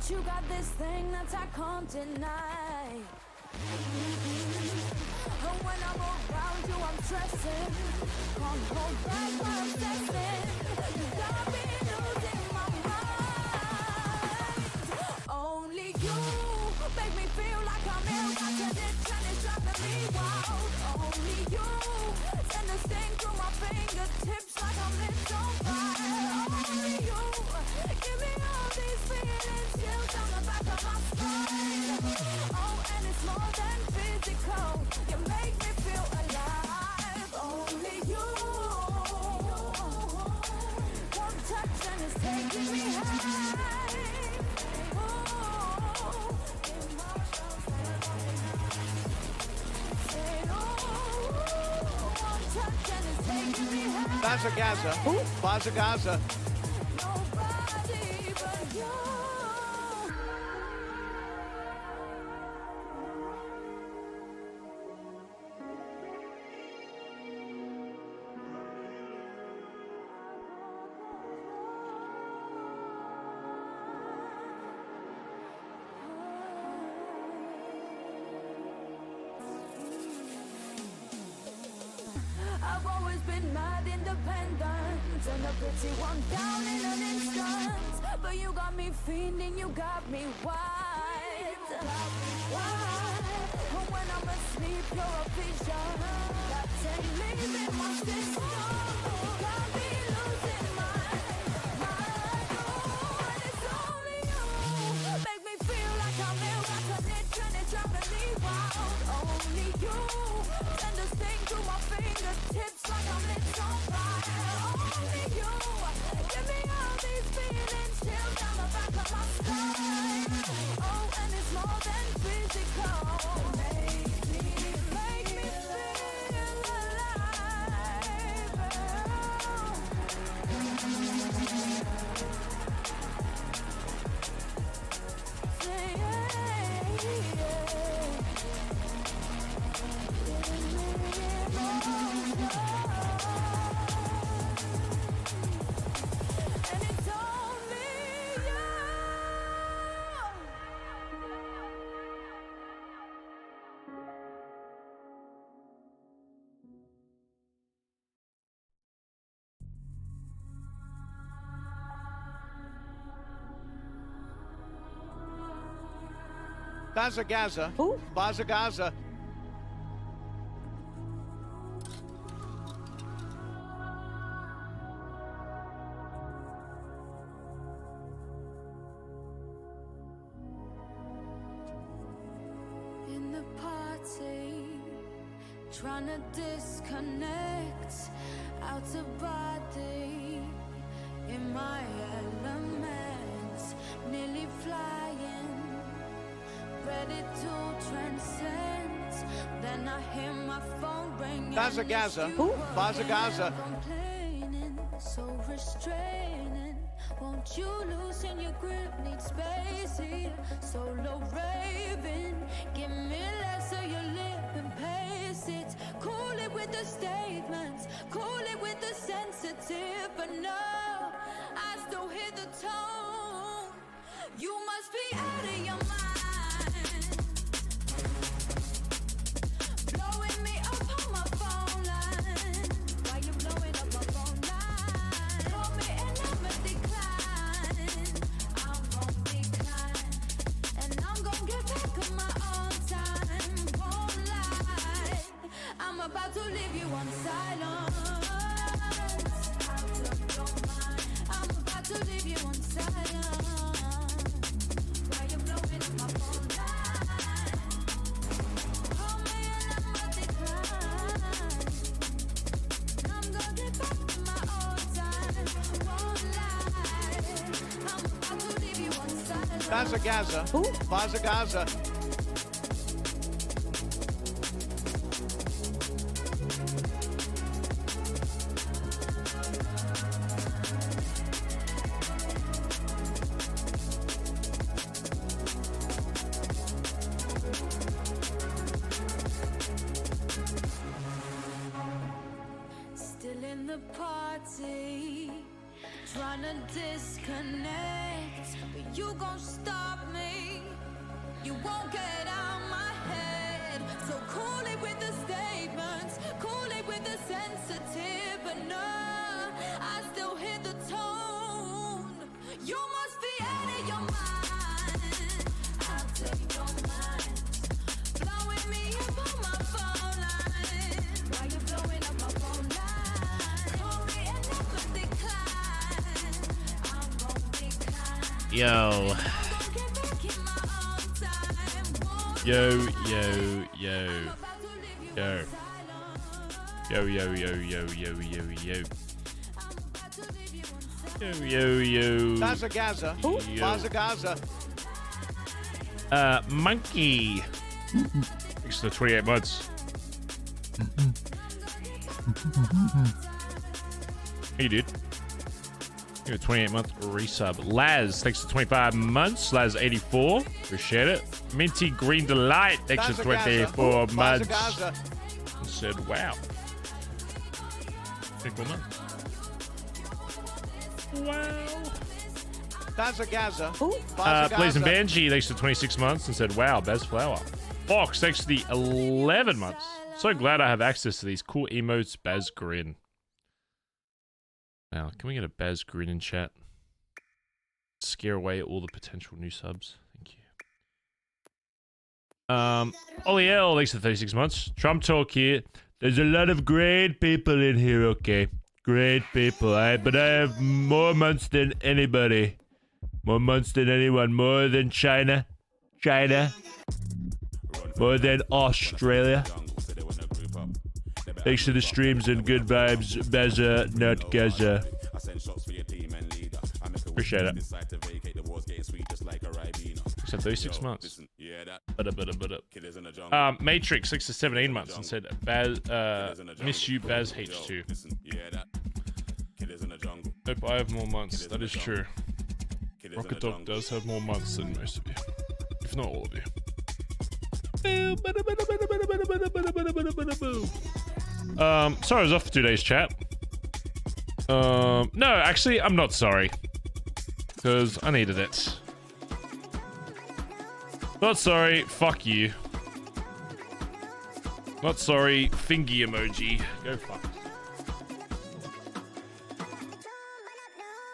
But you got this thing that I can't deny. And when I'm around you, I'm stressing. Can't hold back what I'm stressing. You got me losing my mind. Only you make me feel like I'm ill. Got an itch and it's driving me wild. Only you send a sting through my fingertips like I'm lit on fire. Only you give me all these feelings, chills down the back of my spine. Oh, and it's more than physical. You make me feel alive. Only you. One touch and it's taking me high. Bazza Gaza. Bazza Gaza. Nobody but you. I've always been mad independent and a pretty one down in an instant. But you got me fiending, you got me wild. And when I'm asleep, you're a vision that ain't leaving my system. Got me losing my mind. Oh, and it's only you. Make me feel like I'm ill, got an itch and it's driving me wild. Only you. Send a sting through my fingertips like I'm lit on fire. Only you. Give me all these feelings, chills down the back of my spine. Oh, and it's more than physical. Make me feel alive. And it's only you. Bazza Gaza. Bazza Gaza. In the party, trying to disconnect, out of body, in my element, nearly flying, ready to transcend. Then I hear my phone ringing. Bazza Gaza. Bazza Gaza. Complaining, so restraining. Won't you loosen your grip? Need space here. Solo raving. Give me less of your lip and pace it. Cool it with the statements. Cool it with the sensitive. But no, I still hear the tone. You must be out of your mind. Blowing me up on my phone line. Why you blowing up my phone line? Call me and I'm a decline. I'm gon' decline. And I'm gon' get back on my own time. Won't lie. I'm about to leave you on silence. Out of your mind. I'm about to leave you on silence. Why you blowing up my phone line? Call me and I'm a decline. I'm gonna get back to my own time. Won't lie. I'm about to leave you on silence. Bazza Gaza. Bazza Gaza. Still in the party, trying to disconnect, but you gon' stop me. You won't get out my head. So cool it with the statements, cool it with the sensitive, but no, I still hear the tone. You must be out of your mind. I'll take your mind. Blowing me up on my phone line. Why you blowing up my phone line? Call me and never decline. I'm gon' decline. Yo. Yo. Bazza Gaza. Bazza Gaza. Monkey. Thanks for 28 months. Hey, dude. You a 28-month resub. Laz, thanks for 25 months. Laz 84. Appreciate it. Minty Green Delight, thanks for 24 months. Gaza. I said, wow. 24 months. Wow. Bazza Gaza. Blaze and Banshee, thanks for 26 months and said, wow, Bez Flower. Fox, thanks for the 11 months. So glad I have access to these cool emotes. Baz Grin. Now, can we get a Baz Grin in chat? Scare away all the potential new subs. Thank you. Ollie L, thanks for 36 months. Trump talk here. There's a lot of great people in here, okay? Great people, but I have more months than anybody. More months than anyone. More than China. More than Australia. Thanks to the streams and good vibes. Bazza, not Gaza. Appreciate it. So 36 months. Matrix 6 to 17 months and said, Baz, miss you, Baz H2. Nope, I have more months. That is true. Rocket Dog does have more months than most of you, if not all of you. Sorry I was off for 2 days, chat. No, actually, I'm not sorry. Because I needed it. Not sorry, fuck you. Not sorry, fingy emoji. Go fuck.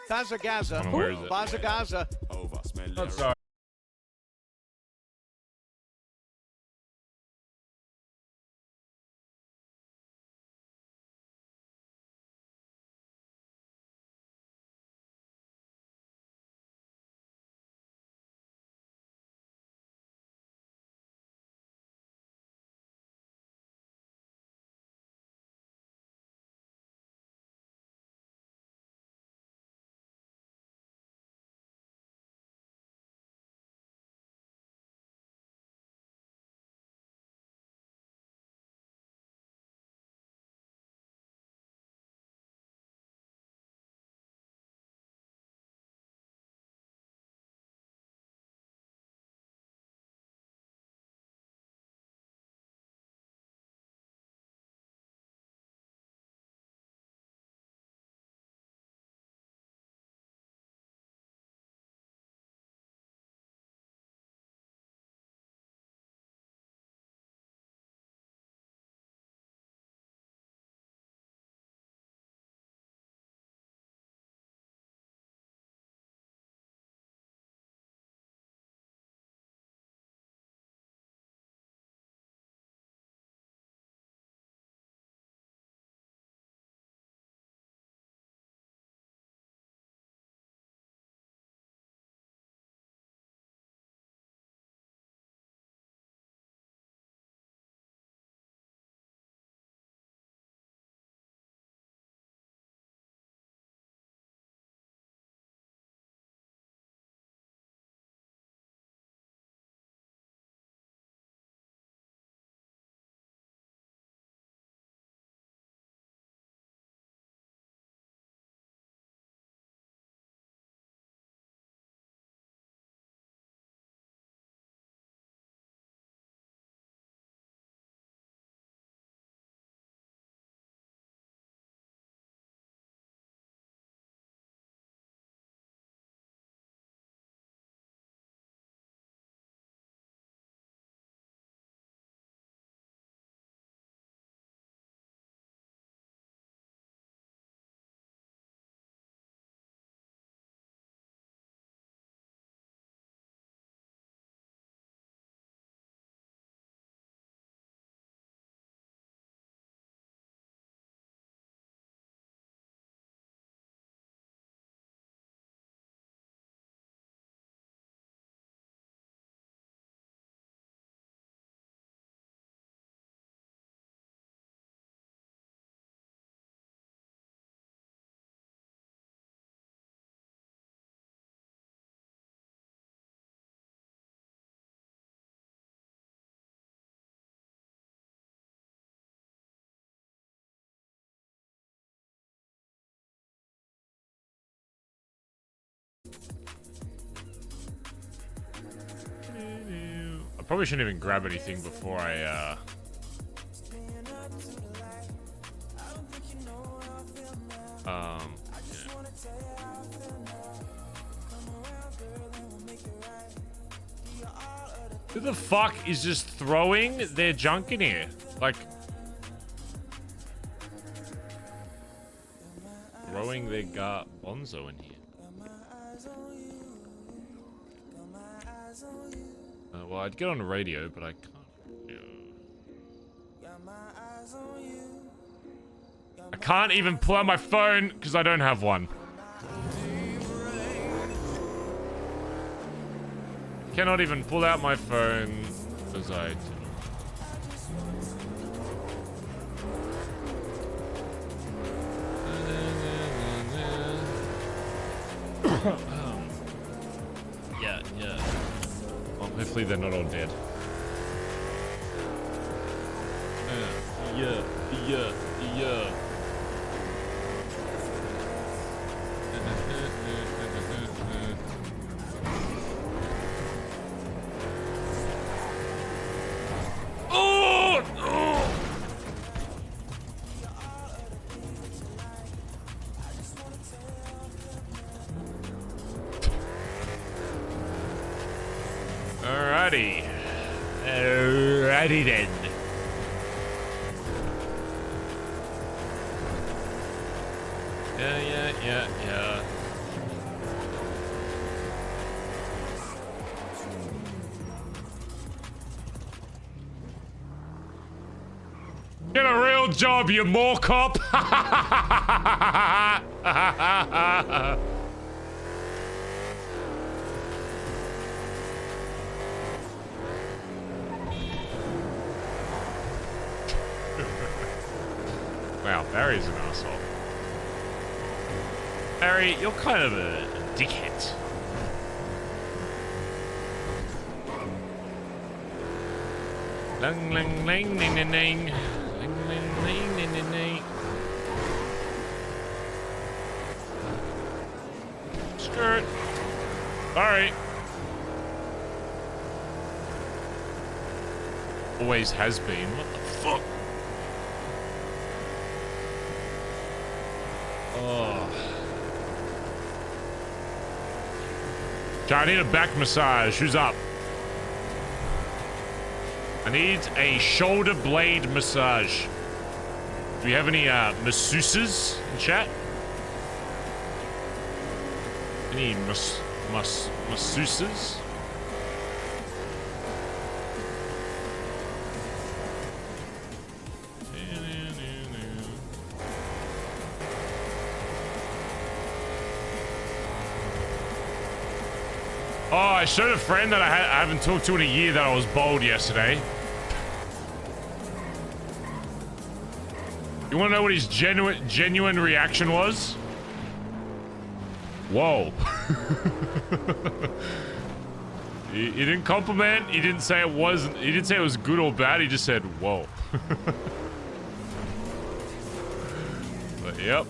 Bazza Gaza. Where is it? Bazza Gaza. Not sorry. Probably shouldn't even grab anything before I, yeah. Who the fuck is just throwing their junk in here? Like, throwing their bonzo in here. Well, I'd get on the radio, but I can't. I can't even pull out my phone because I don't have one. Cannot even pull out my phone as I yeah. Well, hopefully they're not all dead. Yeah. Alrighty then. Yeah. Get a real job, you more cop. Wow, Barry's an asshole. Barry, you're kind of a dickhead. Lang lang lang ning ning ning. Lang lang lang ning ning ning. Skirt. Sorry. Always has been. What the fuck? Oh. I need a back massage. Who's up? I need a shoulder blade massage. Do we have any masseuses in chat? Any masseuses? Oh, I showed a friend that I haven't talked to in a year that I was bald yesterday. You want to know what his genuine reaction was? Whoa. he didn't compliment. He didn't say it wasn't. He didn't say it was good or bad. He just said, "Whoa." But yep.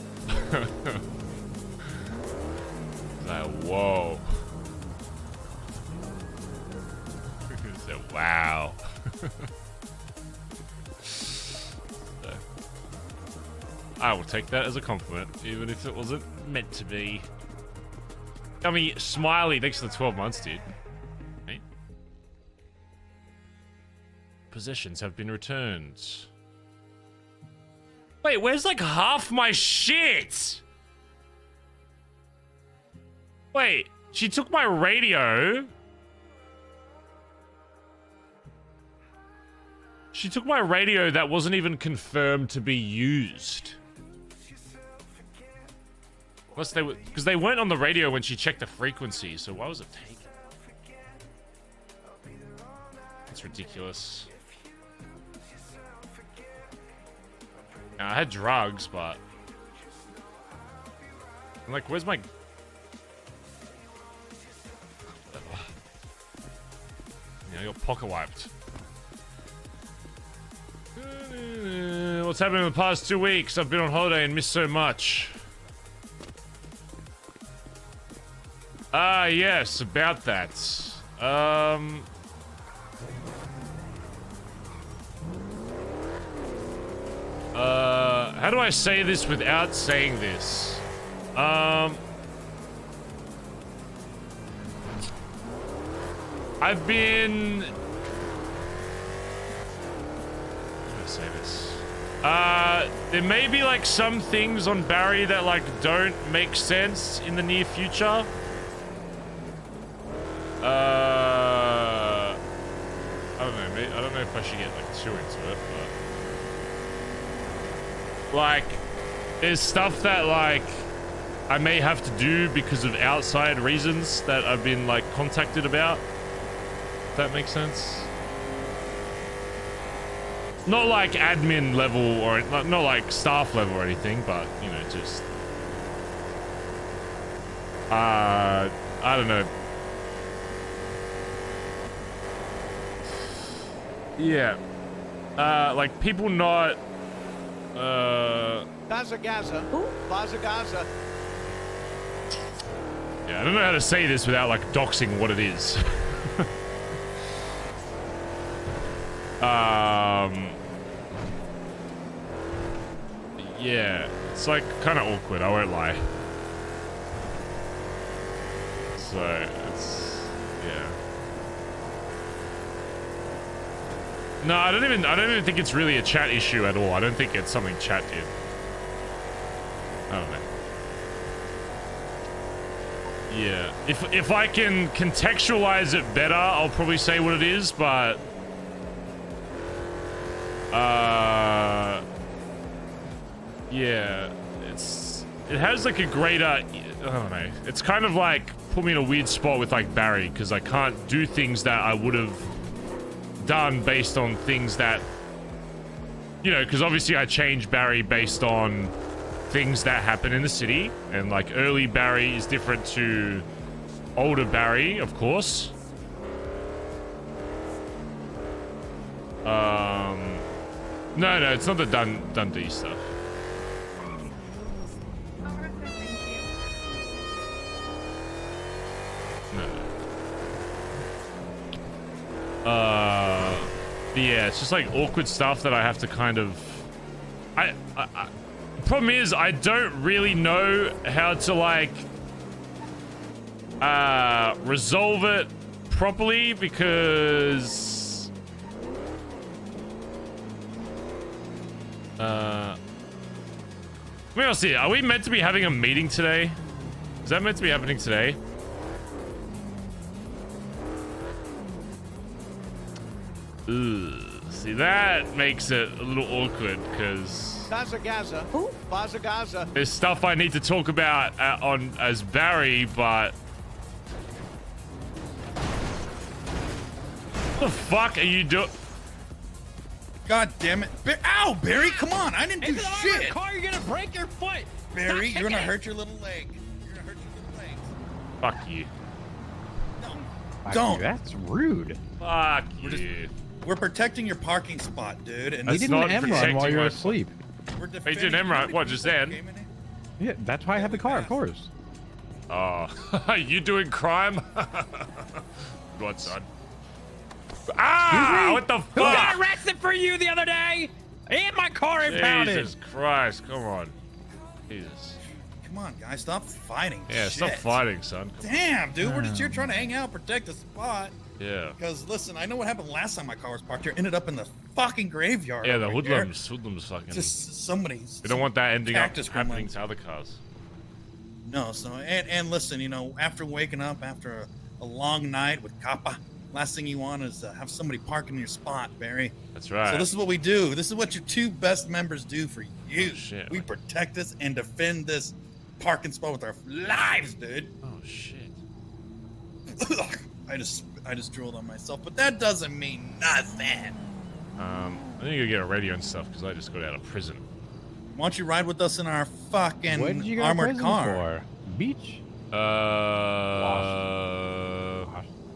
Like, whoa. Wow. I will take that as a compliment, even if it wasn't meant to be. I mean, Smiley, thanks for the 12 months, dude. Right. Possessions have been returned. Wait, where's like half my shit? Wait, she took my radio. She took my radio that wasn't even confirmed to be used. Plus they were, because they weren't on the radio when she checked the frequency, so why was it taken? That's ridiculous. Now, I had drugs, but I'm like, where's my... Yeah, I got pocket wiped. What's happened in the past 2 weeks? I've been on holiday and missed so much. Ah, yes, about that. How do I say this without saying this? I've been... How do I say this? There may be like some things on Barry that like don't make sense in the near future. I don't know. Maybe, I don't know if I should get like too into it, but like, there's stuff that like I may have to do because of outside reasons that I've been like contacted about. If that makes sense. Not like admin level or not like staff level or anything, but you know, just I don't know. Yeah. Like people not Bazza Gaza. Bazza Gaza. Yeah, I don't know how to say this without like doxing what it is. Yeah, it's like kind of awkward, I won't lie. So, it's, yeah. No, I don't even think it's really a chat issue at all. I don't think it's something chat did. I don't know. Yeah, if I can contextualize it better, I'll probably say what it is, but yeah, it has like a greater, I don't know, it's kind of like put me in a weird spot with like Barry, because I can't do things that I would have done based on things that, you know, because obviously I changed Barry based on things that happen in the city, and like early Barry is different to older Barry, of course. No, it's not the Dundee stuff. Yeah, it's just like awkward stuff that I have to kind of... Problem is, I don't really know how to like resolve it properly, because I mean, I'll see. Are we meant to be having a meeting today? Is that meant to be happening today? Ugh. See, that makes it a little awkward, because Bazza Gaza. Bazza Gaza. there's stuff I need to talk about on as Barry, but what the fuck are you doing? God damn it. Ow, Barry, come on. I didn't do shit. Car, you're gonna break your foot. Barry, you're gonna hurt your little leg. You're gonna hurt your little leg. Fuck you. No. Don't. That's rude. Fuck you. We're protecting your parking spot, dude. And He That's didn't not M run protecting while you were my- asleep. we're Hey, defending. did M-Run, what, just then? Yeah, that's why I have the car, of course. Oh, you doing crime? What, son? Ah, what the Who got fuck? arrested for you the other day? And my car impounded. Jesus Christ, come on. Jesus. Come on, guys, stop fighting. Yeah, Shit. stop fighting, son. Damn, dude, we're just here trying to hang out, protect the spot. Yeah. Because listen, I know what happened last time my car was parked here. Ended up in the fucking graveyard. Yeah, the over here. hoodlums fucking... Just somebody. we don't want that ending up cactus happening gremlin. to other cars. No, so and listen, you know, after waking up after a long night with Kappa, last thing you want is to have somebody park in your spot, Barry. That's right. So this is what we do. This is what your two best members do for you. Shit. We protect this and defend this parking spot with our lives, dude. Oh, shit. I just drooled on myself, but that doesn't mean nothing. I need to go get a radio and stuff, because I just got out of prison. Why don't you ride with us in our fucking What did you go to armored prison car? for? Beach? It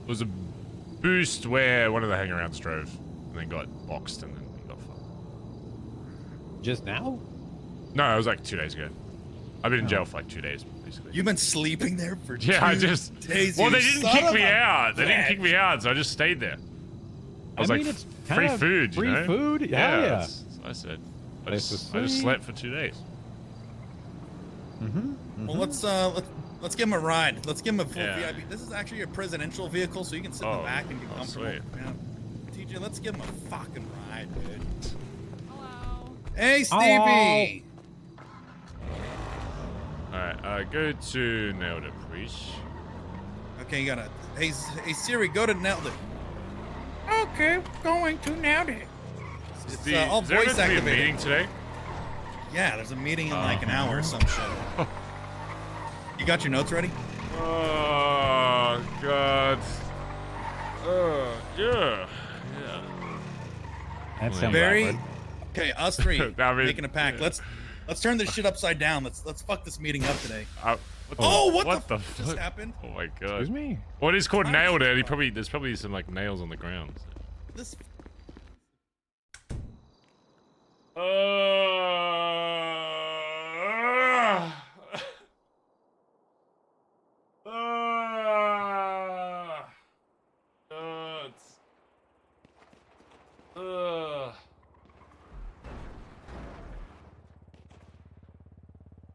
was a boost where one of the hangarounds drove and then got boxed and then got fucked. Just now? No, it was like 2 days ago. I've been in jail for like 2 days, basically. You've been sleeping there for Yeah, I 2 just... days. Well, you they didn't son kick of me a out. They didn't kick bitch. me out, so I just stayed there. I was like, it's free kinda food, free you know? food. Hell Yeah, yeah. that's what I said. I This is just sweet. slept for 2 days. Well, let's give him a ride. Let's give him a full Yeah. VIP. This is actually a presidential vehicle, so you can sit in Oh. the back and get Oh, comfortable. sweet. Yeah. TJ, let's give him a fucking ride, dude. Hello. Hey, Stevie. Alright, go to Nailed It, please. Okay, you gotta. Hey Siri, go to Nailed It. Okay, going to Nailed It. It's all Is there voice meant to be a activated. meeting today? Yeah, there's a meeting in like an hour or some shit. You got your notes ready? Oh, God. Yeah. That sounds Very. awkward. Okay, us three I mean, making a pact. yeah. Let's turn this shit upside down. Let's fuck this meeting up today. What the fuck just happened? Oh my God. Excuse me. What is called Nailed It? There's probably some like nails on the ground. This.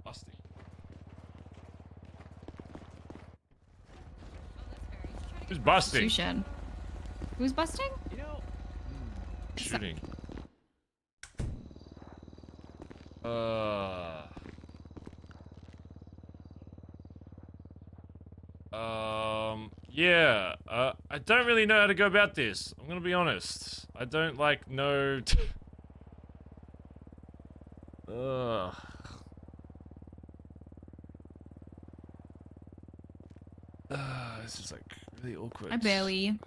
Busty. Who's busting? Constitution. Who's busting? Shooting. Yeah. I don't really know how to go about this. I'm gonna be honest. I don't like know. This is like really awkward. Hi, Bailey.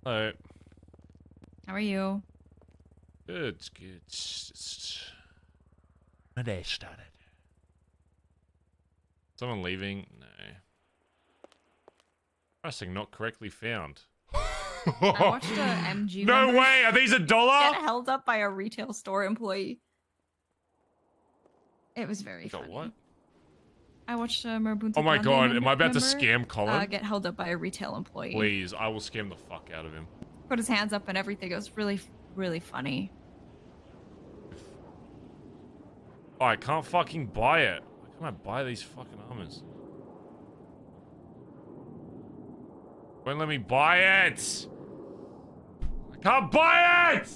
Hello. How are you? Good. My day started. Someone leaving? No. Pressing not correctly found. I watched a MG. No member way! Are these $1? Get held up by a retail store employee. It was very Got funny. what? I watched a Marbunta. Oh my Dundee God! Am I about to member, scam Collin? get held up by a retail employee. Please, I will scam the fuck out of him. Put his hands up and everything. It was really, really funny. Oh, I can't fucking buy it. Why can't I buy these fucking armors? Won't let me buy it! I can't buy it!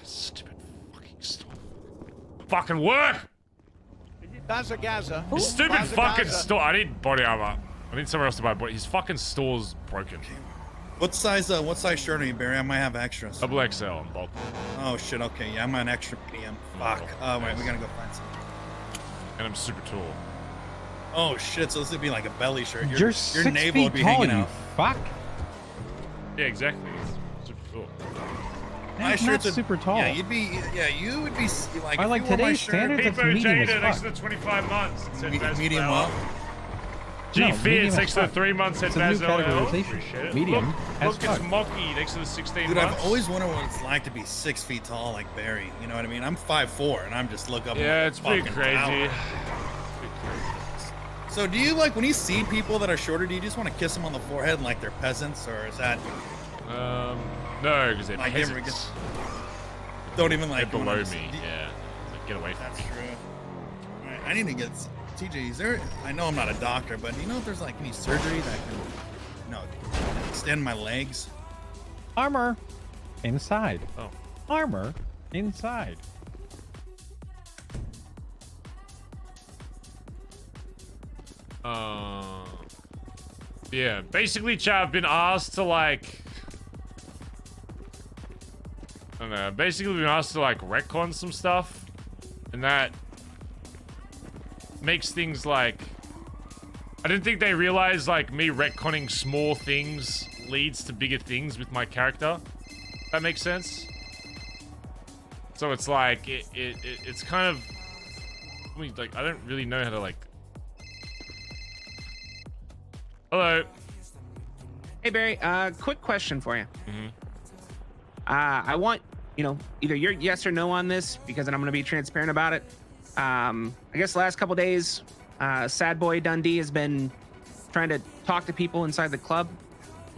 Stupid fucking store. Fucking work! Bazza Gaza. Stupid Bazza fucking Gaza. store. I need body armor. I need somewhere else to buy body. His fucking store's broken. What size shirt are you, Barry? I might have extras. Double XL on bulk. Oh shit. Okay, yeah, I'm an extra medium. Fuck. Oh wait, we gotta go find some. And I'm super tall. Oh shit. So this would be like a belly shirt. You're Your 6 navel feet would be tall, hanging you out. fuck. Yeah, exactly. It's super cool. My That's not shirts would- super tall. Yeah, you would be like. By if like you wore my today's shirt- standards, that's medium as next to fuck. the 25 months. It said Baz medium Flower. well. G No, Fierce medium next as to the fuck. 3 months said It's a new Baz categorization. Appreciate it. Medium Look, as look, it's fuck. Mocky next to the 16 Dude, months. I've always wondered what it's like to be 6 feet tall like Barry. You know what I mean? I'm 5'4", and I'm just look up. Yeah, like it's pretty fucking crazy. tower. So do you like when you see people that are shorter? Do you just want to kiss them on the forehead like they're peasants, or is that No, because they're Like, never peasants. don't even They're like below wanna- me. Yeah, like, get away from That's me. true. All right, I need to get TJ. Is there? I know I'm not a doctor, but you know if there's like any surgery that can, extend my legs? Armor inside. Oh. Armor inside. Yeah, basically, chat, I've been asked to like. I don't know. Basically, been asked to like retcon some stuff, and that makes things like. I didn't think they realized like me retconning small things leads to bigger things with my character. That makes sense. So it's like it's kind of. I mean, like I don't really know how to like. Hello. Hey Barry, quick question for you. Mm-hmm. I want, either your yes or no on this because then I'm going to be transparent about it. I guess the last couple days, sad boy Dundee has been trying to talk to people inside the club.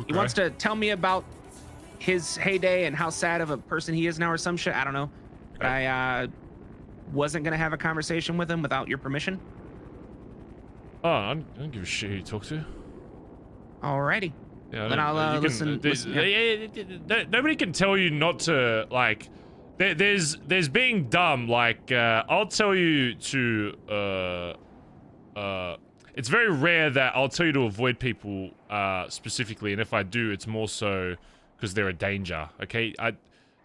He wants to tell me about his heyday and how sad of a person he is now or some shit. I don't know. But I wasn't going to have a conversation with him without your permission. Oh, I don't give a shit who you talk to. Alrighty. Yeah, Then I'll listen. Nobody can tell you not to, like, there's being dumb. Like, I'll tell you to, it's very rare that I'll tell you to avoid people, specifically, and if I do, it's more so because they're a danger, okay?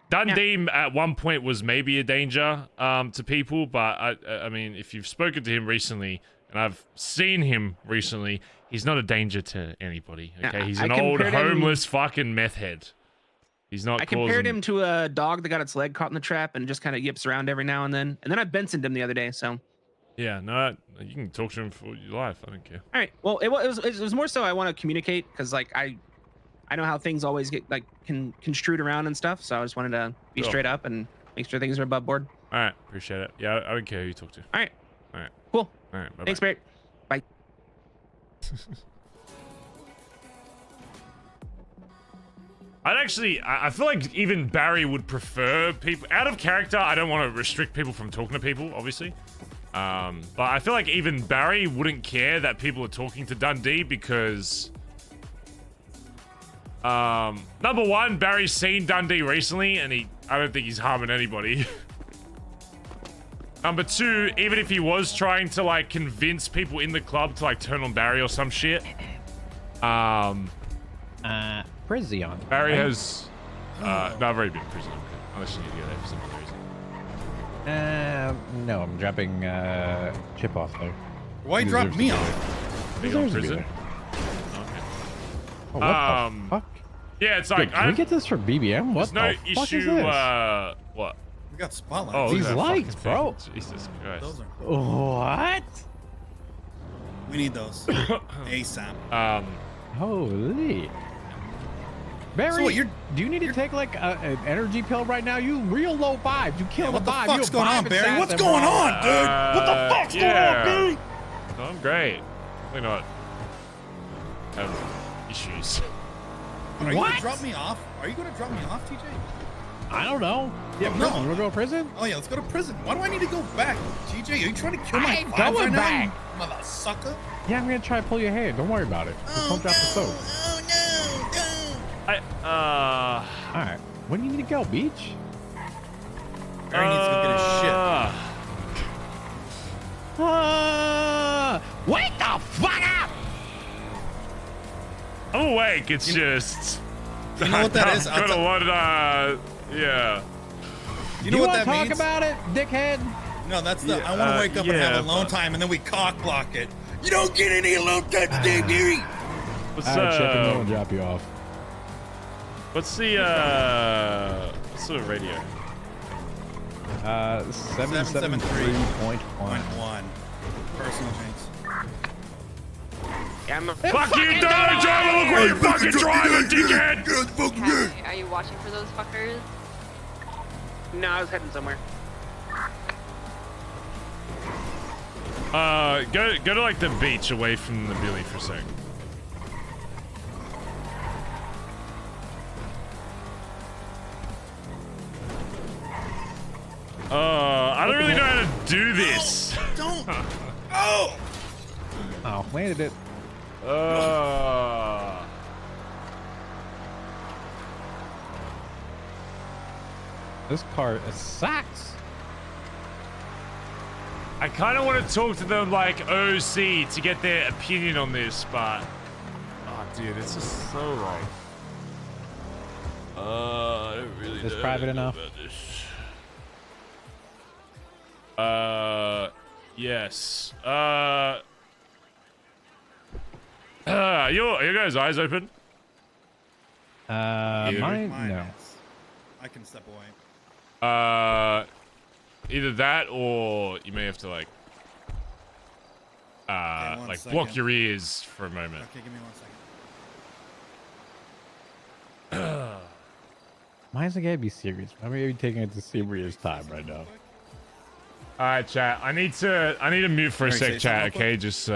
Dundee at one point was maybe a danger, to people, but I mean, if you've spoken to him recently, and I've seen him recently, he's not a danger to anybody, okay? He's an old, homeless fucking meth head. He's not. I compared him to a dog that got its leg caught in the trap and just kind of yips around every now and then. And then I Bensoned him the other day, so. Yeah, no, you can talk to him for your life. I don't care. All right. Well, it was more so I want to communicate because, like, I know how things always get, like, construed around and stuff. So I just wanted to be straight up and make sure things are above board. All right. Appreciate it. Yeah, I don't care who you talk to. All right. All right. Cool. All right. Bye-bye. Thanks, Barrett. Bye. I feel like even Barry would prefer people out of character. I don't want to restrict people from talking to people, obviously. But I feel like even Barry wouldn't care that people are talking to Dundee because, number one, Barry's seen Dundee recently and I don't think he's harming anybody. Number two, even if he was trying to, like, convince people in the club to, like, turn on Barry or some shit, Prizion. Barry has not very big prison, unless you need to go there for some other reason. No, I'm dropping Chip off there. Why drop me off? Being on Deserves to be prison? there. Okay. Oh, what the fuck? Yeah, it's Wait, like can we get this for BBM? What there's the no fuck is issue. this? What? We got spotlights. Oh, look These at that lights, fucking bro. thing. Jesus Christ. Those are. What? We need those ASAP. Holy. Barry, So what, do you need to take like an energy pill right now? You real low vibes. You kill What the the vibe. fuck's You a going on, vibe Barry? What's assassin, going bro. on, dude? What the fuck's going on, dude? No, I'm great. We're not have issues. Are you What? gonna drop me off? Are you gonna drop me off, TJ? I don't know. Yeah, No. prison. You wanna go to prison? Oh yeah, let's go to prison. Why do I need to go back? TJ, are you trying to kill my ain't vibe going right back. now? You mother sucker. Yeah, I'm gonna try to pull your hair. Don't worry about it. Just don't drop the soap. Oh no, All right. Where do you need to go, Beach? Barry needs to go get his shit. Wake the fuck up! I'm awake. It's just. You know what that is? I've got a lot of, yeah. You know what wanna that talk means? about it, dickhead? No, that's the. Yeah, I want to wake up and have yeah, alone but- time, and then we cock block it. You don't get any alone time today, Barry. What's All right, Chip, and then we'll drop you off. what's the what's the radio? 773.1. 1. Personal drinks. Yeah, Fuck you, Dollar Driver! Look where you're fucking driving, dickhead! Are you watching for those fuckers? No, I was heading somewhere. Go to like the beach away from the Billy for a sec. I don't really know how to do this. Don't. Oh. Oh, landed it. This car sucks. I kind of want to talk to them like OC to get their opinion on this, but oh, dude, it's just so long. I don't really Is know private enough? about this. Yes. Are your guys' eyes open? Mine, no. is. I can step away. Either that or you may have to like one like second. block your ears for a moment. Okay, give me 1 second. Mine's gotta be serious. I'm gonna be taking it to serious time right now. All right, chat. I need to mute for a Sorry, sec, say chat. something Okay, real just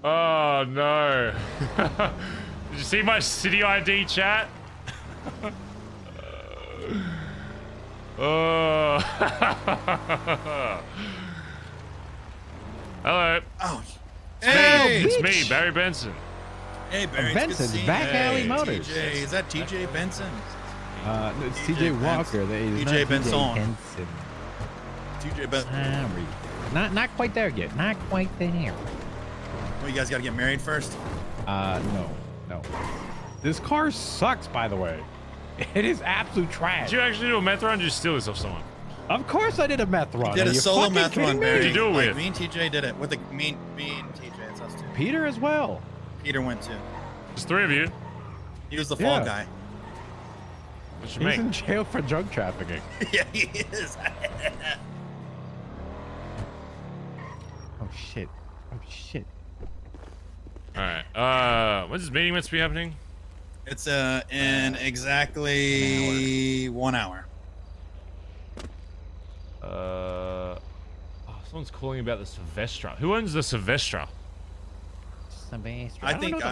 Oh no. Did you see my city ID chat? Oh. Hello. Oh. It's me, Barry Benson. Hey, Barry. Benson's Back Alley Motors. TJ, is that TJ Benson? No, it's TJ Walker. TJ Benson. TJ Benson. Sorry. Not quite there yet. Not quite there. Well, you guys got to get married first? No. This car sucks, by the way. It is absolute trash. Did you actually do a meth run or did you steal this off someone? Of course I did a meth run. Did Are a you solo fucking meth kidding run, me? Barry. Who'd you do it with? Me and TJ did it. With me and TJ. It's us two. Peter as well. Peter went too. There's 3 of you. He was the fall Yeah. guy. What you He's make? in jail for drug trafficking. Yeah, he is. Oh shit. Alright. When's this meeting meant to be happening? It's in exactly 1 hour. Someone's calling about the Sylvestra. Who owns the Sylvestra? I think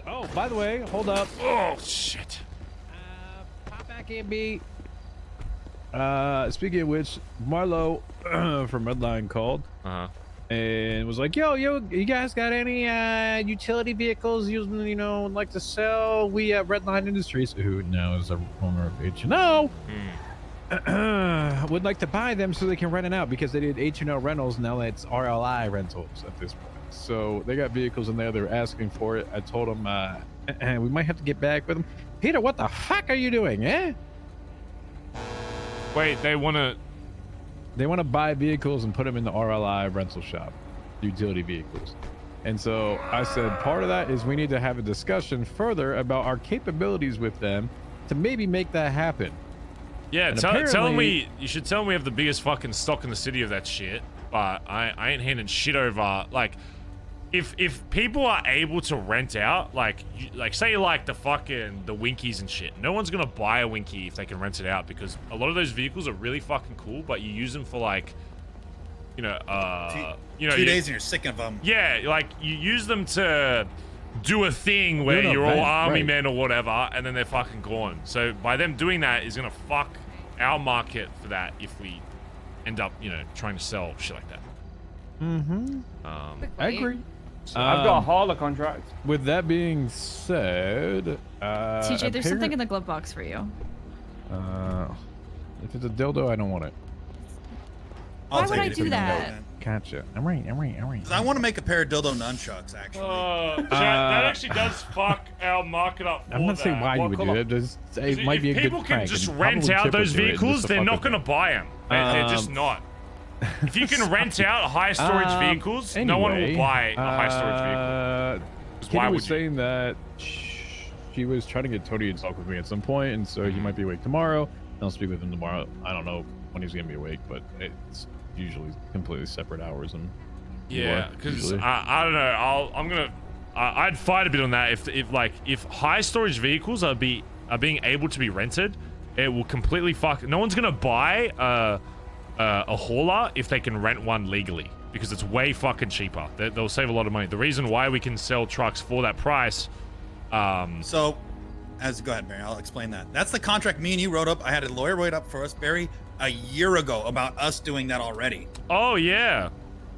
Oh, by the way, hold up. Oh shit. Pop back in, B. Speaking of which, Marlo from Redline called and was like, yo, you guys got any utility vehicles using, like to sell? We at Redline Industries, who now is a owner of H&O, would like to buy them so they can rent it out because they did H&O rentals. Now it's RLI rentals at this point. So they got vehicles in there. They're asking for it. I told them we might have to get back with them. Peter, what the fuck are you doing, eh? Wait, they want to buy vehicles and put them in the RLI rental shop, utility vehicles. And so I said part of that is we need to have a discussion further about our capabilities with them to maybe make that happen. Yeah, And tell them apparently- you should tell them we have the biggest fucking stock in the city of that shit. But I ain't handing shit over. Like, if people are able to rent out, like say the Winkies and shit, no one's gonna buy a Winky if they can rent it out because a lot of those vehicles are really fucking cool, but you use them for like, 2 days and you're sick of them. Yeah, like you use them to do a thing where You're an you're all event, army right. men or whatever, and then they're fucking gone. So by them doing that is gonna fuck our market for that if we end up, trying to sell shit like that. I agree. I've got a hauler contract. With that being said, TJ, there's something in the glove box for you. If it's a dildo, I don't want it. Why would I do that? Gotcha. I'm right. 'Cause I want to make a pair of dildo nunchucks, actually. That actually does fuck our market up. I'm not saying why you would do it. Just it might be a good people can prank, just and rent probably out Chip would those do it vehicles, just to they're fuck not with going to me. buy them. They're just not. If you can rent out high storage vehicles, no one will buy a high storage vehicle. 'Cause Kitty why was would you? saying that she was trying to get Tony to talk with me at some point, and so he might be awake tomorrow. I'll speak with him tomorrow. I don't know when he's gonna be awake, but it's usually completely separate hours. And Yeah, because I don't know. I'd fight a bit on that. If high storage vehicles are being able to be rented, it will completely fuck. No one's gonna buy a hauler if they can rent one legally because it's way fucking cheaper. They'll save a lot of money. The reason why we can sell trucks for that price. Go ahead, Barry. I'll explain that. That's the contract me and you wrote up. I had a lawyer write up for us, Barry, a year ago about us doing that already. Oh yeah.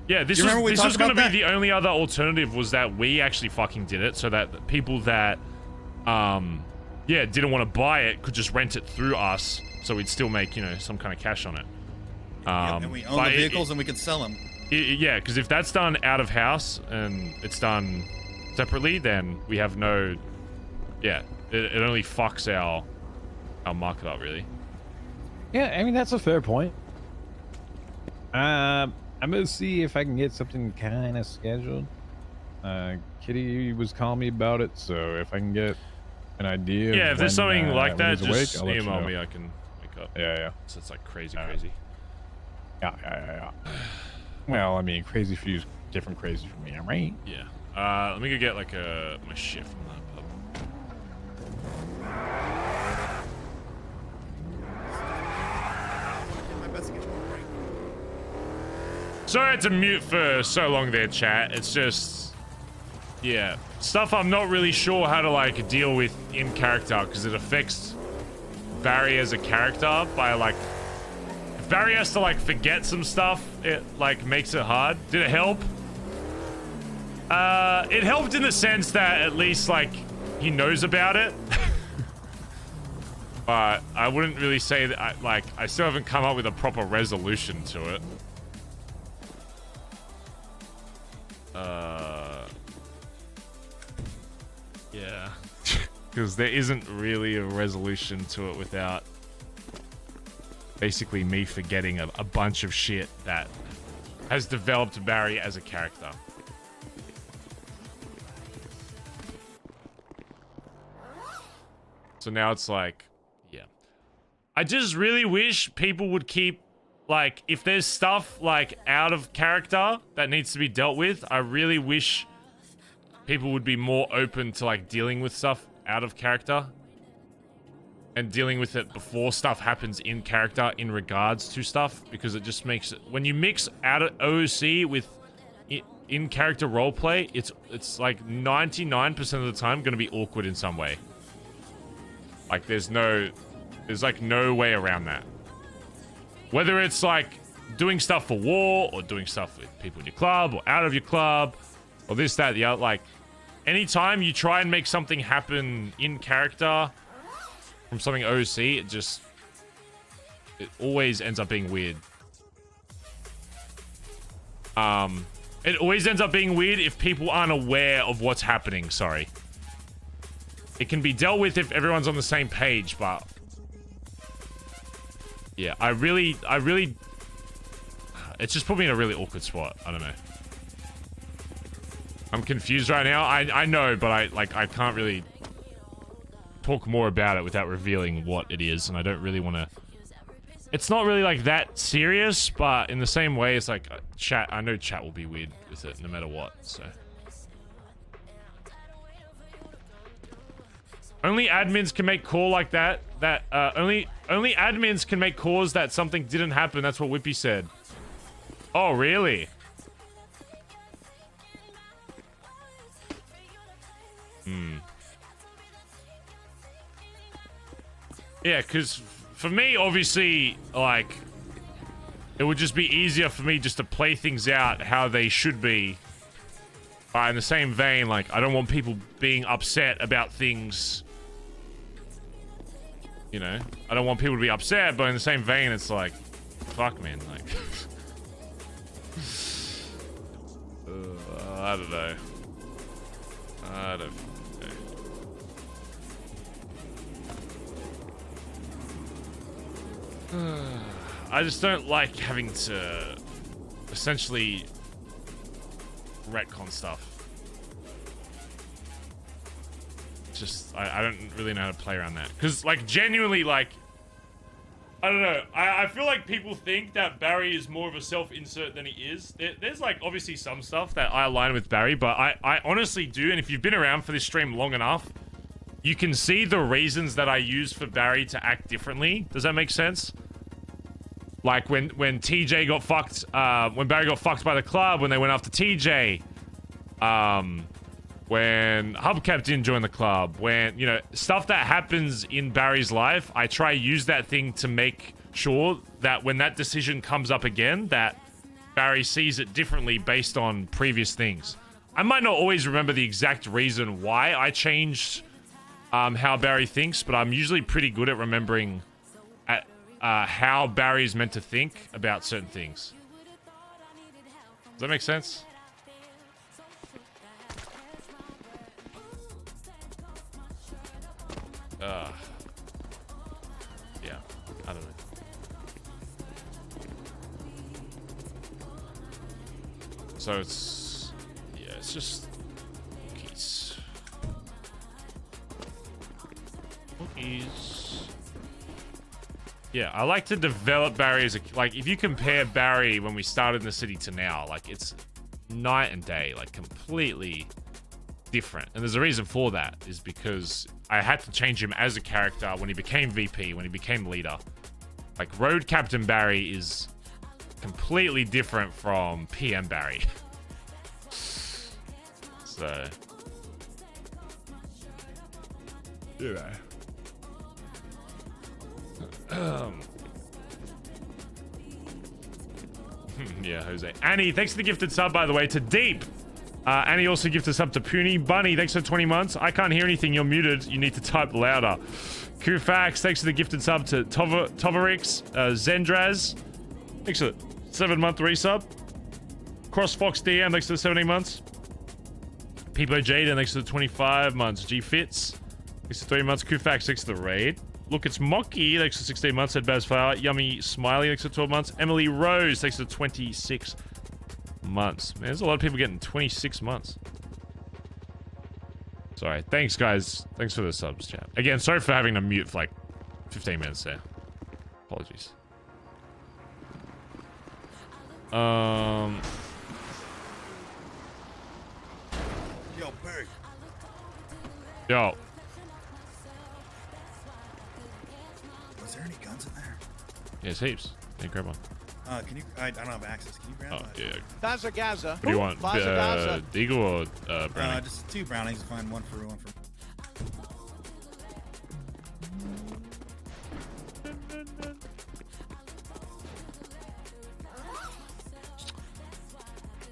Yeah, this was going to be the only other alternative was that we actually fucking did it so that the people that, didn't want to buy it could just rent it through us so we'd still make, some kind of cash on it. And we own the vehicles and we could sell them. Yeah, because if that's done out of house and it's done separately, then we have no, it only fucks our market up, really. yeah, I mean that's a fair point. I'm gonna see if I can get something kind of scheduled. Kitty was calling me about it, so if I can get an idea. Yeah, of if there's when, something like when that, he's awake, just I'll let you email know. me. I can wake up. Yeah. So it's like crazy. Yeah. Well, I mean, crazy for you is different crazy for me, right? Yeah. Let me go get like my shit from that pub. Sorry I had to mute for so long there, chat. It's just Yeah, stuff I'm not really sure how to like deal with in character because it affects Barry as a character by like if Barry has to like forget some stuff, it like makes it hard. Did it help? It helped in the sense that at least like he knows about it. But I wouldn't really say that I still haven't come up with a proper resolution to it. Yeah. Because there isn't really a resolution to it without basically me forgetting a bunch of shit that has developed Barry as a character. So now it's like, yeah. I just really wish people would keep, like, if there's stuff, like, out of character that needs to be dealt with, I really wish people would be more open to, like, dealing with stuff out of character. And dealing with it before stuff happens in character in regards to stuff. Because it just makes it... When you mix out of OOC with in-character roleplay, it's like 99% of the time going to be awkward in some way. Like, there's like no way around that. Whether it's like doing stuff for war or doing stuff with people in your club or out of your club or this, that, the other. Like, anytime you try and make something happen in character from something OC, it always ends up being weird. It always ends up being weird if people aren't aware of what's happening. Sorry. It can be dealt with if everyone's on the same page, but yeah, I really, it's just put me in a really awkward spot. I don't know. I'm confused right now. I know, but I can't really talk more about it without revealing what it is, and I don't really want to. It's not really like that serious, but in the same way, it's like chat. I know chat will be weird with it no matter what. So. Only admins can make call like that. Only admins can make calls that something didn't happen. That's what Whippy said. Oh, really? Yeah, because for me, obviously, like, it would just be easier for me just to play things out how they should be. In the same vein, like, I don't want people being upset about things. You know, I don't want people to be upset, but in the same vein, it's like, fuck, man, like, I don't know. I don't know. I just don't like having to essentially retcon stuff. Just I don't really know how to play around that, because like genuinely, like, I don't know, I feel like people think that Barry is more of a self-insert than he is. There's like obviously some stuff that I align with Barry, but I honestly do, and if you've been around for this stream long enough, you can see the reasons that I use for Barry to act differently. Does that make sense? Like when TJ got fucked, when Barry got fucked by the club, when they went after TJ, when Hubcap didn't join the club, when, you know, stuff that happens in Barry's life, I try to use that thing to make sure that when that decision comes up again, that Barry sees it differently based on previous things. I might not always remember the exact reason why I changed how Barry thinks, but I'm usually pretty good at remembering how Barry is meant to think about certain things. Does that make sense? Yeah, I don't know. So it's, yeah, it's just cookies. Cookies. Yeah, I like to develop Barry as a, like, if you compare Barry when we started in the city to now, like, it's night and day, like, completely different. And there's a reason for that, is because I had to change him as a character when he became VP, when he became leader. Like, Road Captain Barry is completely different from PM Barry. So Yeah, Jose. Annie, thanks for the gifted sub, by the way, to Deep. Annie also gifted sub to Puny. Bunny, thanks for 20 months. I can't hear anything. You're muted. You need to type louder. Kufax, thanks for the gifted sub to Tovarix. Zendraz, thanks for 7-month resub. CrossFox DM, thanks for the 17 months. Peepo Jaden, thanks for the 25 months. G Fitz, thanks for 3 months. Kufax, thanks for the raid. Look, it's Mocky, thanks for 16 months. Ed Bazza, Yummy Smiley, thanks for 12 months. Emily Rose, thanks for 26 months. Man, there's a lot of people getting 26 months. Sorry. Thanks, guys. Thanks for the subs, chat. Again, sorry for having to mute for like 15 minutes there. Apologies. Yo, Barry. Yo. Was there any guns in there? Yes, heaps. Hey, grab one. Can you? I don't have access. Can you grab? Yeah. Bazza Gaza. What do you want? Bazza Gaza. Deagle or brownie? Just 2 brownies. Fine. One for.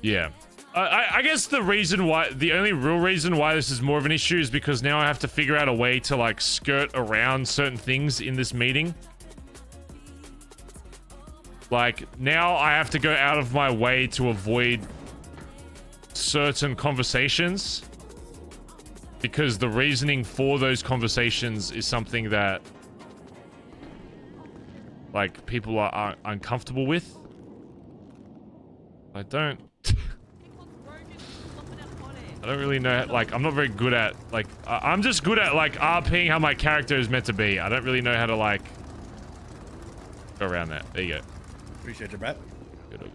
Yeah. I guess the only real reason why this is more of an issue is because now I have to figure out a way to like skirt around certain things in this meeting. Like, now I have to go out of my way to avoid certain conversations because the reasoning for those conversations is something that like people are uncomfortable with. I don't really know, like, I'm not very good at, like, I'm just good at, like, RPing how my character is meant to be. I don't really know how to, like, go around that. There you go. Appreciate your bet. Good, all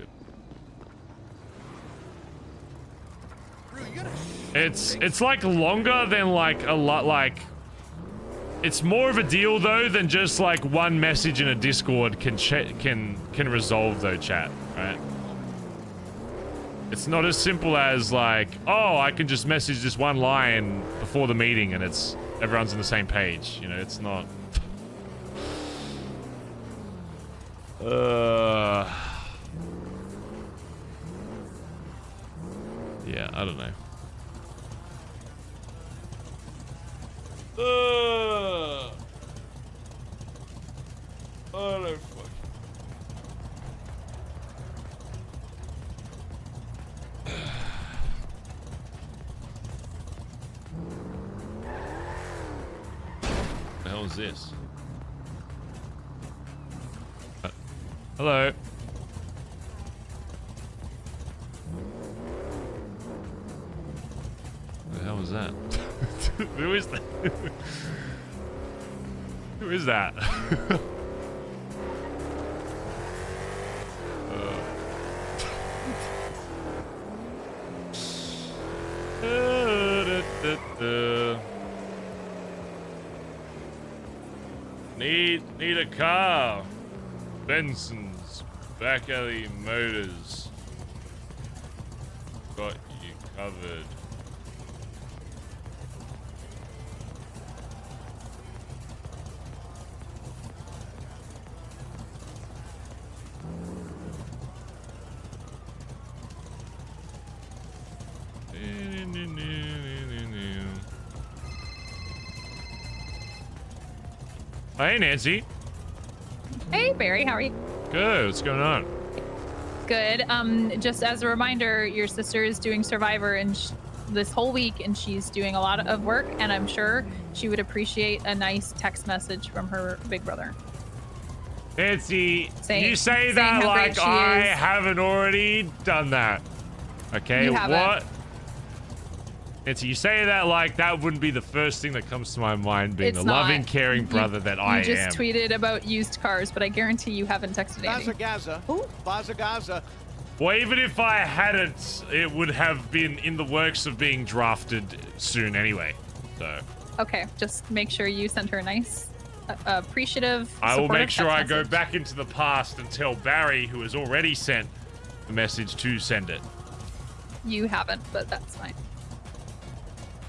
good. It's like longer than, like, a lot, like, it's more of a deal, though, than just, like, one message in a Discord can resolve, though, chat, right? It's not as simple as like, oh, I can just message this one line before the meeting and everyone's on the same page. You know, it's not. Yeah, I don't know. Oh no, fuck. What the hell is this? Hello. What the hell was that? Who is that? Who is that? Need a car. Benson's Back Alley Motors. Got you covered. Hey, Nancy. Hey, Barry. How are you? Good. What's going on? Good. Just as a reminder, your sister is doing Survivor and this whole week, and she's doing a lot of work, and I'm sure she would appreciate a nice text message from her big brother. Nancy, you say that like I haven't already done that. Okay, you haven't. What? Nancy, you say that like that wouldn't be the first thing that comes to my mind, being the loving, caring brother that I am. You just tweeted about used cars, but I guarantee you haven't texted Andi. Bazza Gaza. Bazza Gaza. Well, even if I hadn't, it would have been in the works of being drafted soon anyway. So. Okay, just make sure you send her a nice, appreciative, I will make sure I message. go back into the past and tell Barry, who has already sent the message, to send it. You haven't, but that's fine.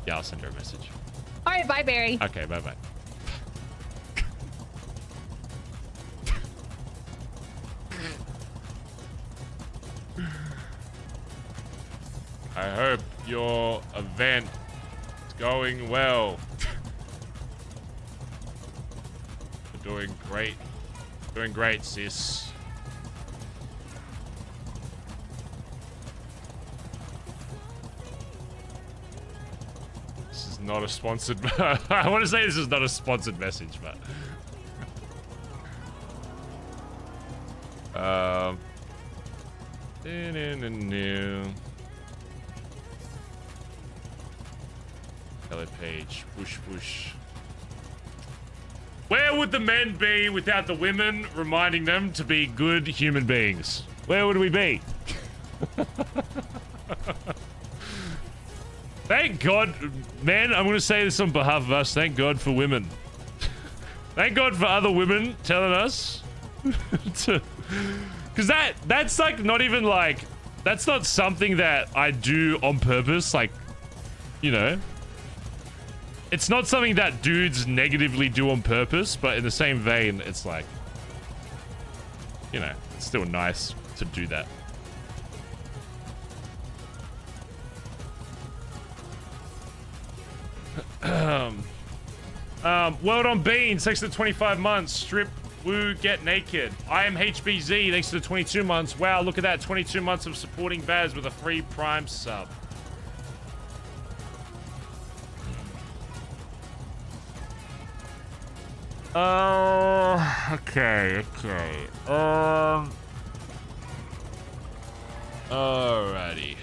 Yeah, I'll send her a message. All right, bye, Barry. Okay, bye-bye. I hope your event is going well. You're doing great. Doing great, sis. This is not a sponsored... I want to say this is not a sponsored message, but... Ellie page. Push, push. Where would the men be without the women reminding them to be good human beings? Where would we be? Thank God, man, I'm going to say this on behalf of us. Thank God for women. Thank God for other women telling us to... Because that's like not even like... That's not something that I do on purpose. Like, you know... It's not something that dudes negatively do on purpose, but in the same vein, it's like... You know, it's still nice to do that. World on Beans, thanks to the 25 months. Strip, woo, get naked. I am HBZ, thanks to the 22 months. Wow, look at that, 22 months of supporting Baz with a free Prime sub. Okay. Alrighty.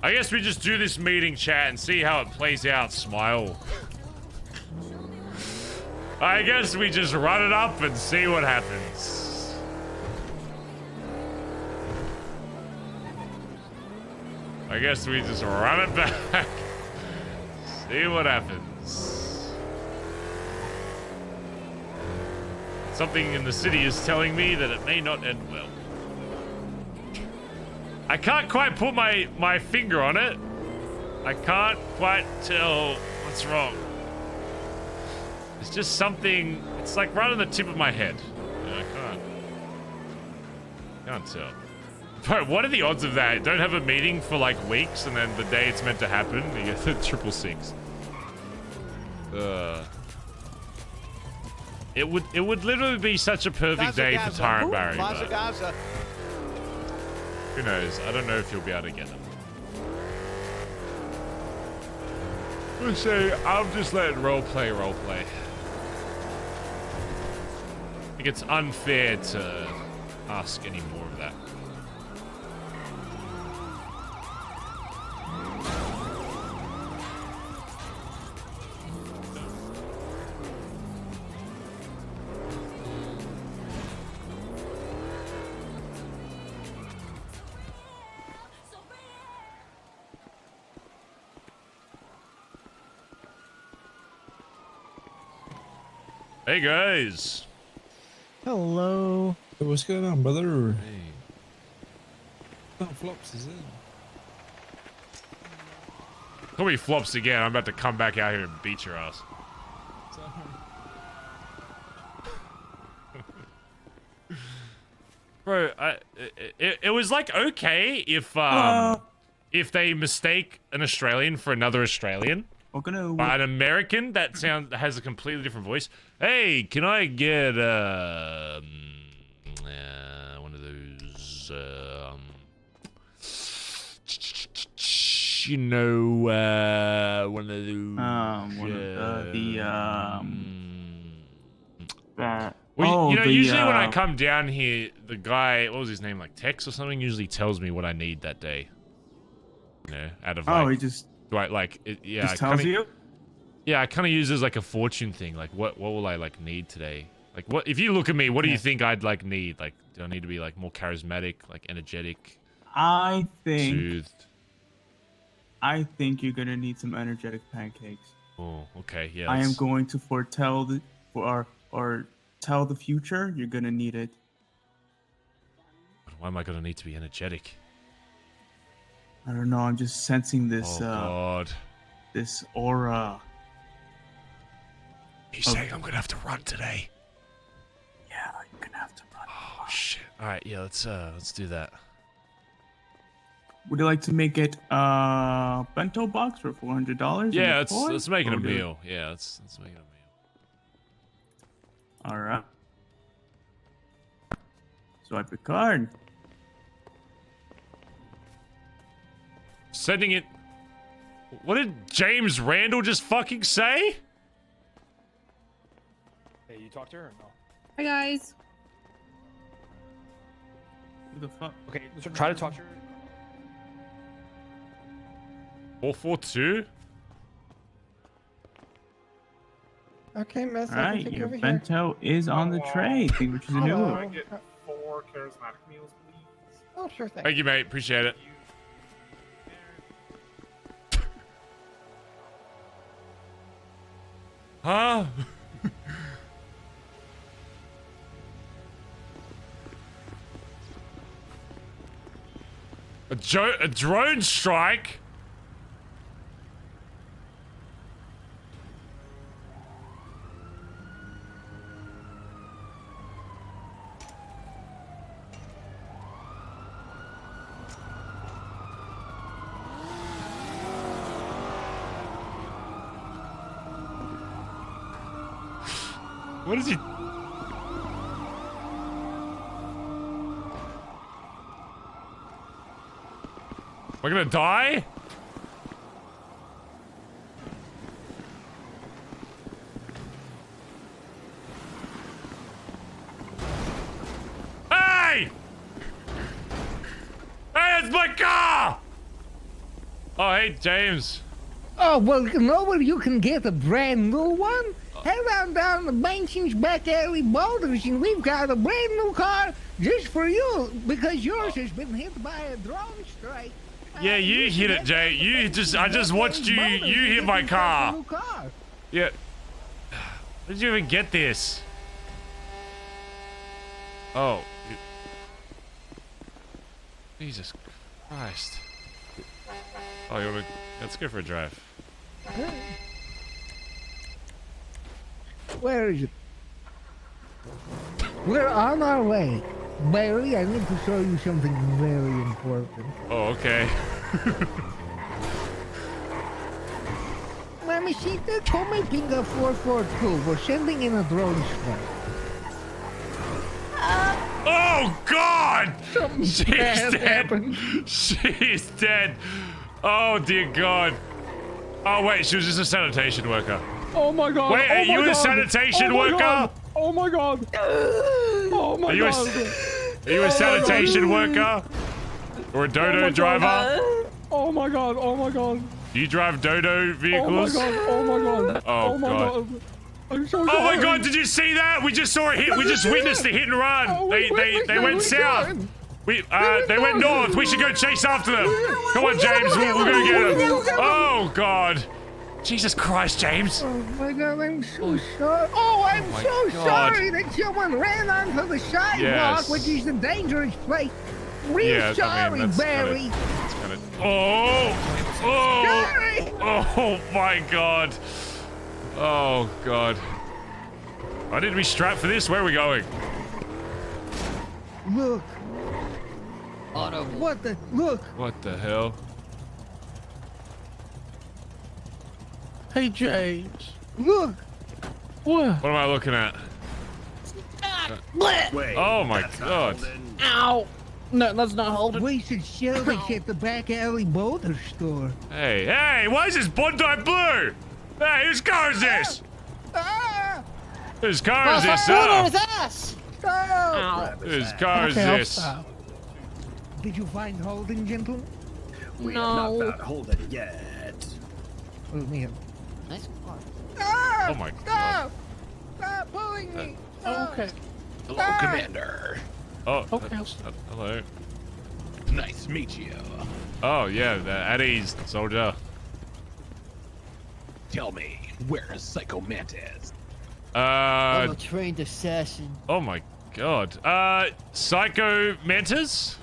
I guess we just do this meeting chat and see how it plays out, smile. I guess we just run it up and see what happens. I guess we just run it back. See what happens. Something in the city is telling me that it may not end well. I can't quite put my finger on it. I can't quite tell what's wrong. It's just something, it's like right on the tip of my head. You know, I can't tell. Bro, what are the odds of that? Don't have a meeting for like weeks and then the day it's meant to happen, you get the 666. It would literally be such a perfect day for Tara and Barry. But who knows? I don't know if you'll be able to get them. We'll see. I'm just letting roleplay. I think it's unfair to ask any more of that. Hey guys. Hello. Hey, what's going on, brother? Hey. Oh, Flops is in. Call me Flops again. I'm about to come back out here and beat your ass. Bro, it was like okay if they mistake an Australian for another Australian. But an American that has a completely different voice. Hey, can I get one of those you know one of those well, you know, usually when I come down here, the guy, what was his name, like Tex or something, usually tells me what I need that day. You know, out of like, he just yeah, just tells you. Yeah, I kind of use it as like a fortune thing. Like, what will I like need today? Like, what if you look at me? What do you think I'd like need? Like, do I need to be like more charismatic, like energetic? I think Soothed. I think you're gonna need some energetic pancakes. Oh, okay, yeah. I am going to foretell or tell the future. You're gonna need it. Why am I gonna need to be energetic? I don't know. I'm just sensing this. Oh God. This aura. He's saying I'm gonna have to run today. Yeah, you're gonna have to run. Oh shit. All right, yeah, let's do that. Would you like to make it bento box for $400? Yeah, let's make it a meal. Yeah, let's make it a meal. All right. Swipe your card. Sending it. What did James Randall just fucking say? Hey, you talked to her or no? Hi guys. Who the fuck? Okay, so try to talk to her. 442? Okay, miss. All right, your bento is on the tray. See what you do. Can I get 4 charismatic meals, please? Oh, sure thing. Thank you, mate. Appreciate it. Huh? A drone strike? What is he? Am I gonna die? Hey! Hey, it's my car! Oh, hey, James. Oh, well, you know where you can get a brand new one? Head on down to Benson's back alley Boulders, and we've got a brand new car just for you, because yours has been hit by a drone strike. Yeah, you hit it, Jay. I just watched you hit my car. Yeah. How did you even get this? Oh. Jesus Christ. Oh, you wanna... Let's go for a drive. Where is it? We're on our way. Barry, I need to show you something very important. Oh, okay. Mamacita, come pinga 442. We're sending in a drone strike. Oh, God! She's bad dead. happened. She's dead. Oh, dear God. Oh, wait, she was just a sanitation worker. Oh my God! Wait, are you a sanitation worker? Oh my God! Oh my God! Are you a sanitation worker? Or a dodo driver? Oh my God! Oh my God! Do you drive dodo vehicles? Oh my God! Oh, my God. God! I'm so Oh sorry. my God! Did you see that? We just saw a hit. We just witnessed a hit and run. They went south. They went north. We should go chase after them. Come on, James. We'll go get them. Oh God! Jesus Christ, James. Oh my God, I'm so sorry. Oh, I'm so God. sorry that someone ran onto the sidewalk, Yes. which is a dangerous place. Real sorry, that's Barry. Oh! Sorry. Oh my God! Oh God! I need to be strapped for this. Where are we going? Look. What the? Look. What the hell? Hey, James. Look. What? What am I looking at? Wait, Oh my God! Ow. No, let's not hold it. We should show this at the back alley Boulder store. Hey! Why is this Bondi blue? Hey, whose car is this? Whose car is this? us. Whose car is Okay, I'll this? stop. Did you find Holden, gentlemen? We have not found Holden yet. Oh, man. Nice car. Oh my God! Stop pulling me. Okay. Hello, Commander. Oh, Okay. hello. Nice to meet you. Oh yeah, at ease, soldier. Tell me, where is Psycho Mantis? I'm a trained assassin. Oh my God. Psycho Mantis?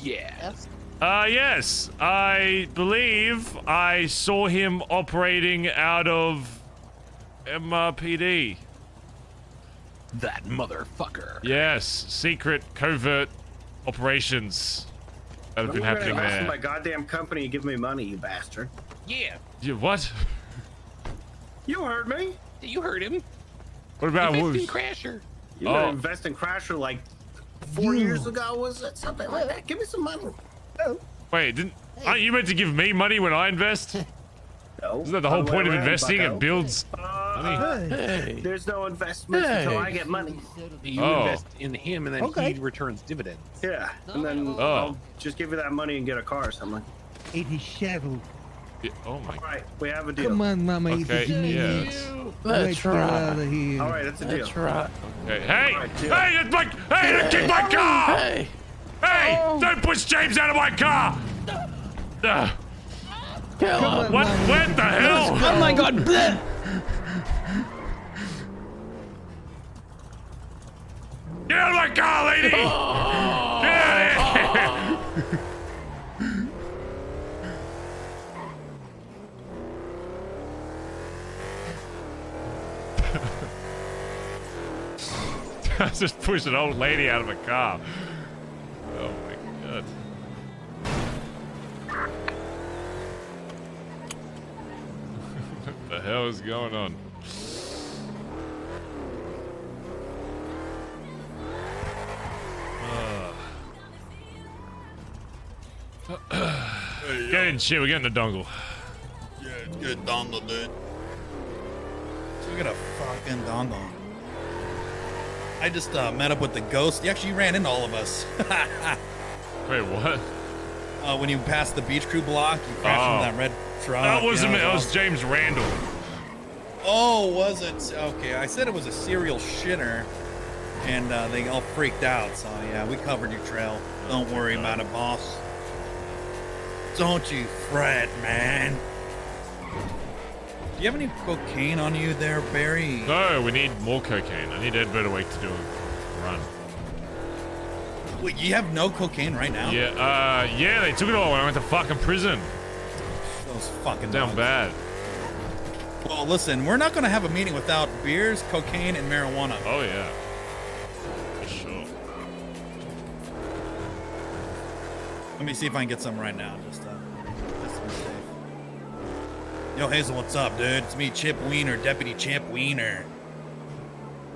Yeah. Yes. I believe I saw him operating out of MRPD. That motherfucker. Yes. Secret covert operations that have been happening there. My goddamn company, give me money, you bastard. Yeah. You, what? You heard me. You heard him. What about Invest Whoosh? in Crasher. You gonna invest in Crasher like 4 years ago? Was it something like that? Give me some money. Wait, aren't you meant to give me money when I invest? No. Isn't that the whole point of investing? It builds money. Hey. There's no investment until I get money. You invest in him, and then he returns dividends. Yeah, and then I'll just give you that money and get a car or something. It is settled. Yeah, oh my. All right, we have a deal. Come on, Mama. Okay, Let's That's get out of here. All right, that's a deal. That's right. Okay. Hey! All right, deal. Hey! It's my, hey! Don't kick my car! Hey. Hey! Don't push James out of my car! What? What the hell? Oh my God! Bleh. Get out of my car, lady! Get out of here! I just pushed an old lady out of a car. Oh my God. What the hell is going on? Get in, shit. We're getting the dongle. Yeah, it's good dongle, dude. Look at a fucking dongle. I just met up with the ghost. He actually ran into all of us. Wait, what? When you passed the beach crew block, you crashed into that red truck. That wasn't me. Yeah, That was James Randall. Oh, was it? Okay, I said it was a serial shitter, and they all freaked out. So yeah, we covered your trail. Don't worry about it, boss. Don't you fret, man. Do you have any cocaine on you there, Barry? No, we need more cocaine. I need Edbert awake to do a run. Wait, you have no cocaine right now? Yeah, yeah, they took it all when I went to fucking prison. Those fucking Down dogs. bad. Well, listen, we're not gonna have a meeting without beers, cocaine, and marijuana. Oh yeah. For sure. Let me see if I can get some right now. Just to be safe. Yo, Hazel, what's up, dude? It's me, Chip Wiener, Deputy Chip Wiener.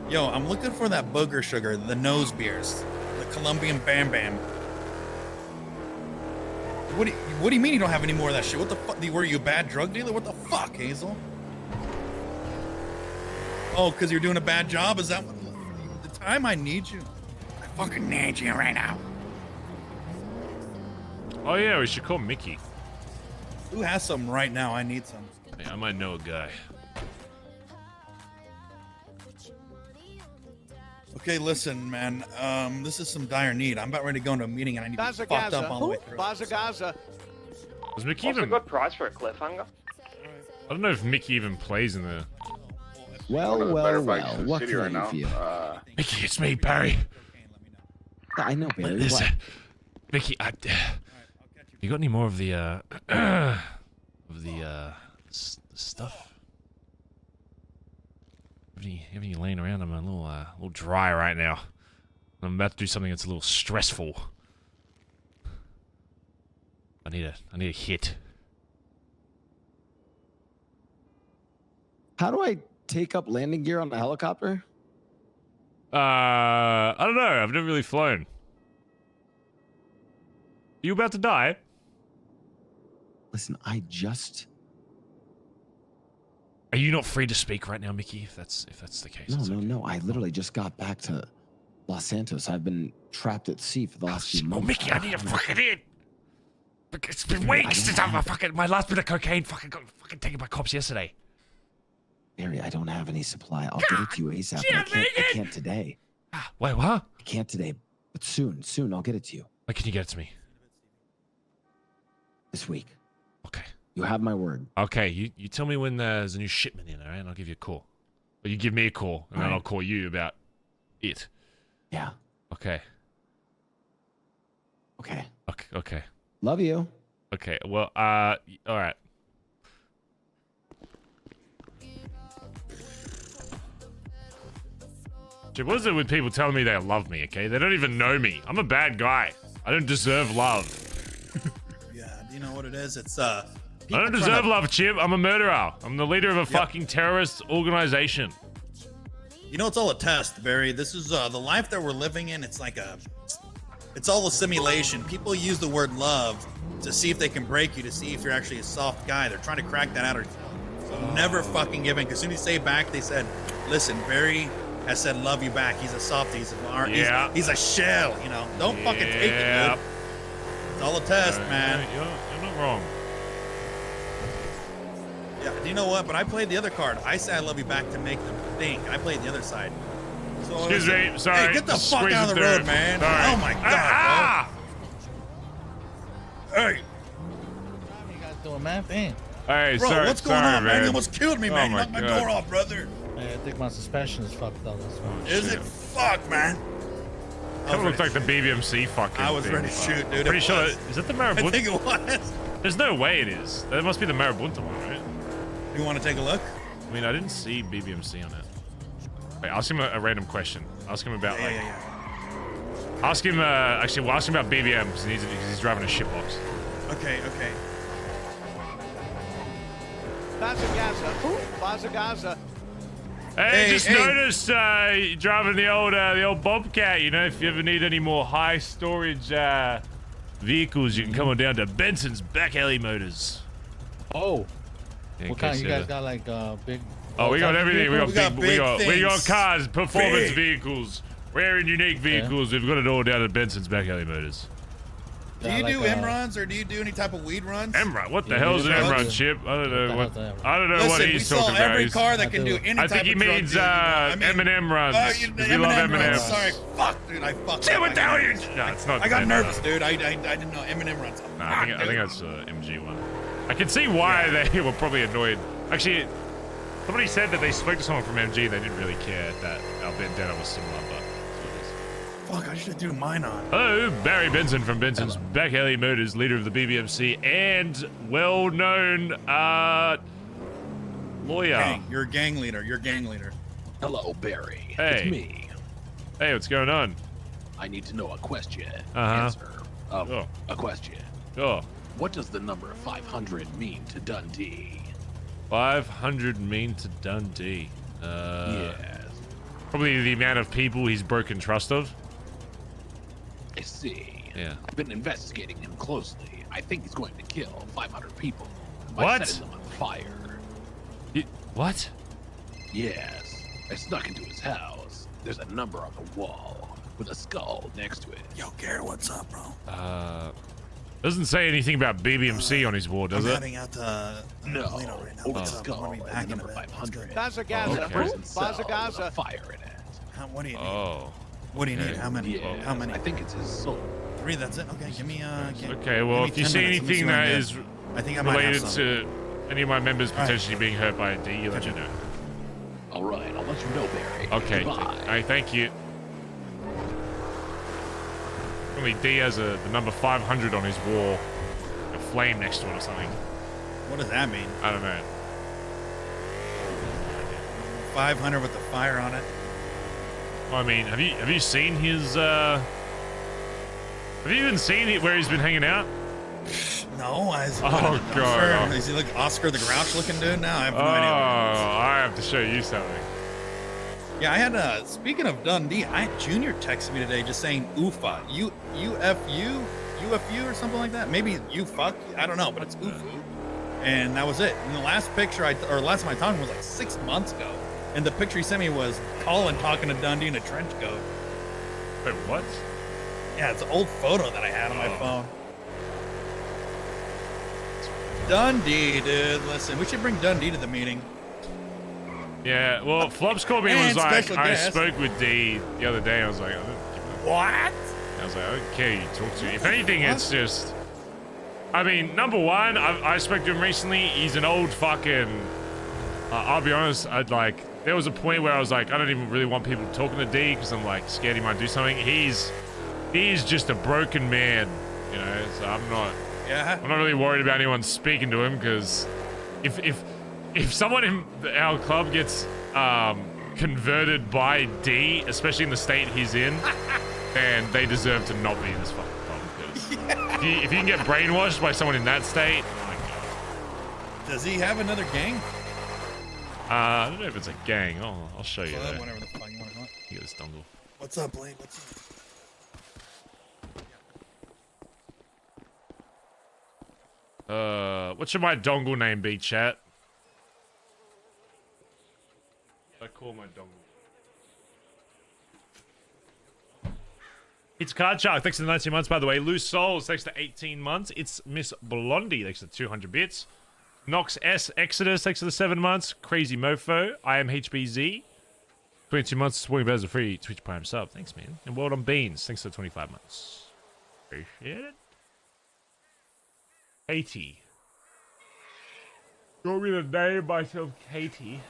Yo, I'm looking for that booger sugar, the nose beers, the Colombian Bam Bam. What do you mean you don't have any more of that shit? What the fuck? Were you a bad drug dealer? What the fuck, Hazel? Oh, because you're doing a bad job? Is that the time I need you? I fucking need you right now. Oh yeah, we should call Mickey. Who has some right now? I need some. Hey, I might know a guy. Okay, listen, man. This is some dire need. I'm about ready to go into a meeting and I need to be Bazza fucked up Gaza. all the way through. Bazza Gaza. Was Mickey What's a even? good price for a cliffhanger? I don't know if Mickey even plays in there. Well, what can I do for you? Mickey, it's me, Barry. I know, Barry. Listen, What? Mickey, you got any more of the stuff? Have any laying around? I'm a little dry right now. I'm about to do something that's a little stressful. I need a hit. How do I take up landing gear on the helicopter? I don't know. I've never really flown. You about to die? Listen, I just. Are you not free to speak right now, Mickey? If that's the case. No. I literally just got back to Los Santos. I've been trapped at sea for the last few months. Mickey, I need a fucking hit. It's been weeks since I've my last bit of cocaine got taken by cops yesterday. Barry, I don't have any supply. I'll get it to you ASAP. But I can't today. Wait, what? I can't today, but soon I'll get it to you. When can you get it to me? This week. Okay. You have my word. Okay, you tell me when there's a new shipment in, all right? And I'll give you a call. Or you give me a call, and then I'll call you about it. Yeah. Okay. Okay. Okay. Love you. Okay. Well, all right. Dude, what is it with people telling me they love me, okay? They don't even know me. I'm a bad guy. I don't deserve love. Yeah, do you know what it is? It's, I don't deserve love, Chip. I'm a murderer. I'm the leader of a fucking terrorist organization. You know, it's all a test, Barry. This is the life that we're living in. It's like it's all a simulation. People use the word love to see if they can break you, to see if you're actually a soft guy. They're trying to crack that out. So never fucking give in. Because as soon as you say back, they said, listen, Barry has said love you back. He's a softie. He's a shell, you know. Don't fucking take it, dude. It's all a test, man. You're not wrong. Yeah, do you know what? But I played the other card. I say I love you back to make them think. I played the other side. So Excuse me, sorry. Hey, get the fuck out of the road, man. Sorry. Oh my god, bro. Hey. You guys doing, man? Damn. Hey, bro, sorry, what's going on, man? You almost killed me, man. Oh You knocked my door off, brother. I think my suspension is fucked up. Is it? Fuck, man. Kind of looked like the BBMC fucking I was thing. ready to shoot, dude. Pretty It sure. was. Is that the Marabunta? I think it was. There's no way it is. That must be the Marabunta one, right? You want to take a look? I mean, I didn't see BBMC on it. Wait, ask him a random question. Ask him about, like... Ask him, actually, we'll ask him about BBMs, because he's driving a shitbox. Okay. Bazza Gaza. Hey, just noticed you're driving the old Bobcat. You know, if you ever need any more high storage vehicles, you can come on down to Benson's Back Alley Motors. Oh. In What kind? case You guys got like big? Oh, we got everything. We got cars, performance Big. vehicles, rare and unique vehicles. We've got it all down at Benson's Back Alley Motors. Do you do M-runs or do you do any type of weed runs? M-run? What the hell's an M-run, Chip? I don't know what. I don't know Listen, what he's talking about. We saw every car that can do any I type think he of drug means deal, you know what I mean? M&M runs. The We love M&M runs. M&Ms. Sorry, fuck, dude. I fucked Say up. what the hell you? No, it's not. I got no, nervous, dude. I didn't know M&M runs. No, I think that's MG one. I can see why they were probably annoyed. Actually, somebody said that they spoke to someone from MG. They didn't really care that our bandana was similar, but. Fuck, I should have threw mine on. Hello, Barry Benson from Benson's Back Alley Motors, leader of the BBMC and well-known lawyer. Hey, you're a gang leader. Hello, Barry. Hey. It's me. Hey, what's going on? I need to know a question. Uh-huh. Answer. A question. Oh. What does the number 500 mean to Dundee? 500 mean to Dundee. Yes. Probably the amount of people he's broken trust of. I see. Yeah. I've been investigating him closely. I think he's going to kill 500 people by What? setting them on fire. What? Yes. I snuck into his house. There's a number on the wall with a skull next to it. Yo, Garrett, what's up, bro? Doesn't say anything about BBMC on his wall, does I'm it? heading out to No. Toledo right now. Over the What's up? I'm skull gonna be and back the in a number bit. 500. Bazza Gaza. Prison cell Bazza with a Gaza. fire in it. What do you need? Oh. What do you need? How many? Yeah, How many? I think it's his soul. 3, that's it? Okay, give me, Okay, well, if you see anything that is I think I might have related some. to any of my members potentially being hurt by a D, you let me know. All right, I'll let you know, Barry. Okay. Goodbye. Hey, thank you. Probably D has the number 500 on his wall. A flame next to it or something. What does that mean? I don't know. 500 with the fire on it. Well, I mean, have you seen his Have you even seen where he's been hanging out? No, Oh god. Sure. Is he like Oscar the Grouch looking dude now? I have no Oh, idea. I have to show you something. Yeah, I had speaking of Dundee, I had Junior text me today just saying UFA. UFU or something like that. Maybe you fuck, I don't know, but it's UFU. And that was it. And the last picture last time I talked to him was like 6 months ago. And the picture he sent me was Collin talking to Dundee in a trench coat. Wait, what? Yeah, it's an old photo that I had on my phone. Dundee, dude. Listen, we should bring Dundee to the meeting. Yeah, well, Flops called me and was And like, special I guest. spoke with D the other day. I was like, what? I was like, I don't care who you talk to. If anything, it's just... I mean, number one, I spoke to him recently. He's an old fucking... I'll be honest, I'd like... there was a point where I was like, I don't even really want people talking to D because I'm like scared he might do something. He's just a broken man, you know. So I'm not really worried about anyone speaking to him because if someone in our club gets converted by D, especially in the state he's in, then they deserve to not be in this fucking club. Because if you can get brainwashed by someone in that state, oh my god. Does he have another gang? I don't know if it's a gang. I'll show you. Well, whatever the fuck you want to call it. You got this dongle. What's up, Blade? What's up? What should my dongle name be, chat? I call my dongle. It's Card Shark. Thanks for the 19 months, by the way. Loose Souls. Thanks to 18 months. It's Miss Blondie. Thanks to 200 bits. Nox S Exodus. Thanks for the 7 months. Crazy Mofo. I am HBZ. 22 months. Supporting Bazza free Twitch Prime sub. Thanks, man. And World on Beans. Thanks for the 25 months. Appreciate it. 80. You want me to name myself Katie?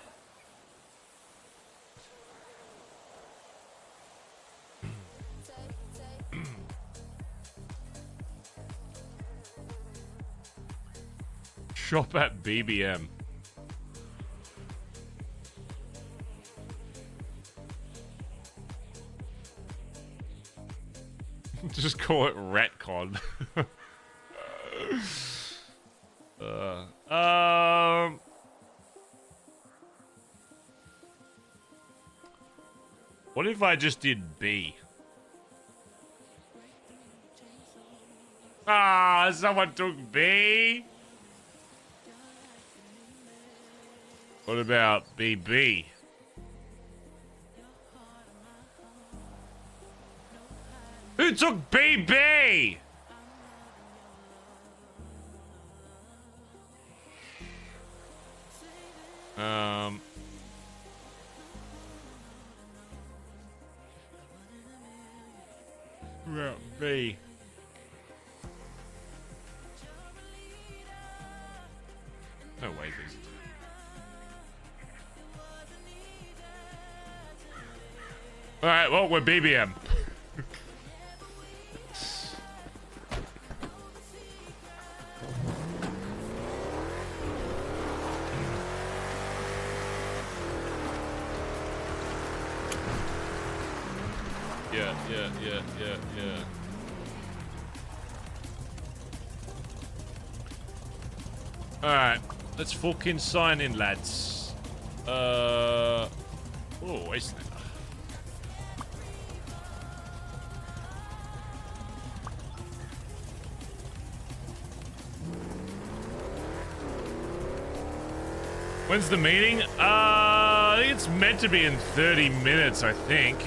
Shop at BBM. Just call it Retcon. What if I just did B? Ah, someone took B. What about BB? Who took BB? Who about B? No way there's... Alright, well, we're BBM. Yeah. Alright, let's fucking sign in, lads. Oh, wait a second. When's the meeting? I think it's meant to be in 30 minutes, I think.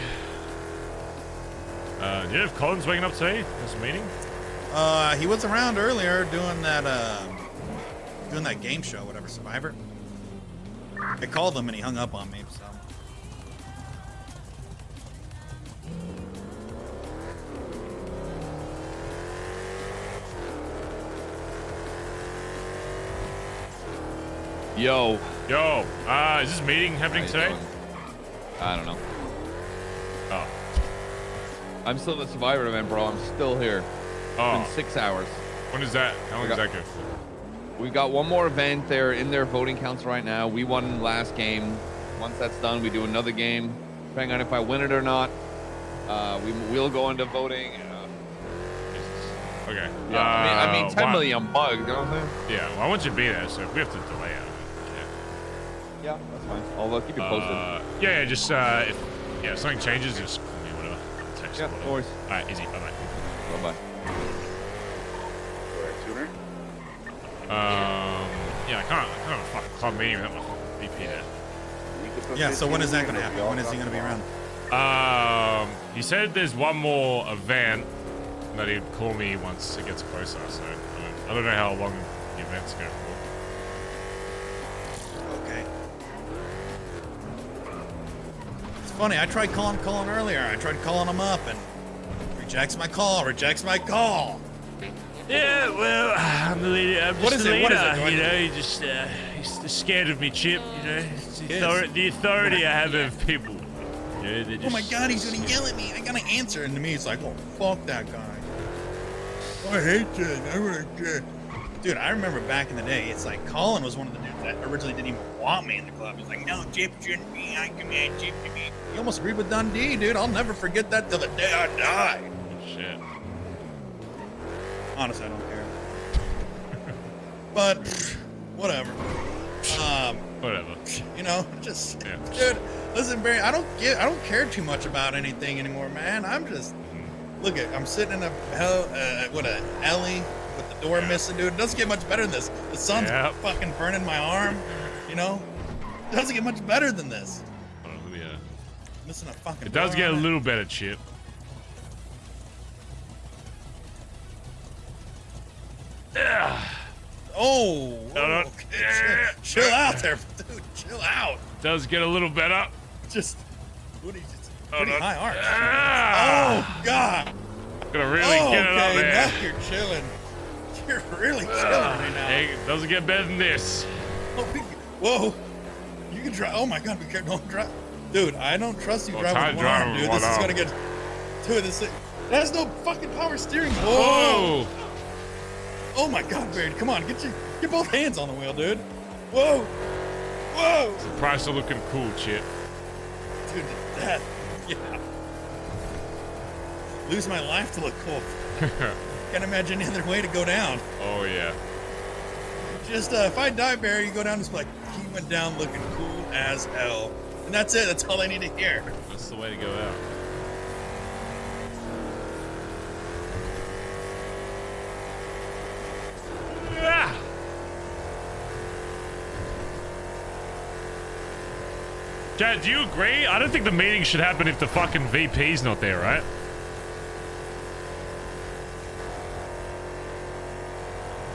Do you know if Collin's waking up today? This meeting? He was around earlier doing that game show, whatever, Survivor. I called him and he hung up on me, so. Yo, is this meeting happening today? I don't know. Oh. I'm still at the Survivor event, bro. I'm still here. Oh. It's been 6 hours. When is that? How long does that go? We got one more event. They're in their voting counts right now. We won last game. Once that's done, we do another game. Depending on if I win it or not, we'll go into voting. Okay. Yeah, I mean 10 million bugs, you know what I'm saying? Yeah, well, I want you to be there, so if we have to delay it. Yeah, that's fine. I'll keep you posted. Yeah, just, if something changes, just call me, whatever. Text, yeah, whatever. no worries. Alright, easy. Bye-bye. Bye-bye. Yeah, I can't have a fucking club meeting without my VP there. Yeah, so when is that going to happen? When is he going to be around? He said there's one more event that he'd call me once it gets closer, so I don't know how long the event's going for. Okay. It's funny, I tried calling Collin earlier. I tried calling him up and rejects my call. Yeah, well, I'm the leader. I'm just the leader. You know, he scared of me, Chip. You know, it's the authority I have over people. You know, they're Oh my just- God, he's gonna yell at me. I gotta answer. And to me, it's like, oh, fuck that guy. I hate that. Dude, I remember back in the day, it's like Collin was one of the dudes that originally didn't even want me in the club. He's like, no, Chip shouldn't be. I command Chip to be. He almost agreed with Dundee, dude. I'll never forget that till the day I die. Shit. Honestly, I don't care. But whatever. Whatever. You know, just dude. Listen, Barry. I don't care too much about anything anymore, man. I'm just look at. I'm sitting in a Ellie with the door missing, dude. It doesn't get much better than this. The sun's fucking burning my arm. You know, it doesn't get much better than this. Oh, yeah. Missing a fucking. It does door get a on it. little better, Chip. Oh, okay. Chill out there, dude. Chill out. Does get a little better. Just what are you just Oh, pretty no. high arch. Ah. Oh God. Gonna really get it up okay, there. now you're chilling. You're really chilling right now. Hey, it doesn't get better than this. Oh, whoa. You can drive. Oh my God, be careful. Don't drive. Dude, I don't trust you Well, driving time with one arm, driving dude. with This is one gonna arm. get. Dude, this. It has no fucking power steering. Whoa. Whoa. Oh my God, Barry, come on, get both hands on the wheel, dude. Whoa. Whoa. Price are looking cool, Chip. Dude, that. Yeah. Lose my life to look cool. Can't imagine any other way to go down. Oh yeah. Just if I die, Barry, you go down just like he went down looking cool as hell, and that's it. That's all I need to hear. That's the way to go out. Ah! Chad, do you agree? I don't think the meeting should happen if the fucking VP's not there, right?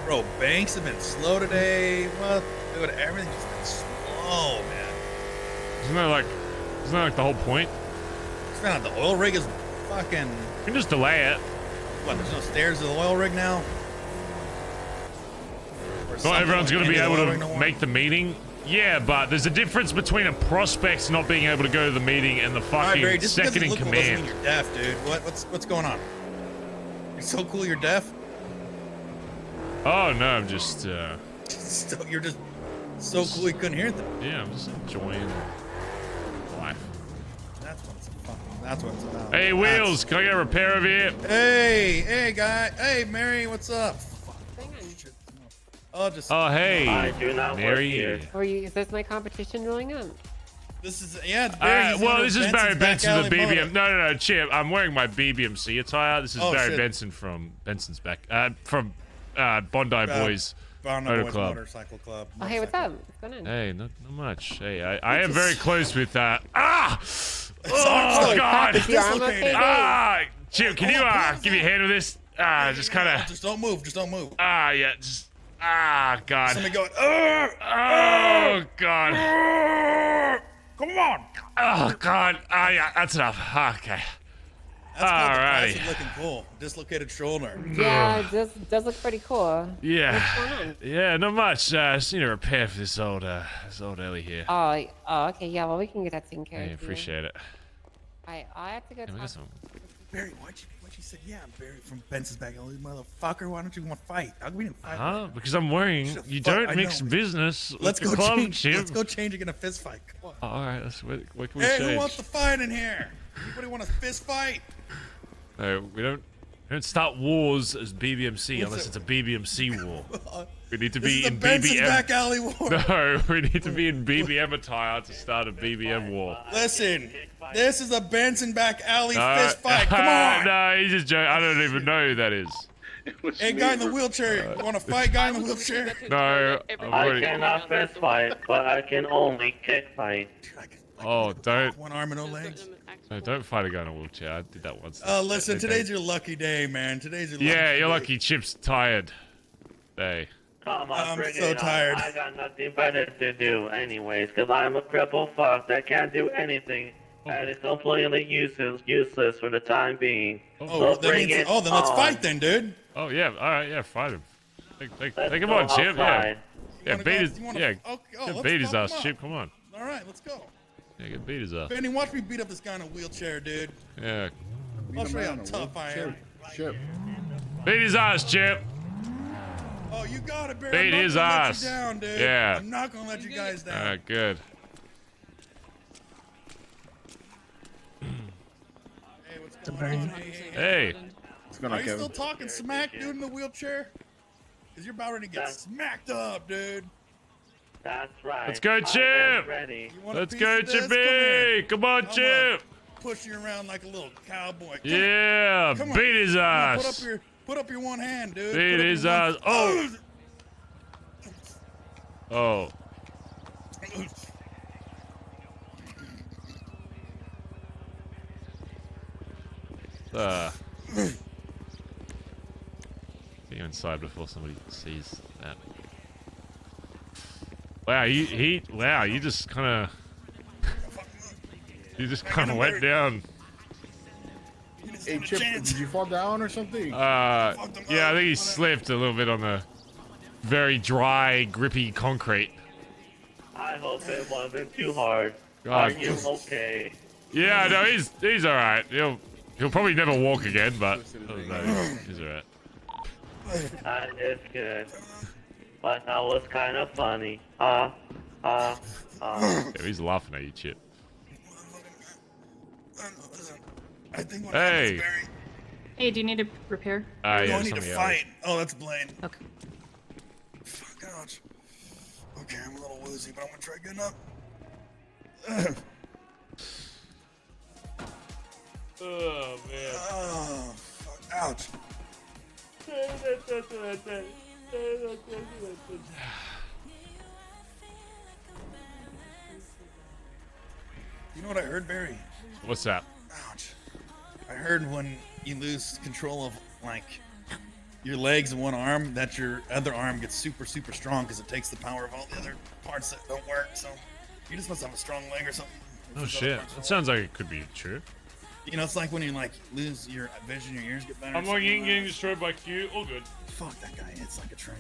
Bro, banks have been slow today. Well, dude, everything's just been slow, man. Isn't that like the whole point? It's not the oil rig is fucking. You can just delay it. What? There's no stairs to the oil rig now. Or Not something everyone's like going to be into the able oil rig no to more? make the meeting. Yeah, but there's a difference between a prospect not being able to go to the meeting and the All right, fucking Barry, just because second you in look cool doesn't command. mean you're deaf, dude. What's going on? You're so cool, you're deaf. Oh no, I'm just You're just so cool you couldn't hear them. yeah, I'm just enjoying life. That's what it's about. Hey, Wheels, can I get a repair over here? Hey, guy. Hey, Mary, what's up? Oh, just. Oh, hey, I do not work Mary. here. Is this my competition rolling up? This is it's Barry. He's Well, in this is Benson's Barry back Benson, alley the BBM. motor. No, Chip. I'm wearing my BBMC attire. This is Oh, Barry shit. Benson from Benson's back. From Bondi Boys Bondi Motor Boys Club. Motorcycle Club. Oh, hey, what's up? What's going on? Hey, not much. Hey, I am very close with Ah! Oh, Oh God! Is your arm okay, Ah! Chip, can you give me a hand with this? Just kind of. Just don't move. Just don't move. Yeah. Just. God. Somebody going. Oh God. Come on. Oh God. Yeah. That's enough. Okay. That's called the Alrighty. classic looking cool. Dislocated shoulder. Yeah, it does look pretty cool. Yeah. What's going on? Yeah. Not much. Just need a repair for this old Ellie here. Oh, okay. Yeah, well, we can get that taken care Hey, of. appreciate it. I have to go Yeah, we got talk. some. Barry, why'd you say yeah? I'm Barry from Benson's back alley, motherfucker. Why don't you want to fight? We didn't fight. Huh? Because I'm wearing. You don't mix business. Let's with go the club, change. Chip. Let's go change and get a fist fight. Come on. All right. What can we Hey, change? who wants to fight in here? Anybody want a fist fight? No, we don't start wars as BBMC unless it's a BBMC war. We need to This be is a in Benson's BBM. back alley war. No, we need to be in BBM attire to start a BBM war. Listen, this is a Benson back alley fist fight. Come on. No, he's just joking. I don't even know who that is. Hey, guy in the wheelchair. You want to fight, guy in the wheelchair? No, I cannot fist fight, but I can only kick fight. Oh, don't. One arm and no legs. No, don't fight a guy in a wheelchair. I did that once. Listen, today's your lucky day, man. Today's your lucky Yeah, you're day. lucky. Chip's tired. Hey. Come on, I'm bring so it on. tired. I got nothing better to do anyways, because I'm a crippled fuck that can't do anything. And it's completely useless for the time being. Oh, So that bring means, it then let's on. fight then, dude. Oh yeah. All right. Yeah. Fight him. Take Let's him go on, Chip. Yeah. outside. Yeah, beat his. Yeah, let's beat his fuck ass, him up. Chip. Come on. All right, let's go. Yeah, get beat his ass. Benny, watch me beat up this guy in a wheelchair, dude. Yeah. I'll show you how tough I am. Chip. Beat his ass, Chip. Oh, you got it, Barry. Beat his I'm not gonna ass. let you down, dude. Yeah. I'm not gonna let you guys down. Alright, good. Hey, what's going on? Hey. Are you still talking smack, dude, in the wheelchair? Because you're about ready to get smacked up, dude. That's right. Let's go, Chip. Let's go, Chippy. Come on, Chip. Push you around like a little cowboy. Yeah, Come on. beat his Come on, ass. put up your one hand, dude. Beat Put up his your one- ass. Oh. Oh. Get you inside before somebody sees that. Wow, you just kind of went down. Hey, Chip, did you fall down or something? Yeah, I think he slipped a little bit on the very dry, grippy concrete. I hope it wasn't too hard. God. Are you okay? Yeah, no, he's all right. He'll probably never walk again, but other than that, he's all right. That is good. But that was kind of funny. Yeah, he's laughing at you, Chip. Hey. Hey, do you need a repair? Yeah, I need to somebody fight. Oh, that's Blaine. Okay. Fuck, ouch. Okay, I'm a little woozy, but I'm gonna try getting up. Oh, man. Oh, fuck, ouch. You know what I heard, Barry? What's that? Ouch. I heard when you lose control of, like, your legs and one arm, that your other arm gets super, super strong because it takes the power of all the other parts that don't work. So you just must have a strong leg or something. Oh, shit. That sounds like it could be true. You know, it's like when you, like, lose your vision, your ears get better. I'm logging in, getting destroyed by Q. All good. Fuck, that guy hits like a train.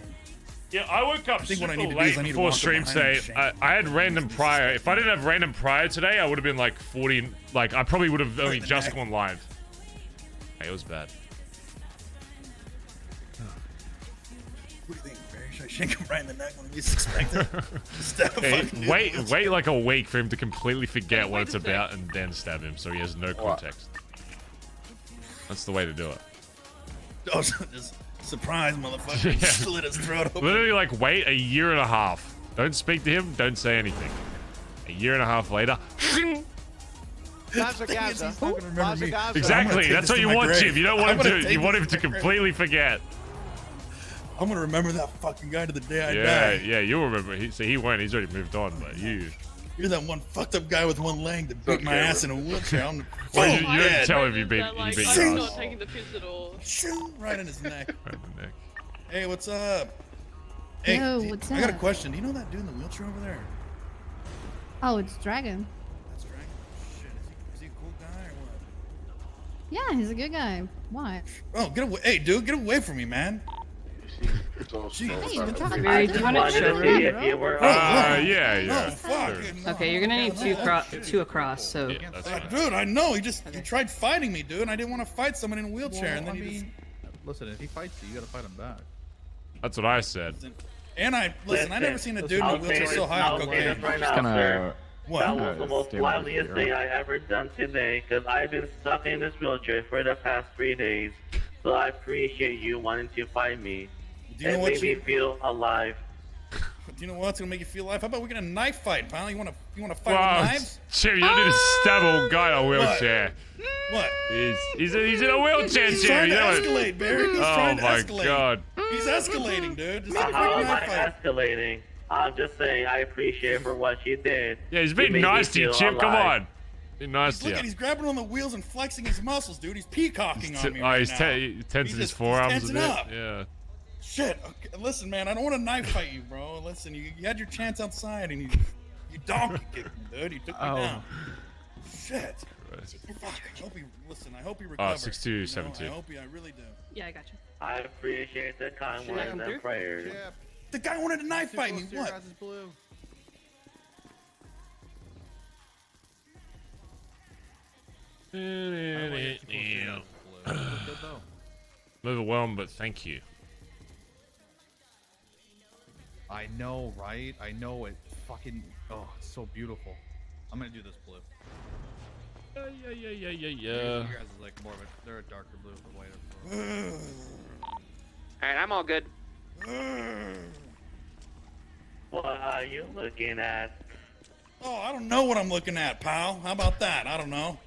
Yeah, I woke up super what I need to do late is I need to before walk stream up behind today. him and I had random prior. If I didn't have random prior today, I would have been like 40. Like, I probably would have only just gone live. Hey, it was bad. What do you think, Barry? Should I shake him right in the neck when he's expected? Wait like a week for him to completely forget what it's about and then stab him so he has no context. That's the way to do it. Oh, so just surprise, motherfucker. Yeah. Slit his throat open. Literally, like, wait a year and a half. Don't speak to him. Don't say anything. A year and a half later. Bazza Gaza. Bazza Gaza. Exactly. That's what you want, Jim. You don't want him to. You want him to completely forget. I'm gonna remember that fucking guy to the day I Yeah, die. yeah. You'll remember. He went. He's already moved on. But you. You're that one fucked up guy with one leg that beat my ass in a wheelchair. I'm Well, you dead. didn't tell him you beat your ass. taking the piss at all. Right in his neck. Right in the neck. Hey, what's up? Hey, Yo, what's I got a up? question. Do you know that dude in the wheelchair over there? Oh, it's Dragon. That's right. Shit, is he a cool guy or what? Yeah, he's a good guy. Why? Oh, get away! Hey, dude, get away from me, man. Hey, we're talking I about just wanted to see if you were. Yeah. Oh, fuck. Okay, you're gonna need two across. So. Yeah, that's fine. Dude, I know. He tried fighting me, dude, and I didn't want to fight someone in a wheelchair, and then Listen, if he fights you, you gotta fight him back. That's what I said. And I never seen a dude in a wheelchair so high on cocaine. Right now, sir. What? That was the most liveliest thing I ever done today, because I've been stuck in this wheelchair for the past 3 days. So I appreciate you wanting to fight me. Do you know It what made me feel alive. Do you know what's gonna make you feel alive? How about we get a knife fight, pal? You wanna fight Wow, with knives? Chip, you need to stab a guy in a wheelchair. What? He's in a wheelchair, He's Chip. trying You to know it. escalate, Barry. He's Oh trying to my escalate. god. He's escalating, dude. Just a quick How am knife I fight. escalating? I'm just saying I appreciate her for what she did. Yeah, he's She being made me nice to you, feel Chip. Come alive. on. Be nice to Look you. at, he's grabbing on the wheels and flexing his muscles, dude. He's peacocking on me Oh, right he's now. he's tensing his just- forearms he's a tensing bit. up. Yeah. Shit. Okay, listen, man. I don't want to knife fight you, bro. Listen, you had your chance outside, and you donkey kicked me, dude. You took me down. Shit. Fuck. I hope he recovers. 6272. I hope I really do. Yeah, I got you. I appreciate the kind words and prayers. The guy wanted to knife fight me. Close to your What? guys' blue. I'm overwhelmed, but thank you. I know, right? I know it. Fucking. Oh, it's so beautiful. I'm gonna do this blue. Yeah. You guys is like more of a. They're a darker blue with a whiter. All right, I'm all good. What are you looking at? Oh, I don't know what I'm looking at, pal. How about that? I don't know.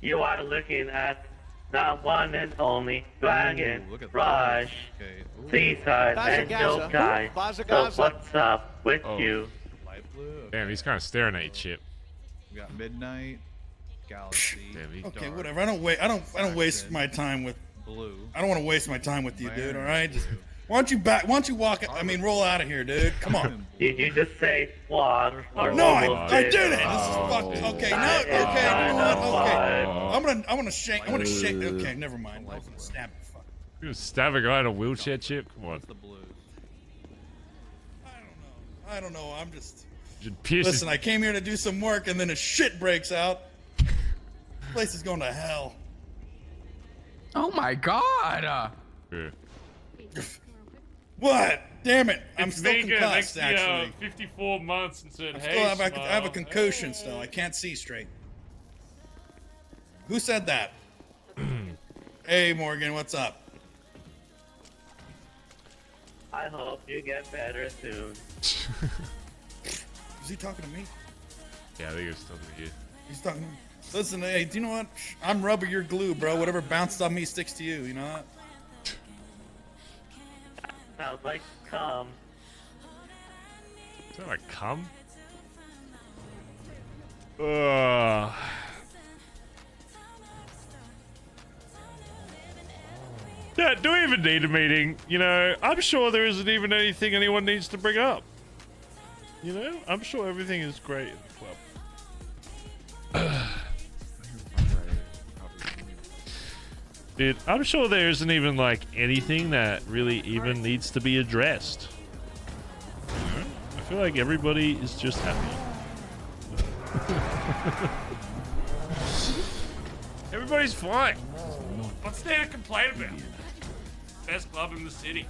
You are looking at the one and only Dragon Rush, Seaside, and Joe Guy. So what's up with you? Light blue. Damn, he's kind of staring at you, Chip. We got Midnight, Galaxy. Okay, Dark, whatever. I don't waste my time with blue. I don't want to waste my time with you, dude. All right, just why don't you walk? I mean, roll out of here, dude. Come on. Did you just say what? No, I didn't. This is fucking okay. No, okay. You know what? Okay. I'm gonna shake. Okay, never mind. I was gonna stab the fuck. You gonna stab a guy in a wheelchair, Chip? Come on. What's the blues? I don't know. I'm just. Listen, I came here to do some work, and then a shit breaks out. This place is going to hell. Oh my god! What? Damn it! I'm It's still Vega, concussed, next year, actually. 54 months and said, I hey, have a concussion still. I can't see straight. Who said that? Hey, Morgan, what's up? I hope you get better soon. Is he talking to me? Yeah, I think it's talking to you. He's talking to me. Listen, hey, do you know what? I'm rubber, you're glue, bro. Whatever bounced on me sticks to you, you know what? Sounds like cum. Is that like cum? Yeah, do we even need a meeting? You know, I'm sure there isn't even anything anyone needs to bring up. You know, I'm sure everything is great in the club. Dude, I'm sure there isn't even like anything that really even needs to be addressed. You know? I feel like everybody is just happy. Everybody's fine. What's there to complain about? Best club in the city.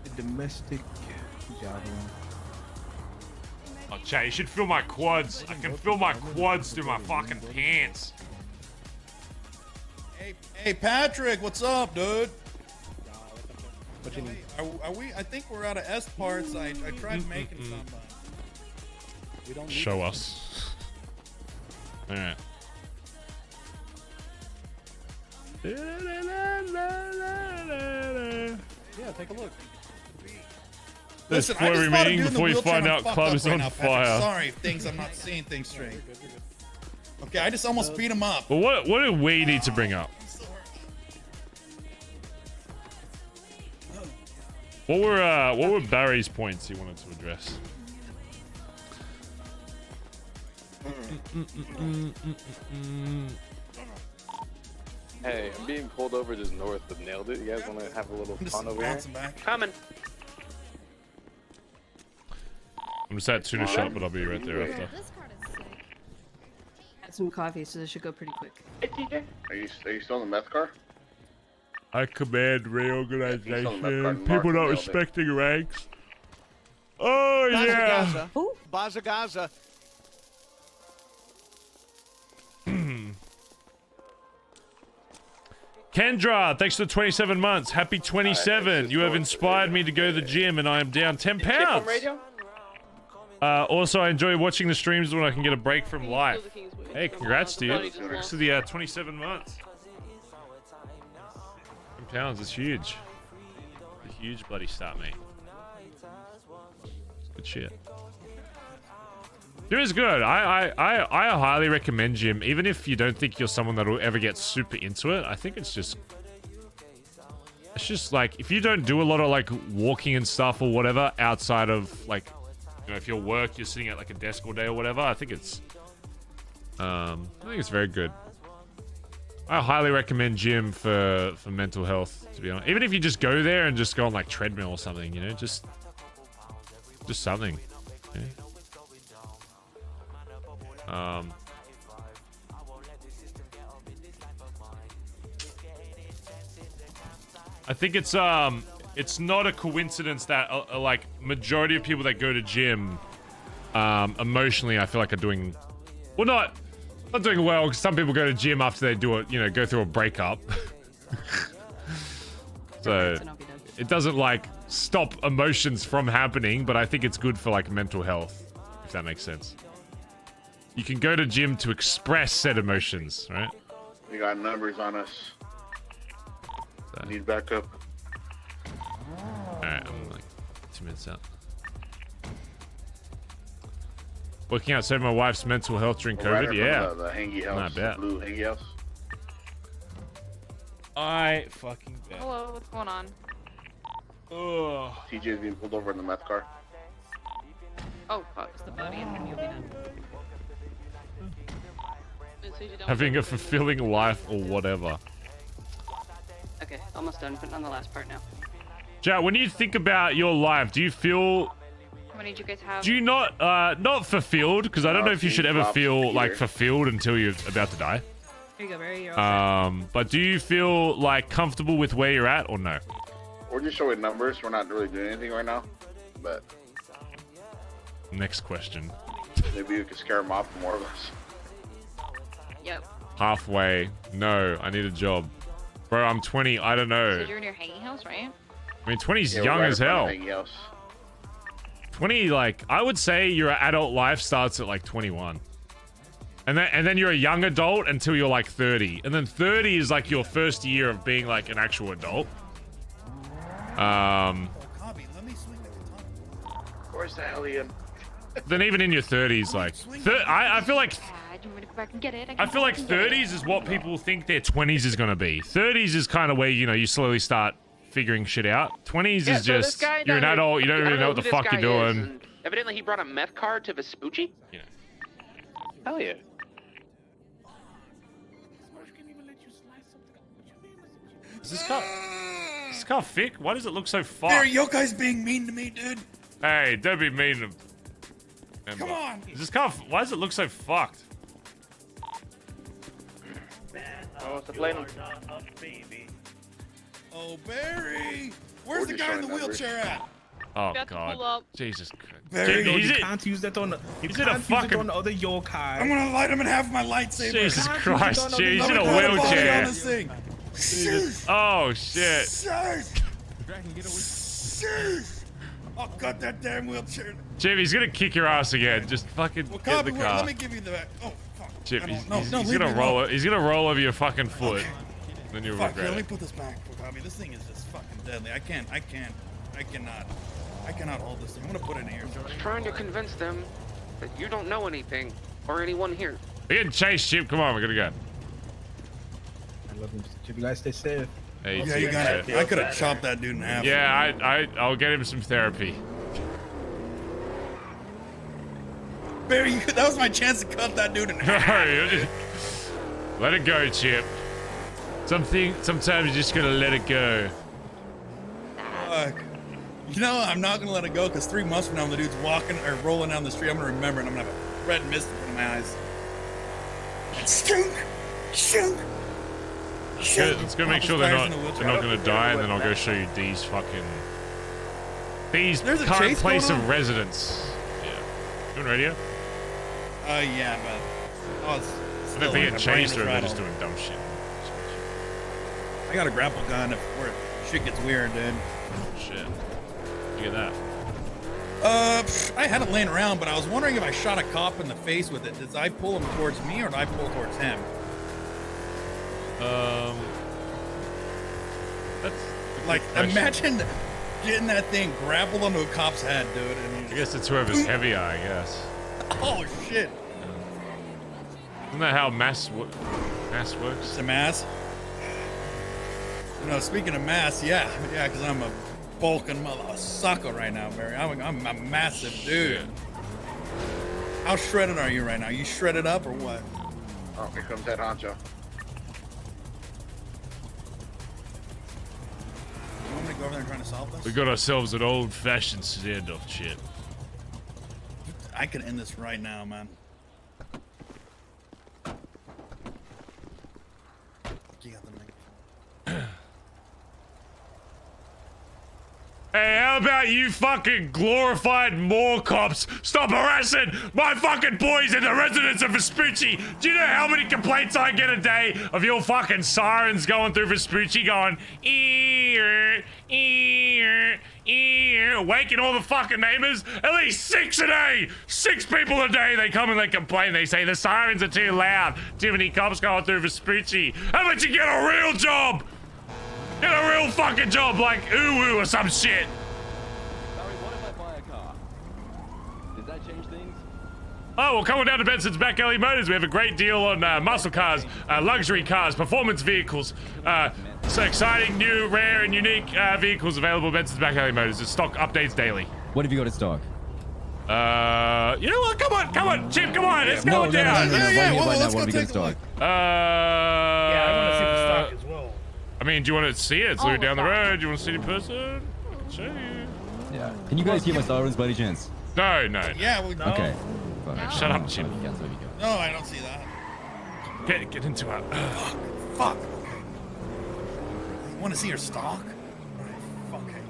The domestic javelin. Oh, Jay, you should feel my quads. I can feel my quads through my fucking pants. Hey, Patrick, what's up, dude? What you need? Are we? I think we're out of S parts. I tried making some. We don't need Show us. All right. Yeah, take a look. Listen, I just thought of doing the before you wheelchair find and I'm out fucked club up is right on now, Patrick. fire. Sorry, I'm not seeing things straight. Okay, I just almost beat him up. But what do we need to bring up? What were Barry's points he wanted to address? Hey, I'm being pulled over just north of Nailed It. You guys want to have a little fun over here? Coming. I'm just at tuna shop, but I'll be right there after. Had some coffee, so this should go pretty quick. Are you still in the meth car? I command reorganization. People Mark not nailed it. respecting ranks. Oh yeah. Bazza Gaza. Kendra, thanks for the 27 months. Happy 27. You have inspired me to go to the gym, and I am down 10 pounds. Also, I enjoy watching the streams when I can get a break from life. Hey, congrats to you. Thanks to the 27 months. 10 pounds is huge. A huge bloody start, mate. It's good shit. Gym is good. I highly recommend gym, even if you don't think you're someone that will ever get super into it. I think it's just like, if you don't do a lot of like walking and stuff or whatever outside of like, you know, if your work, you're sitting at like a desk all day or whatever, I think it's very good. I highly recommend gym for mental health, to be honest. Even if you just go there and just go on like treadmill or something, you know, just something. You know? I think it's not a coincidence that like majority of people that go to gym emotionally, I feel like are doing well, not doing well, because some people go to gym after they do it, you know, go through a breakup. So it doesn't like stop emotions from happening, but I think it's good for like mental health, if that makes sense. You can go to gym to express said emotions, right? We got numbers on us. So. Need backup. Alright, I'm like 2 minutes out. Working out saved my wife's mental health during COVID. Yeah. The hangy house. Not bad. Blue hangy house. I fucking bet. Hello, what's going on? Ugh. TJ's being pulled over in the meth car. Oh, fuck. It's the body and you'll be done. Having a fulfilling life or whatever. Okay, almost done. Putting on the last part now. Jack, when you think about your life, do you feel... How many did you guys have? Do you not fulfilled? Because I don't know if you should ever feel like fulfilled until you're about to die. Here you go, Barry. You're all set. But do you feel like comfortable with where you're at or no? We're just showing numbers. We're not really doing anything right now. But next question. Maybe we could scare them off more of us. Yep. Halfway. No, I need a job. Bro, I'm 20. I don't know. So you're in your hanging house, right? I mean, 20's young as hell. 20, like, I would say your adult life starts at like 21. And then you're a young adult until you're like 30. And then 30 is like your first year of being like an actual adult. Where's the alien? Then even in your 30s, like, I feel like... Do you want me to go back and get it? I feel like 30s is what people think their 20s is going to be. 30s is kind of where, you know, you slowly start figuring shit out. 20s is just, you're an adult, you don't really know what the fuck you're doing. Evidently he brought a meth card to Vespucci? Yeah. Hell yeah. Is this car thick? Why does it look so fucked? There, Yokai's being mean to me, dude. Hey, don't be mean to him. Come on. Is this car, why does it look so fucked? Oh, it's a plane. Oh, Barry! Where's the guy in the wheelchair at? Oh, God. Jesus Christ. Barry, you can't use that on the, you can't use it on other yokai. I'm gonna light him and have my lightsaber. Jesus Christ, Jay, he's in a wheelchair. Oh, shit. I'll cut that damn wheelchair. Jim, he's gonna kick your ass again. Just fucking get the car. Let me give you the... Oh, fuck. Jim, he's gonna roll it. He's gonna roll over your fucking foot. Okay. Then you'll regret let me it. put this back. This thing is just fucking deadly. I cannot hold this thing. I'm gonna put it in here. I was trying to convince them that you don't know anything, or anyone here. We're getting chased, Chip. Come on, we're gonna go. I love you. You guys stay safe. Hey, yeah, you got it. I could have chopped that dude in half. Yeah, I'll get him some therapy. Barry, that was my chance to cut that dude in half. Let it go, Chip. Sometimes you just gotta let it go. Fuck. You know, I'm not gonna let it go because 3 months from now, when the dude's walking or rolling down the street, I'm gonna remember and I'm gonna have a red mist in front of my eyes. Shunk. Let's go make sure they're not gonna die, and then I'll go show you Dee's current place of residence. Yeah. You on radio? Yeah, but I don't know if they get chased or if they're just doing dumb shit. I got a grapple gun where shit gets weird, dude. Shit. You get that? I had it laying around, but I was wondering if I shot a cop in the face with it, did I pull him towards me or did I pull towards him? That's like, imagine getting that thing grappled onto a cop's head, dude. And I guess it's whoever's heavier, I guess. Oh, shit. Isn't that how mass works? It's a mass? No, speaking of mass, yeah, because I'm a bulking mother sucker right now, Barry. I'm a massive dude. Shit. How shredded are you right now? You shredded up or what? Oh, here comes that honcho. go over there and try to solve this? We got ourselves an old-fashioned standoff, chat. I can end this right now, man. You got the mic. Hey, how about you fucking glorified more cops stop harassing my fucking boys in the residence of Vespucci? Do you know how many complaints I get a day of your fucking sirens going through Vespucci going, waking all the fucking neighbors? At least 6 a day! 6 people a day, they come and they complain. They say the sirens are too loud. Too many cops going through Vespucci. How about you get a real job? Get a real fucking job like Uwu or some shit. Barry, what if I buy a car? Does that change things? Oh, well, coming down to Benson's Back Alley Motors, we have a great deal on muscle cars, luxury cars, performance vehicles. So exciting, new, rare, and unique vehicles available at Benson's Back Alley Motors. The stock updates daily. What have you got in stock? You know what? Come on, Chip, come on, let's go down. What have you got in stock? Yeah, I want to see the stock as well. I mean, do you want to see it? It's literally down the road. Do you want to see it in person? I can show you. Yeah. Can you guys hear my sirens by any chance? No. Yeah, we know. Okay. Shut up, Chip. No, I don't see that. Get into it. Fuck. Okay. You want to see your stock? Alright, fuck it.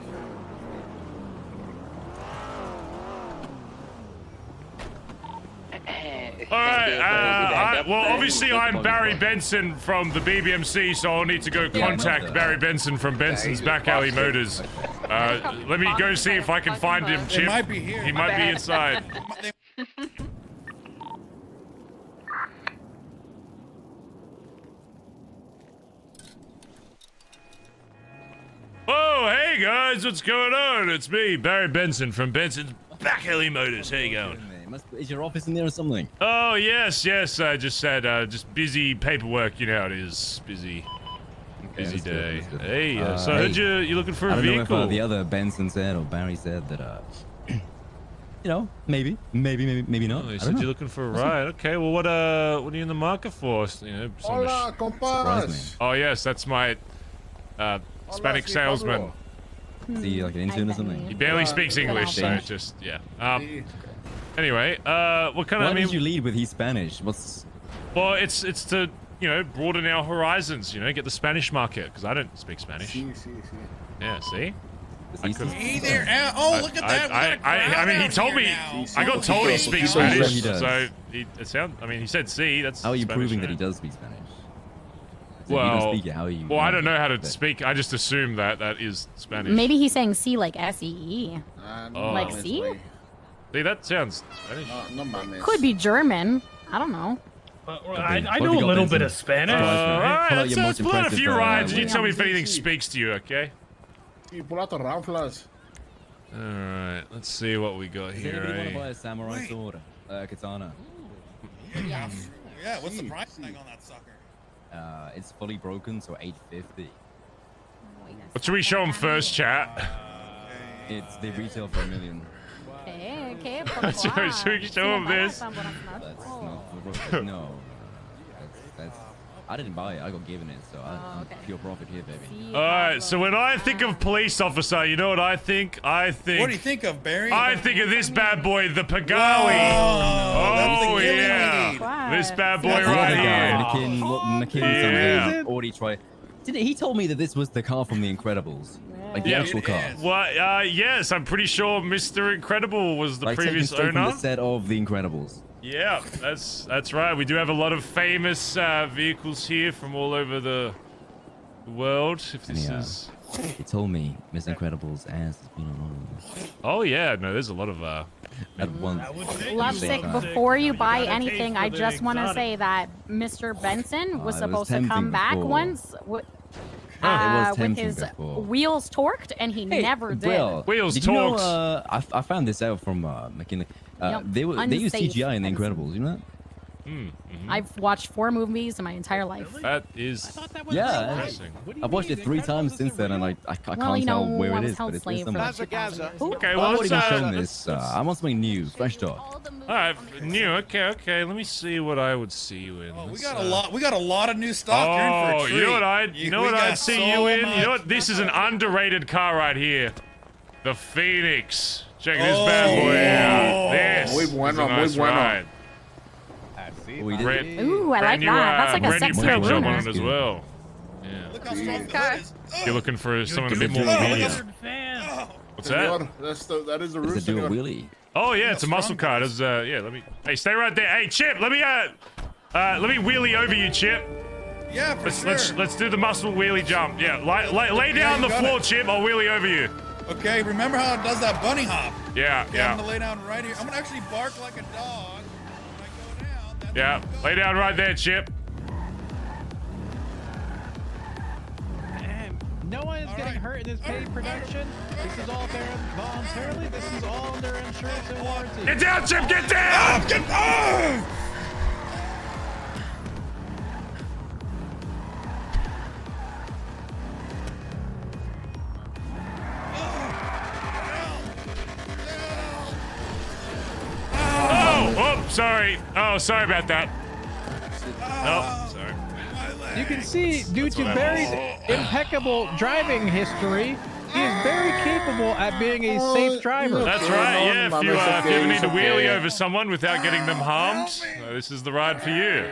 Alright, well, obviously I'm Barry Benson from the BBMC, so I'll need to go contact Barry Benson from Benson's Back Alley Motors. Let me go see if I can find him, Chip. He might be here. He might be inside. Oh, hey guys, what's going on? It's me, Barry Benson from Benson's Back Alley Motors. How you going? Is your office in there or something? Oh, yes. I just said, just busy paperwork. You know how it is. Busy day. Hey, so I heard you're looking for a vehicle. I don't know if the other Benson said or Barry said that, you know, maybe not. Oh, he said you're looking for a ride. Okay, well, what are you in the market for? You know, Hola, compas. Oh, yes, that's my Hispanic salesman. Is he like an intern or something? He barely speaks English, so just, yeah. Anyway, what kind of... Why did you lead with he's Spanish? Well, it's to, you know, broaden our horizons, you know, get the Spanish market, because I don't speak Spanish. Yeah, see? Hey there, oh, look at that. I mean, he told me, I got told he speaks Spanish, so he said see, that's How are you Spanish, proving right? that he does speak Spanish? Well, you don't speak it, how are you... Well, I don't know how to speak. I just assume that is Spanish. Maybe he's saying C like S-E-E. Like C? See, that sounds Spanish. Could be German. I don't know. I know a little bit of Spanish. Alright, let's pull out a few rides and you tell me if anything speaks to you, okay? Pull out the ramflas. Alright, let's see what we got Does here, anybody want eh? to buy a samurai sword? Katana. Yeah, what's the price tag on that sucker? It's fully broken, so $850. What should we show him first, chat? They retail for $1 million. Okay, Should we show him this? That's no. That's I didn't buy it. I got given it, so I'm pure profit here, baby. Alright, so when I think of police officer, you know what I think? What do you think of, Barry? I think of this bad boy, the Pagawi. Oh, yeah. This bad boy right here. McKinn, Audi Troy. He told me that this was the car from The Incredibles. Like the actual car. Well, yes, I'm pretty sure Mr. Incredible was the previous taken straight from owner. the set of The Incredibles. Yeah, that's right. We do have a lot of famous vehicles here from all over the world. If this is... He told me Miss Incredible's ass has been on all of them. Oh yeah, no, there's a lot of at once. Lovesick, before you buy anything, I just want to say that Mr. Benson was supposed to come back once with his wheels torqued, and he never did. Well, wheels torqued. You know, I found this out from McKinley. They use CGI in The Incredibles, you know that? I've watched 4 movies in my entire life. That is Yeah, interesting. I've watched it 3 times since then, and I can't Well, you know, tell where I it was is, held but it's slave been for somewhere. like 2,000 years. Okay, Well, well, I've already been shown let's- this. I'm on something new, fresh talk. All right, new. Okay. Let me see what I would see you in. Oh, we Let's, got a lot. We got a lot of new stuff. You're in for a treat. You know what I'd got see so you in? much. You know what? This is an underrated car right here. The Phoenix. Check this bad boy out. This Muy is bueno, a nice muy bueno. ride. We did. Red, Ooh, I brand like new, that. That's like a brand new sexier paint job on Lunar. it as well. Yeah. Look how strong the car. hood is. You're looking for someone a bit more Senor. medium. What's that? Senor, that is the roof, It's a dual senor. wheelie. Oh yeah, it's a muscle car. It's, yeah, let me. Hey, stay right there. Hey, Chip, let me wheelie over you, Chip. Yeah, for sure. Let's do the muscle wheelie jump. Yeah, lay down on the you got floor, it. Chip. I'll wheelie over you. Okay, remember how it does that bunny hop? Yeah, Okay, yeah. I'm gonna lay down right here. I'm gonna actually bark like a dog. Yeah, lay down right there, Chip. No one is getting hurt in this paid production. This is all done voluntarily. This is all under insurance and warranty. Get down, Chip. Get down. Get down! Oh, sorry. Oh, sorry about that. Oh, sorry. You can see, due That's to what Barry's happened. impeccable driving history, he is very capable at being a safe driver. That's right. Yeah, if you ever need to wheelie over someone without getting them harmed, this is the ride for you.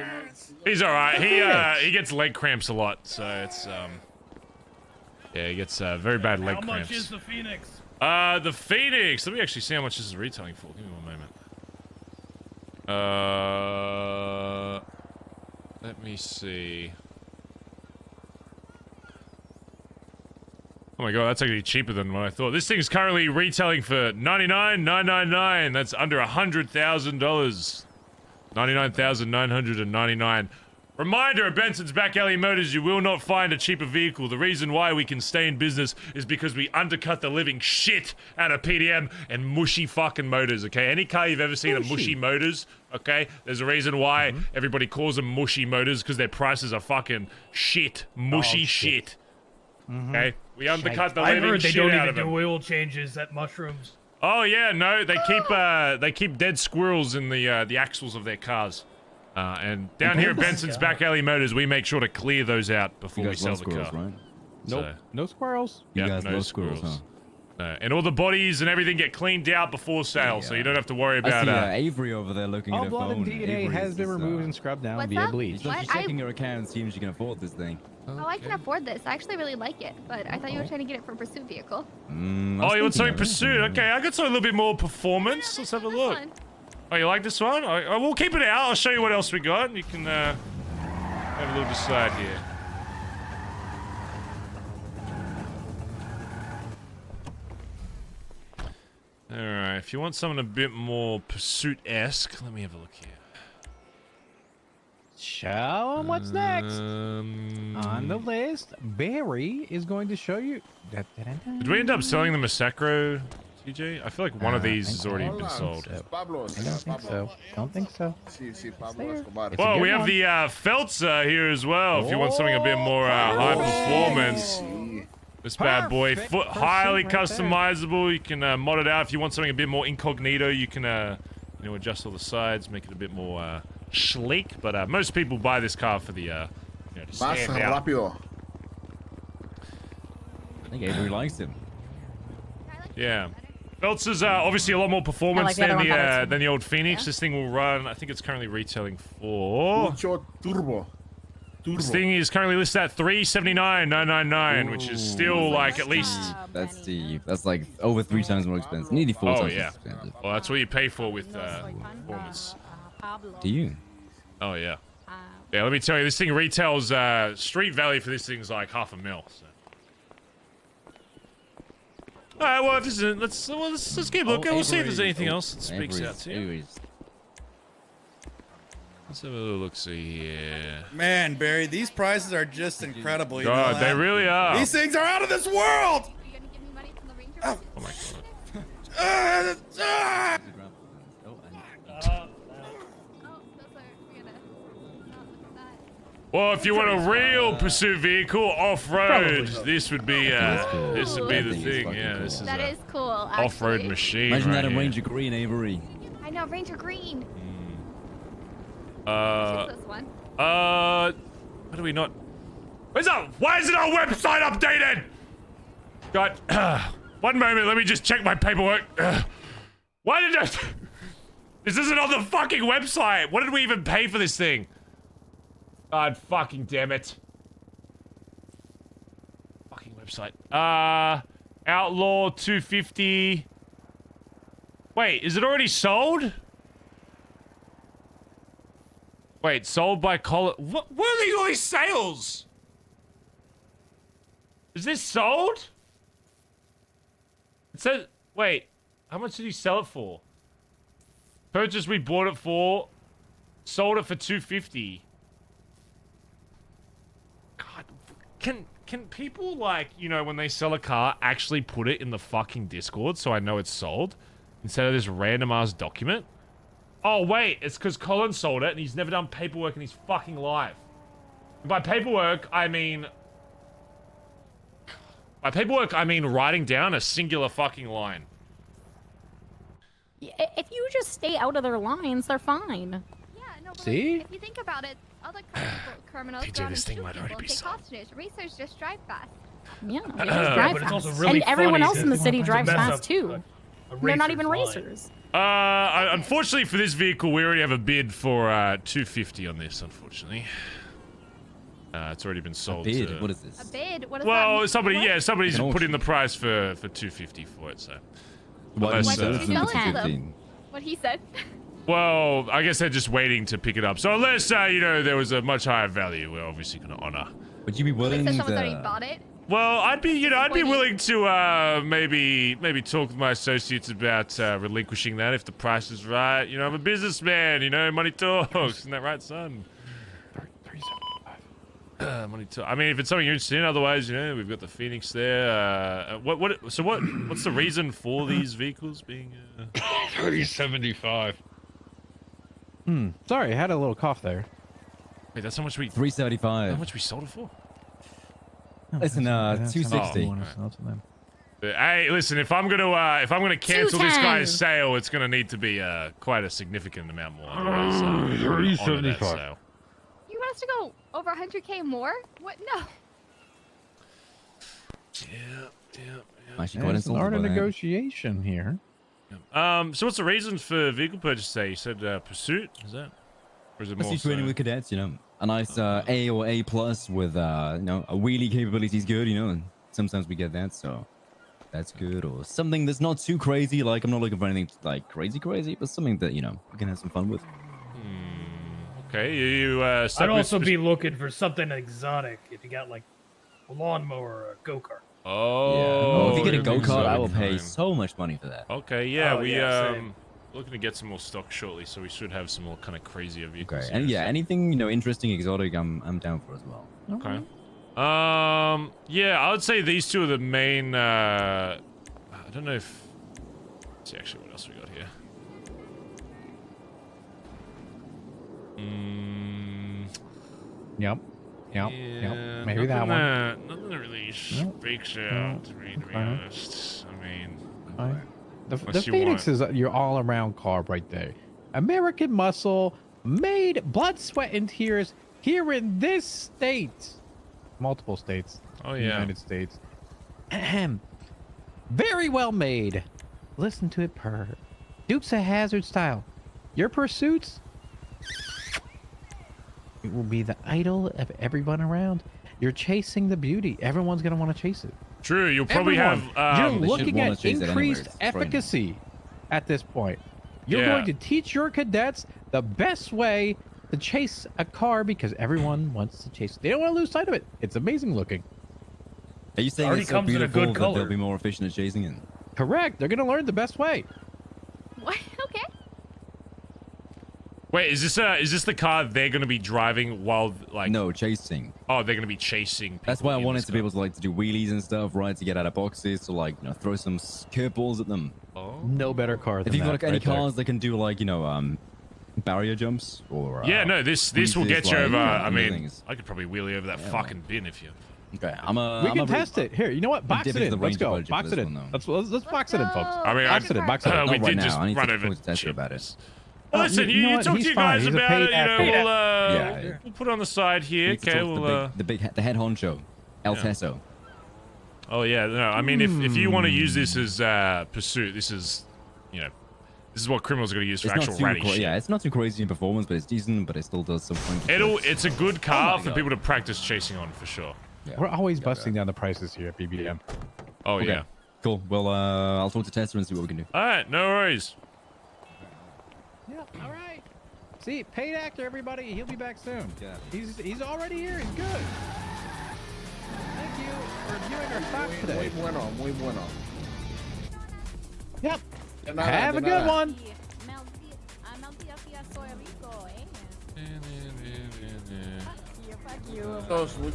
He's all right. He gets leg cramps a lot, so it's yeah, he gets very bad leg cramps. How much is the Phoenix? The Phoenix. Let me actually see how much this is retailing for. Give me one moment. Let me see. Oh my god, that's actually cheaper than what I thought. This thing's currently retailing for $99,999. That's under $100,000. $99,999. Reminder at Benson's Back Alley Motors, you will not find a cheaper vehicle. The reason why we can stay in business is because we undercut the living shit out of PDM and mushy fucking motors, okay? Any car you've ever seen of mushy motors, okay? There's a reason why everybody calls them mushy motors, because their prices are fucking shit. Mushy shit. Okay? We undercut the I living heard they shit don't out even of them. do oil changes at Mushrooms. Oh yeah, no, they keep dead squirrels in the axles of their cars. And down here at Benson's Back Alley Motors, we make sure to clear those out before You we guys sell love the car. squirrels, right? Nope, no squirrels. You Yeah, guys no love squirrels, huh? And all the bodies and everything get cleaned out before sale, so you don't have to worry about I see Avery over there looking All at her blood phone. and DNA Avery has is been just, removed and scrubbed down What's via up? bleach. So she's What? checking her account and seeing if she can afford this thing. Oh, I can afford this. I actually really like it, but I thought you were trying to get it for a pursuit vehicle. Oh, you want something pursuit? Okay, I got something a little bit more performance. Let's have a look. Oh, you like this one? We'll keep it out. I'll show you what else we got. You can have a little decide here. Alright, if you want something a bit more pursuit-esque, let me have a look here. Show 'em what's next. On the list, Barry is going to show you. Did we end up selling the Masacro, TJ? I feel like one of these has already been sold. Pablo. I don't think so. Don't think so. Sí, Pablo Escobar. Well, we have the Feltzer here as well, if you want something a bit more high performance. This bad boy, highly customizable. You can mod it out if you want something a bit more incognito. You can, you know, adjust all the sides, make it a bit more sleek. But most people buy this car for the, you know, to stand out. Rápido. I think Avery likes him. Yeah. Feltzer's obviously a lot more performance I like the other one better, than the old Phoenix. This thing will run, I think it's currently retailing for... Mucho turbo. This thing is currently listed at $379,999, which is still like at least... That's like over 3 times more expensive. Nearly 4 times yeah. more expensive. Well, that's what you pay for with performance. Do you? Oh, yeah. Yeah, let me tell you, this thing retails, street value for this thing is like $500,000. So. Alright, well, if this isn't, let's keep looking. We'll see if there's anything else that speaks out to you. Let's have a little look-see here. Man, Barry, these prices are just incredible. You know God, that? they really are. These things are out of this world! Oh my god. Well, if you want a real pursuit vehicle off-road, this would be this would be the thing. Yeah, this is That is cool. off-road actually. machine. Imagine right that in here. Ranger Green, Avery. I know, Ranger Green. Uh, This one. why do we not? Where's up? Why isn't our website updated? God, one moment. Let me just check my paperwork. Why did I? This isn't on the fucking website. What did we even pay for this thing? God fucking damn it. Fucking website. Outlaw 250. Wait, is it already sold? Wait, sold by Collin. What are all these sales? Is this sold? It says, wait, how much did he sell it for? Purchase we bought it for, sold it for 250. God, can people, like, you know, when they sell a car, actually put it in the fucking Discord so I know it's sold? Instead of this random ass document? Oh, wait, it's because Collin sold it and he's never done paperwork in his fucking life. By paperwork, I mean... By paperwork, I mean writing down a singular fucking line. If you just stay out of their lines, they're fine. Yeah, no, but See? if you think about it, other criminals PJ, go out this and thing might shoot already people, be take sold. hostages. Research just drive fast. Yeah, they just Yeah, drive but it's fast. also really And everyone funny else in the that city to drives mess fast up too. a They're not even racer's line. racers. Unfortunately for this vehicle, we already have a bid for 250 on this, unfortunately. It's already been sold. Bid? What is this? A bid? What does that Well, mean? somebody's An put in auction. the price for 250 for it, so. Why Unless, didn't you Did sell you it sell it for to them? 15? What he said. Well, I guess they're just waiting to pick it up. So unless, you know, there was a much higher value, we're obviously going to honor. Would you be willing Said someone's already to... bought it. Well, I'd be willing to maybe talk with my associates about relinquishing that if the price is right. You know, I'm a businessman. You know, money talks. Isn't that right, son? 375. Money talk. I mean, if it's something you're interested in, otherwise, you know, we've got the Phoenix there. What's the reason for these vehicles being? 375. Sorry, I had a little cough there. Wait, that's how much we. 375. How much we sold it for? Listen, 260. Hey, listen, if I'm gonna cancel this guy's sale, it's gonna need to be quite a significant amount more. Otherwise, I'm gonna honor that 375. sale. You want us to go over 100K more? What? No. Actually, quite There's an insulted art of by that. negotiation here. So what's the reason for vehicle purchase today? You said pursuit, is that? Or is it more Pursuit training with cadets, you know. A nice A or A plus with, you know, a wheelie capability is good, you know, and sometimes we get that, so that's good. Or something that's not too crazy, like I'm not looking for anything like crazy, but something that, you know, we can have some fun with. Okay, you stuck I'd with also be looking for something exotic if you got like a lawnmower or a go-kart. Oh, if you get a you're go-kart, I will exotic pay time. so much money for that. Okay, yeah, Oh, same. looking to get some more stock shortly, so we should have some more kind of crazier vehicles. Okay, and yeah, anything, you know, interesting, exotic, I'm down for as well. Okay. Yeah, I would say these two are the main. I don't know if. Let's see, actually, what else we got here? Yep. Yeah, Maybe that one. Nothing that really speaks out to me, to be honest. I mean, The unless you Phoenix want- is your all-around car right there. American muscle, made blood, sweat, and tears here in this state. Multiple states. Oh, yeah. United States. Ahem. Very well made. Listen to it purr. Dukes of Hazzard style. Your pursuits? It will be the idol of everyone around. You're chasing the beauty. Everyone's going to want to chase it. True, you'll probably Everyone. have. You're They should looking wanna at chase it anyways. increased It's frightening. efficacy at this point. You're Yeah. going to teach your cadets the best way to chase a car because everyone wants to chase it. They don't want to lose sight of it. It's amazing looking. Are you saying Already it's so comes in a beautiful good that color. they'll be more efficient at chasing it? Correct. They're going to learn the best way. What? Okay. Wait, is this the car they're gonna be driving while like? No, chasing. Oh, they're gonna be chasing. That's people why I in wanted this to be car. able to like to do wheelies and stuff, right? To get out of boxes, to like, you know, throw some curveballs at them. Oh. No better car than If you've got that like, any right there. cars that can do like, you know, barrier jumps or Yeah, no, this will get you like, over. I other mean, things. I could probably wheelie over that fucking bin if you. Okay, we can test it. Here, you know what? Box it in. Let's go. Box it in. Let's box it in, folks. I mean, box it in. Box it in. we Not right did now. just I need run to over. talk to Tester about it. Listen, you know you what? talk to He's you fine. guys He's a about paid it. You know, actor. we'll put it on the side here. We need to Okay, talk to we'll. the head honcho, El Teso. Oh yeah, no. I mean, if you want to use this as pursuit, this is, you know, this is what criminals are going to use for It's not actual too ratty shit. yeah, it's not too crazy in performance, but it's decent. But it still does some fun. It's a good car for people to practice chasing on for sure. Yeah. We're always busting down the prices here at BBM. Oh Okay. yeah. Cool. Well, I'll talk to Tester and see what we can do. All right, no worries. Yeah. All right. See, paid actor, everybody. He'll be back soon. Yeah. He's already here. He's good. Thank you for viewing our stocks today. Muy bueno. Yep. De nada, Have de a good nada. one.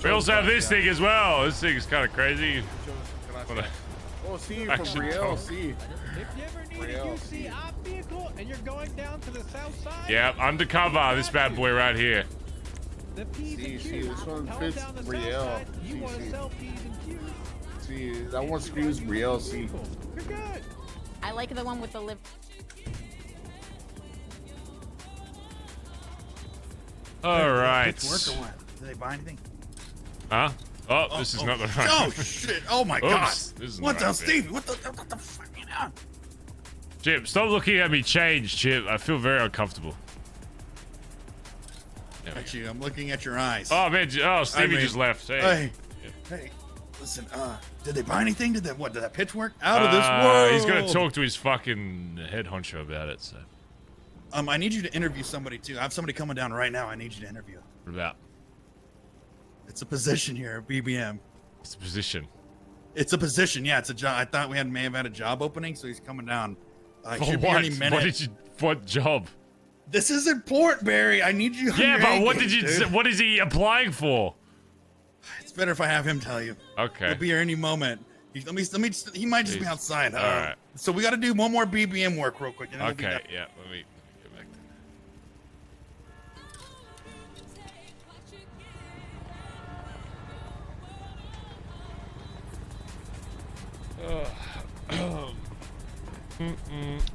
We also have this thing as well. This thing is kind of crazy. Oh, sí, from Actually, Riel, don't. sí. If you ever need a UC op vehicle and you're going down to the south side, Yeah, undercover. This bad boy right here. the P's Sí, and sí, Q's. this one Tell fits down the south Riel. side, you Sí, want to sí. sell P's and Q's. Sí, that one screws Riel, sí. You're good. I like the one with the live. All right. Work or what? Did they buy anything? Huh? Oh, this is not the right. Oh shit! Oh my god! Oops, this is What the right the bit. Stevie? What the fuck? Chip, stop looking at me change, Chip. I feel very uncomfortable. There we At you, I'm looking at your eyes. Oh man, Stevie mean, just left. Hey. Hey, listen. Did they buy anything? Did that pitch work? Out of this world. He's gonna talk to his fucking head honcho about it. So. I need you to interview somebody too. I have somebody coming down right now. I need you to interview. What about? It's a position here at BBM. It's a position. It's a position. Yeah, it's a job. I thought we may have had a job opening, so he's coming down. For Should be what? any minute. What job? This is important, Barry. I need you. on Yeah, your but A what game, did you? dude. What is he applying for? It's better if I have him tell you. Okay. He'll be here any moment. He might just be Jeez. outside. All right. So we got to do one more BBM work real quick. And then we'll be Okay. done. Yeah. Let me go back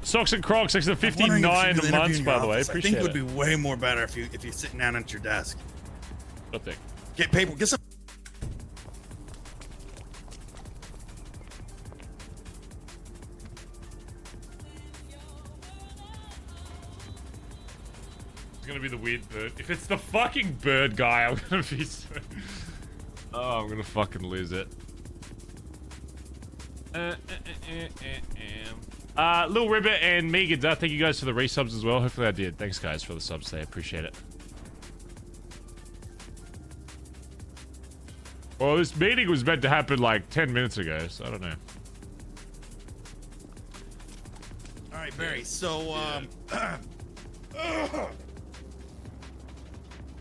Socks and Crocs, thanks for I'm wondering if you 59 should do the interview months, in by your the way. office. Appreciate I think it. it would be way more better if you're sitting down at your desk. What thing? Get paper. Get some. It's gonna be the weird bird. If it's the fucking bird guy, I'm gonna be so... Oh, I'm gonna fucking lose it. Lil Ribbit and Megan, thank you guys for the resubs as well. Hopefully I did. Thanks guys for the subs today. Appreciate it. Well, this meeting was meant to happen like 10 minutes ago, so I don't know. All right, Barry. So,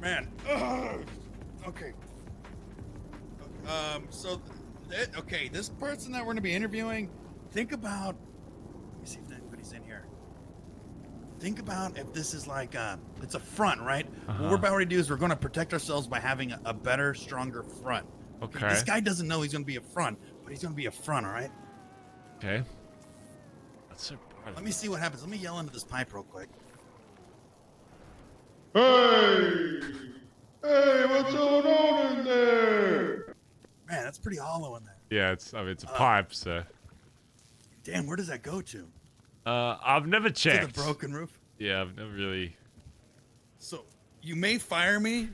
man. Okay. Okay, this person that we're gonna be interviewing, think about. Let me see if anybody's in here. Think about if this is like it's a front, right? What we're about to do is we're going to protect ourselves by having a better, stronger front. Okay. This guy doesn't know he's going to be a front, but he's going to be a front, all right? Okay. That's so bright. Let me see what happens. Let me yell into this pipe real quick. Hey! Hey, what's going on in there? Man, that's pretty hollow in there. Yeah, it's a pipe, so. Damn, where does that go to? I've never checked. To the broken roof? Yeah, I've never really. So, you may fire me,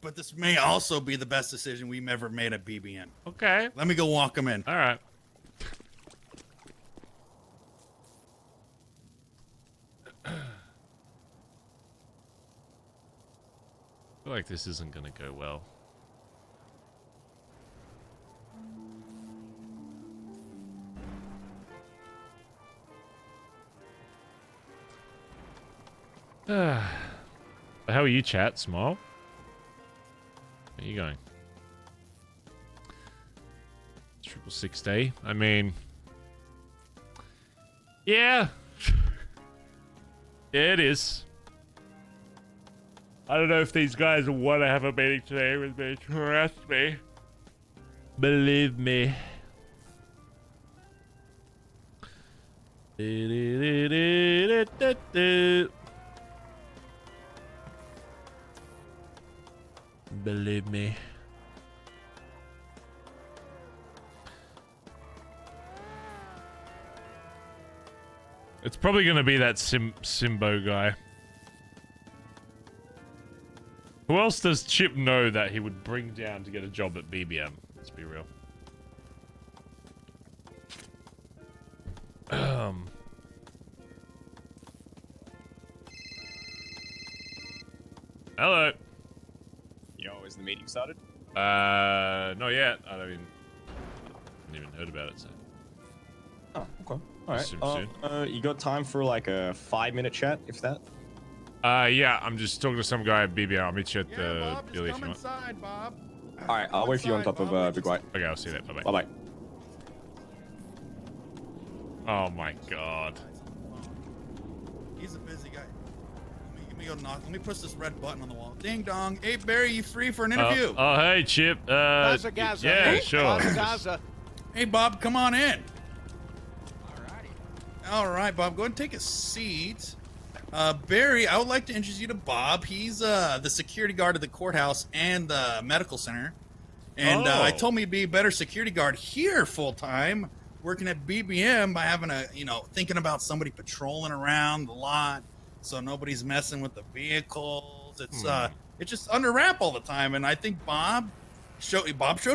but this may also be the best decision we've ever made at BBN. Okay. Let me go walk him in. All right. I feel like this isn't gonna go well. How are you, chat? Smile? Where are you going? 666D? I mean... Yeah. Yeah, it is. I don't know if these guys will want to have a meeting today with me. Trust me. Believe me. Believe me. It's probably going to be that Simbo guy. Who else does Chip know that he would bring down to get a job at BBM? Let's be real. Hello. Yo, is the meeting started? Not yet. I haven't even heard about it, so. Oh, okay. All right. Soon. You got time for like a 5-minute chat, if that? Yeah, I'm just talking to some guy at BBM. I'll meet you at the Billy if you want. Inside, Bob. All right, I'll wait for you on top of Big White. Okay, I'll see you there. Bye-bye. Bye-bye. Oh my god. He's a busy guy. Let me go knock. Let me push this red button on the wall. Ding dong. Hey, Barry, you free for an interview? Oh, hey, Chip. Bazza, Gazza. Yeah, Hey, sure. Bazza, Gazza. Hey, Bob, come on in. All right, Bob, go ahead and take a seat. Barry, I would like to introduce you to Bob. He's the security guard at the courthouse and the medical center. And I told me to be a better security guard here full time, working at BBM by having thinking about somebody patrolling around the lot so nobody's messing with the vehicles. It's just under wrap all the time. And I think Bob showed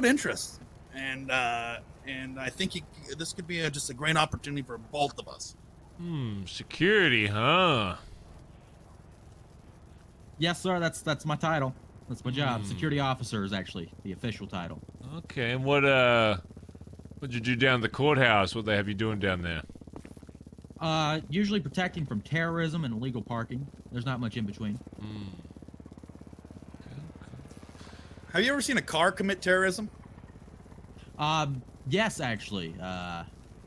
interest. And I think this could be just a great opportunity for both of us. Security, huh? Yes, sir. That's my title. That's my job. Security officer is actually the official title. Okay, and what'd you do down at the courthouse? What they have you doing down there? Usually protecting from terrorism and illegal parking. There's not much in between. Have you ever seen a car commit terrorism? Yes, actually.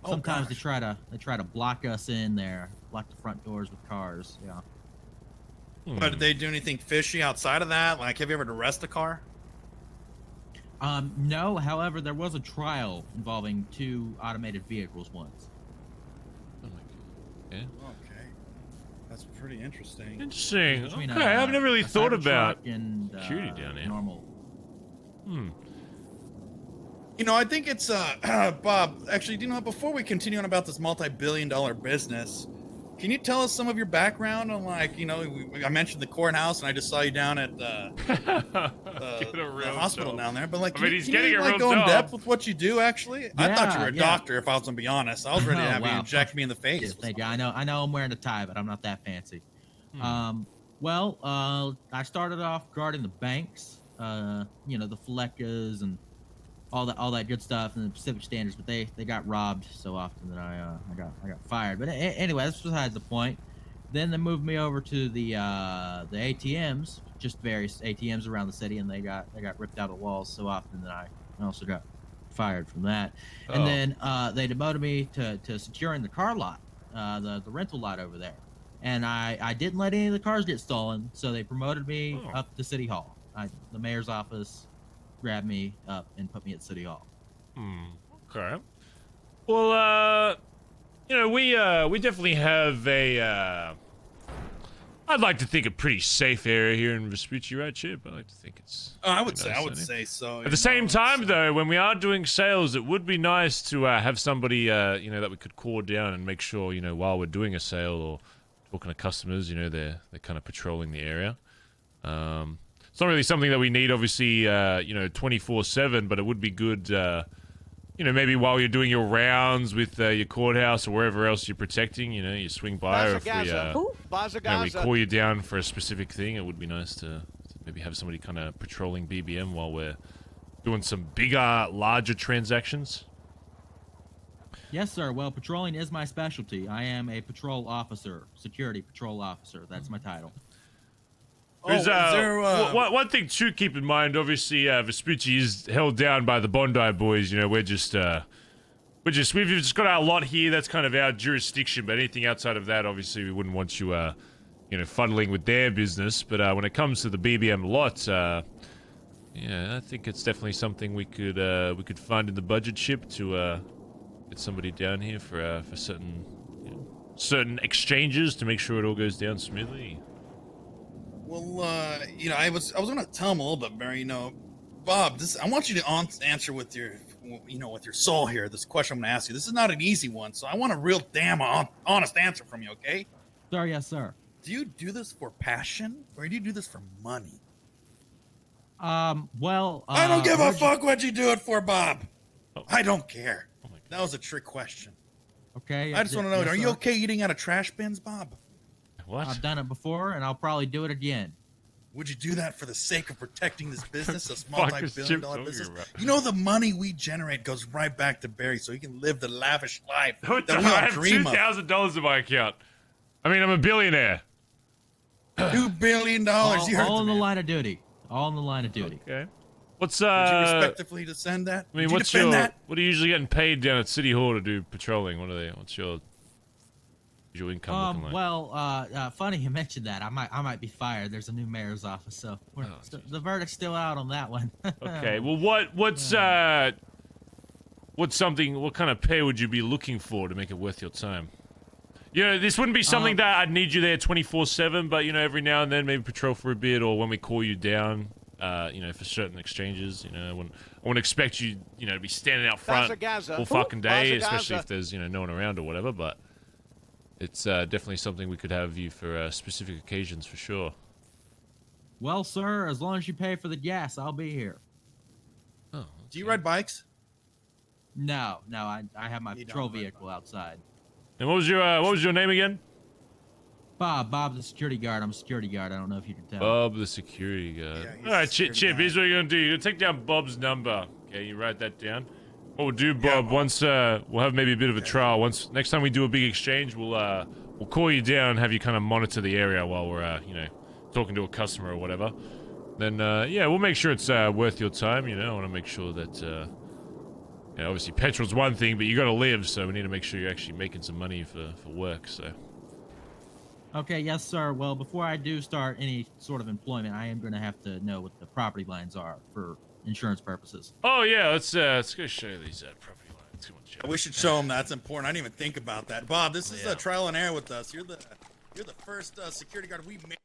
Sometimes they try to block us in there, block the front doors with cars. Yeah. But did they do anything fishy outside of that? Like, have you ever had to arrest a car? No. However, there was a trial involving 2 automated vehicles once. Oh my god. Yeah. Okay. That's pretty interesting. Interesting. Between, Okay, I've never really a thought Cybertruck about and, security down here. Normal. I think it's Bob. Actually, do you know what? Before we continue on about this multi-billion-dollar business, can you tell us some of your background on, like, I mentioned the courthouse, and I just saw you down at the hospital down there. But like, can you go in depth with what you do? Actually, I thought you were a doctor. If I was gonna be honest, I was ready to have you inject me in the face. Thank you. I know I'm wearing a tie, but I'm not that fancy. Well, I started off guarding the banks, the Fleckas and all that good stuff and the Pacific Standards, but they got robbed so often that I got fired. But anyway, that's besides the point. Then they moved me over to the ATMs, just various ATMs around the city, and they got ripped out of the walls so often that I also got fired from that. And then they demoted me to securing the car lot, the rental lot over there. And I didn't let any of the cars get stolen, so they promoted me up to City Hall. The mayor's office grabbed me up and put me at City Hall. Okay. Well, we definitely have a, I'd like to think a pretty safe area here in Vespucci, right, Chip? I like to think it's. I would say so. At the same time, though, when we are doing sales, it would be nice to have somebody, that we could call down and make sure, while we're doing a sale or talking to customers, they're kind of patrolling the area. It's not really something that we need, obviously, 24/7, but it would be good, maybe while you're doing your rounds with your courthouse or wherever else you're protecting, you swing by, or if we call you down for a specific thing, it would be nice to maybe have somebody kind of patrolling BBM while we're doing some bigger, larger transactions. Yes, sir. Well, patrolling is my specialty. I am a patrol officer, security patrol officer. That's my title. One thing to keep in mind, obviously, Vespucci is held down by the Bondi boys. We've just got our lot here. That's kind of our jurisdiction. But anything outside of that, obviously, we wouldn't want you, you know, fuddling with their business. But when it comes to the BBM lot, yeah, I think it's definitely something we could find in the budget ship to get somebody down here for certain, you know, certain exchanges to make sure it all goes down smoothly. Well, you know, I was gonna tell him a little bit, Barry. You know, Bob, I want you to answer with your, you know, with your soul here. This question I'm gonna ask you. This is not an easy one, so I want a real damn honest answer from you. Okay? Sir, yes, sir. Do you do this for passion, or do you do this for money? Well, I don't give a fuck what you do it for, Bob. I don't care. That was a trick question. Okay. I just want to know, are you okay eating out of trash bins, Bob? What? I've done it before, and I'll probably do it again. Would you do that for the sake of protecting this business, this fuck is Chip multi-billion-dollar business? talking about? You know, the money we generate goes right back to Barry, so he can live the lavish life that we I all have dream of. $2,000 in my account. I mean, I'm a billionaire. $2 billion. All in the line of duty. All in the line of duty. Okay. What's Would you respectively descend that? I mean, Would you defend that? what are you usually getting paid down at City Hall to do patrolling? What's your income looking like? Well, funny you mentioned that. I might be fired. There's a new mayor's office, so the verdict's still out on that one. Okay. Well, what kind of pay would you be looking for to make it worth your time? You know, this wouldn't be something that I'd need you there 24/7, but you know, every now and then maybe patrol for a bit, or when we call you down, you know, for certain exchanges. You know, I wouldn't expect you, you know, to be standing out front all fucking day, especially if there's, you know, no one around or whatever. But it's definitely something we could have you for specific occasions for sure. Well, sir, as long as you pay for the gas, I'll be here. Oh. Okay. Do you ride bikes? No, I have my patrol vehicle outside. And what was your name again? Bob the security guard. I'm a security guard. I don't know if you can tell. Bob the security guard. All right, Chip, here's what you're gonna do. You're gonna take down Bob's number. Okay, you write that down. What we'll do, Bob, once we'll have maybe a bit of a trial. Once next time we do a big exchange, we'll call you down and have you kind of monitor the area while we're you know, talking to a customer or whatever. Then yeah, we'll make sure it's worth your time. You know, I want to make sure that. Yeah, obviously petrol's one thing, but you gotta live, so we need to make sure you're actually making some money for work, so. Okay, yes, sir. Well, before I do start any sort of employment, I am gonna have to know what the property lines are for insurance purposes. Oh yeah, let's go show you these property lines. Come on, We should show him that's important. I didn't even think about that. Bob, this is a trial and error with us. You're the first security guard we made.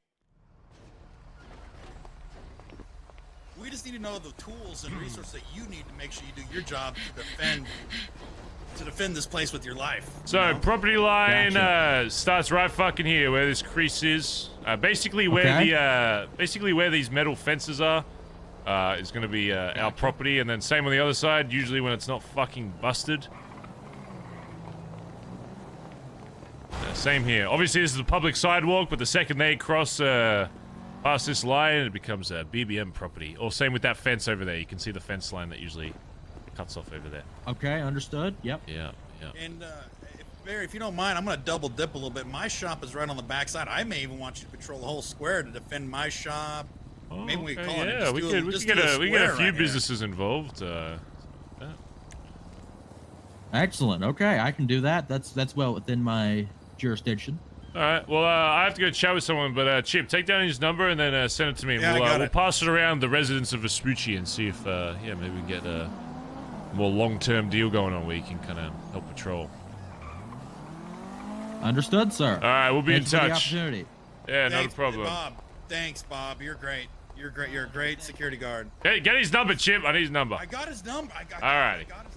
We just need to know the tools and resources that you need to make sure you do your job to defend this place with your life. So, you know? property line starts right fucking here, where this crease is. Basically where these metal fences are, is gonna be our property, and then same on the other side. Usually when it's not fucking busted. Same here. Obviously this is a public sidewalk, but the second they cross past this line, it becomes a BBM property. Or same with that fence over there. You can see the fence line that usually cuts off over there. Okay, understood. Yep. Yeah. And Barry, if you don't mind, I'm gonna double dip a little bit. My shop is right on the backside. I may even want you to patrol the whole square to defend my shop. Oh, maybe we okay, call it. Yeah, we could get a few businesses involved. Excellent. Okay, I can do that. That's well within my jurisdiction. All right. Well, I have to go chat with someone, but Chip, take down his number and then send it to me. Yeah, We'll pass it around the residents of Vespucci and see if yeah, maybe we can get a more long-term deal going on where you can kind of help patrol. Understood, sir. All right, we'll be in touch. For the opportunity. Yeah, Thanks, not a problem. Bob. Thanks, Bob. You're great. You're great. You're a great security guard. Hey, get his number, Chip. I need his number. I got his number. I got his number.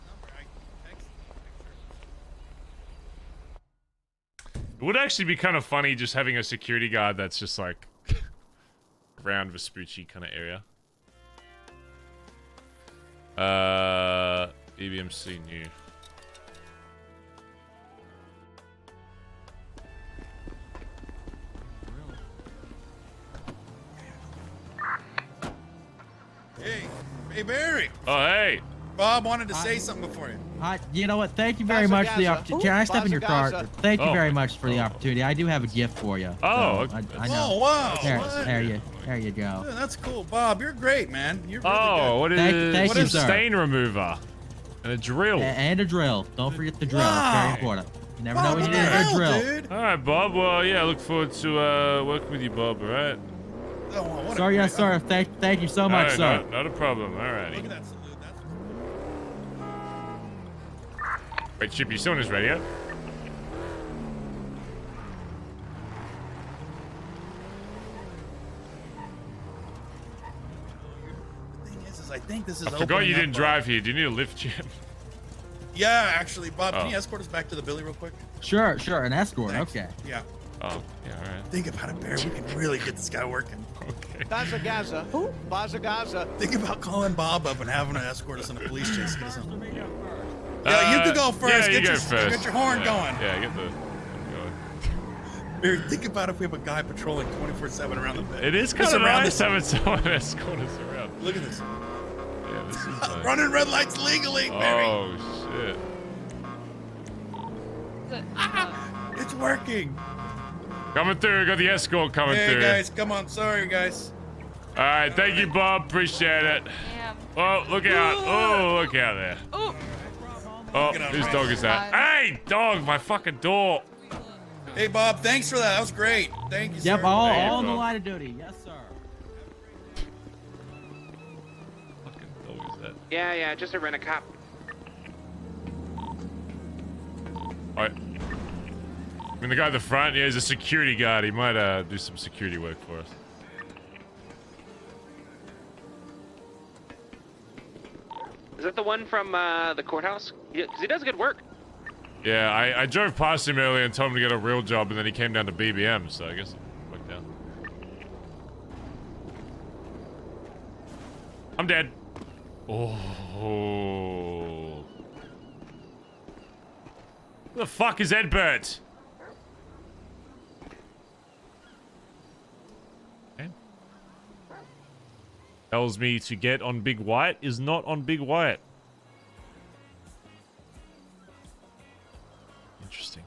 It would actually be kind of funny just having a security guard that's just like around Vespucci kind of area. BBMC new. Hey, Barry. Oh, hey. Bob wanted to say something before you. You know what? Thank you very much for the opportunity. Can I step in your car? Thank you very much for the opportunity. I do have a gift for you. Oh, so I know. Oh, wow. There you go. Dude, that's cool, Bob. You're great, man. You're really oh, good. what is stain remover? And a drill. And a drill. Don't forget the drill. Wow. It's very important. Never know when you need a good drill. Dude? All right, Bob. Well, yeah, I look forward to working with you, Bob. All right. Oh, Sir, yes, sir. Thank you so much, sir. Not a problem. All righty. Look at that salute. Wait, Chip, you still on his radio? The thing is I think this is. I forgot you didn't drive here. Do you need a lift, Chip? Yeah, actually, Bob, Oh. can you escort us back to the Billy real quick? Sure, an escort. Thanks. Okay. Yeah. Oh, yeah, all right. Think about it, Bear. We can really get this guy working. Okay. Bazza Gaza. Who? Bazza Gaza. Think about calling Bob up and having him escort us on a police chase. Get us on. Yeah, you could go first. Yeah, you go Get first. your horn going. Yeah, get the going. Bear, think about if we have a guy patrolling 24/7 around the bed. It is kind of nice having someone escort us around. Look at this. Yeah, this is nice. Running red lights legally, baby. Oh, shit. It's working. Coming through. Got the escort coming Hey, through. guys, come on. Sorry, guys. All right, thank you, Bob. Appreciate it. Oh, look out. Oh, look out there. Oh, whose dog is that? Hey, dog, my fucking door. Hey, Bob, thanks for that. That was great. Thank you, Yep, sir. all in the line of duty. Yes, sir. Fucking dog is that? Yeah, just a rent-a-cop. Alright. I mean, the guy at the front, yeah, he's a security guard. He might do some security work for us. Is that the one from the courthouse? Because he does good work. Yeah, I drove past him earlier and told him to get a real job, and then he came down to BBM, so I guess it worked out. I'm dead. Oh. Who the fuck is Edbert? Okay. Tells me to get on Big White is not on Big White. Interesting.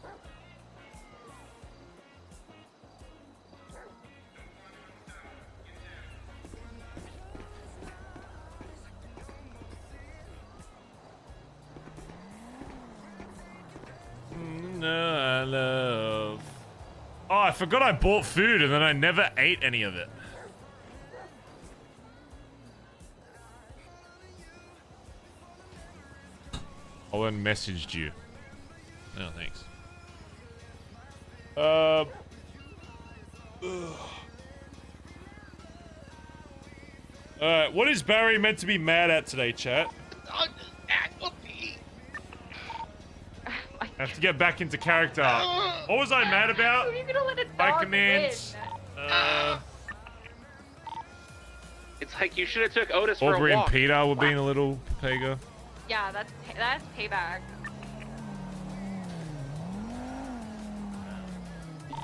No, I love. Oh, I forgot I bought food and then I never ate any of it. Collin messaged you. Oh, thanks. Alright, what is Barry meant to be mad at today, chat? I have to get back into character. What was I mad about? You're gonna let a My dog commands. It's like you should have took Otis for Aubrey a and walk. Peter were being a little pega. Yeah, that's payback.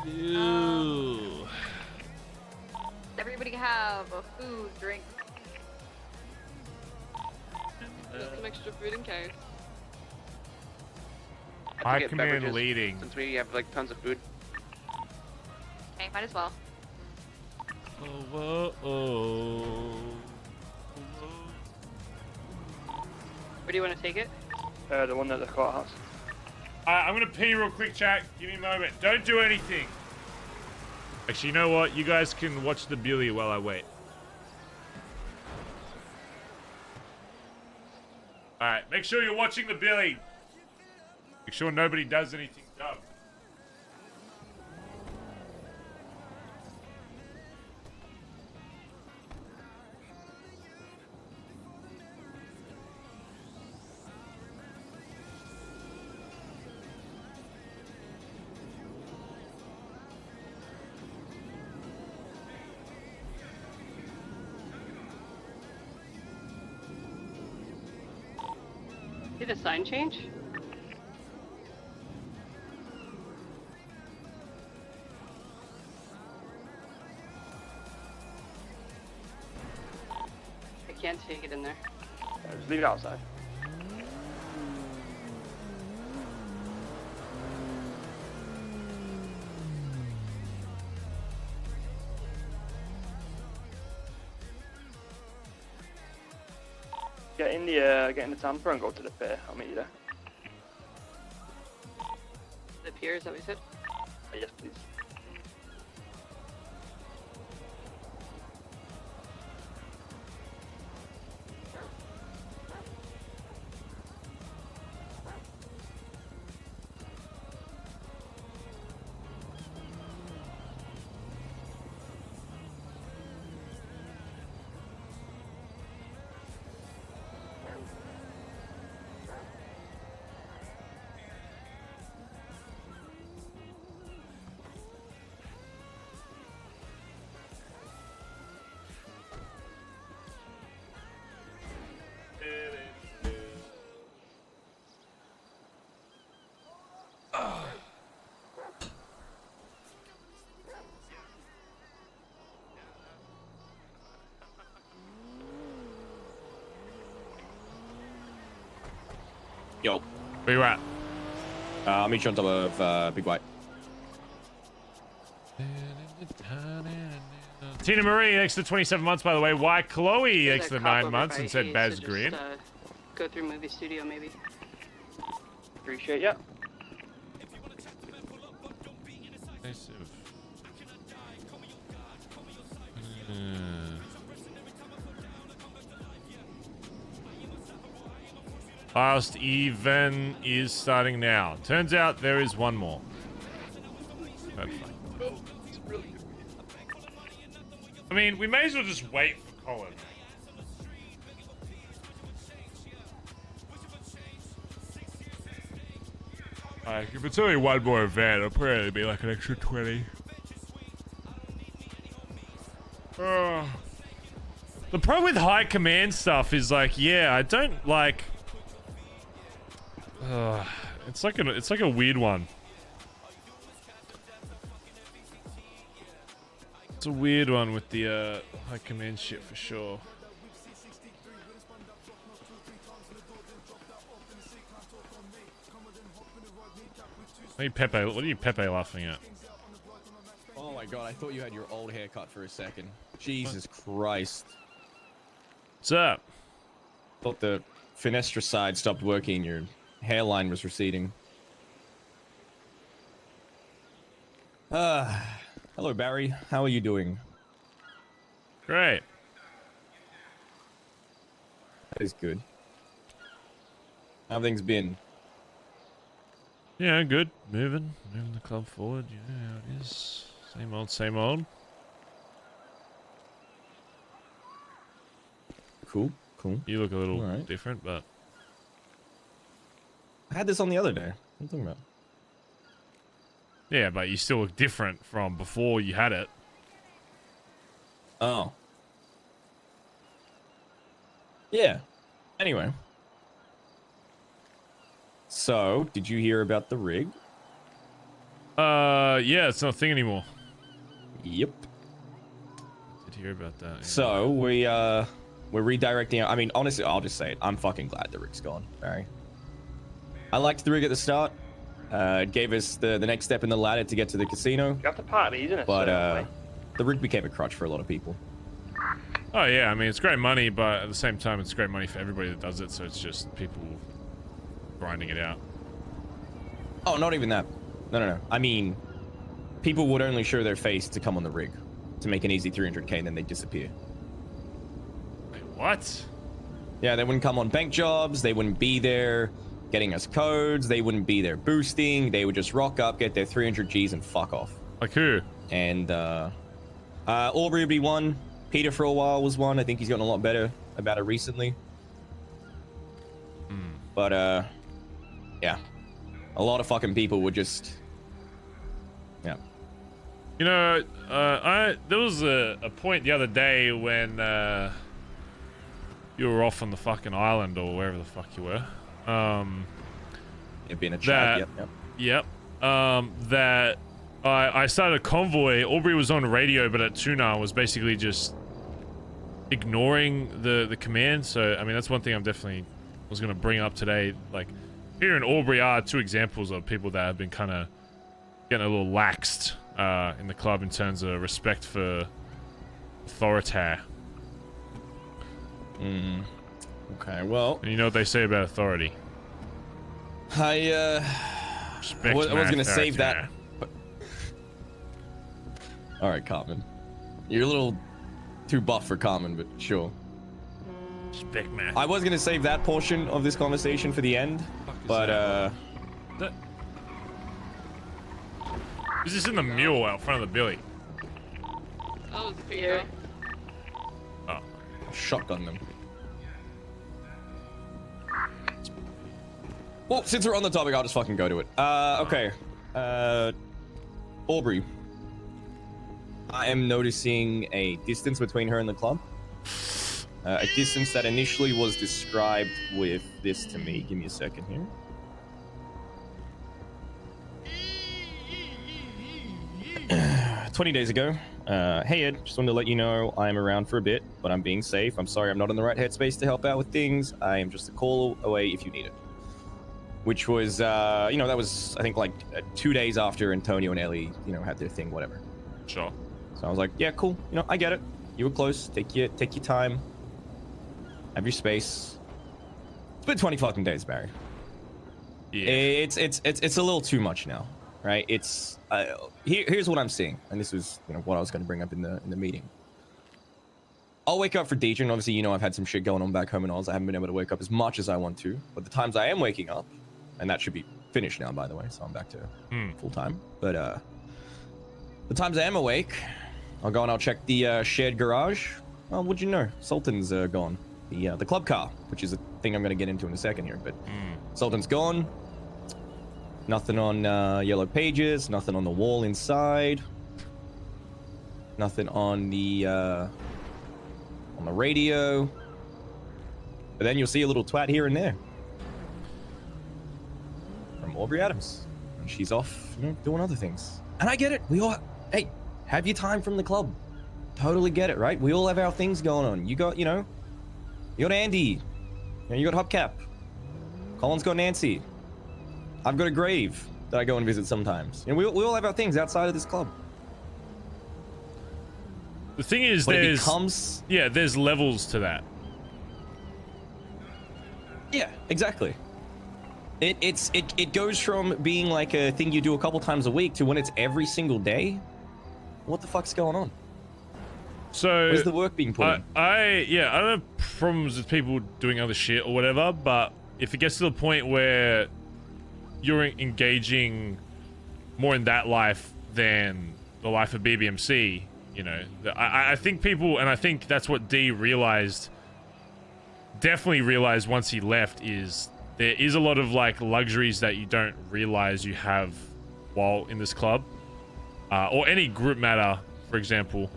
Ew. Everybody have a food, drink. Some extra food in case. High Get command beverages, leading. Since we have like tons of food. Okay, might as well. Where do you want to take it? The one at the courthouse. I'm gonna pee real quick, chat. Give me a moment. Don't do anything. Actually, you know what? You guys can watch the Billy while I wait. Alright, make sure you're watching the Billy. Make sure nobody does anything dumb. Did a sign change? I can't take it in there. Just leave it outside. Get in the tamper and go to the pier. I'll meet you there. The here, is that what you said? Yes, please. Yo. Where you at? I'll meet you on top of Big White. Tina Marie, extra 27 months, by the way. Why Chloe, There's extra a cop 9 over months by and said Ace, Baz so just, Green. Go through movie studio, maybe. Appreciate ya. Last even is starting now. Turns out there is one more. That's fine. I mean, we may as well just wait for Collin. If it's only one more event, it'll probably be like an extra 20. The problem with high command stuff is like, yeah, I don't like. It's like a weird one. It's a weird one with the high command shit for sure. What are you Pepe laughing at? Oh my god, I thought you had your old haircut for a second. Jesus Christ. What's up? Thought the Finestra side stopped working, your hairline was receding. Hello Barry, how are you doing? Great. That is good. How have things been? Yeah, good. Moving the club forward. You know how it is. Same old, same old. Cool. You look a little different, but I had this on the other day. What are you talking about? Yeah, but you still look different from before you had it. Oh. Yeah. Anyway. So, did you hear about the rig? Yeah, it's not a thing anymore. Yep. Did hear about that. Yeah. So, we're redirecting. I mean, honestly, I'll just say it. I'm fucking glad the rig's gone, Barry. I liked the rig at the start. It gave us the next step in the ladder to get to the casino. Got the party, isn't it? But the rig became a crutch for a lot of people. Oh yeah, I mean it's great money, but at the same time it's great money for everybody that does it. So it's just people grinding it out. Oh, not even that. No. I mean, people would only show their face to come on the rig to make an easy 300k, and then they disappear. Wait, what? Yeah, they wouldn't come on bank jobs. They wouldn't be there getting us codes. They wouldn't be there boosting. They would just rock up, get their 300 Gs, and fuck off. Like who? And Aubrey would be one. Peter for a while was one. I think he's gotten a lot better about it recently. But yeah, a lot of fucking people would just, yeah. You know, there was a point the other day when you were off on the fucking island or wherever the fuck you were. It being a chat. Yep. That I started a convoy. Aubrey was on radio, but at Tuna was basically just ignoring the command. So I mean, that's one thing I'm definitely was going to bring up today. Like, Peter and Aubrey are two examples of people that have been kind of getting a little laxed in the club in terms of respect for authority. Okay, well, and you know what they say about authority. I I was gonna save that. All right, Carmen. You're a little too buff for Carmen, but sure. Spec man. I was gonna save that portion of this conversation for the end, but This is in the mule out front of the Billy. Oh, here. Oh. Shotgun them. Well, since we're on the topic, I'll just fucking go to it. Okay. Aubrey. I am noticing a distance between her and the club. A distance that initially was described with this to me. Give me a second here. "20 days ago. Hey Ed, just wanted to let you know I'm around for a bit, but I'm being safe. I'm sorry I'm not in the right headspace to help out with things. I am just a call away if you need it." Which was, you know, that was, I think, like 2 days after Antonio and Ellie, you know, had their thing, whatever. Sure. So I was like, yeah, cool. You know, I get it. You were close. Take your time. Have your space. It's been 20 fucking days, Barry. Yeah. It's a little too much now, right? It's here's what I'm seeing, and this was, you know, what I was going to bring up in the meeting. I'll wake up for DJ, and obviously, you know, I've had some shit going on back home and all. I haven't been able to wake up as much as I want to, but the times I am waking up, and that should be finished now, by the way, so I'm back to full time. But the times I am awake, I'll go and I'll check the shared garage. Well, what'd you know? Sultan's gone. The club car, which is a thing I'm going to get into in a second here, but Sultan's gone. Nothing on yellow pages, nothing on the wall inside. Nothing on the radio. But then you'll see a little twat here and there. From Aubrey Adams. And she's off, you know, doing other things. And I get it. We all, hey, have your time from the club. Totally get it, right? We all have our things going on. You got, you know, you got Andi. You got Hubcap. Collin's got Nancy. I've got a grave that I go and visit sometimes. And we all have our things outside of this club. The thing is, but there's levels to that. Yeah, exactly. It goes from being like a thing you do a couple times a week to when it's every single day. What the fuck's going on? So where's the work being put in? I don't have problems with people doing other shit or whatever, but if it gets to the point where you're engaging more in that life than the life of BBMC, you know, I think people, and I think that's what D definitely realized once he left, is there is a lot of like luxuries that you don't realize you have while in this club, or any group matter, for example.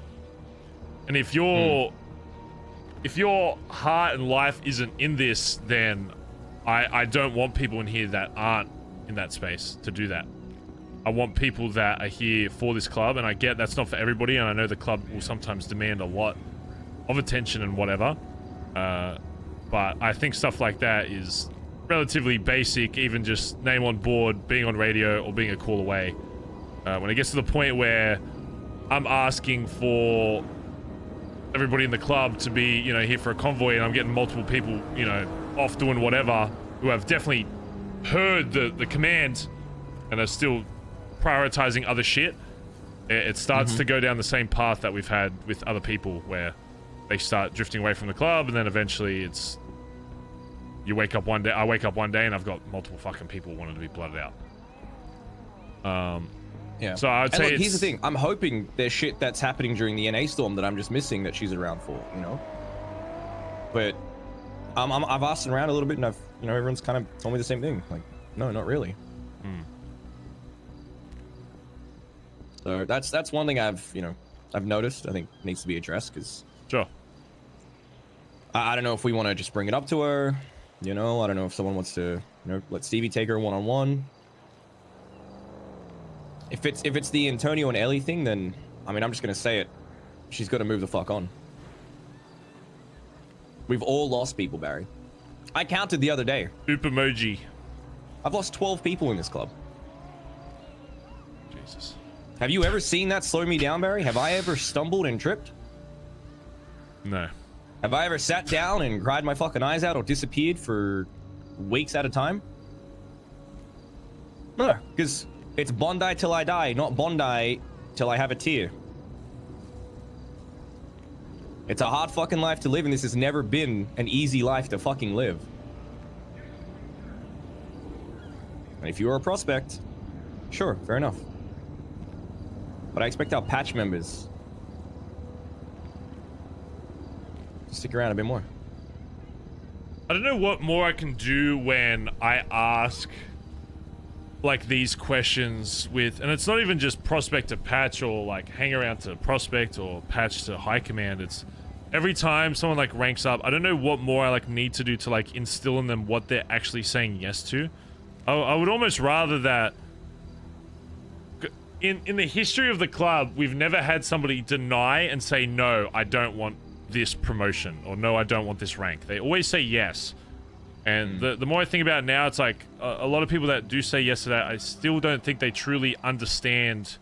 And if your heart and life isn't in this, then I don't want people in here that aren't in that space to do that. I want people that are here for this club, and I get that's not for everybody, and I know the club will sometimes demand a lot of attention and whatever. But I think stuff like that is relatively basic, even just name on board, being on radio, or being a call away. When it gets to the point where I'm asking for everybody in the club to be, you know, here for a convoy, and I'm getting multiple people, you know, off doing whatever, who have definitely heard the command and are still prioritizing other shit, it starts to go down the same path that we've had with other people, where they start drifting away from the club, and then eventually it's I wake up one day and I've got multiple fucking people wanting to be blooded out. Yeah. So I'd say look, here's the thing. I'm hoping there's shit that's happening during the NA storm that I'm just missing that she's around for, you know? But I've asked around a little bit, and you know, everyone's kind of told me the same thing. Like, no, not really. So that's one thing I've noticed. I think needs to be addressed, because sure. I don't know if we want to just bring it up to her. You know, I don't know if someone wants to, you know, let Stevie take her one-on-one. If it's the Antonio and Ellie thing, then I mean, I'm just gonna say it. She's got to move the fuck on. We've all lost people, Barry. I counted the other day. Oop emoji. I've lost 12 people in this club. Jesus. Have you ever seen that slow me down, Barry? Have I ever stumbled and tripped? No. Have I ever sat down and cried my fucking eyes out or disappeared for weeks at a time? No, because it's Bondi till I die, not Bondi till I have a tier. It's a hard fucking life to live, and this has never been an easy life to fucking live. And if you were a prospect, sure, fair enough. But I expect our patch members to stick around a bit more. I don't know what more I can do when I ask like these questions with, and it's not even just prospect to patch or like hang around to prospect or patch to high command. It's every time someone like ranks up, I don't know what more I like need to do to like instill in them what they're actually saying yes to. I would almost rather that in the history of the club, we've never had somebody deny and say, no, I don't want this promotion, or no, I don't want this rank. They always say yes. And the more I think about it now, it's like a lot of people that do say yes to that, I still don't think they truly understand.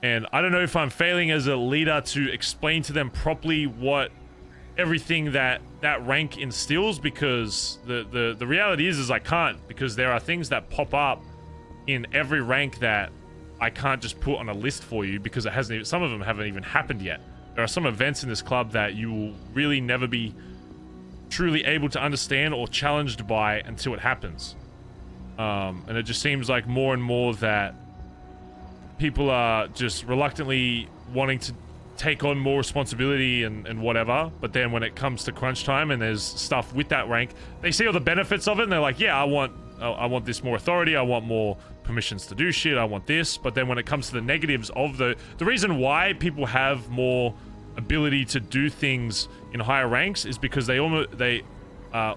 And I don't know if I'm failing as a leader to explain to them properly what everything that rank instills, because the reality is I can't, because there are things that pop up in every rank that I can't just put on a list for you, because it hasn't even, some of them haven't even happened yet. There are some events in this club that you will really never be truly able to understand or challenged by until it happens. And it just seems like more and more that people are just reluctantly wanting to take on more responsibility and whatever, but then when it comes to crunch time and there's stuff with that rank, they see all the benefits of it and they're like, yeah, I want this more authority, I want more permissions to do shit, I want this. But then when it comes to the negatives of the reason why people have more ability to do things in higher ranks is because they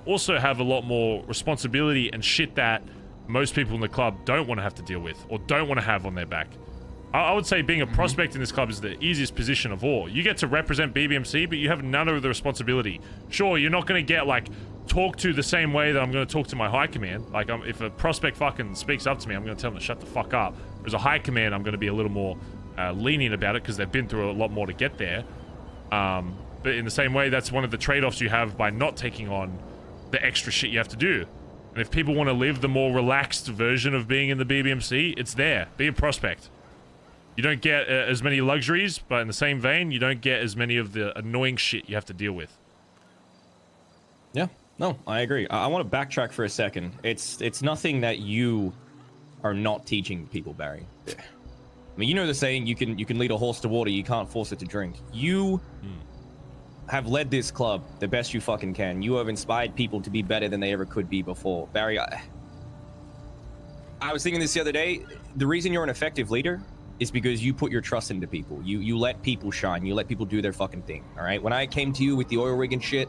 also have a lot more responsibility and shit that most people in the club don't want to have to deal with or don't want to have on their back. I would say being a prospect in this club is the easiest position of all. You get to represent BBMC, but you have none of the responsibility. Sure, you're not going to get like talked to the same way that I'm going to talk to my high command. Like if a prospect fucking speaks up to me, I'm going to tell them to shut the fuck up. Whereas a high command, I'm going to be a little more lenient about it because they've been through a lot more to get there. But in the same way, that's one of the trade-offs you have by not taking on the extra shit you have to do. And if people want to live the more relaxed version of being in the BBMC, it's there. Be a prospect. You don't get as many luxuries, but in the same vein, you don't get as many of the annoying shit you have to deal with. Yeah, no, I agree. I want to backtrack for a second. It's nothing that you are not teaching people, Barry. I mean, you know the saying, you can lead a horse to water, you can't force it to drink. You have led this club the best you fucking can. You have inspired people to be better than they ever could be before. Barry, I was thinking this the other day. The reason you're an effective leader is because you put your trust into people. You let people shine. You let people do their fucking thing, all right? When I came to you with the oil rig and shit,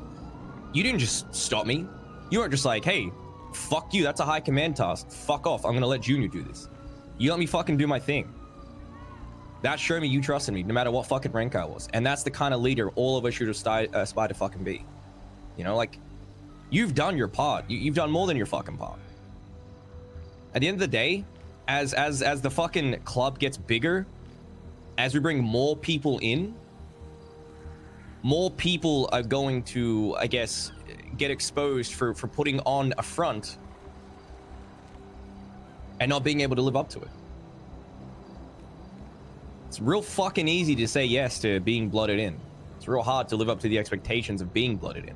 you didn't just stop me. You weren't just like, hey, fuck you, that's a high command task. Fuck off, I'm gonna let Junior do this. You let me fucking do my thing. That showed me you trusted me, no matter what fucking rank I was. And that's the kind of leader all of us should aspire to fucking be. You know, like, you've done your part. You've done more than your fucking part. At the end of the day, as the fucking club gets bigger, as we bring more people in, more people are going to, I guess, get exposed for putting on a front and not being able to live up to it. It's real fucking easy to say yes to being blooded in. It's real hard to live up to the expectations of being blooded in.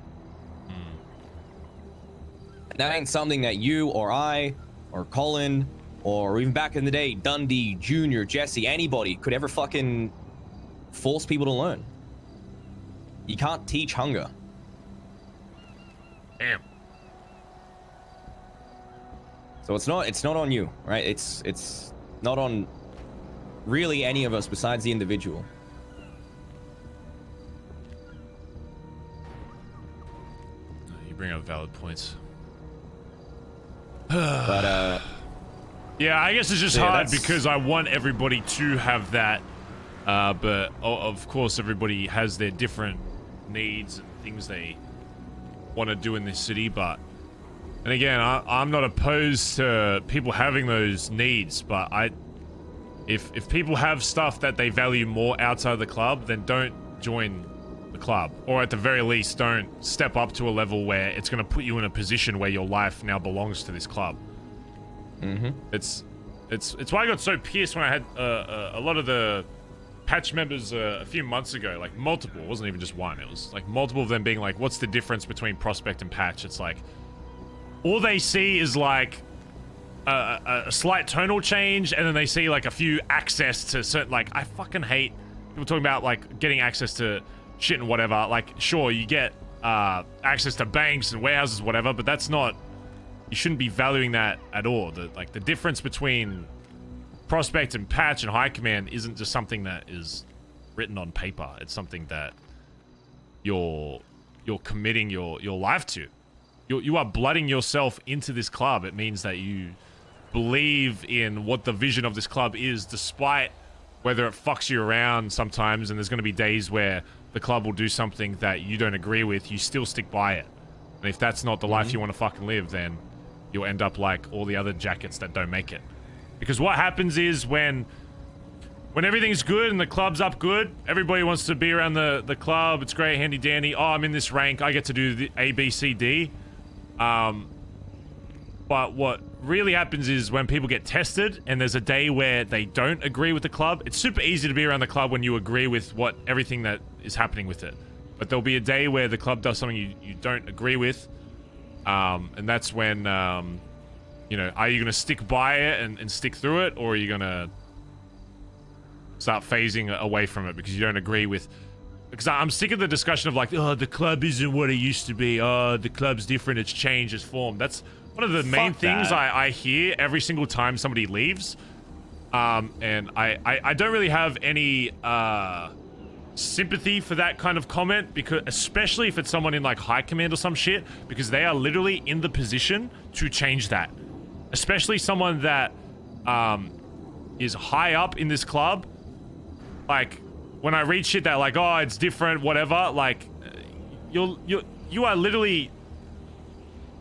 And that ain't something that you or I or Collin or even back in the day, Dundee, Junior, Jesse, anybody could ever fucking force people to learn. You can't teach hunger. Damn. So it's not on you, right? It's not on really any of us besides the individual. You bring up valid points. But yeah, I guess it's just hard because I want everybody to have that, but of course everybody has their different needs and things they want to do in this city. But and again, I'm not opposed to people having those needs, but if people have stuff that they value more outside the club, then don't join the club, or at the very least don't step up to a level where it's going to put you in a position where your life now belongs to this club. It's why I got so pissed when I had a lot of the patch members a few months ago, like multiple. It wasn't even just one. It was like multiple of them being like, "What's the difference between prospect and patch?" It's like all they see is like a slight tonal change, and then they see like a few access to certain. Like I fucking hate people talking about like getting access to shit and whatever. Like sure, you get access to banks and warehouses, whatever, but that's not. You shouldn't be valuing that at all. The difference between prospect and patch and high command isn't just something that is written on paper. It's something that you're committing your life to. You are blooding yourself into this club. It means that you believe in what the vision of this club is, despite whether it fucks you around sometimes, and there's going to be days where the club will do something that you don't agree with. You still stick by it. And if that's not the life you want to fucking live, then you'll end up like all the other jackets that don't make it. Because what happens is when everything's good and the club's up good, everybody wants to be around the club. It's great, handy dandy. Oh, I'm in this rank. I get to do the A, B, C, D. But what really happens is when people get tested and there's a day where they don't agree with the club, it's super easy to be around the club when you agree with everything that is happening with it. But there'll be a day where the club does something you don't agree with. And that's when, you know, are you going to stick by it and stick through it? Or are you going to start phasing away from it because you don't agree with... Because I'm sick of the discussion of like, oh, the club isn't what it used to be. Oh, the club's different. It's changed. It's formed. That's one of the main things I hear every single time somebody leaves. And I don't really have any sympathy for that kind of comment, because especially if it's someone in like high command or some shit, because they are literally in the position to change that. Especially someone that is high up in this club. Like when I read shit that like, oh, it's different, whatever, like you are literally...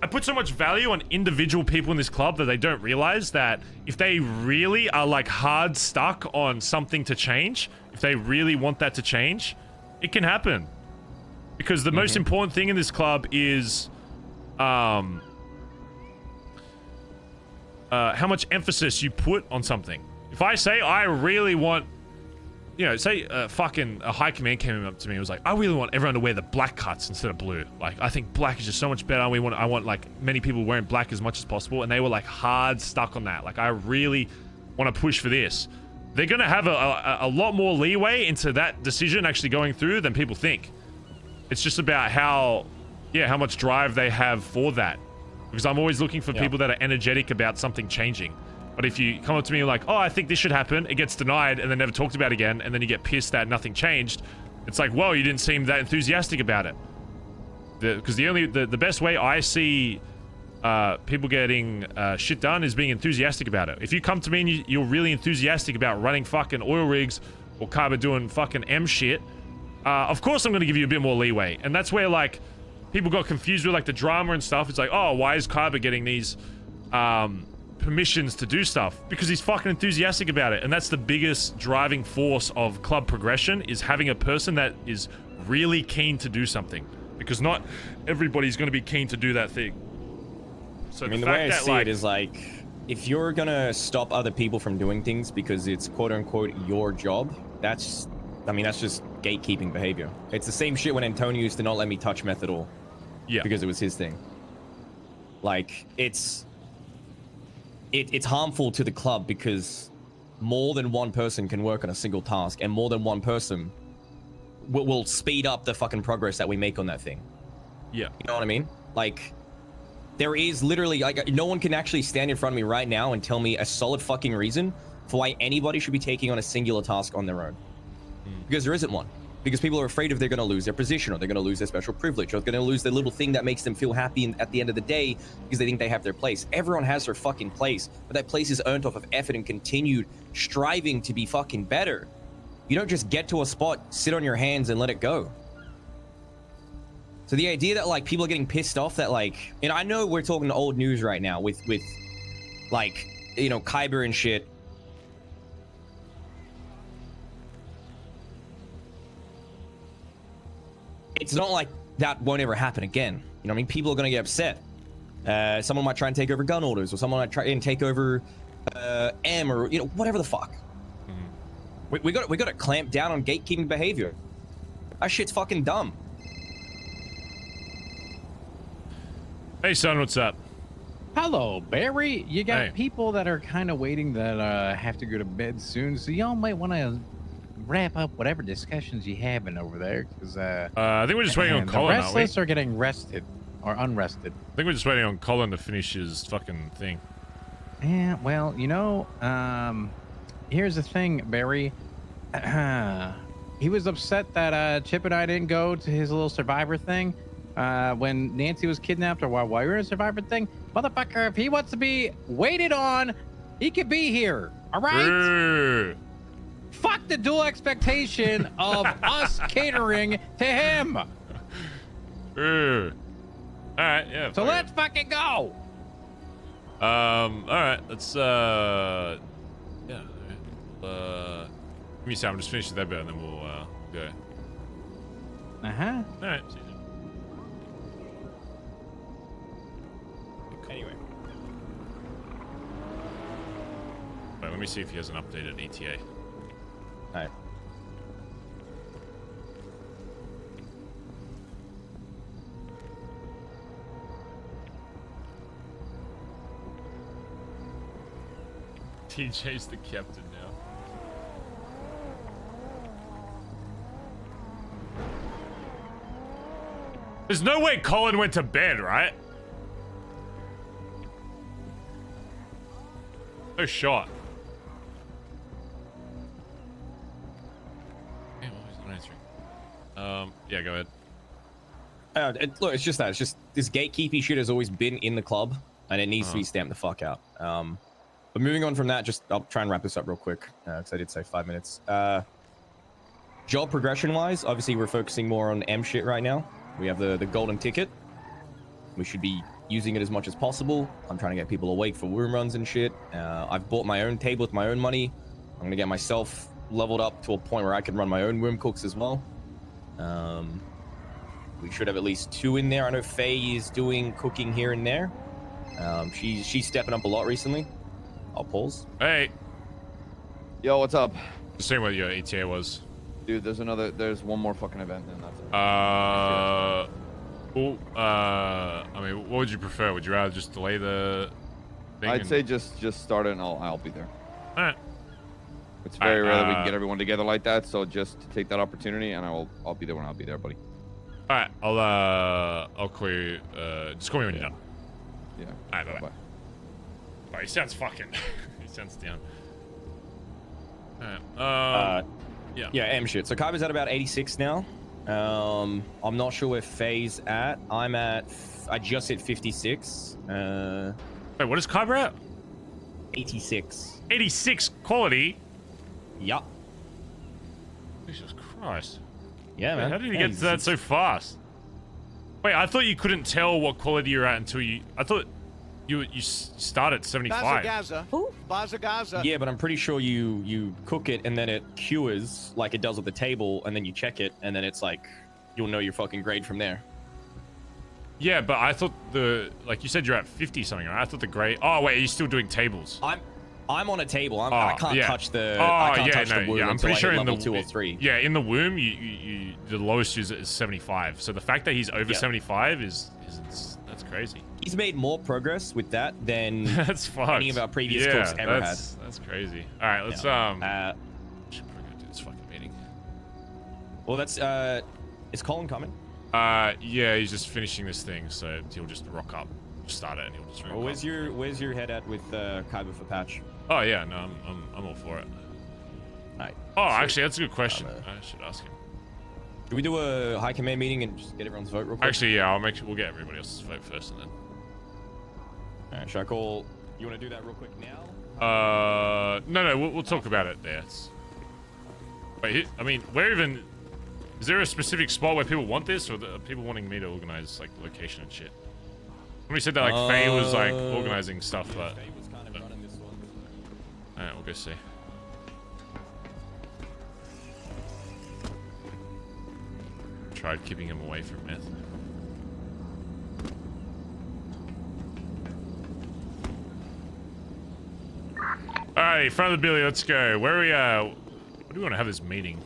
I put so much value on individual people in this club that they don't realize that if they really are like hard stuck on something to change, if they really want that to change, it can happen. Because the most important thing in this club is how much emphasis you put on something. If I say I really want, you know, say fucking a high command came up to me and was like, I really want everyone to wear the black cuts instead of blue. Like, I think black is just so much better. I want like many people wearing black as much as possible. And they were like hard stuck on that. Like, I really want to push for this. They're going to have a lot more leeway into that decision actually going through than people think. It's just about how much drive they have for that. Because I'm always looking for people that are energetic about something changing. But if you come up to me like, oh, I think this should happen, it gets denied and then never talked about again, and then you get pissed that nothing changed, it's like, whoa, you didn't seem that enthusiastic about it. Because the best way I see people getting shit done is being enthusiastic about it. If you come to me and you're really enthusiastic about running fucking oil rigs or Carver doing fucking M shit, of course I'm going to give you a bit more leeway. And that's where like people got confused with like the drama and stuff. It's like, oh, why is Carver getting these permissions to do stuff? Because he's fucking enthusiastic about it. And that's the biggest driving force of club progression, is having a person that is really keen to do something, because not everybody's going to be keen to do that thing. So I mean, the way I see it is like, if you're gonna stop other people from doing things because it's quote unquote your job, that's just gatekeeping behavior. It's the same shit when Antonio used to not let me touch Methadol because it was his thing. Like, it's harmful to the club because more than one person can work on a single task, and more than one person will speed up the fucking progress that we make on that thing. Yeah. You know what I mean? Like, there is literally, like, no one can actually stand in front of me right now and tell me a solid fucking reason for why anybody should be taking on a singular task on their own. Because there isn't one. Because people are afraid if they're going to lose their position, or they're going to lose their special privilege, or they're going to lose the little thing that makes them feel happy at the end of the day because they think they have their place. Everyone has their fucking place, but that place is earned off of effort and continued striving to be fucking better. You don't just get to a spot, sit on your hands, and let it go. So the idea that, like, people are getting pissed off that, like, and I know we're talking old news right now with like, you know, Kyber and shit. It's not like that won't ever happen again. You know what I mean? People are going to get upset. Someone might try and take over gun orders, or someone might try and take over M, or whatever the fuck. We got to clamp down on gatekeeping behavior. That shit's fucking dumb. Hey, son, what's up? Hello, Barry. You got people that are kind of waiting that have to go to bed soon, so y'all might want to wrap up whatever discussions you having over there, because I think we're just waiting on Collin, the aren't we? restless are getting rested or unrested. I think we're just waiting on Collin to finish his fucking thing. Yeah, well, here's the thing, Barry. He was upset that Chip and I didn't go to his little Survivor thing when Nancy was kidnapped, or while we were in a Survivor thing. Motherfucker, if he wants to be waited on, he could be here. All right? Fuck the dual expectation of us catering to him. All right, yeah. So let's fucking go. All right, let's yeah. Give me a second. I'm just finishing that bit, and then we'll go. Uh-huh. All right. See you soon. Anyway. Wait, let me see if he has an updated ETA. All right. TJ's the captain now. There's no way Collin went to bed, right? No shot. Damn, why is it not answering? Yeah, go ahead. Look, it's just that. It's just this gatekeeping shit has always been in the club, and it needs to be stamped the fuck out. But moving on from that, I'll try and wrap this up real quick, because I did say 5 minutes. Job progression-wise, obviously we're focusing more on M shit right now. We have the golden ticket. We should be using it as much as possible. I'm trying to get people awake for room runs and shit. I've bought my own table with my own money. I'm gonna get myself leveled up to a point where I can run my own room cooks as well. We should have at least 2 in there. I know Faye is doing cooking here and there. She's stepping up a lot recently. I'll pause. Hey. Yo, what's up? Just saying what your ETA was. Dude, there's one more fucking event, and that's it. I mean, what would you prefer? Would you rather just delay the thing? I'd say just start it, and I'll be there. All right. It's very rare that we can get everyone together like that, so just take that opportunity, and I'll be there when I'll be there, buddy. All right, I'll call you. Just call me when you're done. Yeah. All right, bye. Oh, he sounds fucking. He sounds down. All right. Yeah, M shit. So Kaiba's at about 86 now. I'm not sure where Faye's at. I just hit 56. Wait, what is Kaiba at? 86. 86 quality? Yup. Jesus Christ. Yeah, man. How did he get to that so fast? Wait, I thought you couldn't tell what quality you're at until you... I thought you start at 75. Bazza. Yeah, but I'm pretty sure you cook it and then it cures like it does at the table, and then you check it, and then it's like you'll know your fucking grade from there. Yeah, but I thought like you said you're at 50 something, right? I thought the grade... Oh, wait, are you still doing tables? I'm on a table. I can't touch the. Oh, I can't touch the womb I'm until pretty I sure hit in level the 2 or 3. Yeah, in the womb, you the lowest is 75. So the fact that he's over 75 is that's crazy. He's made more progress with that than that's fucked. any of our previous cooks ever had. That's crazy. All right, let's should probably go do this fucking meeting. Well, that's is Collin coming? Yeah, he's just finishing this thing, so he'll just rock up, start it, and he'll just rock Well, up. where's your head at with Kaiba for patch? Oh yeah, no, I'm all for it. Alright. Oh, actually, that's a good question. I should ask him. Should we do a high command meeting and just get everyone's vote real quick? Actually, yeah, we'll get everybody else's vote first, and then. Alright, should I call? You want to do that real quick now? No, we'll talk about it there. Wait, I mean, where even? Is there a specific spot where people want this, or are people wanting me to organize like the location and shit? Somebody said that like Faye was like organizing stuff, but. Faye was kind of running this one. Alright, we'll go see. Tried keeping him away from meth. Alright, front of the Billy, let's go. Where are we where do we want to have this meeting?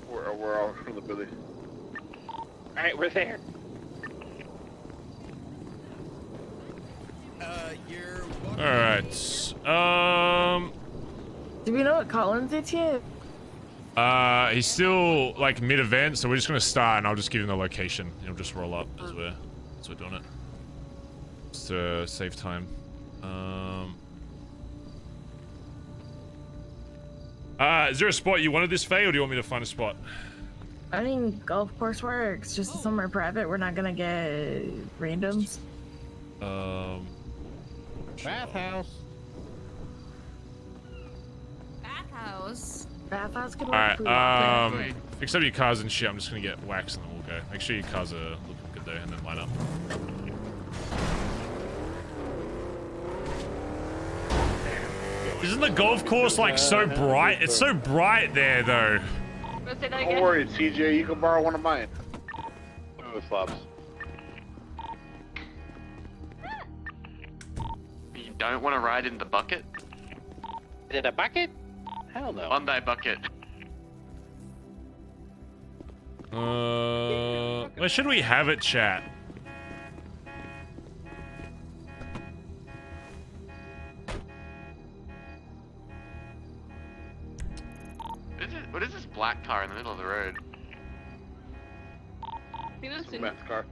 We're all from the Billy. Alright, we're there. Alright. Do we know what Collin's ETA? He's still like mid-event, so we're just gonna start and I'll just give him the location. He'll just roll up as we're doing it. Just to save time. Is there a spot you wanted this, Faye, or do you want me to find a spot? I mean, golf course works. Just somewhere private. We're not gonna get randoms. Bathhouse. Bathhouse could work. Alright, fix up your cars and shit. I'm just gonna get wax and then we'll go. Make sure your cars are looking good though, and then line up. Isn't the golf course like so bright? It's so bright there though. Don't worry, TJ. You can borrow one of mine. Oh, flops. You don't want to ride in the bucket? Is it a bucket? Hell no. Bondi bucket. Where should we have it, chat? What is this black car in the middle of the road? Matt's car.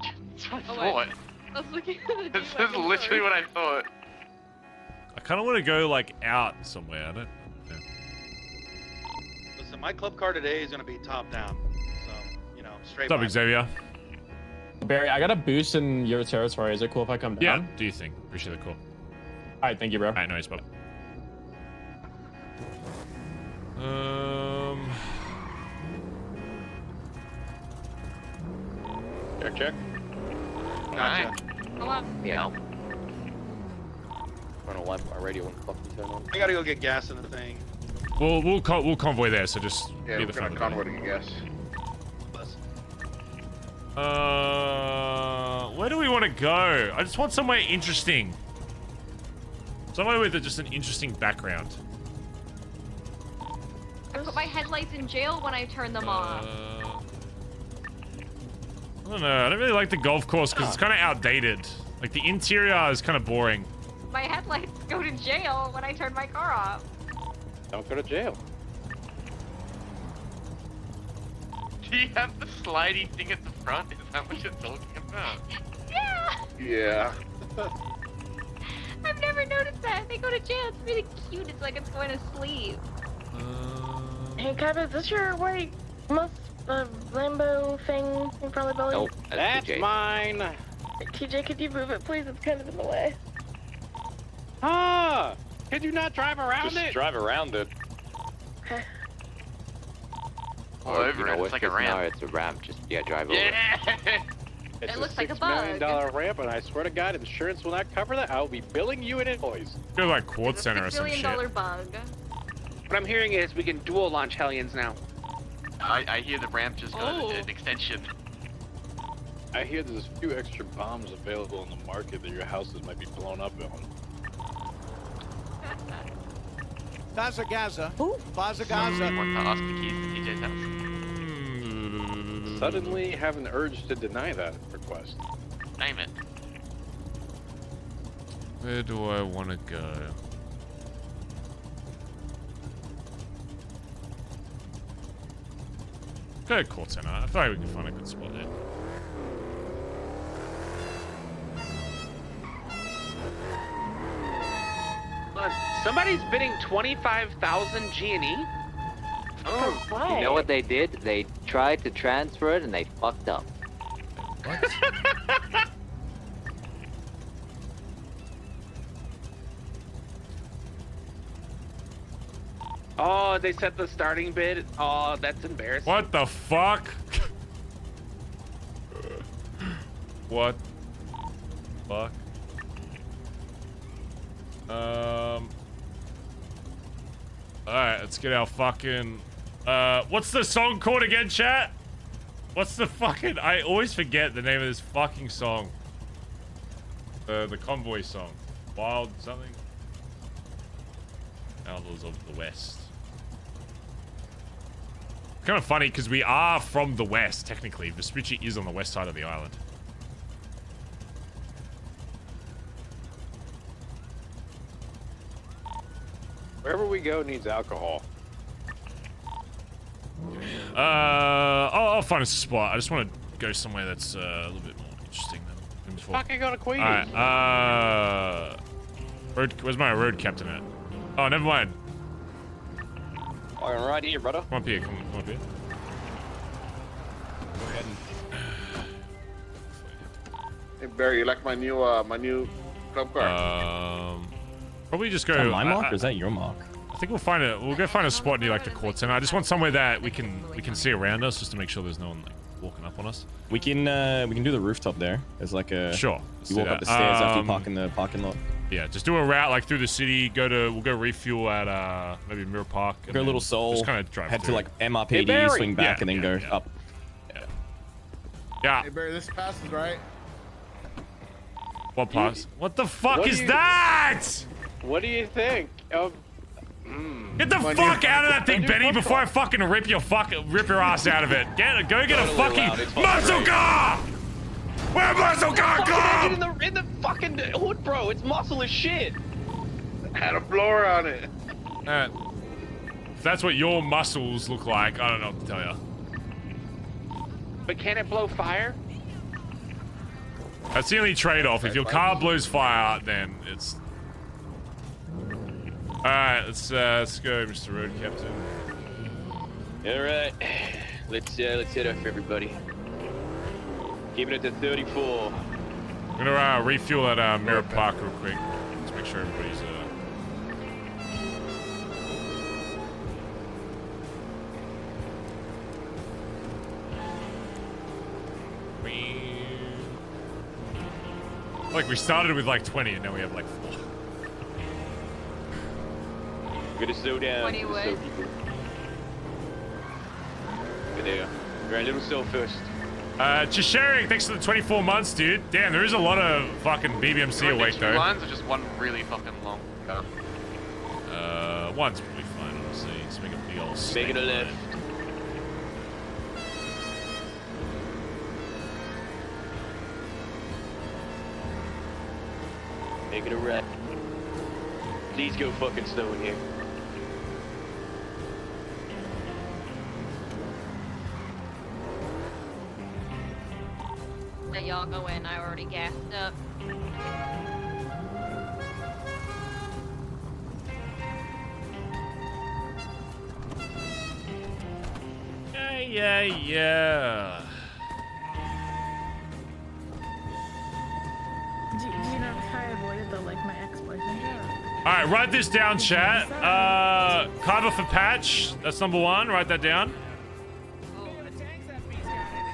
That's what I Oh, thought. wait. I was looking at the This is literally what I thought. I kind of want to go like out somewhere. I don't. Listen, my club car today is gonna be top down, so you know, straight. What's up, Xavier? Barry, I got a boost in your territory. Is it cool if I come down? Yeah. Do you think? Appreciate the call. All right, thank you, bro. All right, no worries, bud. Check. Alright. Come on. Yeah. I don't know why my radio wouldn't fucking turn on. I gotta go get gas in the thing. We'll convoy there, so just Yeah, be we're the gonna front. convoy to get gas. Where do we want to go? I just want somewhere interesting. Somewhere with just an interesting background. I put my headlights in jail when I turn them off. I don't know. I don't really like the golf course because it's kind of outdated. Like the interior is kind of boring. My headlights go to jail when I turn my car off. Don't go to jail. Do you have the slidey thing at the front? Is that what you're talking about? Yeah. Yeah. I've never noticed that. They go to jail. It's really cute. It's like it's going to sleep. Hey, Cap, is this your white Lambo thing in front of the belly? Nope, that's mine. TJ, could you move it, please? It's kind of in the way. Ah! Could you not drive around Just it? drive around it. Okay. All over it. It's like a ramp. No, it's a ramp. Just drive over. It's It looks like a $6 million bug. ramp, and I swear to God, insurance will not cover that. I will be billing you in invoice. Go like Quad Center or $6 some shit. million bug. What I'm hearing is we can dual launch Hellions now. I hear the ramp just got an extension. I hear there's a few extra bombs available in the market that your houses might be blown up on. Bazza Gaza. Bazza Gaza. Want the Oscar keys to TJ's house? Suddenly have an urge to deny that request. Name it. Where do I want to go? Go to Quad Center. I feel like we can find a good spot there. Look, somebody's bidding 25,000 G&E. Oh, you know what they did? They tried to transfer it and they fucked up. What? Oh, they set the starting bid. Oh, that's embarrassing. What the fuck? What? Fuck. Alright, let's get our fucking... what's the song called again, chat? What's the fucking... I always forget the name of this fucking song. The convoy song. Wild something? Outlaws of the West. Kind of funny because we are from the West, technically. Vespucci is on the west side of the island. Wherever we go needs alcohol. I'll find us a spot. I just want to go somewhere that's a little bit more interesting than before. Fucking go to Queens. Alright, where's my road captain at? Oh, never mind. Oh, right here, brother. Come up here, come up here. Go ahead Hey Barry, you like my new club car? Probably just go. Is that my mark or is that your mark? I think we'll go find a spot near like the court center. I just want somewhere that we can see around us, just to make sure there's no one like walking up on us. We can do the rooftop there. There's like a sure. You walk up the stairs after you park in the parking lot. Yeah, just do a route like through the city. We'll go refuel at maybe Mirror Park. Go a little Soul. Just kind of drive. Head through. to like MRPD, swing back, and then go up. Yeah. Hey Barry, this passes, right? What pass? What the fuck is that? What do you think? Get the fuck out of that thing, Benny, before I fucking rip your ass out of it. Go get a fucking muscle car! Where muscle car come? In the fucking hood, bro. It's muscle as shit. Had a blower on it. If that's what your muscles look like, I don't know what to tell you. But can it blow fire? That's the only trade-off. If your car blows fire, then it's... Alright, let's go, Mr. Road Captain. Alright. Let's head off, everybody. Keeping it to 34. I'm gonna refuel at Mirror Park real quick. Let's make sure everybody's like we started with like 20 and now we have like 4. Gonna slow down. 20 wood. Good there. You're a little slow first. Just sharing, thanks for the 24 months, dude. Damn, there is a lot of fucking BBMC awake though. Lines or just one really fucking long car? One's probably fine, honestly. Let's make a big old Make it a left. Make it a right. Please go fucking slow in here. Let y'all go in. I already gassed up. Yeah. Do you know how I avoided the like my ex-boyfriend joke? Alright, write this down, chat. Carver for patch. That's number 1. Write that down.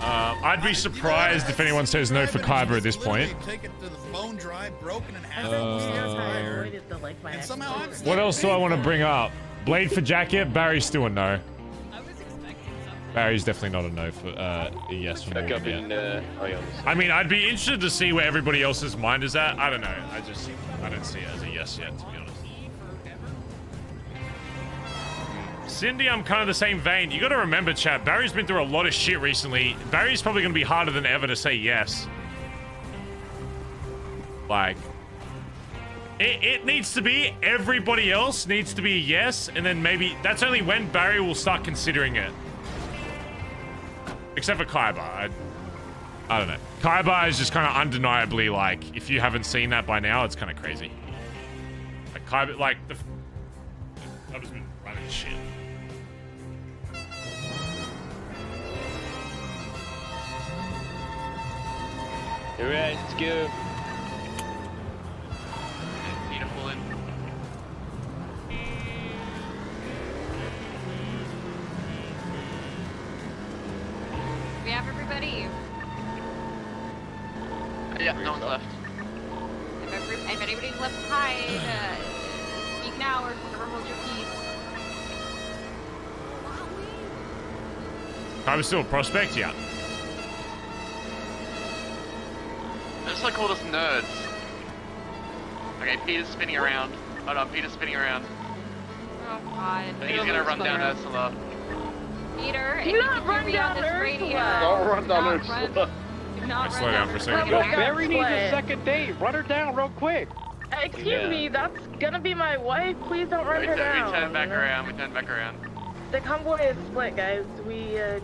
I'd be surprised if anyone says no for Kyber at this point. Take it to the bone dry, broken in half. What else do I want to bring up? Blade for jacket. Barry's still a no. Barry's definitely not a no for a yes for me. I mean, I'd be interested to see where everybody else's mind is at. I don't know. I don't see it as a yes yet, to be honest. Cindy, I'm kind of the same vein. You got to remember, chat, Barry's been through a lot of shit recently. Barry's probably going to be harder than ever to say yes. Like, it needs to be, everybody else needs to be a yes, and then maybe, that's only when Barry will start considering it. Except for Kaiba. I don't know. Kaiba is just kind of undeniably, like, if you haven't seen that by now, it's kind of crazy. Like, Kaiba, like, Kaiba's been running shit. Alright, let's go. Beautiful in. We have everybody. Yeah, no one's left. If anybody's left behind, speak now or forever hold your peace. Kaiba's still a prospect? Yeah. They're just like all those nerds. Okay, Peter's spinning around. Hold on, Peter's spinning around. God. I think he's gonna run down Ursula. Peter, if Do you not can run hear me on down this Ursula. radio. Don't run down not Ursula. Do not Slow run down for a second. Yo, Barry needs a second date. Run her down real quick. Excuse me, that's gonna be my wife. Please don't run her down. We turn back around. We turn back around. The convoy is split, guys. We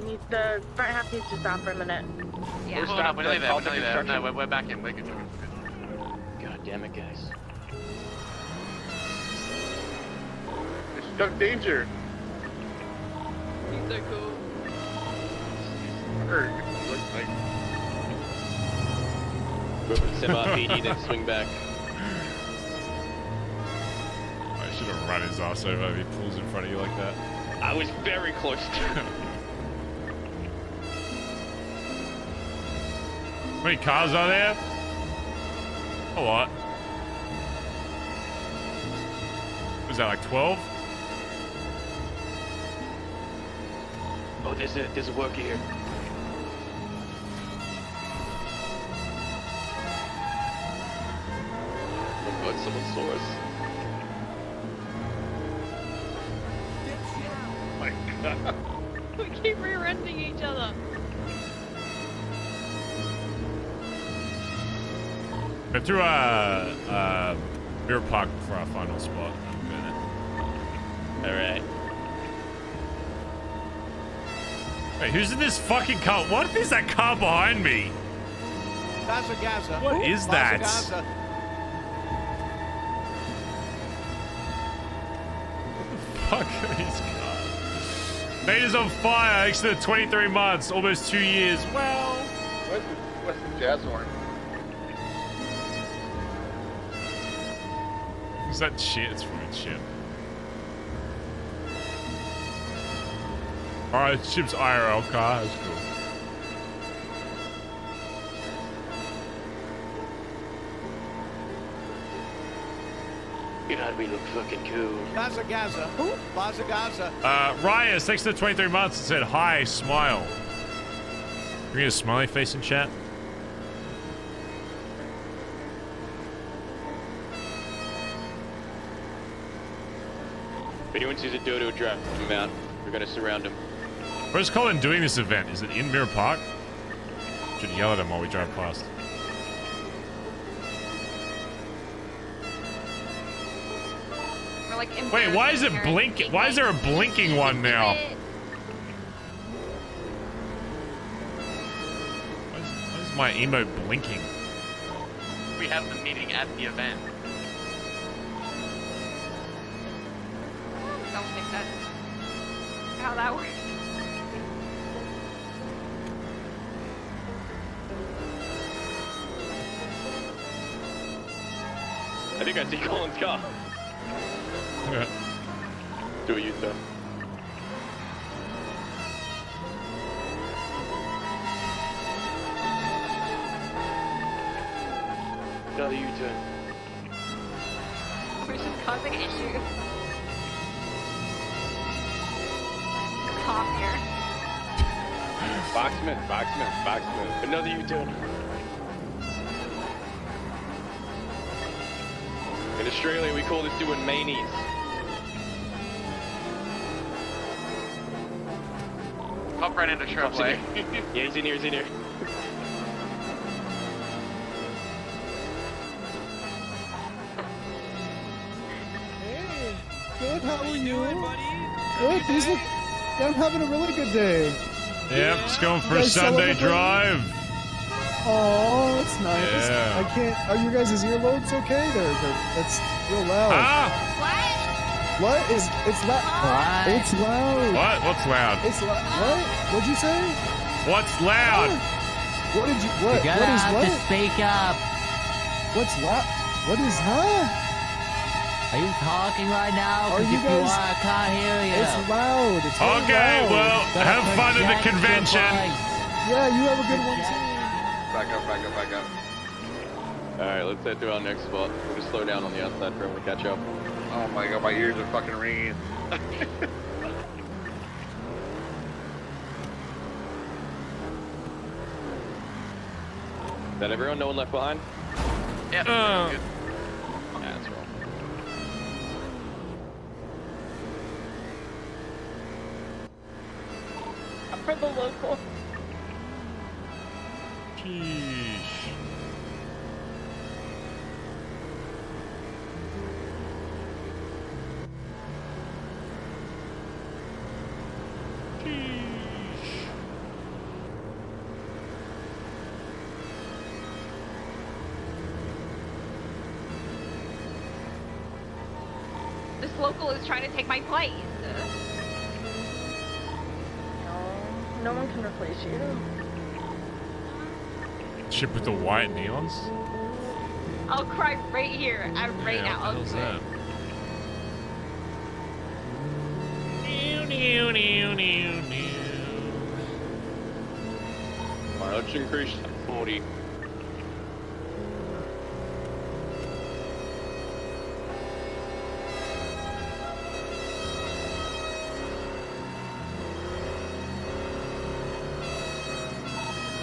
need the front half needs to stop for a minute. Yeah. We're not. We're nearly there. We're nearly there. No, we're back in. We're good. God damn it, guys. It's Chuck Danger. He's so cool. Hurt. He looks like. Go for the semi-PD, then swing back. I should have run his ass over if he pulls in front of you like that. I was very close to him. How many cars are there? A lot. Was that like 12? Oh, there's a worker here. Oh god, someone saw us. My God. We keep re-renting each other. I threw a mirror park for our final spot. Alright. Wait, who's in this fucking car? What is that car behind me? Bazza Gaza. What is that? Bazza Gaza. Fuck these cars. Beta's on fire. Extra 23 months, almost 2 years. Well, Where's the jazz horn? is that shit? It's from its ship. Alright, it's ship's IRL car. That's cool. God, we look fucking cool. Bazza Gaza. Who? Bazza Gaza. Ryan, thanks for the 23 months. It said, hi, smile. Can we get a smiley face in chat? If anyone sees a dodo, drop him out. We're gonna surround him. Where's Collin doing this event? Is it in Mirror Park? Should yell at him while we drive past. We're like Wait, why is it blinking? Why is there a blinking one now? Why is my emote blinking? We have the meeting at the event. Don't think that's how that works. I think I see Colin's car. Yeah. Do a U-turn. Another U-turn. We're just causing issues. Cop here. Boxman. Another U-turn. In Australia, we call this doing manies. Pop right into Shrubway. Yeah, he's in here. Good, how are you? Good, these look... I'm having a really good day. Yep, just going for a Sunday drive. Oh, that's nice. Yeah. I can't... Are you guys' earlobes okay? That's real loud. What? It's loud. What? It's loud. What? What's loud? It's loud. What? What'd you say? What's loud? What did you... What? You're What gonna is have what? to speak up. What's loud? What is... Huh? Are you talking right now? Are Because you if you guys- are, I can't hear you. It's loud. It's very Okay, loud. well, Gotta have fun at the project your convention. voice. Yeah, you have a good one too. Back up. Alright, let's head to our next spot. We'll just slow down on the outside for him to catch up. Oh my God, my ears are fucking ringing. Is that everyone? No one left behind? Yeah, good. Yeah, that's wrong. for the local. Sheesh. This local is trying to take my place. No one can replace you. Ship with the white neons? I'll cry right here. Right now. I'll What the hell's that? Alright, let's increase to 40.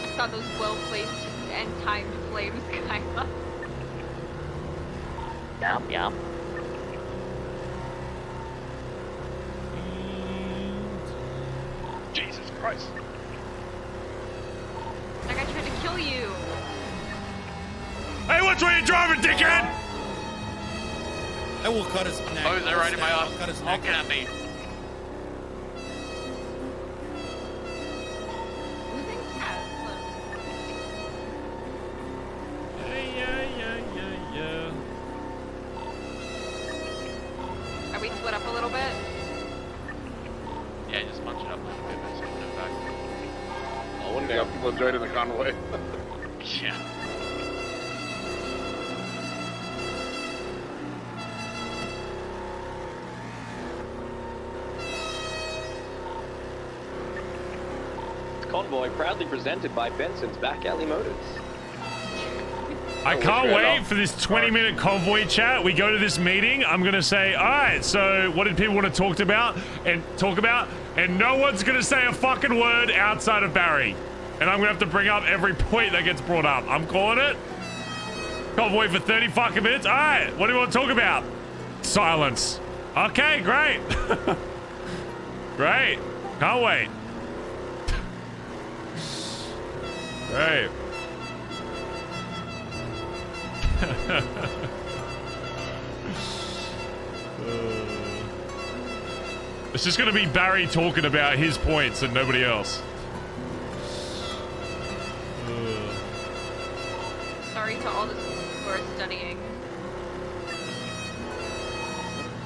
I saw those well-placed and timed flames kind of. Yum, yum. Jesus Christ. That guy tried to kill you. Hey, watch where you're driving, dickhead! I will cut his neck. Oh, is that right in my I'll eye? cut his neck. Honking at me. Are we split up a little bit? Yeah, just punch it up a little bit and split it back. Oh, one day people enjoyed in the convoy. Yeah. Convoy proudly presented by Benson's Back Alley Motors. I can't wait for this 20-minute convoy chat. We go to this meeting. I'm gonna say, all right. So, what did people want to talk about? And no one's gonna say a fucking word outside of Barry. And I'm gonna have to bring up every point that gets brought up. I'm calling it. Convoy for 30 fucking minutes. All right. What do you want to talk about? Silence. Okay, great. Great. Can't wait. Great. It's just gonna be Barry talking about his points and nobody else. Sorry to all the who are studying.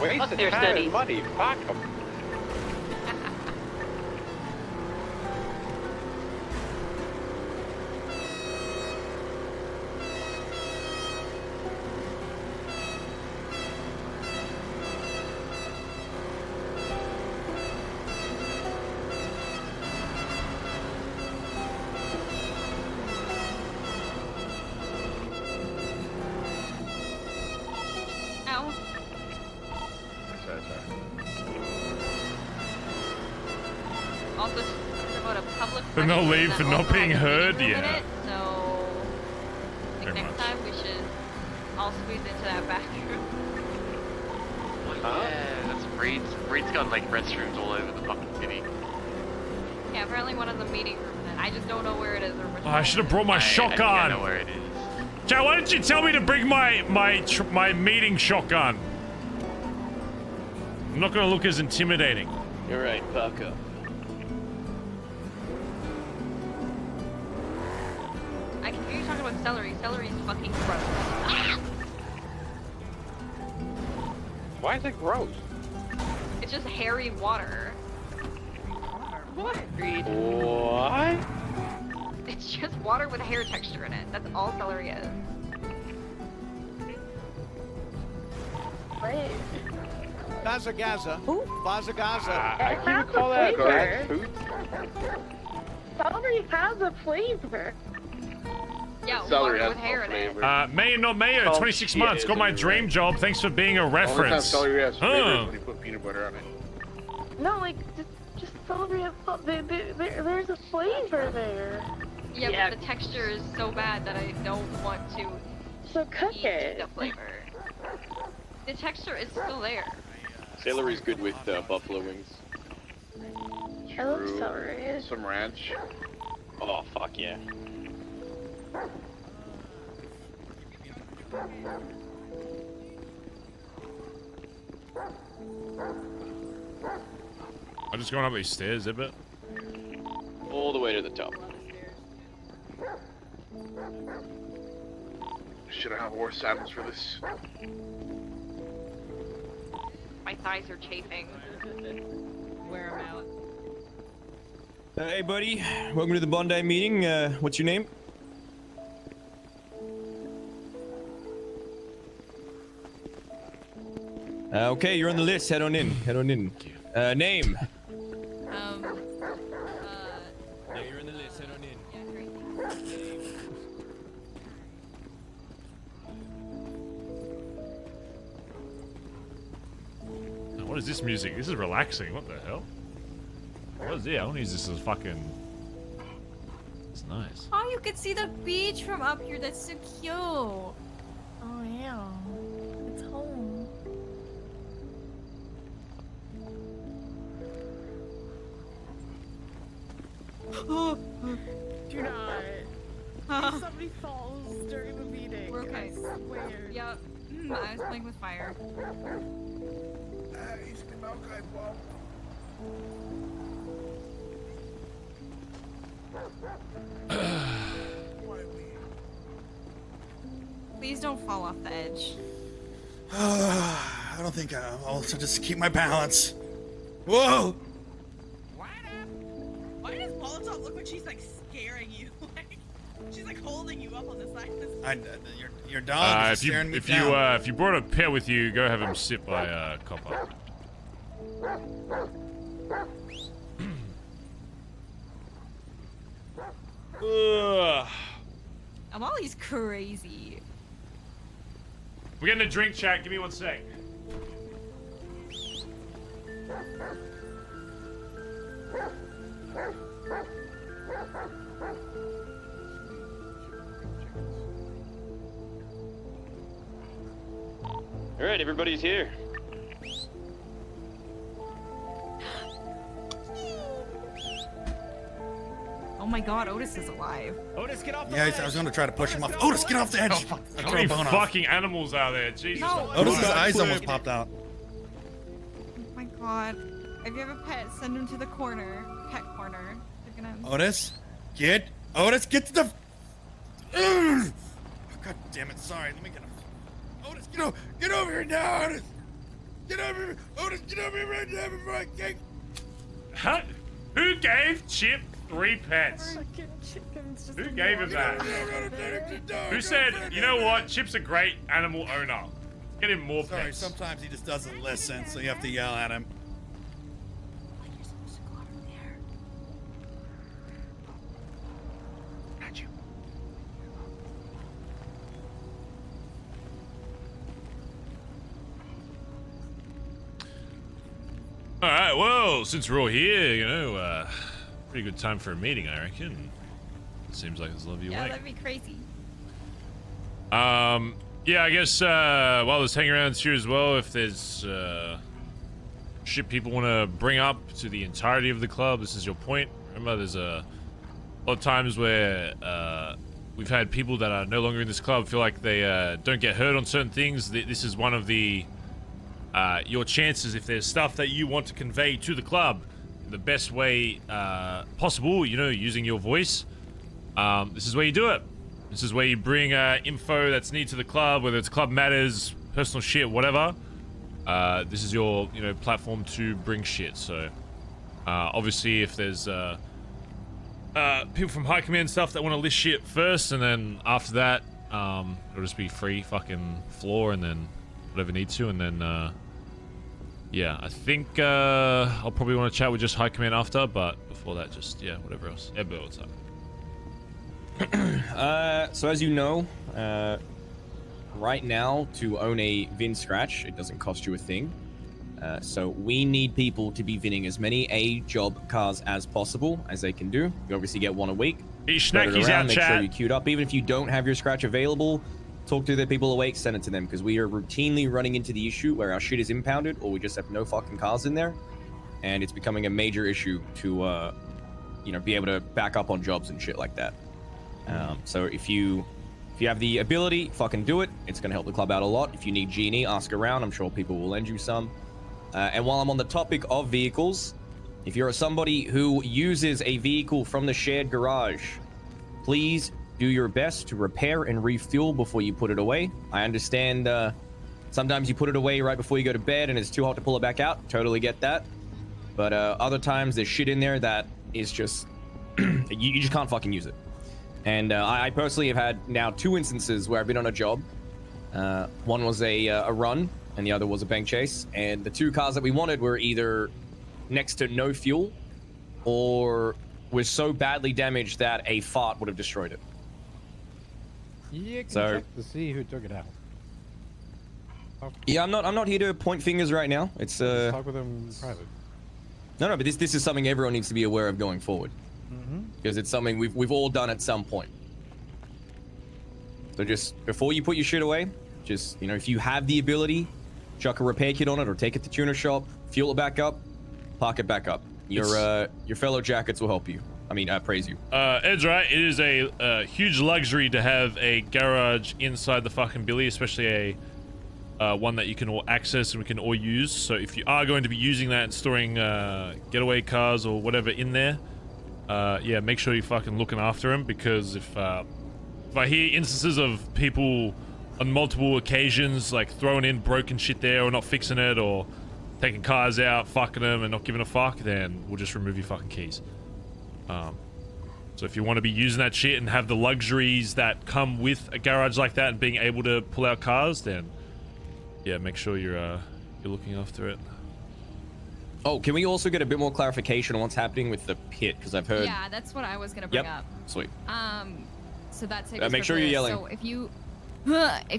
Wasted their time studies. and money. Fuck 'em. Ow. Sorry. Also, just about a public. Then they'll question leave that for not also being has a heard? meeting room in Yeah. it, so I think next time we should all squeeze into that back room. Yeah, that's Reed's. Reed's got like restrooms all over the fucking city. Yeah, apparently one of the meeting rooms. And I just don't know where it is or which Oh, I should have brought my I shotgun. know where it is. Joe, why didn't you tell me to bring my meeting shotgun? I'm not gonna look as intimidating. You're right, Parker. I can hear you talking about celery. Celery's fucking gross. Ah! Why is it gross? It's just hairy water. What? Agreed. What? It's just water with hair texture in it. That's all celery is. Wait. Bazza. Bazza. I can't call that bad food. Celery has a flavor. Yeah, Celery water has with hair no in it. flavor. Mayor, not Mayor, Oh, 26 shit, months. Got my isn't it? dream job. Thanks for being a Only time reference. celery has flavor Huh. is when you put peanut butter on it. No, like just celery. There's a flavor there. Yeah, but the texture is so bad that I don't want to So cook eat it. the flavor. The texture is still there. Celery's good with buffalo wings. I love celery. Some ranch. Oh, fuck yeah. I'm just going up these stairs, Edbert. All the way to the top. Should I have wore saddles for this? My thighs are chafing. Wear them out. Hey, buddy. Welcome to the Bondi meeting. What's your name? Okay, you're on the list. Head on in. Head on in. Name. Yeah, you're in the list. Head on in. What is this music? This is relaxing. What the hell? What is it? I want to use this as fucking... It's nice. Oh, you can see the beach from up here. That's so cute. Oh yeah. It's home. Do not. If somebody falls during the meeting, We're okay. I swear. Yep. I was playing with fire. Please don't fall off the edge. I don't think I'll also just keep my balance. Whoa! Why does Molotov look like she's like scaring you? Like she's like holding you up on the side of this. Your dog is staring me down. If you brought a pet with you, go have him sit by Copper. Amali's crazy. We're getting a drink, chat. Give me 1 sec. All right, everybody's here. Oh my god, Otis is alive. Otis, get off the Yeah, I was gonna try to push him off. Otis, get off the edge! How many fucking animals are there? Jesus. No. Otis's eyes almost popped out. Oh my god. If you have a pet, send him to the corner. Pet corner. They're gonna... Otis, get to the... Ugh. God damn it, sorry, let me get him. Otis, get over here now, Otis! Get over here! Otis, get over here right now before I kick! Huh? Who gave Chip 3 pets? Fucking chickens just Who gave him that? Who said, you know what, Chip's a great animal owner. Get him more Sorry, pets. sometimes he just doesn't listen, so you have to yell at him. Alright, well, since we're all here, you know, pretty good time for a meeting, I reckon. Seems like there's a lot of you Yeah, awake. that'd be crazy. Yeah, I guess, while there's hang around here as well, if there's, shit people want to bring up to the entirety of the club, this is your point. Remember, there's a lot of times where, we've had people that are no longer in this club feel like they, don't get heard on certain things. This is one of the, your chances, if there's stuff that you want to convey to the club the best way possible, you know, using your voice, this is where you do it. This is where you bring info that's needed to the club, whether it's club matters, personal shit, whatever. This is your, you know, platform to bring shit. So obviously if there's people from high command stuff that want to list shit first, and then after that it'll just be free fucking floor, and then whatever needs to, and then yeah, I think I'll probably want to chat with just high command after, but before that, just yeah, whatever else. Edbert, what's up? So as you know, right now to own a VIN scratch, it doesn't cost you a thing. So we need people to be vinning as many A-job cars as possible as they can do. You obviously get one a week. Spread it around, make sure you're queued up. Even if you don't have your scratch available, talk to the people awake, send it to them, because we are routinely running into the issue where our shit is impounded or we just have no fucking cars in there. and it's becoming a major issue to, you know, be able to back up on jobs and shit like that. So if you have the ability, fucking do it. It's gonna help the club out a lot. If you need G&E, ask around. I'm sure people will lend you some. And while I'm on the topic of vehicles, if you're somebody who uses a vehicle from the shared garage, please do your best to repair and refuel before you put it away. I understand sometimes you put it away right before you go to bed and it's too hot to pull it back out. Totally get that. But other times there's shit in there that is just, you just can't fucking use it. And I personally have had now 2 instances where I've been on a job. One was a run and the other was a bank chase. And the 2 cars that we wanted were either next to no fuel or was so badly damaged that a fart would have destroyed it. You can So- check to see who took it out. Yeah, I'm not here to point fingers right now. It's Talk with them in private. No, but this is something everyone needs to be aware of going forward. Because it's something we've all done at some point. So just before you put your shit away, just, you know, if you have the ability, chuck a repair kit on it or take it to tuner shop, fuel it back up, park it back up. Your fellow jackets will help you. I mean, praise you. Ed's right. It is a huge luxury to have a garage inside the fucking billy, especially a one that you can all access and we can all use. So if you are going to be using that and storing getaway cars or whatever in there, yeah, make sure you're fucking looking after them, because if I hear instances of people on multiple occasions like throwing in broken shit there or not fixing it or taking cars out, fucking them and not giving a fuck, then we'll just remove your fucking keys. So if you want to be using that shit and have the luxuries that come with a garage like that and being able to pull out cars, then yeah, make sure you're looking after it. Oh, can we also get a bit more clarification on what's happening with the pit? Because I've heard. Yeah, that's what I was gonna bring up. Sweet. So that's make sure you're yelling. So if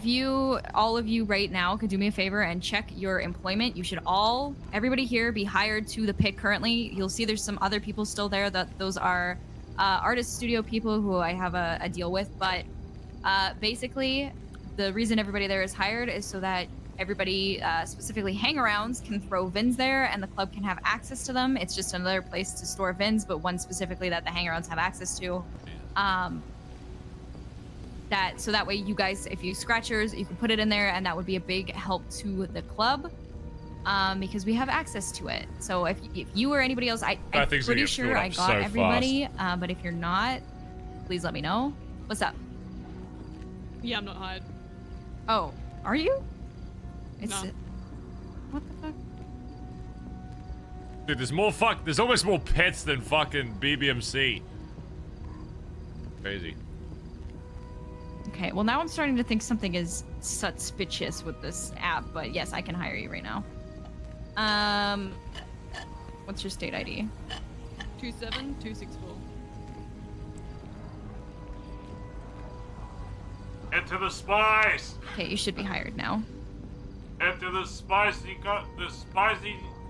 you, all of you right now could do me a favor and check your employment. You should everybody here be hired to the pit currently. You'll see there's some other people still there. Those are artist studio people who I have a deal with. But basically, the reason everybody there is hired is so that everybody, specifically hang-arounds, can throw VINs there and the club can have access to them. It's just another place to store VINs, but one specifically that the hang-arounds have access to. So that way you guys, if you scratch yours, you can put it in there, and that would be a big help to the club, because we have access to it. So if you or anybody else, I'm pretty sure I got everybody, but if you're not, please let me know. What's up? Yeah, I'm not hired. Oh, are you? No. What the fuck? Dude, there's almost more pets than fucking BBMC. Crazy. Okay, well now I'm starting to think something is suspicious with this app, but yes, I can hire you right now. What's your state ID? 27264. Enter the spice! Okay, you should be hired now. Enter the spicy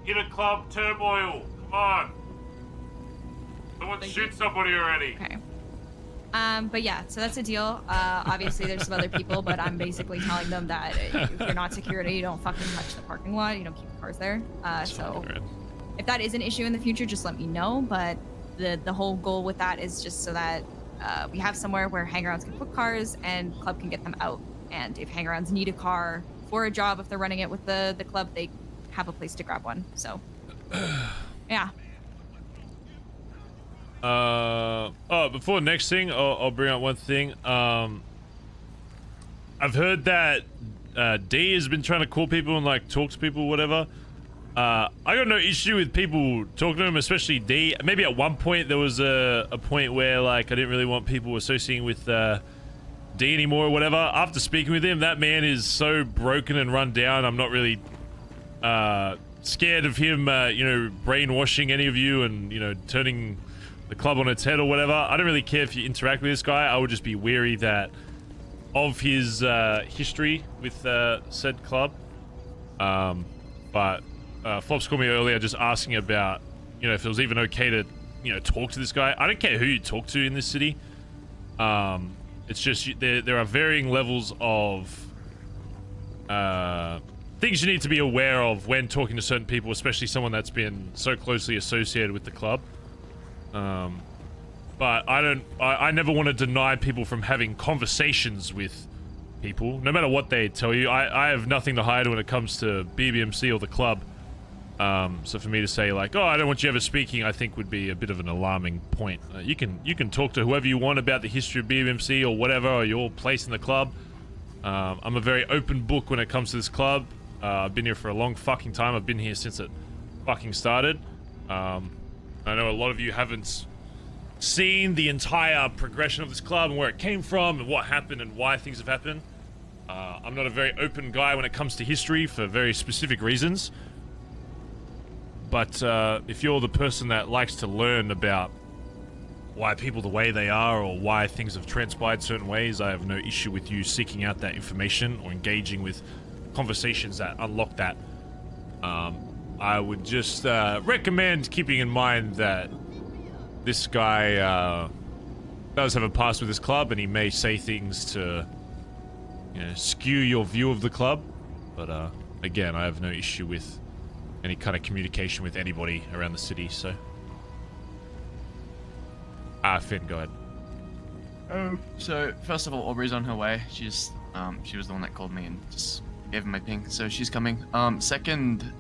inner club turmoil. Come on. Someone shoot somebody already. Okay. But yeah, so that's a deal. Obviously there's some other people, but I'm basically telling them that if you're not security, you don't fucking touch the parking lot, you don't keep the cars there. So if that is an issue in the future, just let me know. But the whole goal with that is just so that we have somewhere where hangarounds can put cars and club can get them out. And if hangarounds need a car for a job, if they're running it with the club, they have a place to grab one. So yeah. Before next thing, I'll bring up one thing. I've heard that D has been trying to call people and like talk to people, whatever. I got no issue with people talking to him, especially D. Maybe at one point there was a point where like I didn't really want people associating with D anymore or whatever. After speaking with him, that man is so broken and run down. I'm not really scared of him, you know, brainwashing any of you and, you know, turning the club on its head or whatever. I don't really care if you interact with this guy. I would just be wary of his history with said club. But Flops called me earlier just asking about, you know, if it was even okay to, you know, talk to this guy. I don't care who you talk to in this city. It's just there are varying levels of things you need to be aware of when talking to certain people, especially someone that's been so closely associated with the club. But I never want to deny people from having conversations with people, no matter what they tell you. I have nothing to hide when it comes to BBMC or the club. So for me to say like, oh, I don't want you ever speaking, I think would be a bit of an alarming point. You can talk to whoever you want about the history of BBMC or whatever, or your place in the club. I'm a very open book when it comes to this club. I've been here for a long fucking time. I've been here since it fucking started. I know a lot of you haven't seen the entire progression of this club and where it came from and what happened and why things have happened. I'm not a very open guy when it comes to history for very specific reasons. But if you're the person that likes to learn about why people the way they are or why things have transpired certain ways, I have no issue with you seeking out that information or engaging with conversations that unlock that. I would just recommend keeping in mind that this guy does have a past with this club, and he may say things to, you know, skew your view of the club. But again, I have no issue with any kind of communication with anybody around the city. So, Finn, go ahead. So first of all, Aubrey's on her way. She was the one that called me and just gave him my ping, so she's coming. Second,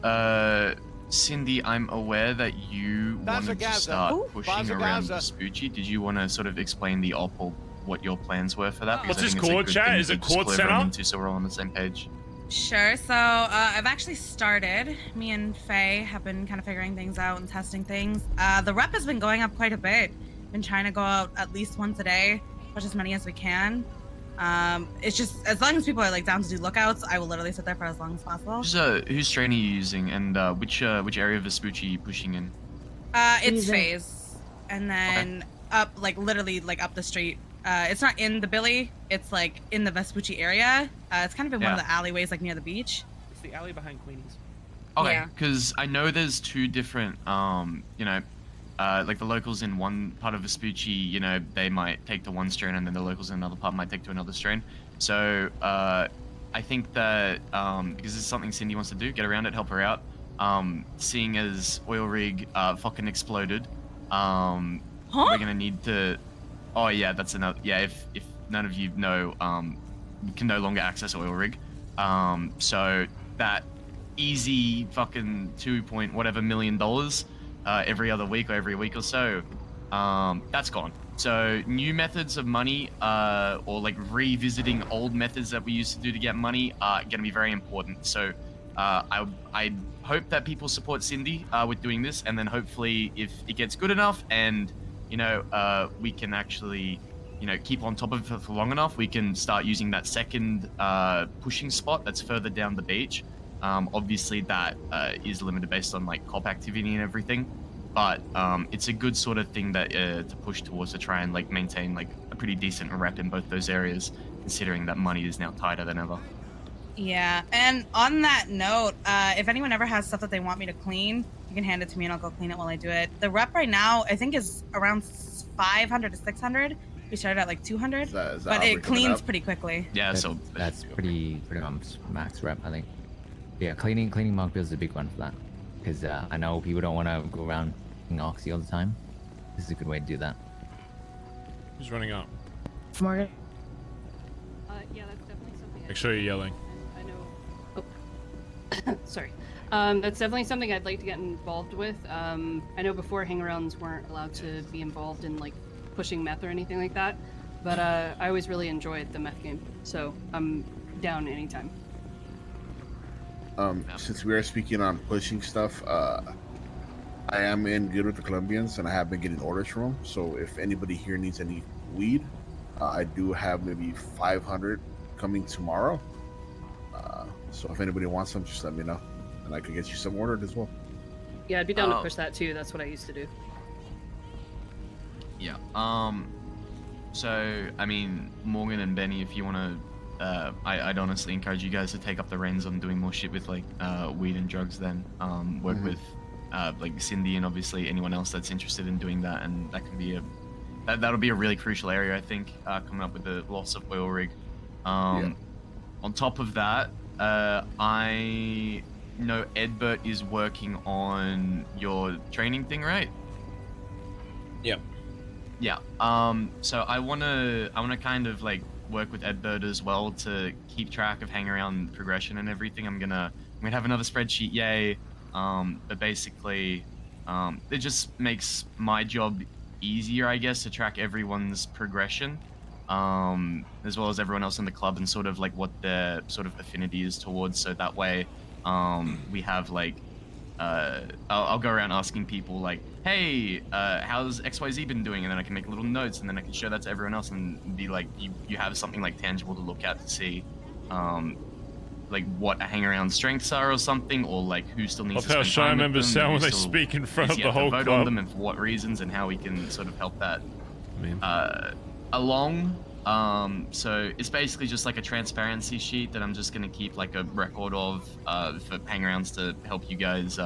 Cindy, I'm aware that you wanted to start pushing around Vespucci. Did you want to sort of explain the op or what your plans were for that? What's this court, chat? Is it court center? So we're all on the same page. Sure. So I've actually started. Me and Faye have been kind of figuring things out and testing things. The rep has been going up quite a bit. Been trying to go out at least once a day, push as many as we can. It's just as long as people are like down to do lookouts, I will literally sit there for as long as possible. Whose strain are you using, and which area of Vespucci are you pushing in? It's Faye's, and then up, like literally like up the street. It's not in the Billy. It's like in the Vespucci area. It's kind of in one of the alleyways, like near the beach. It's the alley behind Queenie's. Okay, because I know there's two different, you know, like the locals in one part of Vespucci, you know, they might take to one strain, and then the locals in another part might take to another strain. So I think that because this is something Cindy wants to do, get around it, help her out. Seeing as oil rig fucking exploded, we're gonna need to. Oh yeah, that's another. Yeah, if none of you know, we can no longer access oil rig. So that easy fucking $2 whatever million every other week or every week or so, that's gone. So new methods of money, or like revisiting old methods that we used to do to get money, are going to be very important. So I hope that people support Cindy with doing this, and then hopefully if it gets good enough and you know we can actually keep on top of it for long enough, we can start using that second pushing spot that's further down the beach. Obviously that is limited based on like cop activity and everything, but it's a good sort of thing that to push towards to try and like maintain like a pretty decent rep in both those areas, considering that money is now tighter than ever. Yeah, and on that note, if anyone ever has stuff that they want me to clean, you can hand it to me and I'll go clean it while I do it. The rep right now I think is around 500 to 600. We started at like 200, but it cleans pretty quickly. Yeah, so that's pretty much max rep, I think. Yeah, cleaning Monkfield is a big one for that, because I know people don't want to go around cleaning Oxy all the time. This is a good way to do that. Who's running up? Morgan. Yeah, that's definitely something. Make sure you're yelling. I know. Oh, sorry. That's definitely something I'd like to get involved with. I know before hangarounds weren't allowed to be involved in like pushing meth or anything like that, but I always really enjoyed the meth game, so I'm down anytime. Since we are speaking on pushing stuff, I am in good with the Colombians, and I have been getting orders from them. So if anybody here needs any weed, I do have maybe 500 coming tomorrow. So if anybody wants some, just let me know, and I could get you some ordered as well. Yeah, I'd be down to push that too. That's what I used to do. Yeah. So I mean, Morgan and Benny, if you want to. I'd honestly encourage you guys to take up the reins on doing more shit with like weed and drugs. Then work with like Cindy and obviously anyone else that's interested in doing that, and that can be that'll be a really crucial area, I think, coming up with the loss of oil rig. On top of that, I know Edbert is working on your training thing, right? Yep. Yeah. So I wanna kind of like work with Edbert as well to keep track of hang around progression and everything. I'm gonna have another spreadsheet, yay. But basically, it just makes my job easier, I guess, to track everyone's progression, as well as everyone else in the club and sort of like what their sort of affinity is towards. So that way, we have like, I'll go around asking people like, hey, how's XYZ been doing? And then I can make little notes and then I can show that to everyone else and be like, you have something like tangible to look at to see, like what a hang around strengths are or something, or like who still needs to spend Shy time with members them, sound when who they still speak in front of is the yet to whole vote club. on them and for what reasons, and how we can sort of help that along. So it's basically just like a transparency sheet that I'm just gonna keep like a record of for hangarounds to help you guys,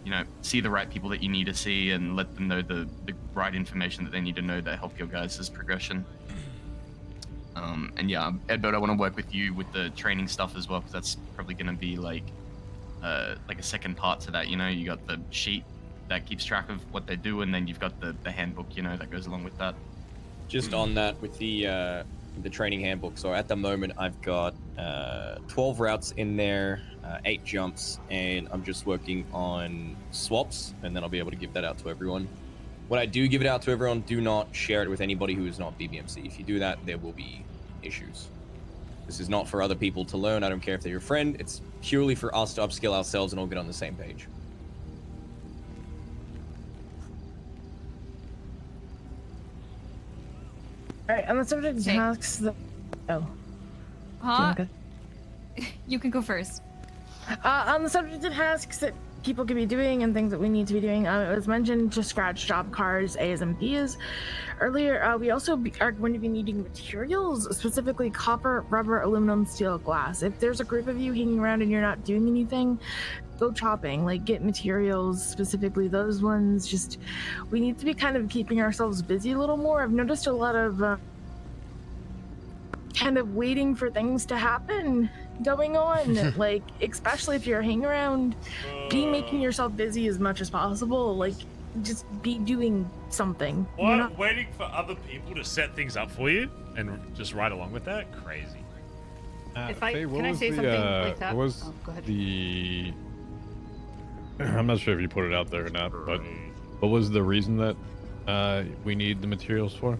you know, see the right people that you need to see and let them know the right information that they need to know to help your guys' progression. And yeah, Edbert, I want to work with you with the training stuff as well, because that's probably going to be like a second part to that. You know, you got the sheet that keeps track of what they do, and then you've got the handbook, you know, that goes along with that. Just on that with the training handbook. So at the moment, I've got 12 routes in there, 8 jumps, and I'm just working on swaps, and then I'll be able to give that out to everyone. When I do give it out to everyone, do not share it with anybody who is not BBMC. If you do that, there will be issues. This is not for other people to learn. I don't care if they're your friend. It's purely for us to upskill ourselves and all get on the same page. All right, on the subject of tasks, You can go first. On the subject of tasks that people could be doing and things that we need to be doing, it was mentioned to scratch job cards, A's and B's. Earlier, we also are going to be needing materials, specifically copper, rubber, aluminum, steel, glass. If there's a group of you hanging around and you're not doing anything, go chopping, like get materials, specifically those ones. Just, we need to be kind of keeping ourselves busy a little more. I've noticed a lot of kind of waiting for things to happen going on, like especially if you're hanging around, be making yourself busy as much as possible, like just be doing something. What? Waiting for other people to set things up for you and just ride along with that? Crazy. If I can I say something like that? What was go ahead. the? I'm not sure if you put it out there or not, but what was the reason that we need the materials for?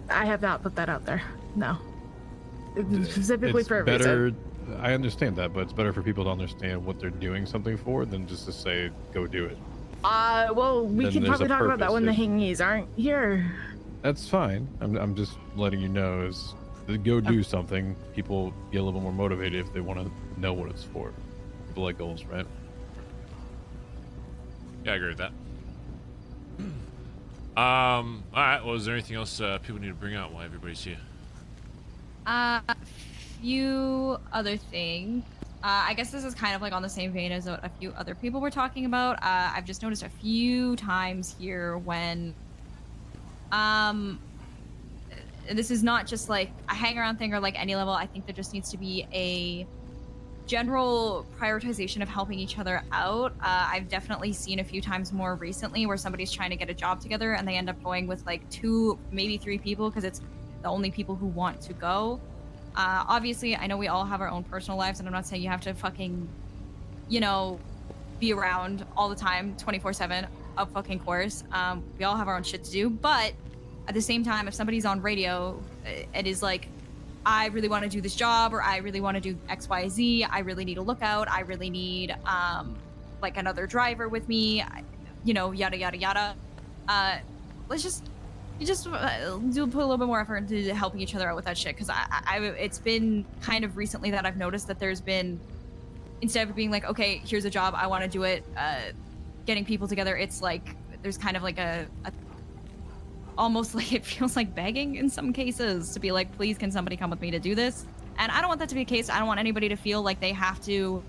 I have not put that out there. No. Specifically for a better, reason. I understand that, but it's better for people to understand what they're doing something for than just to say, go do it. Well, we Then can there's probably a talk about that purpose when the if- hangies aren't here. That's fine. I'm just letting you know is to go do something. People get a little bit more motivated if they want to know what it's for. People like goals, right? Yeah, I agree with that. All right. Well, is there anything else people need to bring out while everybody's here? Few other things. I guess this is kind of like on the same vein as what a few other people were talking about. I've just noticed a few times here when, this is not just like a hang around thing or like any level. I think there just needs to be a general prioritization of helping each other out. I've definitely seen a few times more recently where somebody's trying to get a job together and they end up going with like 2, maybe 3 people because it's the only people who want to go. Obviously, I know we all have our own personal lives, and I'm not saying you have to fucking, you know, be around all the time, 24/7, of fucking course. We all have our own shit to do, but at the same time, if somebody's on radio, it is like, I really want to do this job, or I really want to do X, Y, Z, I really need a lookout, I really need, like another driver with me, you know, yada, yada, yada. You just do put a little bit more effort into helping each other out with that shit, because it's been kind of recently that I've noticed that there's been, instead of being like, okay, here's a job, I want to do it, getting people together, it's like there's kind of like a almost like it feels like begging in some cases to be like, please, can somebody come with me to do this? And I don't want that to be the case. I don't want anybody to feel like they have to,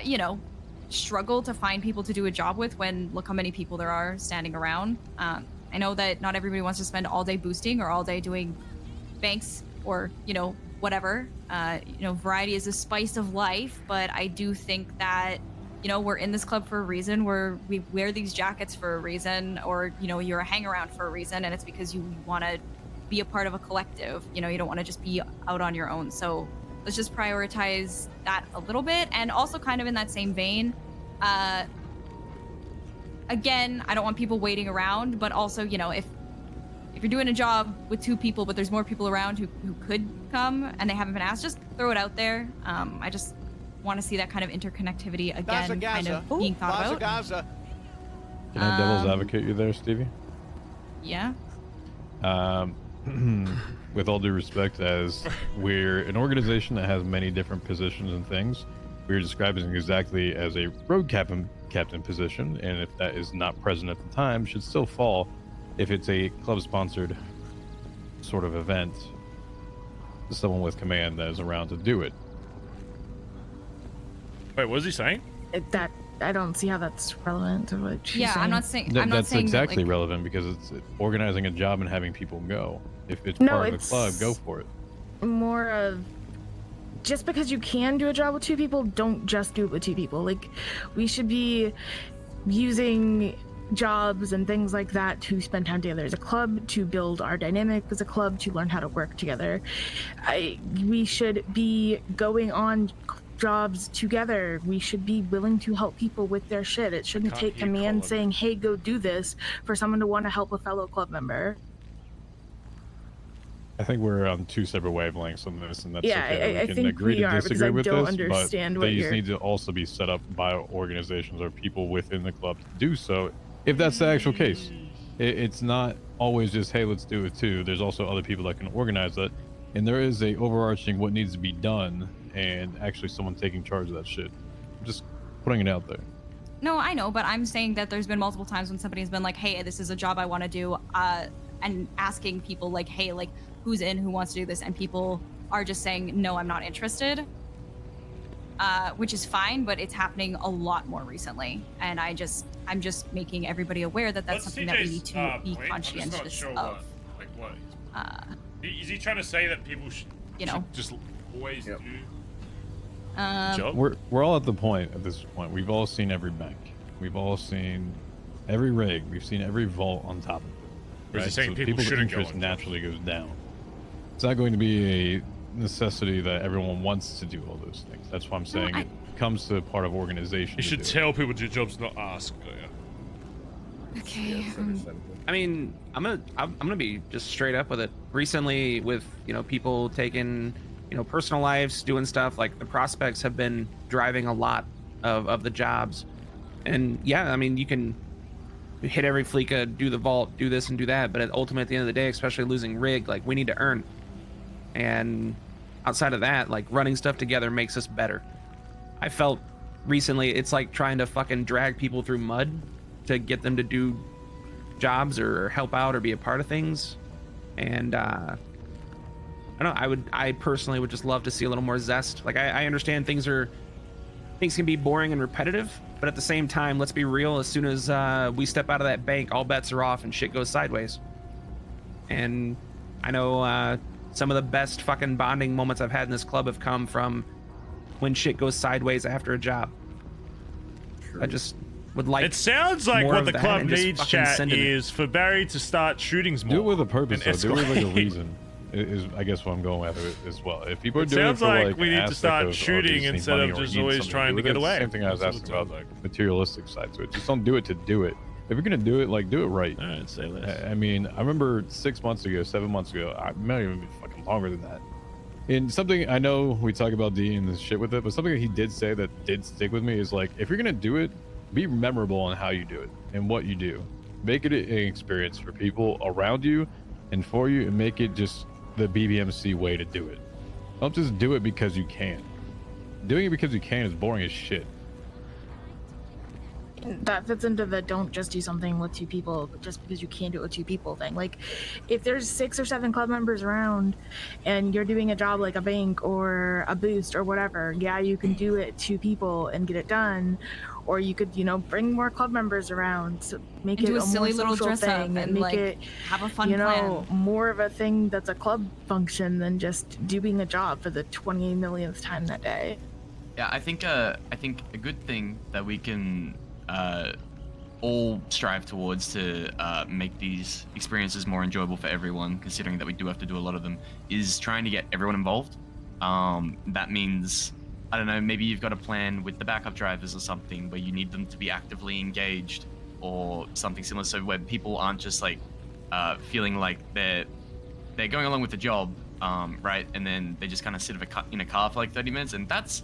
you know, struggle to find people to do a job with when look how many people there are standing around. I know that not everybody wants to spend all day boosting or all day doing banks or whatever. Variety is a spice of life, but I do think that we're in this club for a reason. We wear these jackets for a reason, or you're a hang around for a reason, and it's because you want to be a part of a collective. You don't want to just be out on your own. So let's just prioritize that a little bit. And also kind of in that same vein, again, I don't want people waiting around, but also, if you're doing a job with 2 people, but there's more people around who could come and they haven't been asked, just throw it out there. I just want to see that kind of interconnectivity again, kind of being thought about. Can I devil's advocate you there, Stevie? Yeah. With all due respect, as we're an organization that has many different positions and things, we're described as exactly as a road captain position, and if that is not present at the time, should still fall if it's a club-sponsored sort of event, someone with command that is around to do it. Wait, what was he saying? That I don't see how that's relevant to what she's saying. I'm not saying. That's exactly relevant, because it's organizing a job and having people go. If it's part of the club, go for it. More of just because you can do a job with 2 people, don't just do it with 2 people. Like, we should be using jobs and things like that to spend time together as a club, to build our dynamic as a club, to learn how to work together. We should be going on jobs together. We should be willing to help people with their shit. It shouldn't take command saying, hey, go do this, for someone to want to help a fellow club member. I think we're on 2 separate wavelengths on this, and that's okay. I We can think agree we to are, disagree with because I this, don't understand but what these you're... need to also be set up by organizations or people within the club to do so, if that's the actual case. It's not always just, hey, let's do it too. There's also other people that can organize that, and there is a overarching what needs to be done, and actually someone taking charge of that shit. I'm just putting it out there. No, I know, but I'm saying that there's been multiple times when somebody's been like, hey, this is a job I want to do, and asking people like, hey, like, who's in, who wants to do this, and people are just saying, no, I'm not interested, which is fine, but it's happening a lot more recently, and I'm just making everybody aware that that's something that we need to be conscientious of. What? Is he trying to say that people should just always do? We're all at the point at this point. We've all seen every bank. We've all seen every rig. We've seen every vault on top of it. Or is he saying so people people's shouldn't interest go naturally goes down. It's not going to be a necessity that everyone wants to do all those things. That's why I'm saying it comes to part of organization. You should tell people to do jobs, not ask. Okay. I mean, I'm gonna be just straight up with it. Recently, with people taking personal lives, doing stuff, like the prospects have been driving a lot of the jobs, and yeah, I mean, you can hit every fleeka, do the vault, do this and do that, but ultimately at the end of the day, especially losing rig, like we need to earn, and outside of that, like running stuff together makes us better. I felt recently it's like trying to fucking drag people through mud to get them to do jobs or help out or be a part of things, and I don't know, I personally would just love to see a little more zest. Like I understand things can be boring and repetitive, but at the same time, let's be real, as soon as we step out of that bank, all bets are off and shit goes sideways. And I know some of the best fucking bonding moments I've had in this club have come from when shit goes sideways after a job. I just would like. It sounds like more what of the that club and just needs, fucking chat, send it. is for Barry to start shootings more. Do it with a purpose, and though. Do it with like a escalate. reason. Is I guess what I'm going with it as well. If people are It doing sounds it for like like we an need to aspect start of, shooting they just need instead money of or just need always something trying to do get with it. away. Same thing I was That's asking what it about sounds materialistic side to it. Just don't do it to do it. If you're gonna do it, like do it right. All right, say less. I mean, I remember 6 months ago, 7 months ago, I might even be fucking longer than that. And something I know we talk about D and this shit with it, but something that he did say that did stick with me is like, if you're gonna do it, be memorable on how you do it and what you do. Make it an experience for people around you and for you, and make it just the BBMC way to do it. Don't just do it because you can. Doing it because you can is boring as shit. that fits into the don't just do something with 2 people just because you can't do it with 2 people thing. Like, if there's 6 or 7 club members around and you're doing a job like a bank or a boost or whatever, yeah, you can do it 2 people and get it done. Or you could, you know, bring more club members around, so make And it do a a silly more little social dress up thing, and, make like, it have a fun you know, plan. more of a thing that's a club function than just doing a job for the 20 millionth time that day. Yeah, I think a good thing that we can all strive towards to make these experiences more enjoyable for everyone, considering that we do have to do a lot of them, is trying to get everyone involved. That means, I don't know, maybe you've got a plan with the backup drivers or something where you need them to be actively engaged or something similar, so where people aren't just like feeling like they're going along with the job, right? And then they just kind of sit in a car for like 30 minutes, and that's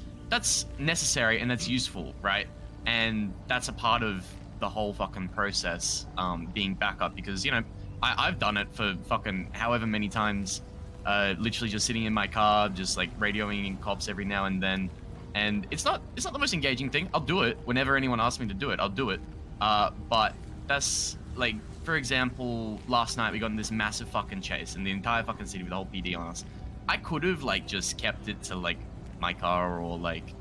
necessary and that's useful, right? And that's a part of the whole fucking process, being backup, because, you know, I've done it for fucking however many times, literally just sitting in my car, just like radioing in cops every now and then. And it's not the most engaging thing. I'll do it whenever anyone asks me to do it. I'll do it. But that's like, for example, last night we got in this massive fucking chase in the entire fucking city with the whole PD on us. I could have like just kept it to like my car or like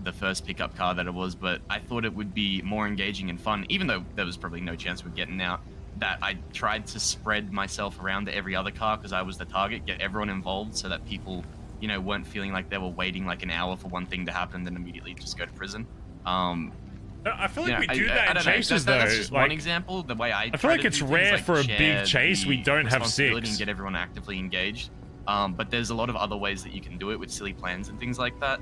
the first pickup car that it was, but I thought it would be more engaging and fun, even though there was probably no chance we're getting out, that I tried to spread myself around to every other car because I was the target, get everyone involved so that people, you know, weren't feeling like they were waiting like an hour for one thing to happen and then immediately just go to prison. I feel like you know, we do that in don't know. chases, That's though. just Like, one example. The way I feel like to it's do rare things, for a like, big share chase we the don't have responsibility 6. and get everyone actively engaged. But there's a lot of other ways that you can do it with silly plans and things like that.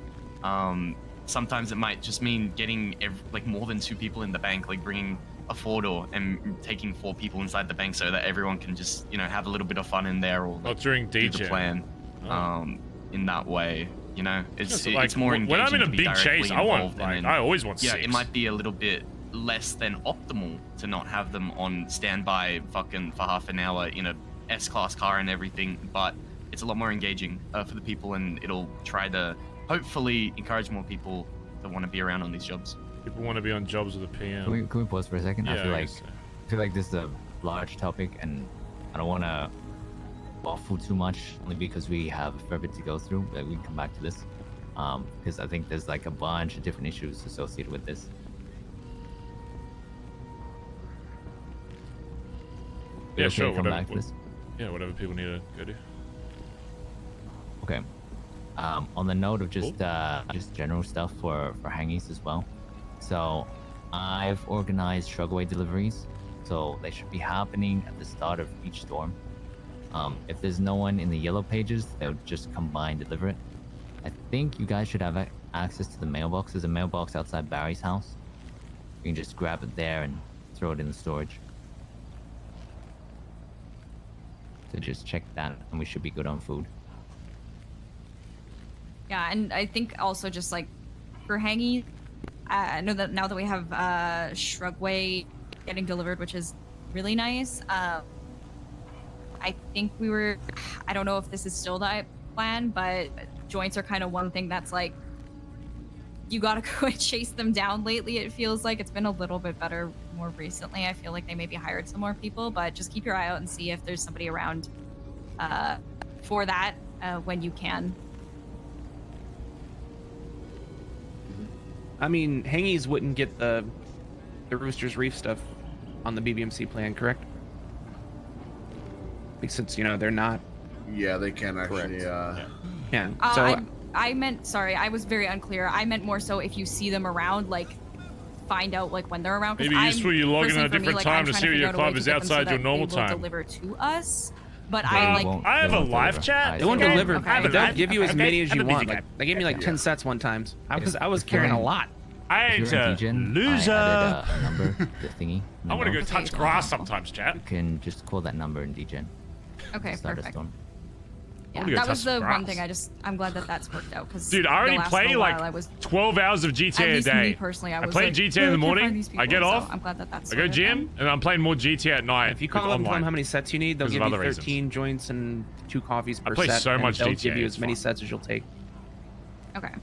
Sometimes it might just mean getting like more than 2 people in the bank, like bringing a 4-door and taking 4 people inside the bank so that everyone can just, you know, have a little bit of fun in there, or like, during do the DJ. plan. Oh. In that way, you know, it's like, more when engaging I'm in a to be big directly chase, I want, involved, like, and then, I always want yeah, 6. it might be a little bit less than optimal to not have them on standby fucking for half an hour in a S-Class car and everything, but it's a lot more engaging for the people, and it'll try to hopefully encourage more people that want to be around on these jobs. People want to be on jobs with a PM. Can we pause for a second? Yeah, I feel like this is a large topic, and I don't want to waffle too much, only because we have a fair bit to go through. But we can come back to this, because I think there's like a bunch of different issues associated with this. Yeah, Okay, sure. come back to this. Yeah, whatever people need to go to. Okay. On the note of just general stuff for hangies as well. So I've organized shrugaway deliveries, so they should be happening at the start of each storm. If there's no one in the yellow pages, they'll just come by and deliver it. I think you guys should have access to the mailbox. There's a mailbox outside Barry's house. You can just grab it there and throw it in the storage. So just check that, and we should be good on food. Yeah, and I think also just like for hangy, I know that now that we have Shrugway getting delivered, which is really nice. I think I don't know if this is still the plan, but joints are kind of one thing that's like, you gotta go and chase them down lately. It feels like it's been a little bit better more recently. I feel like they maybe hired some more people, but just keep your eye out and see if there's somebody around for that when you can. I mean, hangies wouldn't get the Rooster's Reef stuff on the BBMC plan, correct? Since, you know, they're not. Yeah, they can actually. Yeah. So I meant, sorry, I was very unclear. I meant more so if you see them around, like, find out like when they're around. Maybe useful you log in at a different time to see if your club is outside your normal time. Deliver to us, but I have a live chat. They won't deliver. Okay. They'll give you as many as you I'm a want. busy Like, guy. they gave me like 10 sets one time. I was carrying a lot. I ain't a loser. I added a number, the thingy. I want to go touch grass sometimes, chat. You can just call that number in DGen. Okay, Start a perfect. storm. Yeah, that was the one thing I'm glad that that's worked out. Cause Dude, I already the last play little like while I was, 12 hours of GTA at a least day. me personally, I was play like, GTA in the I can't morning, find these people, I get so off, I'm glad that that's I go sorted gym, and I'm playing more GTA at night. If you call them, tell them online. how many sets you need, they'll Because give of you other 13 joints and 2 coffees per I play set. so and much they'll GTA, give you it's as many fun. sets as you'll take. Okay.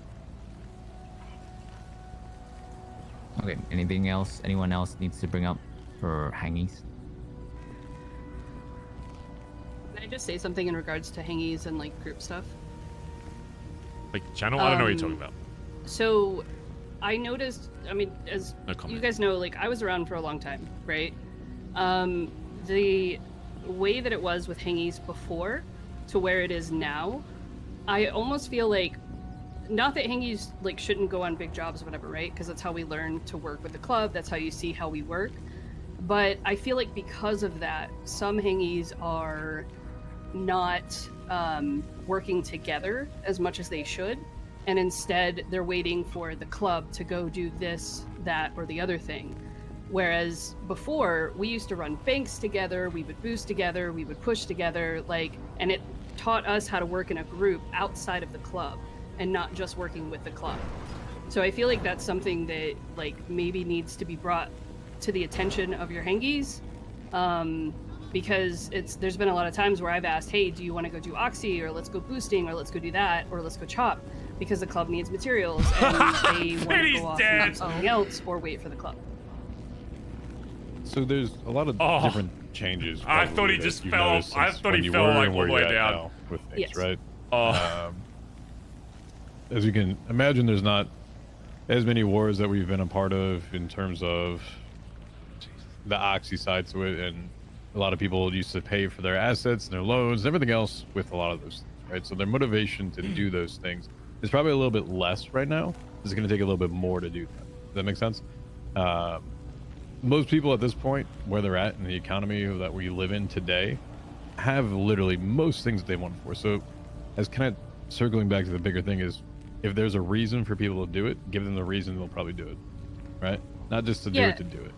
Okay. Anything else? Anyone else needs to bring up for hangies? Can I just say something in regards to hangies and like group stuff? Like channel? I don't know what you're talking about. So, I noticed. I mean, as No comment. you guys know, like I was around for a long time, right? The way that it was with hangies before to where it is now, I almost feel like, not that hangies like shouldn't go on big jobs or whatever, right? Because that's how we learn to work with the club. That's how you see how we work. But I feel like because of that, some hangies are not working together as much as they should, and instead they're waiting for the club to go do this, that, or the other thing. Whereas before, we used to run banks together, we would boost together, we would push together, like, and it taught us how to work in a group outside of the club and not just working with the club. So I feel like that's something that like maybe needs to be brought to the attention of your hangies, because there's been a lot of times where I've asked, hey, do you want to go do Oxy, or let's go boosting, or let's go do that, or let's go chop, because the club needs materials and they want to go off and do something else or wait for the club. So there's a lot of different changes. I thought he that just you've fell off. noticed I since thought when he you fell were like and all where the you're way at down. now with things, Yes. right? As you can imagine, there's not as many wars that we've been a part of in terms of the Oxy side to it, and a lot of people used to pay for their assets and their loans and everything else with a lot of those things, right? So their motivation to do those things is probably a little bit less right now. It's going to take a little bit more to do that. Does that make sense? Most people at this point, where they're at in the economy that we live in today, have literally most things that they want for. So as kind of circling back to the bigger thing is, if there's a reason for people to do it, give them the reason, they'll probably do it, right? Not just to do it to do it.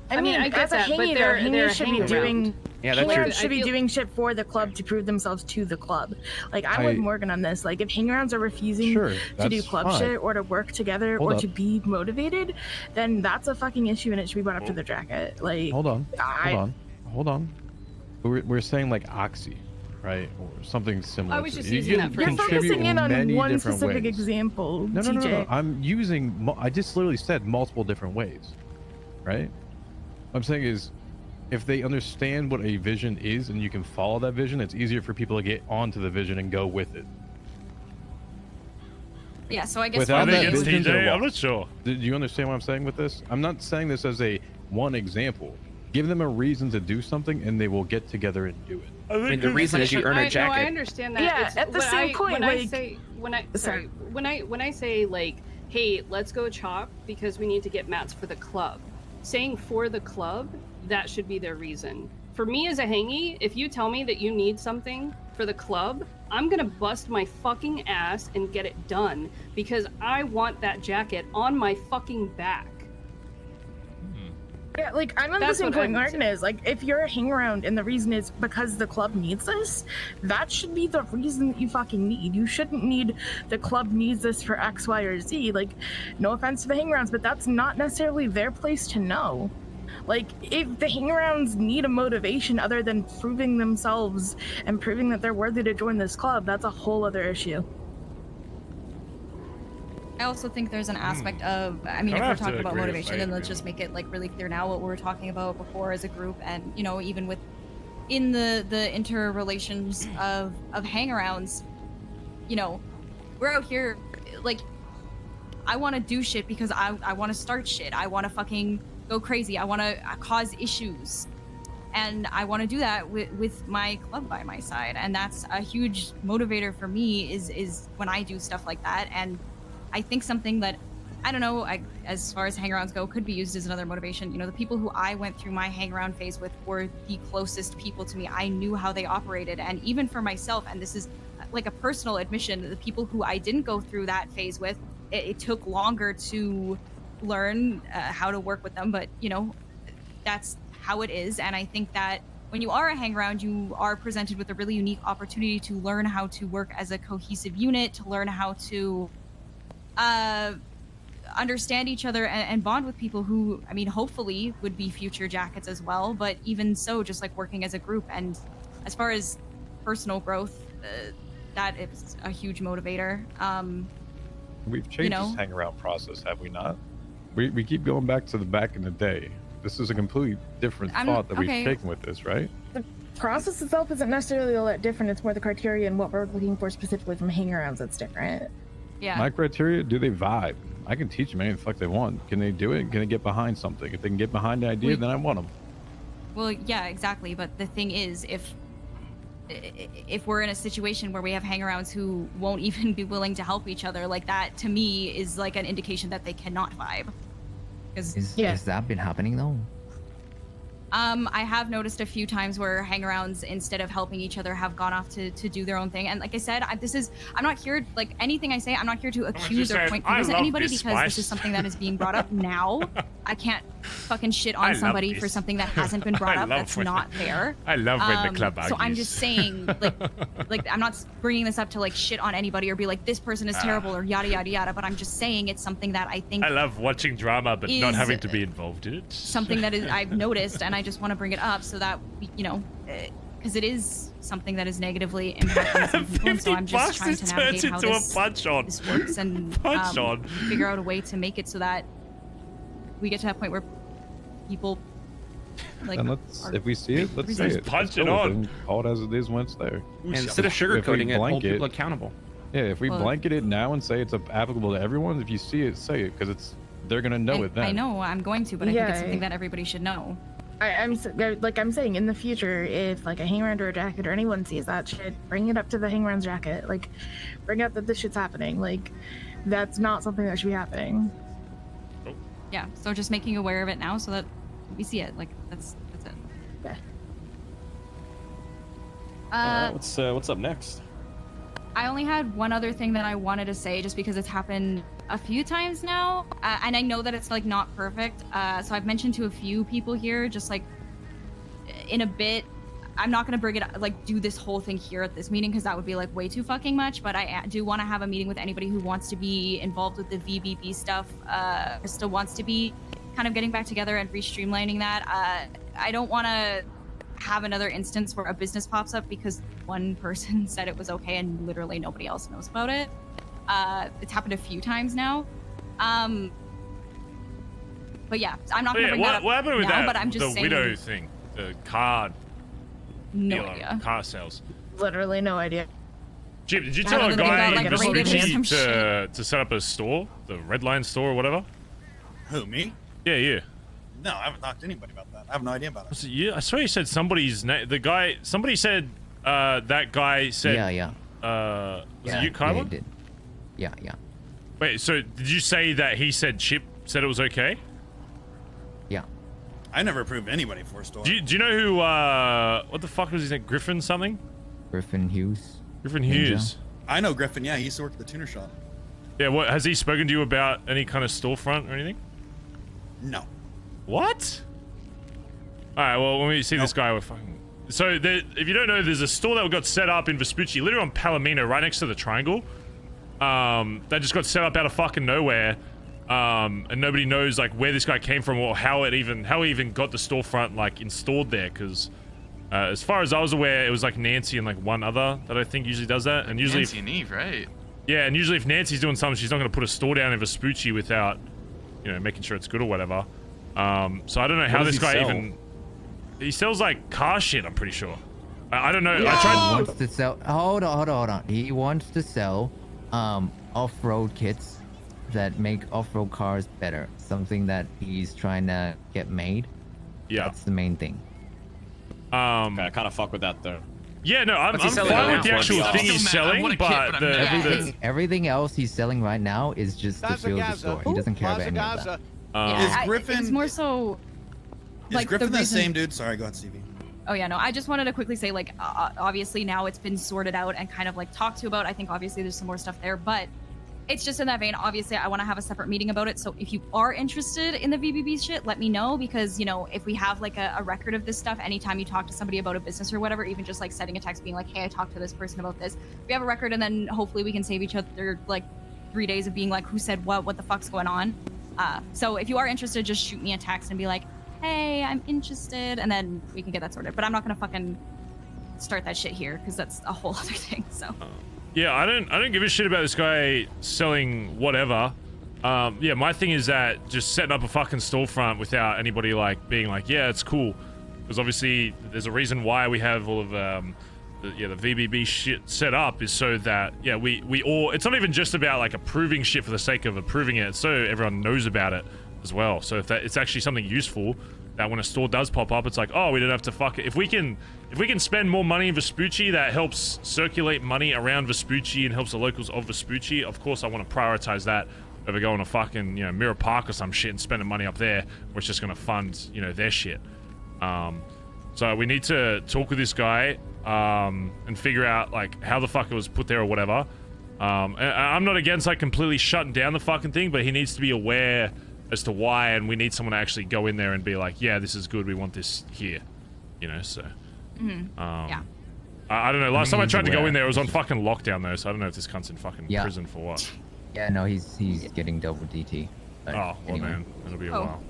I mean, I get as a that, but hangy, they're hangy should be hanging doing. around. Yeah, that's hangers true. should be doing shit for the club to prove themselves to the club. Like I'm with Morgan on this. Like if hangarounds are refusing to do that's club fine. shit or to work together Hold or up. to be motivated, then that's a fucking issue and it should be brought up to the jacket. Like Hold on. We're saying like Oxy, right, or something similar. I was to just it. You using can that for you're contribute focusing in on many one different specific ways. example, No. TJ. I'm using. I just literally said multiple different ways, right? What I'm saying is, if they understand what a vision is and you can follow that vision, it's easier for people to get onto the vision and go with it. Yeah, so I guess Without for that me, vision, TJ, I'm not sure. Do you understand what I'm saying with this? I'm not saying this as a one example. Give them a reason to do something, and they will get together and do it. I mean, the reason is you earn a jacket. No, I understand that. Yeah, It's, at the when same I, point, when like, I say when I say like, hey, let's go chop because we need to get mats for the club. Saying for the club, that should be their reason. For me as a hangy, if you tell me that you need something for the club, I'm gonna bust my fucking ass and get it done because I want that jacket on my fucking back. Yeah, like I'm on the That's same what point I'm Martin is. Like if you're a hang around and the reason is because the club needs this, that should be the reason that you fucking need. You shouldn't need the club needs this for X, Y, or Z. Like, no offense to the hang arounds, but that's not necessarily their place to know. Like, if the hang-arounds need a motivation other than proving themselves and proving that they're worthy to join this club, that's a whole other issue. I also think there's an aspect of, I mean, if we're talking about motivation, then let's just make it like really clear now what we were talking about before as a group, and you know, even with in the interrelations of hang-arounds, you know, we're out here like, I want to do shit because I want to start shit. I want to fucking go crazy. I want to cause issues, and I want to do that with my club by my side, and that's a huge motivator for me. Is when I do stuff like that, and I think something that, I don't know, as far as hang-arounds go, could be used as another motivation. You know, the people who I went through my hang-around phase with were the closest people to me. I knew how they operated, and even for myself, and this is like a personal admission, the people who I didn't go through that phase with, it took longer to learn how to work with them, but you know, that's how it is. And I think that when you are a hang-around, you are presented with a really unique opportunity to learn how to work as a cohesive unit, to learn how to understand each other and bond with people who, I mean, hopefully would be future jackets as well, but even so, just like working as a group. And as far as personal growth, that is a huge motivator. We've changed this hang-around process, have we not? we keep going back to the back in the day. This is a completely different thought that we've taken with this, right? The process itself isn't necessarily all that different. It's more the criteria and what we're looking for specifically from hang-arounds that's different. Yeah. My criteria, do they vibe? I can teach them anything the fuck they want. Can they do it? Can they get behind something? If they can get behind the idea, then I want them. Well, yeah, exactly. But the thing is, if we're in a situation where we have hangarounds who won't even be willing to help each other, like that to me is like an indication that they cannot vibe. Has that been happening though? I have noticed a few times where hangarounds, instead of helping each other, have gone off to do their own thing. And like I said, I'm not here, like anything I say, I'm not here to accuse or point fingers at anybody because this is something that is being brought up now. I can't fucking shit on somebody for something that hasn't been brought up. That's not fair. I love when the club argues. So I'm just saying, like I'm not bringing this up to like shit on anybody or be like this person is terrible or yada yada yada. But I'm just saying it's something that I think I love watching drama, but not having to be involved in it. Something that is I've noticed, and I just want to bring it up so that you know, because it is something that is negatively impacting some people. And so I'm just trying to navigate how this works and figure out a way to make it so that we get to that point where people like. And if we see it, let's say it. Punch it on. Call it as it is when it's there. And instead of sugarcoating it, hold people accountable. Yeah, if we blanket it now and say it's applicable to everyone, if you see it, say it, because they're gonna know it then. I know I'm going to, but I think it's something that everybody should know. I'm saying in the future, if like a hangaround or a jacket or anyone sees that shit, bring it up to the hangaround's jacket. Like, bring up that this shit's happening. Like, that's not something that should be happening. Yeah, so just making aware of it now so that we see it. Like, that's it. Yeah. What's up next? I only had one other thing that I wanted to say, just because it's happened a few times now, and I know that it's like not perfect. So I've mentioned to a few people here, just like in a bit. I'm not gonna bring it like do this whole thing here at this meeting because that would be like way too fucking much. But I do want to have a meeting with anybody who wants to be involved with the VBB stuff. Still wants to be kind of getting back together and re-streamlining that. I don't want to have another instance where a business pops up because one person said it was okay and literally nobody else knows about it. It's happened a few times now. But yeah, I'm not gonna bring that up what happened with now, that, but I'm just the saying. widow thing, the card No dealer, idea. car sales. Literally no idea. Jim, did you I tell don't a know, they guy got, in like, raided or Vespucci some shit. to set up a store, the Red Line store or whatever? Who, me? Yeah, you. No, I haven't talked to anybody about that. I have no idea about it. Was it you? I swear you said somebody's name. The guy. Somebody said. That guy said. Yeah. Was it you, Yeah, Kyla? he did. Yeah. Wait. So did you say that he said Chip said it was okay? Yeah. I never approved anybody for a store. Do you know who? What the fuck was his name? Griffin something? Griffin Hughes. Griffin Hughes. I know Griffin. Yeah, he used to work at the tuner shop. Yeah. What has he spoken to you about? Any kind of storefront or anything? No. What? All right. Well, when we see this guy, we're fucking. So, if you don't know, there's a store that got set up in Vespucci, literally on Palomino, right next to the Triangle. That just got set up out of fucking nowhere, and nobody knows like where this guy came from or how he even got the storefront like installed there. Because as far as I was aware, it was like Nancy and like one other that I think usually does that. And usually, Nancy and Eve, right? Yeah, and usually if Nancy's doing something, she's not going to put a store down in Vespucci without, you know, making sure it's good or whatever. So I don't know how this guy even. He sells like car shit, I'm pretty sure. I don't know. Yeah. I tried. He wants to sell. Hold on. He wants to sell off-road kits that make off-road cars better. Something that he's trying to get made. Yeah. That's the main thing. I kind of fuck with that though. Yeah, no, I'm fine with the actual thing he's selling, but everything else he's selling right now is just to fill the store. He doesn't care about any of that. Yeah, Is Griffin? It's more so. Is Like, Griffin the the reason- same dude? Sorry, go ahead, Stevie. Oh yeah, no, I just wanted to quickly say, like, obviously now it's been sorted out and kind of like talked to about. I think obviously there's some more stuff there, but it's just in that vein. Obviously, I want to have a separate meeting about it. So if you are interested in the VBB shit, let me know, because, you know, if we have like a record of this stuff, anytime you talk to somebody about a business or whatever, even just like sending a text being like, hey, I talked to this person about this, we have a record, and then hopefully we can save each other like 3 days of being like, who said what the fuck's going on. So if you are interested, just shoot me a text and be like, hey, I'm interested, and then we can get that sorted. But I'm not gonna fucking start that shit here, because that's a whole other thing. So yeah, I don't give a shit about this guy selling whatever. Yeah, my thing is that just setting up a fucking storefront without anybody like being like, yeah, it's cool, because obviously there's a reason why we have all of the VBB shit set up is so that we all. It's not even just about like approving shit for the sake of approving it. It's so everyone knows about it as well. So if it's actually something useful, that when a store does pop up, it's like, oh, we don't have to fuck it. If we can spend more money in Vespucci, that helps circulate money around Vespucci and helps the locals of Vespucci. Of course, I want to prioritize that over going to fucking Mirror Park or some shit and spending money up there, where it's just gonna fund their shit. So we need to talk with this guy and figure out like how the fuck it was put there or whatever. And I'm not against like completely shutting down the fucking thing, but he needs to be aware as to why, and we need someone to actually go in there and be like, yeah, this is good, we want this here, so. Yeah. I don't know, last time I tried to go in there, it was on fucking lockdown though, so I don't know if this cunt's in fucking prison for what. Yeah, no, he's getting double DT. Oh, well anyway. man, it'll be a while.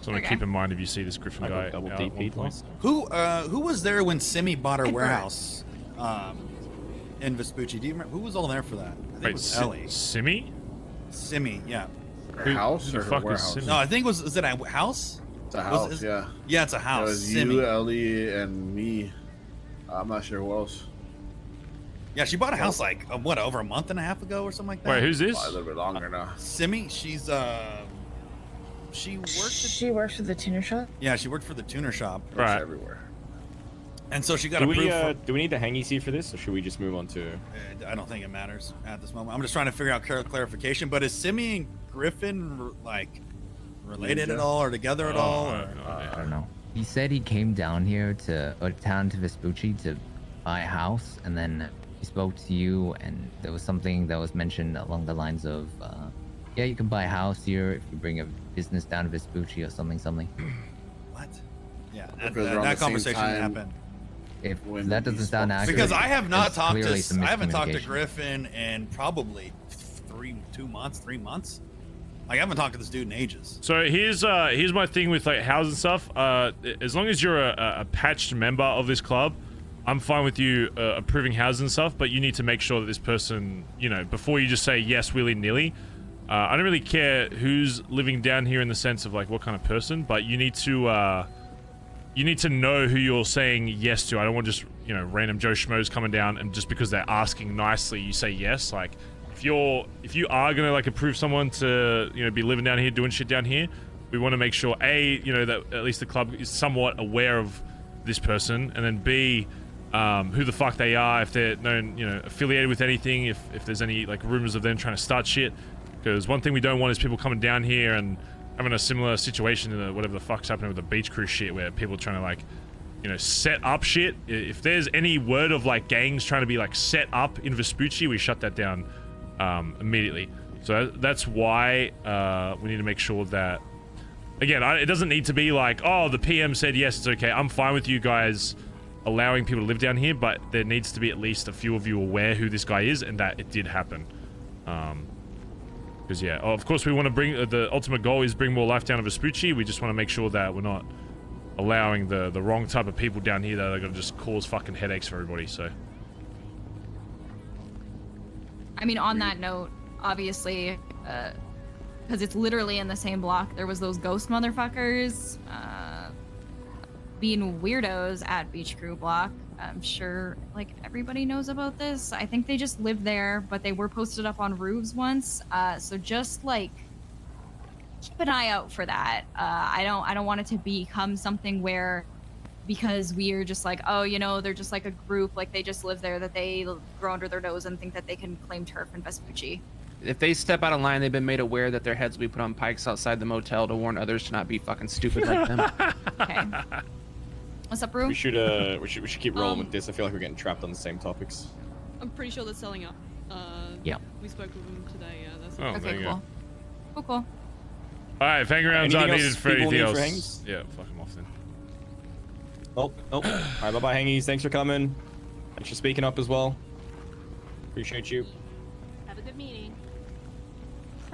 So keep in mind if you see this Griffin guy double out DP at one point. Who was there when Simi bought her warehouse in Vespucci? Do you remember who was all there for that? I think it was Ellie. Simi? Simi, yeah. Her house or her warehouse? No, I think is it a house? It's a house, yeah. Yeah, it's a house. It was Simi. you, Ellie, and me. I'm not sure who else. Yeah, she bought a house like over a month and a half ago or something like that. Wait, who's this? A little bit longer now. Simi, she's she works for the tuner shop. Yeah, she worked for the tuner shop. Right. Everywhere. And so she got do approved. Do we need the hangy seat for this, or should we just move on to? I don't think it matters at this moment. I'm just trying to figure out clarification. But is Simi and Griffin like related at all, or together at all? Or? I don't know. He said he came down here town to Vespucci to buy a house, and then he spoke to you, and there was something that was mentioned along the lines of, yeah, you can buy a house here if you bring a business down to Vespucci or something. What? Yeah, that conversation happened. If that doesn't sound accurate, because I have not talked clearly to some I haven't talked to miscommunication. Griffin in probably 3 months. Like, I haven't talked to this dude in ages. So here's my thing with like house and stuff. As long as you're a patched member of this club, I'm fine with you approving houses and stuff, but you need to make sure that this person, before you just say yes willy-nilly. I don't really care who's living down here in the sense of like what kind of person, but you need to know who you're saying yes to. I don't want just random Joe Schmoes coming down and just because they're asking nicely you say yes. Like if you are gonna like approve someone to be living down here doing shit down here, we want to make sure that at least the club is somewhat aware of this person, and then B, who the fuck they are, if they're known affiliated with anything, if there's any like rumors of them trying to start shit. Because one thing we don't want is people coming down here and having a similar situation in whatever the fuck's happening with the beach cruise shit, where people are trying to like, set up shit. If there's any word of like gangs trying to be like set up in Vespucci, we shut that down immediately. So that's why we need to make sure that, again, it doesn't need to be like, oh, the PM said yes, it's okay. I'm fine with you guys allowing people to live down here, but there needs to be at least a few of you aware who this guy is and that it did happen. Because yeah, of course we want to bring the ultimate goal is bring more life down to Vespucci. We just want to make sure that we're not allowing the wrong type of people down here that are going to just cause fucking headaches for everybody. So I mean, on that note, obviously, because it's literally in the same block, there was those ghost motherfuckers being weirdos at Beach Crew Block. I'm sure, like, everybody knows about this. I think they just live there, but they were posted up on roofs once. So just, like, keep an eye out for that. I don't want it to become something where, because we are just like, oh, they're just like a group, like they just live there, that they grow under their nose and think that they can claim turf in Vespucci. If they step out of line, they've been made aware that their heads will be put on pikes outside the motel to warn others to not be fucking stupid like them. Okay. What's up, Rue? We should keep rolling with this. I feel like we're getting trapped on the same topics. I'm pretty sure they're selling up. Yeah. We spoke with them today. Yeah, that's okay. Cool. Cool. all right, fang rounds are needed for anything else. Hangies? Yeah, fuck them off then. Oh. All right, bye-bye, Hangies. Thanks for coming. Thanks for speaking up as well. Appreciate you. Have a good meeting.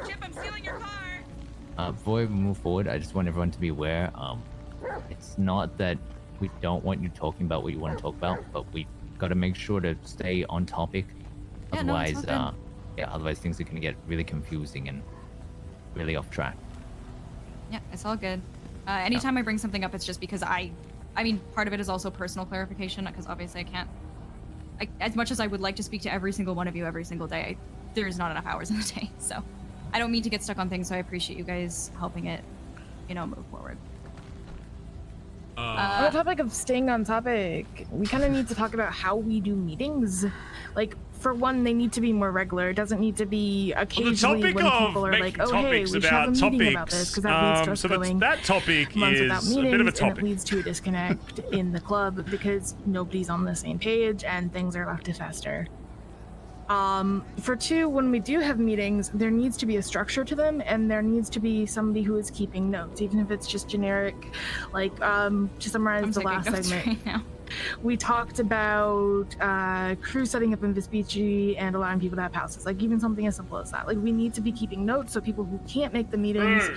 Chip, I'm stealing your car. Before we move forward, I just want everyone to be aware. It's not that we don't want you talking about what you want to talk about, but we got to make sure to stay on topic. Yeah, Otherwise, no, otherwise things are gonna get really confusing, and really off track. Yeah, it's all good. Anytime I bring something up, it's just because I mean, part of it is also personal clarification, because obviously I can't, as much as I would like to speak to every single one of you every single day, there's not enough hours in the day. So I don't mean to get stuck on things, so I appreciate you guys helping it, you know, move forward. On the topic of staying on topic, we kind of need to talk about how we do meetings. Like, for one, they need to be more regular. It doesn't need to be occasionally when people are like, "Oh, hey, we should have a meeting about this," because that leads to us going that topic months without is a meetings, bit of a topic. and it leads to a disconnect in the club because nobody's on the same page and things are left to fester. For two, when we do have meetings, there needs to be a structure to them, and there needs to be somebody who is keeping notes, even if it's just generic. Like, to summarize the last segment, right now. we talked about crew setting up in Vespucci and allowing people to have houses. Like, even something as simple as that. Like, we need to be keeping notes so people who can't make the meetings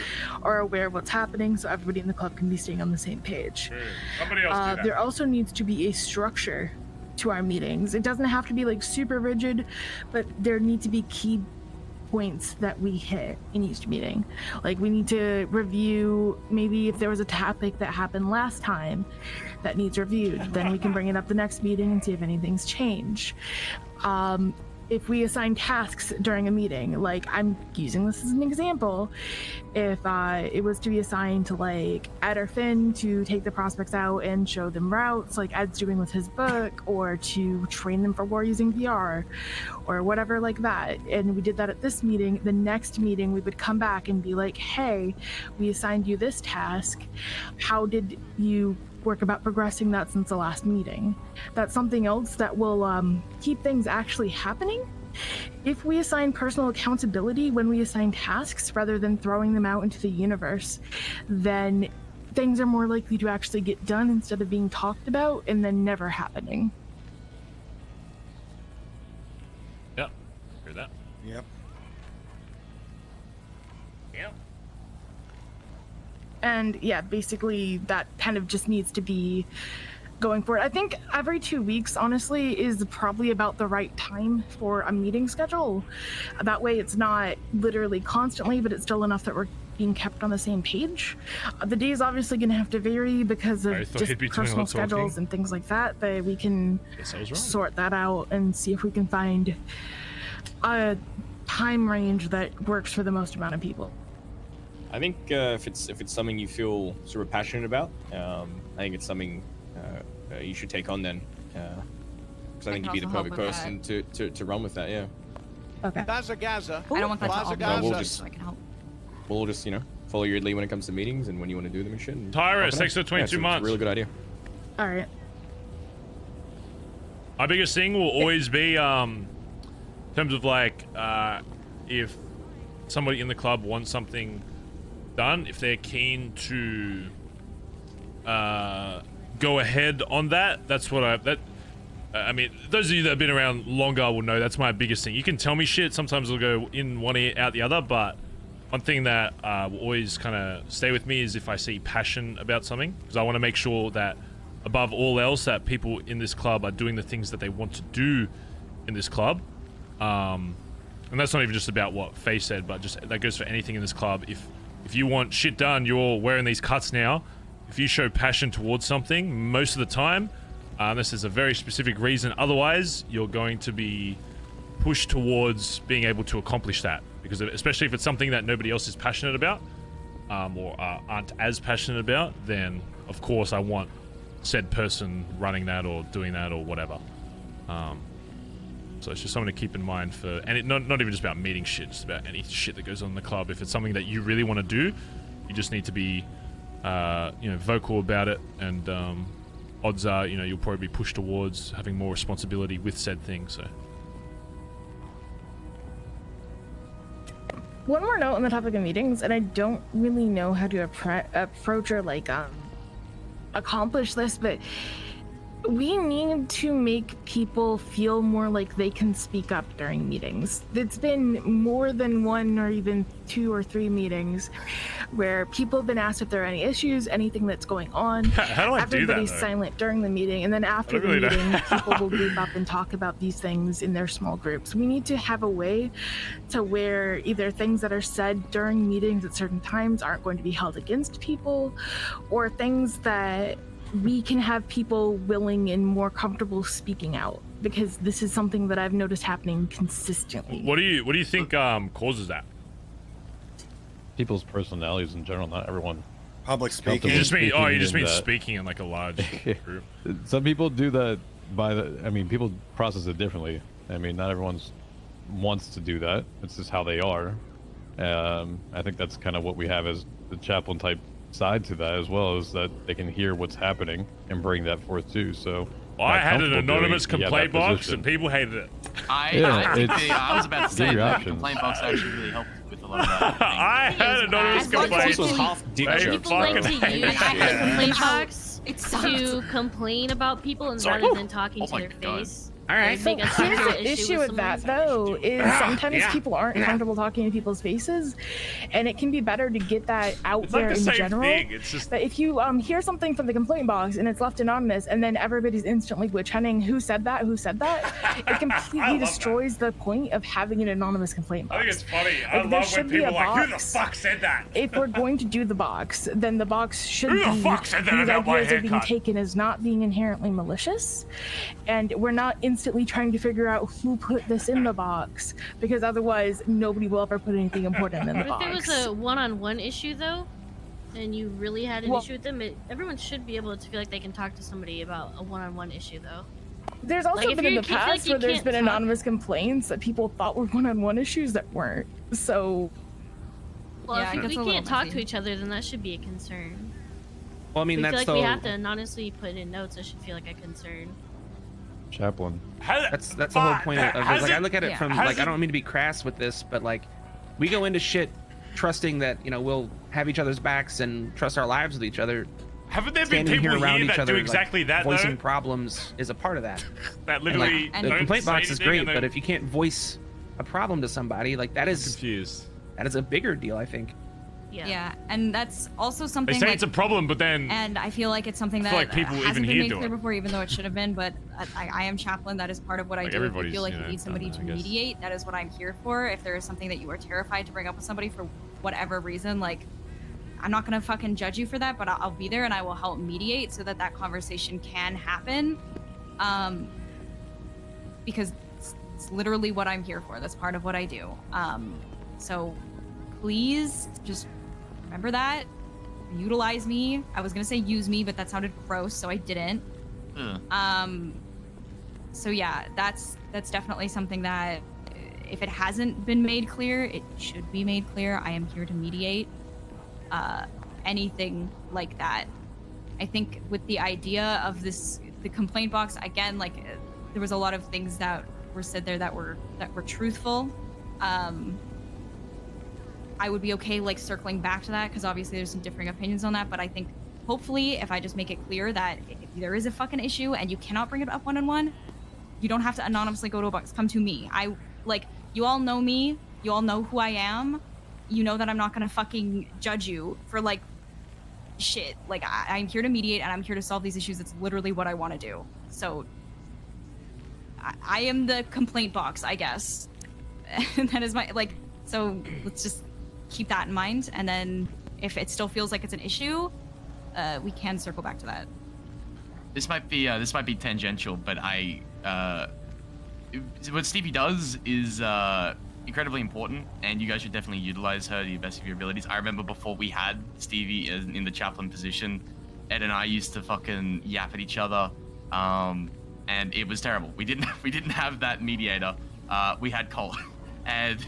are aware of what's happening, so everybody in the club can be staying on the same page. Somebody else do that. There also needs to be a structure to our meetings. It doesn't have to be like super rigid, but there need to be key points that we hit in each meeting. Like, we need to review maybe if there was a topic that happened last time that needs reviewed, then we can bring it up the next meeting and see if anything's changed. If we assign tasks during a meeting, like, I'm using this as an example, if it was to be assigned to like Ed or Finn to take the prospects out and show them routes like Ed's doing with his book, or to train them for war using VR or whatever like that, and we did that at this meeting, the next meeting we would come back and be like, hey, we assigned you this task, how did you work about progressing that since the last meeting? That's something else that will keep things actually happening. If we assign personal accountability when we assign tasks rather than throwing them out into the universe, then things are more likely to actually get done instead of being talked about and then never happening. Yep, hear that. Yep. Yep. And yeah, basically that kind of just needs to be going forward. I think every 2 weeks, honestly, is probably about the right time for a meeting schedule. That way it's not literally constantly, but it's still enough that we're being kept on the same page. The day is obviously going to have to vary because of just personal schedules and things like that, but we can sort that out and see if we can find a time range that works for the most amount of people. I think if it's something you feel sort of passionate about, I think it's something you should take on then, because I think you'd be the perfect person to run with that. Yeah. Okay. Bazza Gaza. I don't want that to all be on we'll me, just so I can help. we'll just follow your lead when it comes to meetings and when you want to do them and shit. And Tyrus, thanks for 22 months. It's a really good idea. All right. My biggest thing will always be in terms of like if somebody in the club wants something done, if they're keen to go ahead on that, that's what I mean, those of you that have been around longer will know that's my biggest thing. You can tell me shit, sometimes it'll go in one ear out the other, but one thing that will always kind of stay with me is if I see passion about something, because I want to make sure that above all else that people in this club are doing the things that they want to do in this club. And that's not even just about what Faye said, but just that goes for anything in this club. If you want shit done, you're wearing these cuts now. If you show passion towards something, most of the time, unless there's a very specific reason, otherwise you're going to be pushed towards being able to accomplish that. Because especially if it's something that nobody else is passionate about, or aren't as passionate about, then of course I want said person running that or doing that or whatever. So it's just something to keep in mind for, and it not even just about meeting shit, just about any shit that goes on in the club. If it's something that you really want to do, you just need to be, vocal about it, and odds are, you'll probably be pushed towards having more responsibility with said thing. So. One more note on the topic of meetings, and I don't really know how to approach or accomplish this, but We need to make people feel more like they can speak up during meetings. It's been more than 1 or even 2 or 3 meetings where people have been asked if there are any issues, anything that's going on. How do I do that, Everybody's though? silent during the meeting, and then after the really know. meeting, people will group up and talk about these things in their small groups. We need to have a way to where either things that are said during meetings at certain times aren't going to be held against people, or things that we can have people willing and more comfortable speaking out, because this is something that I've noticed happening consistently. What do you think causes that? People's personalities in general. Not everyone. Public You just mean speaking in like a large group. Some people do that people process it differently. I mean, not everyone's wants to do that. It's just how they are. I think that's kind of what we have as the chaplain type side to that as well, is that they can hear what's happening and bring that forth too. So I had an anonymous complaint complaint box and people hated it. I was about to say your that options. complaint box actually really helped with a lot of that. I had an anonymous complaint. This was half dick They jokes, fucking bro. hate use it. the complaint box to complain about people and Sorry. rather than talking Oh to my their God. face. All right. So Make a here's separate the issue with that, someone. though, is sometimes Yeah. people aren't comfortable talking to people's faces, and it can be better to get that out It's there like the in same general. thing. It's just But if you hear something from the complaint box and it's left anonymous, and then everybody's instantly witch hunting who said that, it completely destroys the point of having an anonymous complaint box. I think it's funny. I Like, there love when should be people a are like, who the box. fuck said that? If we're going to do the box, then the box should Who be the fuck said that these about my ideas are being haircut? taken as not being inherently malicious, and we're not instantly trying to figure out who put this in the box, because otherwise nobody will ever put anything important in the But if there box. was a one-on-one issue though, and you really had an Well- issue with them, everyone should be able to feel like they can talk to somebody about a one-on-one issue though. There's also Like, if been in you the feel like past you where there's can't been talk- anonymous complaints that people thought were one-on-one issues that weren't. So Well, Yeah, it if gets we a little can't talk messy. to each other, then that should be a concern. Well, I mean, we that's feel like we the- have to anonymously put in notes. That should feel like a concern. Chaplain. That's the whole point of this. Like, I look at it from Has like, I don't mean to be crass with this, but like, we go into shit trusting that we'll have each other's backs and trust our lives with each other. Haven't there been Standing people here around here each that other, do like, exactly that, though? voicing problems is a part of that. That And, literally like, the don't complaint say box is anything great, and but then- if you can't voice a problem to somebody, like that is confused. That is a bigger deal, I think. Yeah, and that's also They something. say like, it's a problem, but then and I feel like it's something I that feel like people hasn't even been here made do clear it. before, even though it should have been. But I am chaplain. That is part of what I Like, do. If you everybody's, feel like you you know, need somebody done to that, I guess. mediate, that is what I'm here for. If there is something that you are terrified to bring up with somebody for whatever reason, like I'm not gonna fucking judge you for that, but I'll be there and I will help mediate so that that conversation can happen. Because it's literally what I'm here for. That's part of what I do. So please just remember that. Utilize me. I was gonna say use me, but that sounded gross, so I didn't. So yeah, that's definitely something that if it hasn't been made clear, it should be made clear. I am here to mediate anything like that. I think with the idea of the complaint box, again, like there was a lot of things that were said there that were truthful. I would be okay like circling back to that because obviously there's some differing opinions on that, but I think hopefully if I just make it clear that if there is a fucking issue and you cannot bring it up one-on-one, you don't have to anonymously go to a box. Come to me. I like, you all know me. You all know who I am. You know that I'm not gonna fucking judge you for like shit. Like I'm here to mediate and I'm here to solve these issues. It's literally what I want to do. So I am the complaint box, I guess. And that is my like. So let's just keep that in mind. And then if it still feels like it's an issue, we can circle back to that. This might be tangential, but what Stevie does is incredibly important, and you guys should definitely utilize her to the best of your abilities. I remember before we had Stevie in the chaplain position, Ed and I used to fucking yap at each other, and it was terrible. We didn't have that mediator. We had Collin, and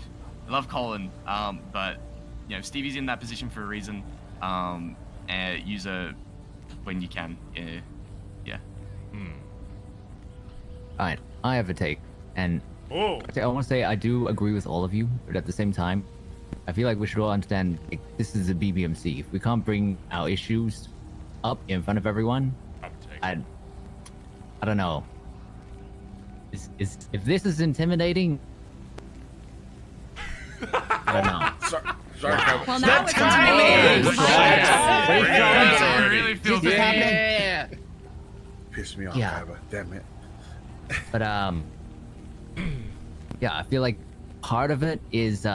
I love Collin, but Stevie's in that position for a reason. And use her when you can. Yeah. Alright, I have a take, and I want to say I do agree with all of you, but at the same time, I feel like we should all understand like, this is a BBMC. If we can't bring our issues up in front of everyone, I don't know. Is if this is intimidating, I don't know. Sorry. Well, now it's intimidating. I really feel bad. Pissed me off, Yeah. Kaiba. Damn it. But yeah, I feel like part of it is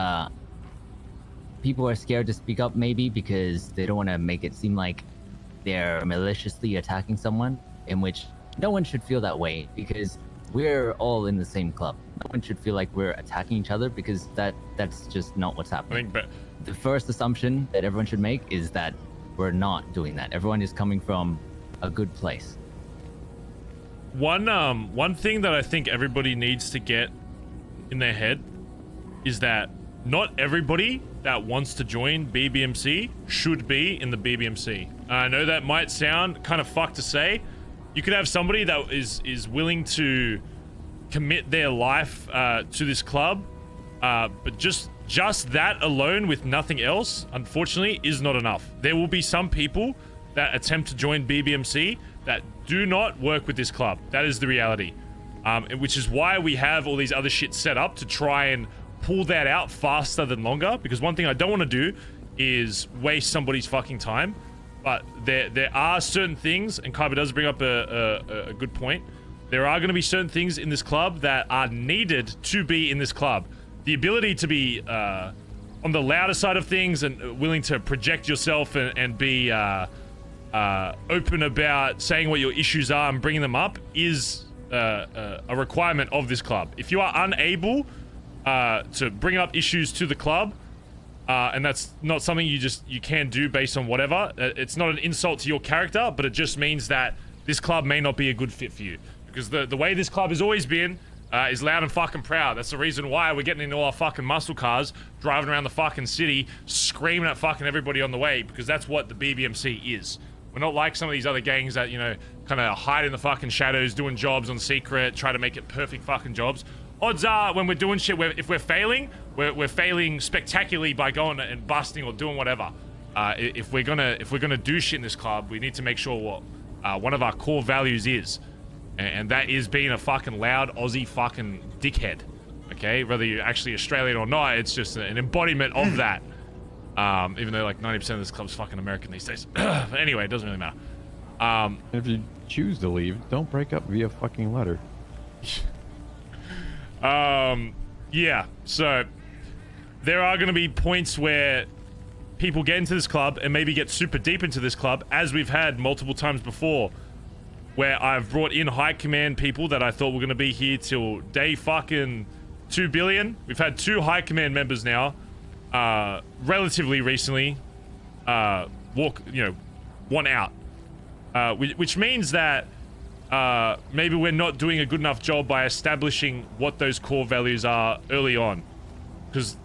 people are scared to speak up, maybe because they don't want to make it seem like they're maliciously attacking someone, in which no one should feel that way, because we're all in the same club. No one should feel like we're attacking each other, because that's just not what's happening. The first assumption that everyone should make is that we're not doing that. Everyone is coming from a good place. One thing that I think everybody needs to get in their head is that not everybody that wants to join BBMC should be in the BBMC. I know that might sound kind of fucked to say. You could have somebody that is willing to commit their life to this club, but just that alone with nothing else, unfortunately, is not enough. There will be some people that attempt to join BBMC that do not work with this club. That is the reality. Which is why we have all these other shit set up to try and pull that out faster than longer, because one thing I don't want to do is waste somebody's fucking time. But there are certain things, and Kaiba does bring up a good point. There are going to be certain things in this club that are needed to be in this club. The ability to be on the louder side of things and willing to project yourself and be open about saying what your issues are and bringing them up is a requirement of this club. If you are unable to bring up issues to the club, and that's not something you can do based on whatever, it's not an insult to your character, but it just means that this club may not be a good fit for you. Because the way this club has always been is loud and fucking proud. That's the reason why we're getting into all our fucking muscle cars, driving around the fucking city, screaming at fucking everybody on the way, because that's what the BBMC is. We're not like some of these other gangs that, you know, kind of hide in the fucking shadows, doing jobs on secret, try to make it perfect fucking jobs. Odds are, when we're doing shit, if we're failing, we're failing spectacularly by going and busting or doing whatever. If we're gonna do shit in this club, we need to make sure what one of our core values is, and that is being a fucking loud Aussie fucking dickhead. Okay, whether you're actually Australian or not, it's just an embodiment of that. Even though like 90% of this club's fucking American these days. But anyway, it doesn't really matter. If you choose to leave, don't break up via fucking letter. Yeah, so there are going to be points where people get into this club and maybe get super deep into this club, as we've had multiple times before, where I've brought in high command people that I thought were going to be here till day fucking 2 billion. We've had 2 high command members now, relatively recently, one out, which means that maybe we're not doing a good enough job by establishing what those core values are early on. Because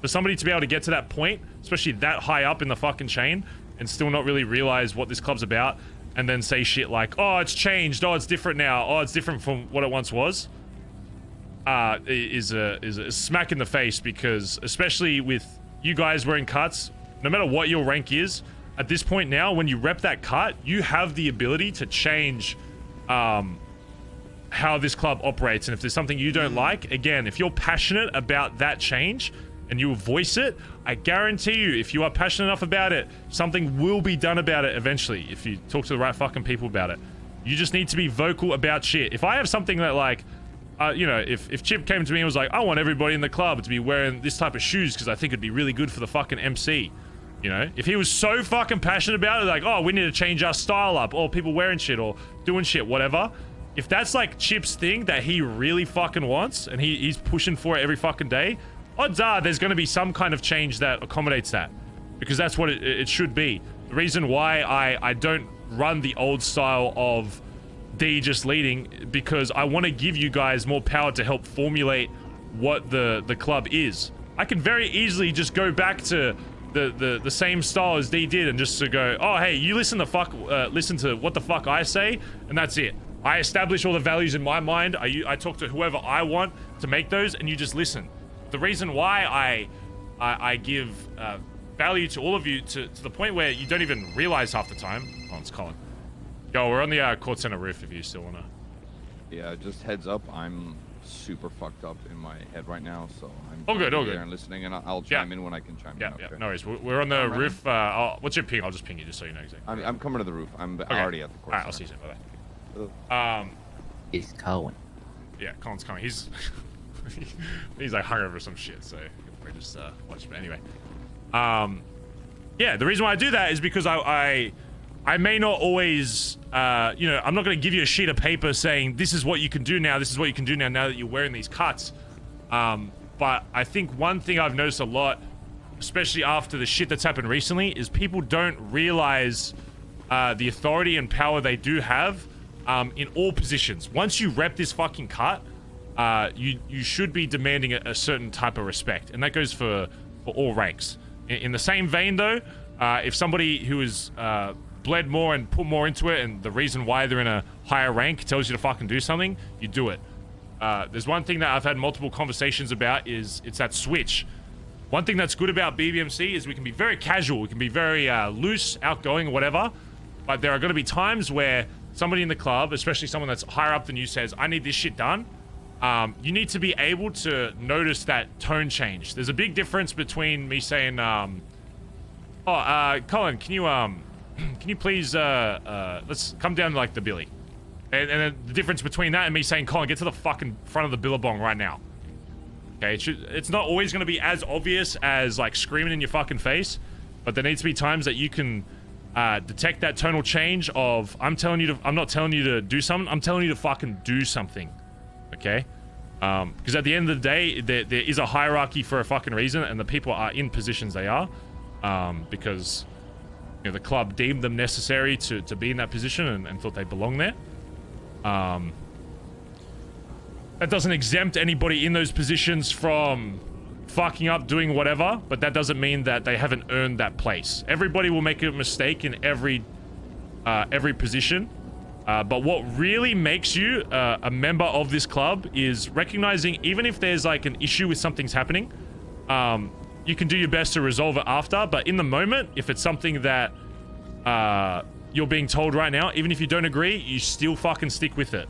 for somebody to be able to get to that point, especially that high up in the fucking chain, and still not really realize what this club's about, and then say shit like, oh, it's changed, oh, it's different now, oh, it's different from what it once was, is a smack in the face. Because especially with you guys wearing cuts, no matter what your rank is, at this point now, when you rep that cut, you have the ability to change how this club operates. And if there's something you don't like, again, if you're passionate about that change and you voice it, I guarantee you, if you are passionate enough about it, something will be done about it eventually, if you talk to the right fucking people about it. You just need to be vocal about shit. If I have something that like, you know, if Chip came to me and was like, I want everybody in the club to be wearing this type of shoes because I think it'd be really good for the fucking MC. You know, if he was so fucking passionate about it, like, oh, we need to change our style up, or people wearing shit or doing shit, whatever. If that's like Chip's thing that he really fucking wants and he's pushing for it every fucking day, odds are there's going to be some kind of change that accommodates that, because that's what it should be. The reason why I don't run the old style of D just leading, because I want to give you guys more power to help formulate what the club is. I can very easily just go back to the same style as D did and just to go, oh hey, you listen to what the fuck I say, and that's it. I establish all the values in my mind. I talk to whoever I want to make those, and you just listen. The reason why I give value to all of you to the point where you don't even realize half the time. Oh, it's Collin. Yo, we're on the court center roof if you still wanna Yeah, just heads up, I'm super fucked up in my head right now, so I'm All good, all here good. and listening, and I'll chime in when I can chime in. Yeah, Okay. no worries. We're on the roof. What's your ping? I'll just ping you just so you know exactly. I'm coming to the roof. I'm already at the course. All right, I'll see you soon. Bye. It's Collin. Yeah, Colin's coming. He's he's like hungover or some shit, so we're just watch. But anyway, yeah, the reason why I do that is because I may not always, you know, I'm not going to give you a sheet of paper saying this is what you can do now, this is what you can do now that you're wearing these cuts. But I think one thing I've noticed a lot, especially after the shit that's happened recently, is people don't realize the authority and power they do have in all positions. Once you rep this fucking cut, you should be demanding a certain type of respect, and that goes for all ranks. In the same vein, though, if somebody who is bled more and put more into it, and the reason why they're in a higher rank tells you to fucking do something, you do it. There's one thing that I've had multiple conversations about is it's that switch. One thing that's good about BBMC is we can be very casual, we can be very loose, outgoing, whatever, but there are going to be times where somebody in the club, especially someone that's higher up than you, says, I need this shit done. You need to be able to notice that tone change. There's a big difference between me saying, Collin, can you please, let's come down to, like, the billy. And then the difference between that and me saying, Collin, get to the fucking front of the billabong right now. Okay, it's not always going to be as obvious as, like, screaming in your fucking face, but there needs to be times that you can detect that tonal change of, I'm not telling you to do something, I'm telling you to fucking do something. Okay? Because at the end of the day, there is a hierarchy for a fucking reason, and the people are in positions they are, because, you know, the club deemed them necessary to be in that position and thought they belonged there. That doesn't exempt anybody in those positions from fucking up, doing whatever, but that doesn't mean that they haven't earned that place. Everybody will make a mistake in every position. But what really makes you a member of this club is recognizing, even if there's like an issue with something's happening, you can do your best to resolve it after. But in the moment, if it's something that you're being told right now, even if you don't agree, you still fucking stick with it.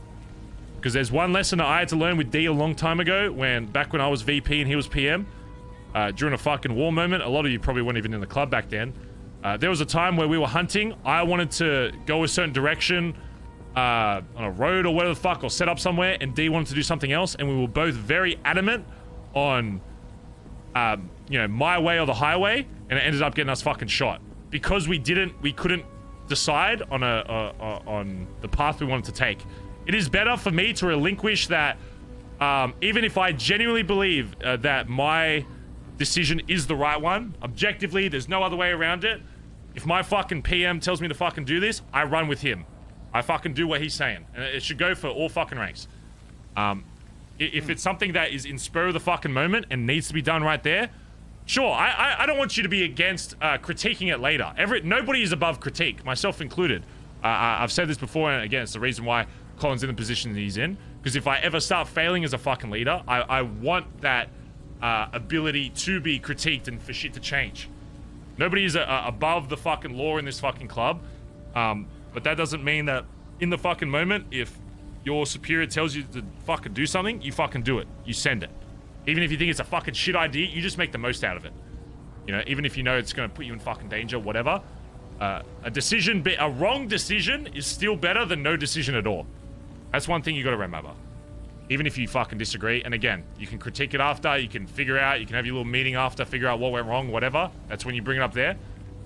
Because there's one lesson that I had to learn with D a long time ago, back when I was VP and he was PM, during a fucking war moment. A lot of you probably weren't even in the club back then. There was a time where we were hunting. I wanted to go a certain direction, on a road or whatever the fuck, or set up somewhere, and D wanted to do something else, and we were both very adamant on, you know, my way or the highway, and it ended up getting us fucking shot because we couldn't decide on on the path we wanted to take. It is better for me to relinquish that, even if I genuinely believe that my decision is the right one. Objectively, there's no other way around it. If my fucking PM tells me to fucking do this, I run with him. I fucking do what he's saying. And it should go for all fucking ranks. If it's something that is in spur of the fucking moment and needs to be done right there, sure, I don't want you to be against critiquing it later. Nobody is above critique, myself included. I've said this before, and again, it's the reason why Collin's in the position that he's in. Because if I ever start failing as a fucking leader, I want that ability to be critiqued and for shit to change. Nobody is above the fucking law in this fucking club. But that doesn't mean that in the fucking moment, if your superior tells you to fucking do something, you fucking do it. You send it. Even if you think it's a fucking shit idea, you just make the most out of it. You know, even if you know it's going to put you in fucking danger, whatever. A wrong decision is still better than no decision at all. That's one thing you got to remember. Even if you fucking disagree, and again, you can critique it after, you can figure out, you can have your little meeting after, figure out what went wrong, whatever. That's when you bring it up there.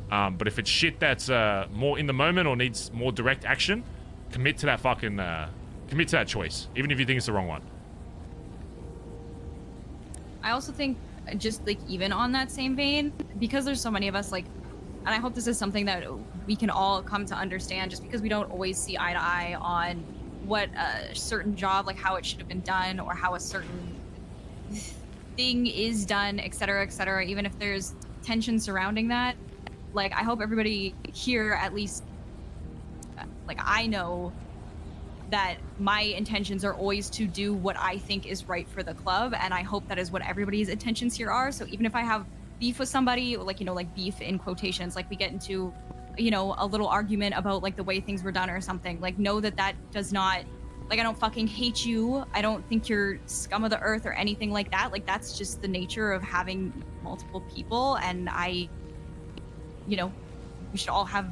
But if it's shit that's more in the moment or needs more direct action, commit to that fucking, commit to that choice, even if you think it's the wrong one. I also think, just like even on that same vein, because there's so many of us, like, and I hope this is something that we can all come to understand, just because we don't always see eye to eye on what a certain job, like how it should have been done or how a certain thing is done, etc., etc. Even if there's tension surrounding that, like, I hope everybody here, at least, like, I know that my intentions are always to do what I think is right for the club, and I hope that is what everybody's intentions here are. So even if I have beef with somebody, like, you know, like beef in quotations, like we get into, you know, a little argument about like the way things were done or something, like, know that that does not Like, I don't fucking hate you. I don't think you're scum of the earth or anything like that. Like, that's just the nature of having multiple people. And you know, we should all have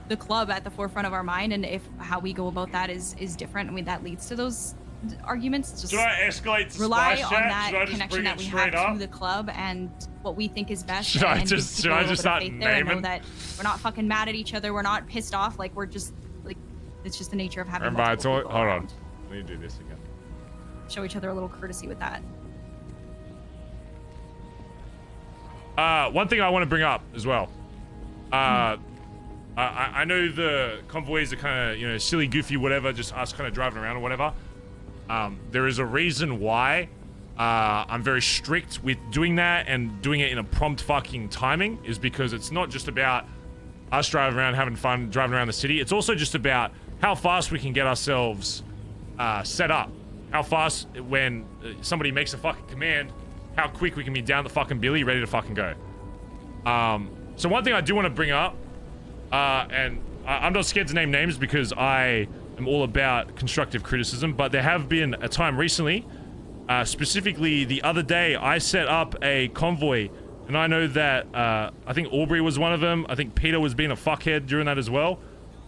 the club at the forefront of our mind. And if how we go about that is different, I mean, that leads to those arguments. Just Should I escalate to rely Spice on Chat? that Should I just connection bring that it we straight have up? to the club and what we think is best. Should I and give just- people should I a little just bit of start faith there and know naming? that we're not fucking mad at each other. We're not pissed off. Like, we're just like, it's just the nature of having Remember, multiple hold people on. around. Let me do this again. Show each other a little courtesy with that. One thing I want to bring up as well. I know the convoys are kind of, you know, silly, goofy, whatever, just us kind of driving around or whatever. There is a reason why I'm very strict with doing that and doing it in a prompt fucking timing, is because it's not just about us driving around, having fun, driving around the city. It's also just about how fast we can get ourselves set up. How fast, when somebody makes a fucking command, how quick we can be down the fucking billy, ready to fucking go. So one thing I do want to bring up, and I'm not scared to name names because I am all about constructive criticism, but there have been a time recently, specifically the other day, I set up a convoy, and I know that I think Aubrey was one of them. I think Peter was being a fuckhead during that as well.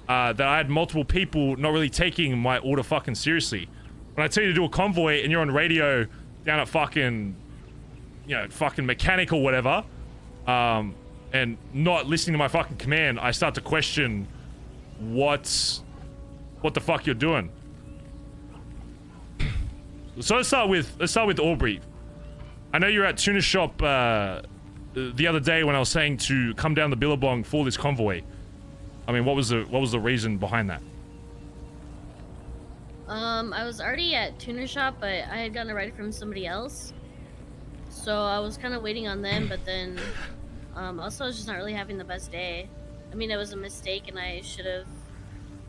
That I had multiple people not really taking my order fucking seriously. When I tell you to do a convoy and you're on radio down at fucking, you know, fucking mechanic or whatever, and not listening to my fucking command, I start to question what the fuck you're doing. So let's start with Aubrey. I know you're at Tuna Shop the other day when I was saying to come down the Billabong for this convoy. I mean, what was the reason behind that? I was already at Tuner Shop, but I had gotten a ride from somebody else. So I was kind of waiting on them, but then also I was just not really having the best day. I mean, it was a mistake and I should have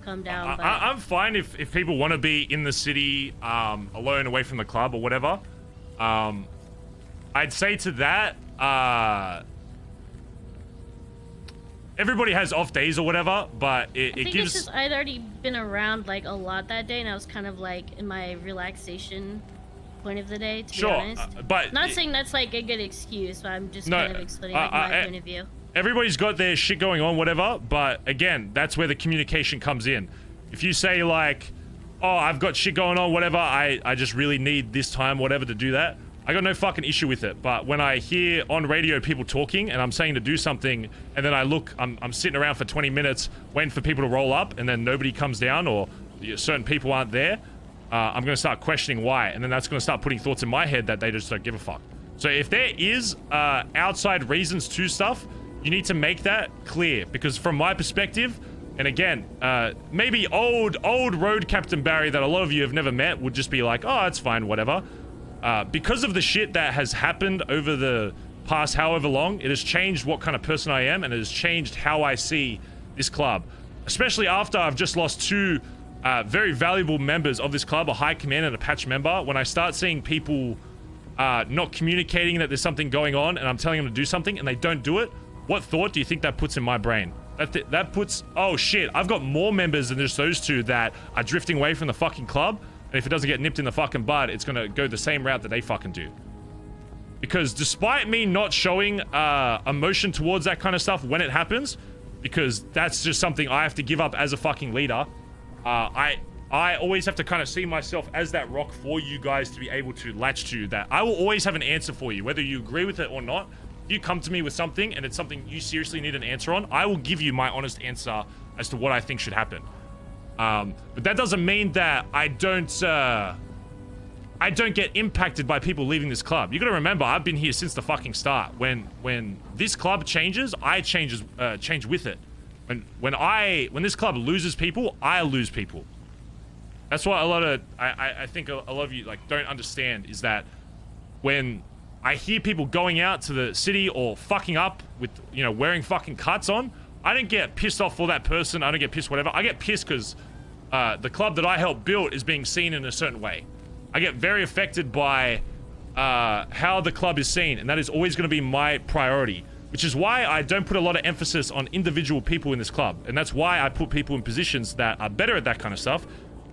come down, but... I'm fine if people want to be in the city alone, away from the club or whatever. I'd say to that, everybody has off days or whatever, but I think it's just I'd already been around like a lot that day, and I was kind of like in my relaxation point of the day, to be honest. But not saying that's like a good excuse, but I'm just kind of explaining like my point of view. Everybody's got their shit going on, whatever, but again, that's where the communication comes in. If you say like, oh, I've got shit going on, whatever, I just really need this time, whatever, to do that, I got no fucking issue with it. But when I hear on radio people talking and I'm saying to do something, and then I look, I'm sitting around for 20 minutes waiting for people to roll up, and then nobody comes down or certain people aren't there, I'm going to start questioning why. And then that's going to start putting thoughts in my head that they just don't give a fuck. So if there is outside reasons to stuff, you need to make that clear. Because from my perspective, and again, maybe old road Captain Barry that a lot of you have never met would just be like, oh, it's fine, whatever. Because of the shit that has happened over the past however long, it has changed what kind of person I am, and it has changed how I see this club. Especially after I've just lost two very valuable members of this club, a high command and a patch member. When I start seeing people not communicating that there's something going on, and I'm telling them to do something, and they don't do it, what thought do you think that puts in my brain? That puts, oh shit, I've got more members than just those two that are drifting away from the fucking club. And if it doesn't get nipped in the fucking bud, it's gonna go the same route that they fucking do. Because despite me not showing emotion towards that kind of stuff when it happens, because that's just something I have to give up as a fucking leader, I always have to kind of see myself as that rock for you guys to be able to latch to. That I will always have an answer for you, whether you agree with it or not. If you come to me with something and it's something you seriously need an answer on, I will give you my honest answer as to what I think should happen. But that doesn't mean that I don't get impacted by people leaving this club. You gotta remember, I've been here since the fucking start. When this club changes, I change with it. When this club loses people, I lose people. That's what I think a lot of you like don't understand, is that when I hear people going out to the city or fucking up with, you know, wearing fucking cuts on, I don't get pissed off for that person. I don't get pissed whatever. I get pissed because the club that I helped build is being seen in a certain way. I get very affected by how the club is seen, and that is always going to be my priority, which is why I don't put a lot of emphasis on individual people in this club. And that's why I put people in positions that are better at that kind of stuff,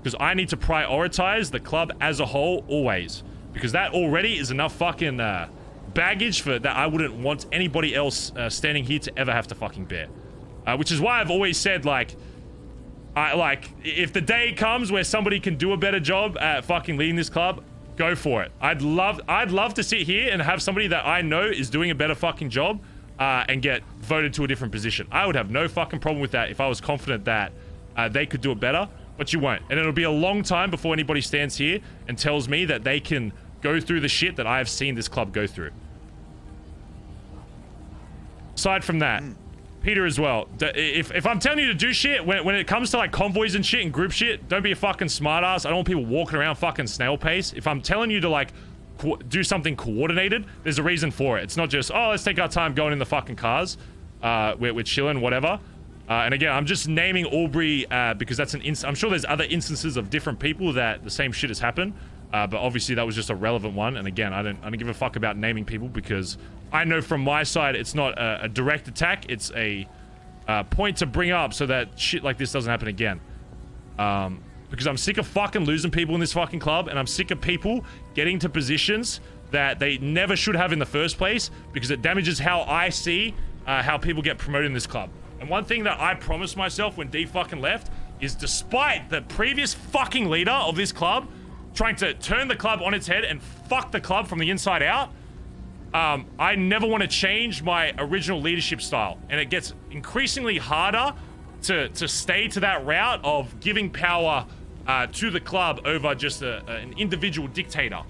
because I need to prioritize the club as a whole always, because that already is enough fucking baggage for that I wouldn't want anybody else standing here to ever have to fucking bear. Which is why I've always said, like, if the day comes where somebody can do a better job at fucking leading this club, go for it. I'd love to sit here and have somebody that I know is doing a better fucking job and get voted to a different position. I would have no fucking problem with that if I was confident that they could do it better, but you won't. And it'll be a long time before anybody stands here and tells me that they can go through the shit that I have seen this club go through. Aside from that, Peter as well, if I'm telling you to do shit, when it comes to like convoys and shit and group shit, don't be a fucking smartass. I don't want people walking around fucking snail pace. If I'm telling you to like do something coordinated, there's a reason for it. It's not just, oh, let's take our time going in the fucking cars. We're chilling, whatever. And again, I'm just naming Aubrey because that's I'm sure there's other instances of different people that the same shit has happened. But obviously that was just a relevant one. And again, I don't give a fuck about naming people because I know from my side it's not a direct attack. It's a point to bring up so that shit like this doesn't happen again. Because I'm sick of fucking losing people in this fucking club, and I'm sick of people getting to positions that they never should have in the first place because it damages how I see how people get promoted in this club. And one thing that I promised myself when D fucking left is, despite the previous fucking leader of this club trying to turn the club on its head and fuck the club from the inside out, I never want to change my original leadership style. And it gets increasingly harder to stay to that route of giving power to the club over just an individual dictator.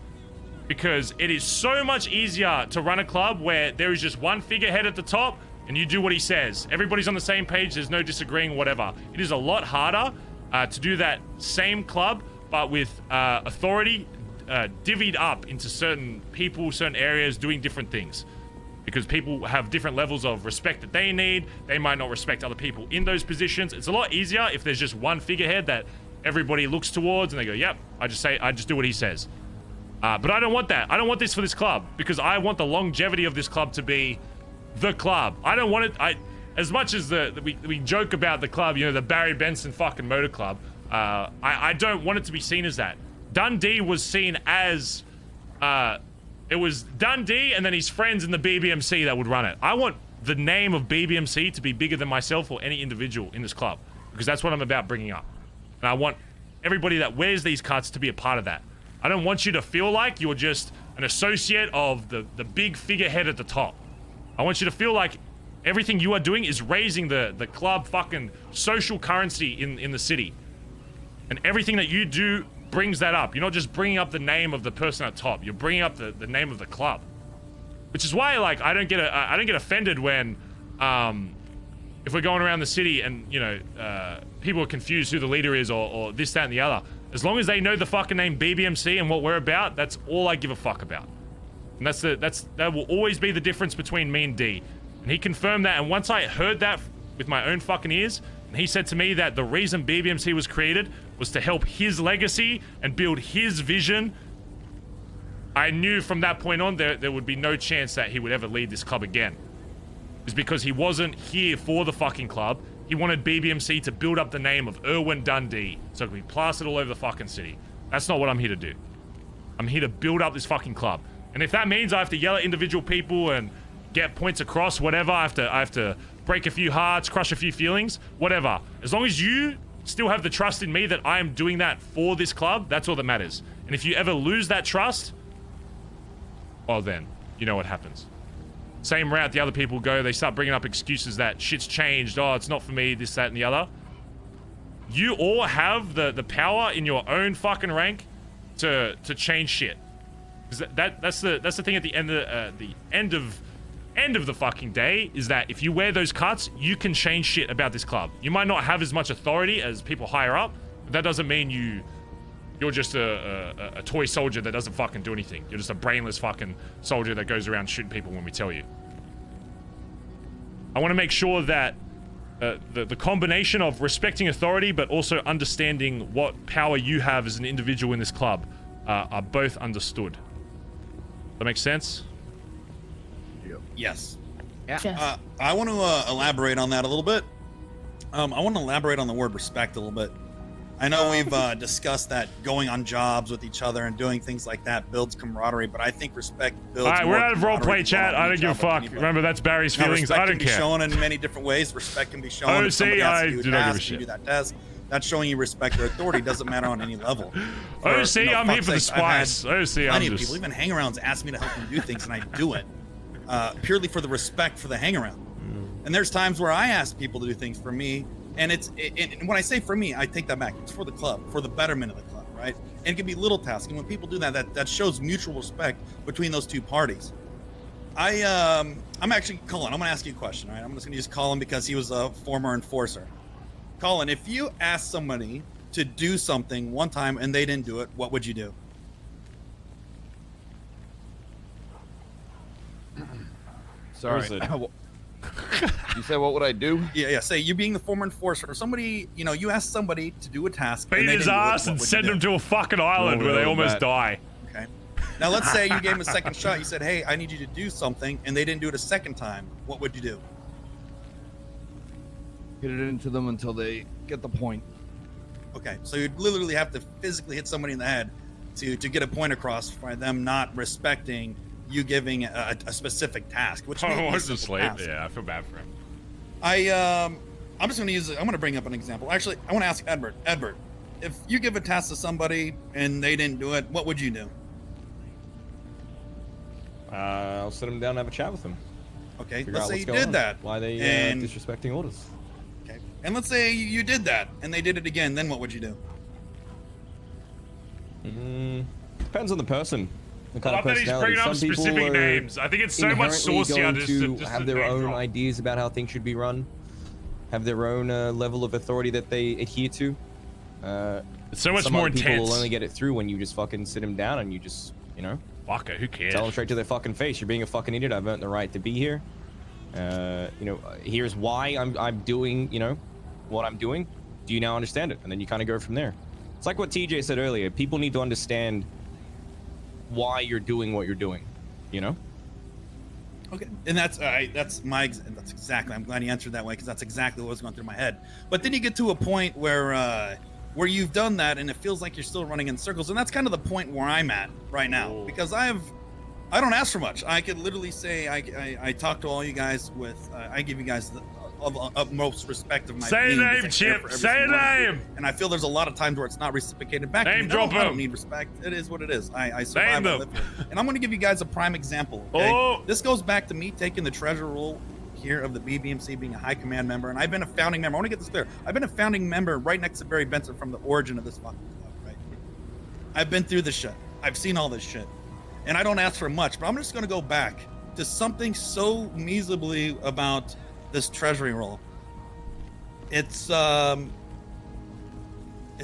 Because it is so much easier to run a club where there is just one figurehead at the top and you do what he says. Everybody's on the same page, there's no disagreeing, whatever. It is a lot harder to do that same club, but with authority divvied up into certain people, certain areas, doing different things. Because people have different levels of respect that they need. They might not respect other people in those positions. It's a lot easier if there's just one figurehead that everybody looks towards and they go, yep, I just do what he says. But I don't want that. I don't want this for this club because I want the longevity of this club to be the club. I don't want it. As much as we joke about the club, you know, the Barry Benson fucking motor club, I don't want it to be seen as that. Dundee was seen as, it was Dundee and then his friends in the BBMC that would run it. I want the name of BBMC to be bigger than myself or any individual in this club because that's what I'm about bringing up. And I want everybody that wears these cuts to be a part of that. I don't want you to feel like you're just an associate of the big figurehead at the top. I want you to feel like everything you are doing is raising the club fucking social currency in the city. And everything that you do brings that up. You're not just bringing up the name of the person at top. You're bringing up the name of the club. Which is why, like, I don't get offended when, if we're going around the city and, you know, people are confused who the leader is or this, that, and the other. As long as they know the fucking name BBMC and what we're about, that's all I give a fuck about. And that will always be the difference between me and D. And he confirmed that, and once I heard that with my own fucking ears, and he said to me that the reason BBMC was created was to help his legacy and build his vision, I knew from that point on there would be no chance that he would ever lead this club again. It's because he wasn't here for the fucking club. He wanted BBMC to build up the name of Irwin Dundee so it could be plastered all over the fucking city. That's not what I'm here to do. I'm here to build up this fucking club. And if that means I have to yell at individual people and get points across, whatever, I have to break a few hearts, crush a few feelings, whatever. As long as you still have the trust in me that I am doing that for this club, that's all that matters. And if you ever lose that trust, well then, you know what happens. Same route the other people go, they start bringing up excuses that shit's changed, oh, it's not for me, this, that, and the other. You all have the power in your own fucking rank to change shit. That's the thing at the end of the fucking day, is that if you wear those cuts, you can change shit about this club. You might not have as much authority as people higher up, but that doesn't mean you're just a toy soldier that doesn't fucking do anything. You're just a brainless fucking soldier that goes around shooting people when we tell you. I want to make sure that the combination of respecting authority but also understanding what power you have as an individual in this club are both understood. That makes sense? Yes. Yeah. Yes. I want to elaborate on that a little bit. I want to elaborate on the word respect a little bit. I know we've discussed that going on jobs with each other and doing things like that builds camaraderie, but I think respect builds. All right, we're out of camaraderie roleplay chat. I don't give a fuck. Remember, that's Barry's Now, feelings. respect I don't can be care. shown in many different ways. Respect can be shown. Oh, if somebody see, has I to do a do not give a task, shit. you do that task. That's showing you respect or authority. Doesn't matter on any level. Oh, see, I'm here for the fuck's sake, I've had spice. Oh, see, I'm plenty of just. people, even hangarounds, ask me to help them do things, and I do it purely for the respect for the hangaround. And there's times where I ask people to do things for me, and and when I say for me, I take that back. It's for the club, for the betterment of the club, right? And it can be little tasks. And when people do that shows mutual respect between those two parties. I'm actually Collin. I'm gonna ask you a question. All right, I'm just gonna use Collin because he was a former enforcer. Collin, if you asked somebody to do something one time and they didn't do it, what would you do? Sorry. You said what would I do? Yeah. Say you being the former enforcer, or somebody, you ask somebody to do a task. Beat and they his didn't do it, ass what and would send you him do? to a fucking island where they almost die. Okay. Now let's say you gave him a second shot. You said, "Hey, I need you to do something," and they didn't do it a second time. What would you do? Hit it into them until they get the point. Okay, so you'd literally have to physically hit somebody in the head to get a point across for them not respecting you giving a specific task. Which may be a was a simple slave. task. Yeah, I feel bad for him. I'm just going to bring up an example. Actually, I want to ask Edbert. Edbert, if you give a task to somebody and they didn't do it, what would you do? I'll sit them down and have a chat with them. Okay, Figure let's out say what's you going did on, that. Why they and, disrespecting orders. Okay, and let's say you did that and they did it again, then what would you do? Depends on the person. The kind I of love that he's personality. bringing up Some people specific are names. I think it's so much inherently saucier going just to to have their name own drop. ideas about how things should be run, have their own level of authority that they adhere to. It's so much some more other people intense. will only get it through when you just fucking sit them down and you just, fuck it, who cares? tell them straight to their fucking face. You're being a fucking idiot. I've earned the right to be here. Here's why I'm doing, what I'm doing. Do you now understand it? And then you kind of go from there. It's like what TJ said earlier. People need to understand why you're doing what you're doing, Okay, and that's exactly. I'm glad you answered that way because that's exactly what was going through my head. But then you get to a point where you've done that and it feels like you're still running in circles, and that's kind of the point where I'm at right now because I don't ask for much. I could literally say I talk to all you guys with I give you guys the utmost respect of my Say being, name, because I care Chip. for every Say single one of you. name. And I feel there's a lot of times where it's not reciprocated back. Name to me. No, drop I don't him. need respect. It is what it is. I survive. Name I them. live here. And I'm going to give you guys a prime example. Okay? Oh. This goes back to me taking the treasure role here of the BBMC, being a high command member, and I've been a founding member. I want to get this clear. I've been a founding member right next to Barry Benson from the origin of this fucking club. Right? I've been through this shit. I've seen all this shit, and I don't ask for much. But I'm just going to go back to something so measly about this treasury role. It's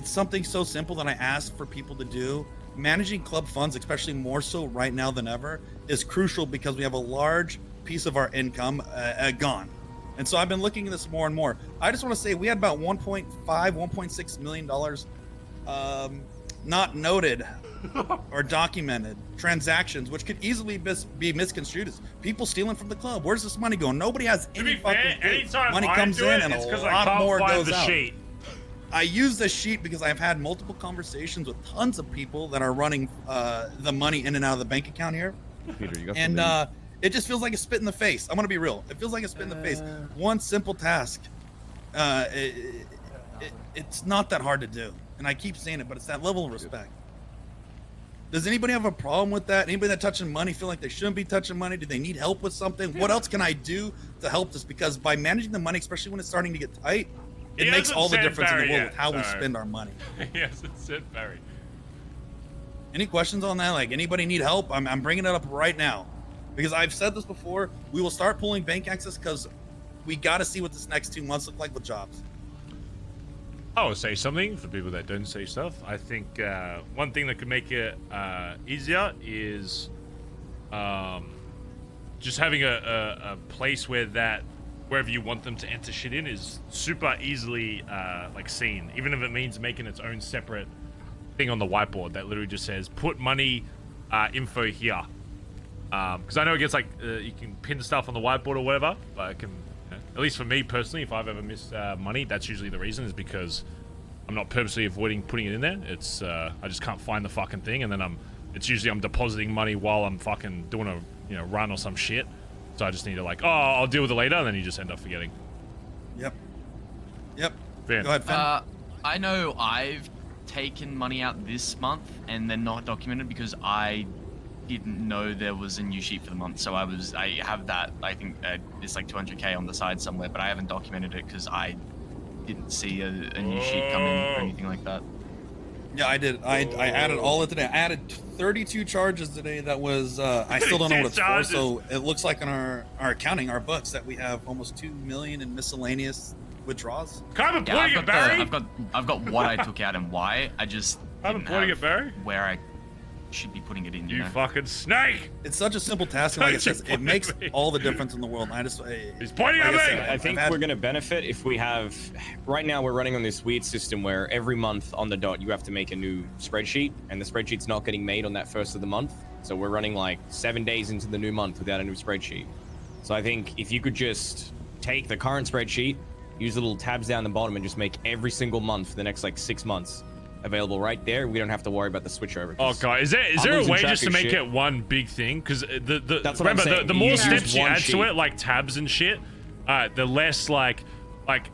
something so simple that I ask for people to do. Managing club funds, especially more so right now than ever, is crucial because we have a large piece of our income gone. And so I've been looking at this more and more. I just want to say we had about $1.6 million not noted or documented transactions, which could easily be misconstrued as people stealing from the club. Where's this money going? Nobody has any fucking clue. Anytime Money I comes do in it, and it's a 'cause I lot can't more find goes the out. sheet. I use this sheet because I've had multiple conversations with tons of people that are running the money in and out of the bank account here. Peter, you got And the it just feels like a spit in the face. I'm gonna be real. It feels like a spit in the face. One simple task. It's not that hard to do, and I keep saying it, but it's that level of respect. Does anybody have a problem with that? Anybody that touching money feel like they shouldn't be touching money? Do they need help with something? What else can I do to help this? Because by managing the money, especially when it's starting to get tight, it He makes hasn't all the said difference in Barry the world yet. with how we Sorry. spend our money. Yes, it's it, Barry. Any questions on that? Like, anybody need help? I'm bringing it up right now because I've said this before. We will start pulling bank access because we got to see what this next 2 months look like with jobs. I will say something for people that don't say stuff. I think one thing that could make it easier is just having a place wherever you want them to enter shit in is super easily seen, even if it means making its own separate thing on the whiteboard that literally just says put money info here. Because I know it gets you can pin stuff on the whiteboard or whatever, but it can, at least for me personally, if I've ever missed money, that's usually the reason, is because I'm not purposely avoiding putting it in there. It's I just can't find the fucking thing, and then it's usually I'm depositing money while I'm fucking doing a run or some shit. So I just need to like, oh, I'll deal with it later, and then you just end up forgetting. Yep. Finn. Go ahead, Finn. I know I've taken money out this month and then not documented because I didn't know there was a new sheet for the month. So I have that, I think it's like 200k on the side somewhere, but I haven't documented it because I didn't see a new sheet come in or anything like that. Yeah, I did. I added all of it today. I added 32 charges today. That was I still don't know what it's for. So it looks like in our accounting, our books, that we have almost 2 million in miscellaneous withdrawals. I've got what I took out and why. I just didn't have where I should be putting it in. You know? Fucking snake! It's such a simple task, and like I said, it makes all the difference in the world. And I just he's pointing at me. I think we're going to benefit if we have. Right now, we're running on this weird system where every month on the dot you have to make a new spreadsheet, and the spreadsheet's not getting made on that first of the month. So we're running like 7 days into the new month without a new spreadsheet. So I think if you could just take the current spreadsheet, use the little tabs down the bottom, and just make every single month for the next like 6 months available right there, we don't have to worry about the switchover. Oh god, is there a way just to make it one big thing? Because the more steps you add to it, like tabs and shit, the less like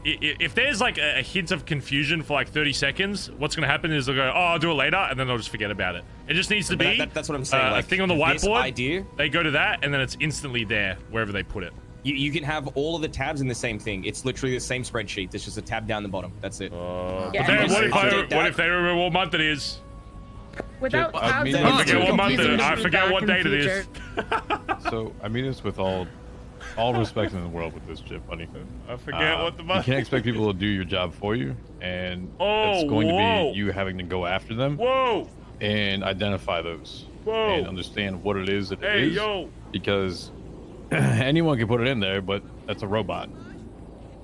if there's like a hint of confusion for like 30 seconds, what's gonna happen is they'll go, oh, I'll do it later, and then they'll just forget about it. It just needs to be that's what I'm saying. Like a thing on the whiteboard. Idea, they go to that, and then it's instantly there wherever they put it. You can have all of the tabs in the same thing. It's literally the same spreadsheet. There's just a tab down the bottom. That's it. But then what if they remember what month it is? Without I forget what month it is. I forget what date it is. So I mean this with all respect in the world with this chip, buddy. I forget what the You month. can't expect people to do your job for you, and Oh, it's going to whoa. be you having to go after them. Whoa. And identify those. Whoa. And understand what it is that it Hey, is. yo. Because anyone can put it in there, but that's a robot.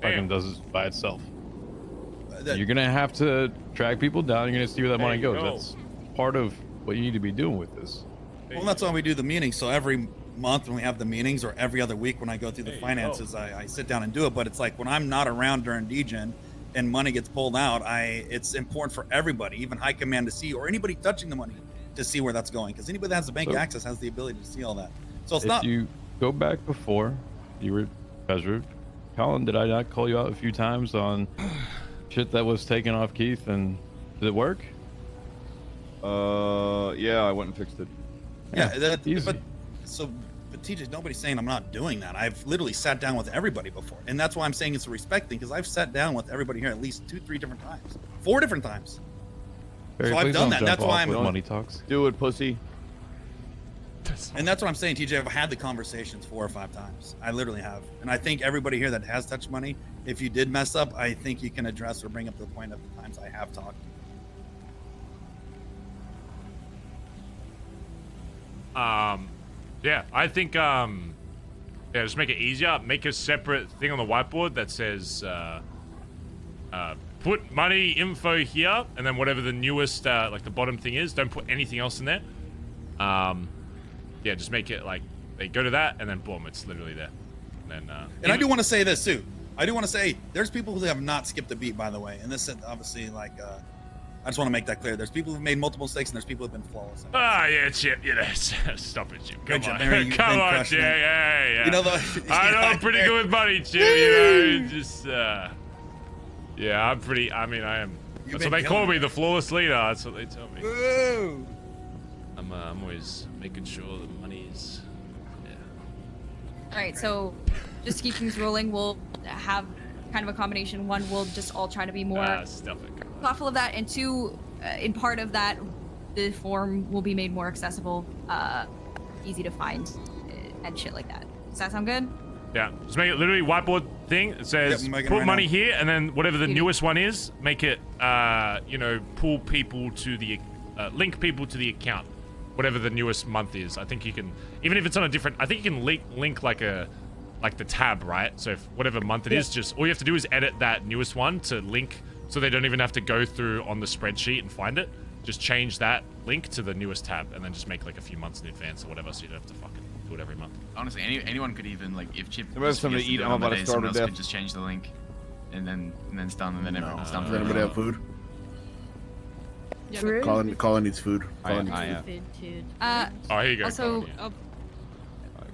Fucking does it by itself. You're gonna have to track people down. You're gonna see where that money goes. That's part of what you need to be doing with this. Well, that's why we do the meetings. So every month when we have the meetings, or every other week when I go through the finances, I sit down and do it. But it's like when I'm not around during DGen and money gets pulled out, it's important for everybody, even high command, to see, or anybody touching the money to see where that's going. Because anybody that has the bank access has the ability to see all that. So it's not. You go back before you were treasurer. Collin, did I not call you out a few times on shit that was taken off Keith, and did it work? Yeah, I went and fixed it. Yeah, but TJ, nobody's saying I'm not doing that. I've literally sat down with everybody before, and that's why I'm saying it's a respect thing, because I've sat down with everybody here at least 2-3 different times, 4 different times. So I've done that. That's why I'm money talks. Do it, pussy. And that's what I'm saying, TJ. I've had the conversations 4 or 5 times. I literally have. And I think everybody here that has touched money, if you did mess up, I think you can address or bring up the point of the times I have talked. Yeah, I think just make it easier. Make a separate thing on the whiteboard that says put money info here, and then whatever the newest like the bottom thing is, don't put anything else in there. Yeah, just make it like they go to that, and then boom, it's literally there. And then and I do want to say this too. I do want to say there's people who have not skipped a beat, by the way. And this is obviously like I just want to make that clear. There's people who've made multiple mistakes, and there's people who've been flawless. yeah, Chip, you know, stop it, Chip. Come Good job, on, Mary. You've come been on, crushing Chip. it. Yeah. You know, I know I'm pretty good with money, Chip. You know, just yeah, I'm pretty. I mean, I am. That's what they call me, the flawless leader. That's what they tell me. Woo! I'm always making sure the money's. All right, so just to keep things rolling, we'll have kind of a combination. 1, we'll just all try to be more thoughtful of that, and 2, in part of that, the form will be made more accessible, easy to find, and shit like that. Does that sound good? Yeah, just make it literally whiteboard thing. It says put money here, and then whatever the newest one is, make it you know, pull people to the link people to the account, whatever the newest month is. I think you can, even if it's on a different, I think you can link like the tab, right? So if whatever month it is, just all you have to do is edit that newest one to link, so they don't even have to go through on the spreadsheet and find it. Just change that link to the newest tab, and then just make like a few months in advance or whatever, so you don't have to fucking do it every month. Honestly, anyone could even, like, if Chip Somebody has something to forgets eat, do it I'm on the about to day, starve someone to else death. could just change the link, and then it's done, and then everyone's done. Does anybody have food? Food? Collin needs food. Collin needs I food. Oh, here you go. Also, Collin,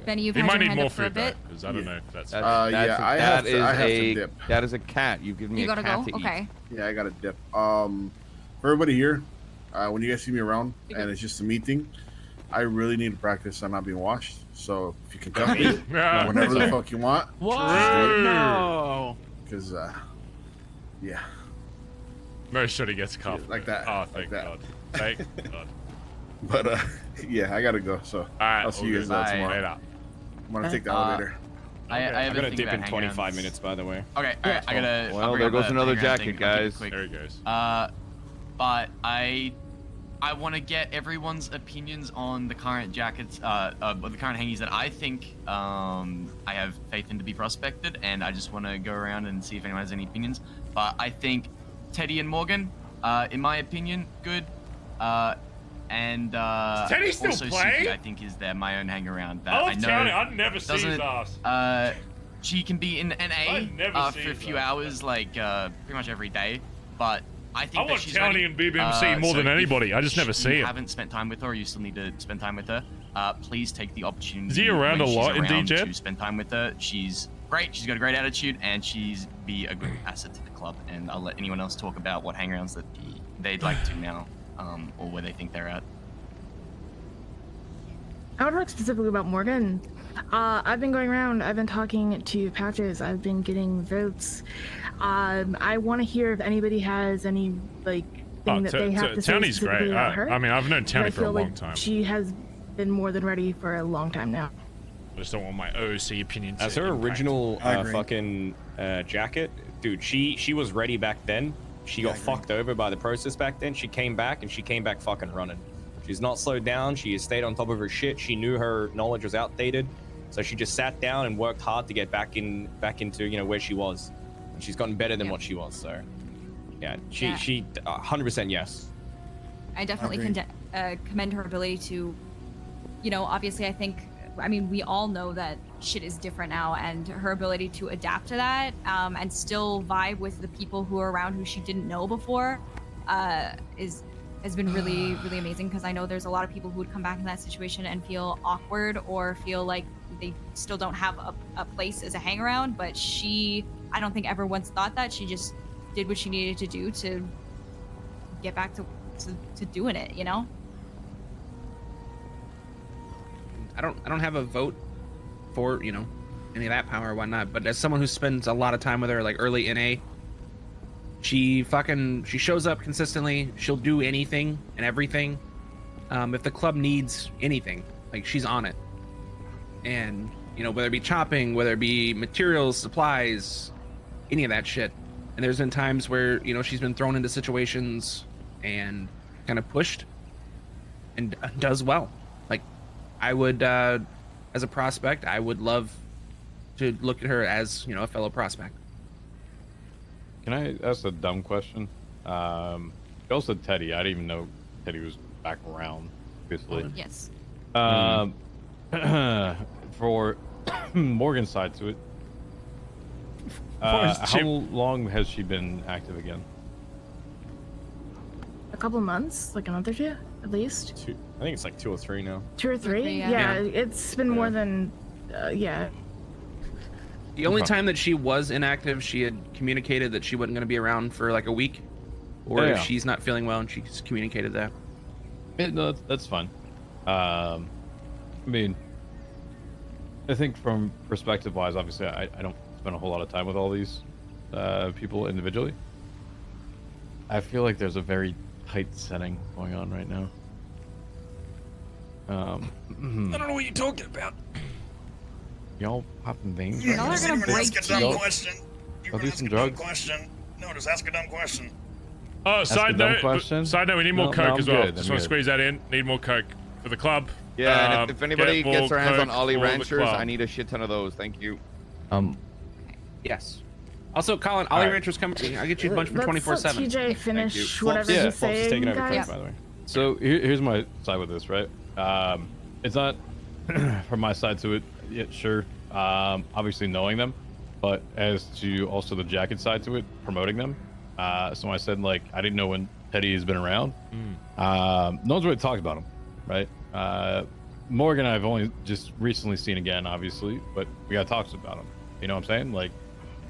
Benny, you've He had might your need hand more up for a food though, bit. because I don't know if that's. I have to dip. That is a cat. You give me You a gotta cat go? to eat. Okay. Yeah, I got to dip. For everybody here, when you guys see me around and it's just a meeting, I really need to practice on not being washed. So if you can cut me whenever the fuck you want. What? No. Because, yeah. Very sure he gets cuffed. Like that. Oh, thank God. Thank God. But, yeah, I got to go. So I'll see you guys tomorrow. Later. I'm going to take the elevator. I have I'm a gonna thing dip about in 25 hang-outs. minutes, by the way. Okay, alright, I gotta. Well, I'll bring there up goes the another hang-around jacket, thing. I'll keep it guys. quick. There he goes. But I want to get everyone's opinions on the current jackets, the current hangies that I think I have faith in to be prospected, and I just want to go around and see if anyone has any opinions. But I think Teddy and Morgan, in my opinion, good. And Teddy still also playing? Suki, I think is there my own hang around that I love I know Tony. I'd never see his doesn't- ass. She can be in NA never see for a his few ass. hours, like pretty much every day. But I think I that want she's Tony ready. and BBMC more So than if anybody. I just never see you him. haven't spent time with her, or you still need to spend time with her. Please take the opportunity. Is he around when a lot she's in around DJed? to spend time with her. She's great. She's got a great attitude, and she's be a good asset to the club. And I'll let anyone else talk about what hangarounds that they'd like to now, or where they think they're at. I would talk specifically about Morgan. I've been going around. I've been talking to Patches. I've been getting votes. I want to hear if anybody has any thing that they have to say Tony's specifically great. about her. I mean, I've known Tony I for a feel long like time. She has been more than ready for a long time now. I just don't want my OC opinion to As her impact. original I agree. fucking jacket, dude, she was ready back then. She got fucked over by the process back then. She came back and she came back fucking running. She's not slowed down. She has stayed on top of her shit. She knew her knowledge was outdated, so she just sat down and worked hard to get back into where she was. And she's gotten better than what she was. So, yeah, she 100% yes. I definitely commend her ability to, obviously I mean, we all know that shit is different now, and her ability to adapt to that and still vibe with the people who are around who she didn't know before has been really, really amazing, because I know there's a lot of people who would come back in that situation and feel awkward or feel like they still don't have a place as a hang around, but I don't think ever once thought that. She just did what she needed to do to get back to doing it, I don't have a vote for any of that power or whatnot, but as someone who spends a lot of time with her, like early NA, she shows up consistently. She'll do anything and everything. If the club needs anything, like, she's on it. And whether it be chopping, whether it be materials, supplies, any of that shit. And there's been times where she's been thrown into situations and kind of pushed and does well. Like, I would, as a prospect, I would love to look at her as a fellow prospect. Can I ask a dumb question? You also said Teddy. I didn't even know Teddy was back around, obviously. Yes. For Morgan's side to it, how long has she been active again? A couple months, like a month or two, at least. I think it's like 2 or 3 now. 2 or 3? Yeah, it's been more than, yeah. The only time that she was inactive, she had communicated that she wasn't going to be around for like a week, or if she's not feeling well, and she's communicated that. Yeah, no, that's fine. I mean, I think from perspective-wise, obviously, I don't spend a whole lot of time with all these people individually. I feel like there's a very tight setting going on right now. I don't know what you're talking about. Y'all popping veins? Y'all are gonna break Ask a dumb question. I'll do some drugs. Question. No, just ask a dumb question. Oh, Ask a side dumb note, question? we need more No, coke no, I'm as well. good, Just I'm want to good. squeeze that in. Need more coke for the club. Yeah, and if anybody get gets more their hands on coke Ollie for the Ranchers, club. I need a shit ton of those. Thank you. Yes. Also, Colin, Ollie Alright. Rancher's coming. I'll get you a bunch for Let's let 24/7. TJ finish whatever Yeah, he's Flops is saying, taking over guys. by the way. So here's my side with this, right? It's not from my side to it. Yeah, sure. Obviously knowing them, but as to also the jacket side to it, promoting them. So I said, like, I didn't know when Teddy has been around. No one's really talked about him, right? Morgan I've only just recently seen again, obviously, but we got talks about him. You know what I'm saying? Like,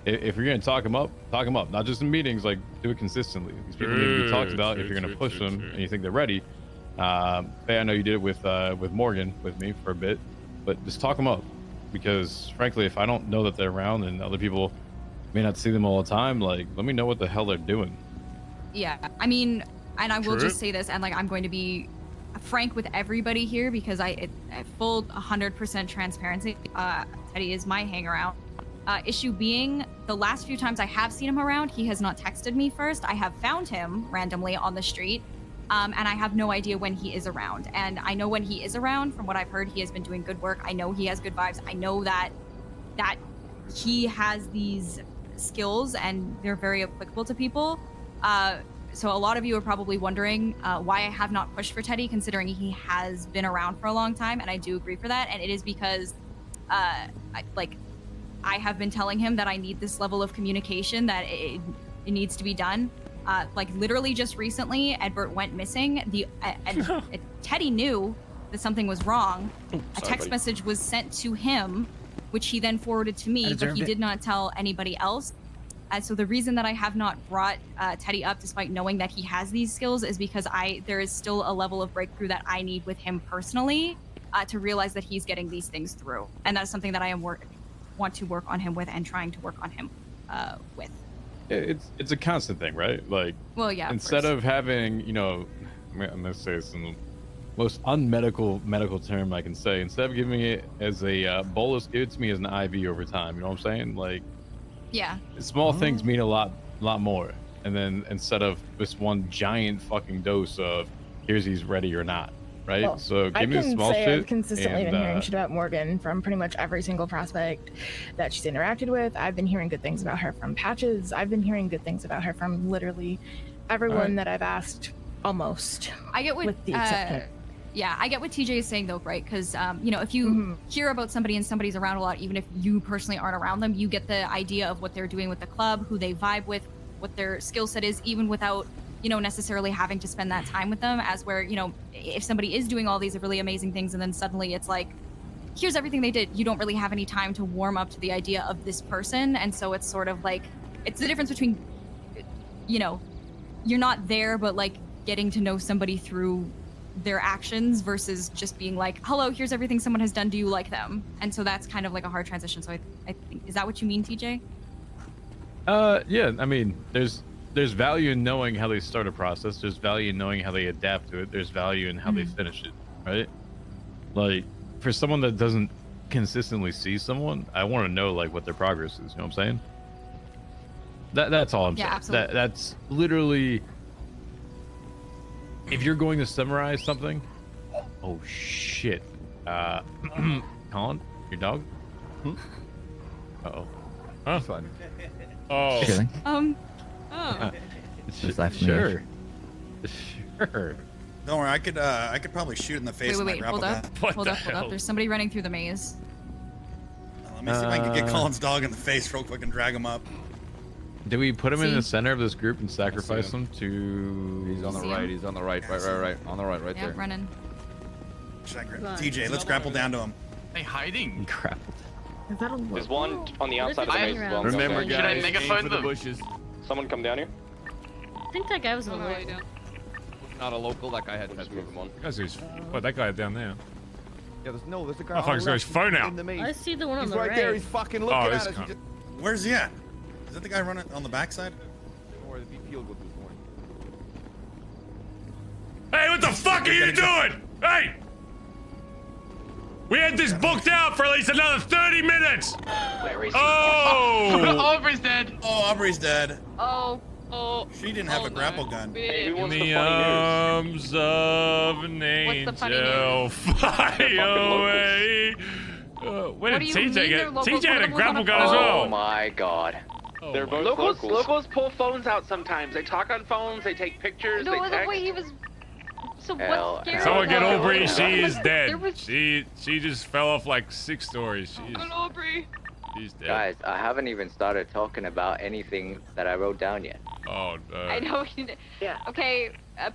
if you're gonna talk him up, not just in meetings. Like, do it consistently. These people need to be talked about. If you're gonna push them and you think they're ready, Faye, I know you did it with Morgan with me for a bit, but just talk them up, because frankly, if I don't know that they're around and other people may not see them all the time, like, let me know what the hell they're doing. Yeah, I mean, and I will True. just say this, and like, I'm going to be frank with everybody here because I full 100% transparency. Teddy is my hangaround. Issue being, the last few times I have seen him around, he has not texted me first. I have found him randomly on the street, and I have no idea when he is around. And I know when he is around, from what I've heard, he has been doing good work. I know he has good vibes. I know that he has these skills and they're very applicable to people. So a lot of you are probably wondering why I have not pushed for Teddy, considering he has been around for a long time, and I do agree for that. And it is because, I have been telling him that I need this level of communication, that it needs to be done. Like, literally just recently, Edbert went missing. Teddy knew that something was wrong. A text message was sent to him, which he then forwarded to me, but he did not tell anybody else. So the reason that I have not brought Teddy up, despite knowing that he has these skills, is because there is still a level of breakthrough that I need with him personally to realize that he's getting these things through. And that's something that I want to work on him with and trying to work on him with. It's a constant thing, right? Like, well, yeah, instead of having, you know, I'm gonna say this in the most medical term I can say, instead of giving it as a bolus, give it to me as an IV over time. You know what I'm saying? Like, yeah, small things mean a lot more. And then instead of this one giant fucking dose of he's ready or not, right? Well, so I give me can a small say shit. I've consistently and, been hearing shit about Morgan from pretty much every single prospect that she's interacted with. I've been hearing good things about her from Patches. I've been hearing good things about her from literally everyone that I've asked, almost. I get what, with the exception. Yeah, I get what TJ is saying though, right? Because you know, if you hear about somebody and somebody's around a lot, even if you personally aren't around them, you get the idea of what they're doing with the club, who they vibe with, what their skill set is, even without, you know, necessarily having to spend that time with them. As where, you know, if somebody is doing all these really amazing things and then suddenly it's like, here's everything they did, you don't really have any time to warm up to the idea of this person. And so it's sort of like, it's the difference between, you know, you're not there, but like getting to know somebody through their actions versus just being like, hello, here's everything someone has done, do you like them? And so that's kind of like a hard transition. So I think, is that what you mean, TJ? Yeah, I mean, there's value in knowing how they start a process. There's value in knowing how they adapt to it. There's value in how they finish it, right? Like, for someone that doesn't consistently see someone, I want to know like what their progress is. You know what I'm saying? That's all I'm saying. Absolutely. That's literally. If you're going to summarize something, oh shit, Collin, your dog? Uh-oh. Huh? Fun. Oh. Chilling. Oh. Just left me. Sure. Don't worry, I could probably shoot in the face. Wait, hold up. Hold up. There's somebody running through the maze. Let me see if I can get Collin's dog in the face real quick and drag him up. Do we put him in the center of this group and sacrifice him to? He's on the right. He's on the right. Right. On the right there. Running. TJ, let's grapple down to him. Hey, hiding. Grappled. Is that a There's one on the outside of the maze as well. Remember, guys, Should I megaphone for the them? bushes. Someone come down here. I think that guy was a Oh, no, local. I don't. Not a local. That guy had Just move him on. That guy down there. Yeah, there's a guy. Oh, fuck, he's got his phone out. In the maze. I see the one on He's the right right. there. He's fucking looking at this us. cunt. Where's he at? Is that the guy running on the backside? Or the BP will go through this morning. Hey, what the fuck are you doing? Hey! We had this booked out for at least another 30 minutes! Where is he? Oh! Aubrey's dead. Oh, Aubrey's dead. Oh. She didn't have a grapple gun. Hey, who In wants the the funny arms of an What's the funny angel, fly away. Where What did do you TJ mean get? they're locals? TJ had One a of them was grapple on a gun as phone. well. Oh my god. Oh They're my both Locals pull phones out sometimes. They talk on phones. They take pictures. No, they the text. way he was. So Hell, what's scary? Someone get about Aubrey. it? She is dead. There was- She just fell off like 6 stories. Good Aubrey. She's dead. Guys, I haven't even started talking about anything that I wrote down yet. Oh, I know. Yeah. Okay,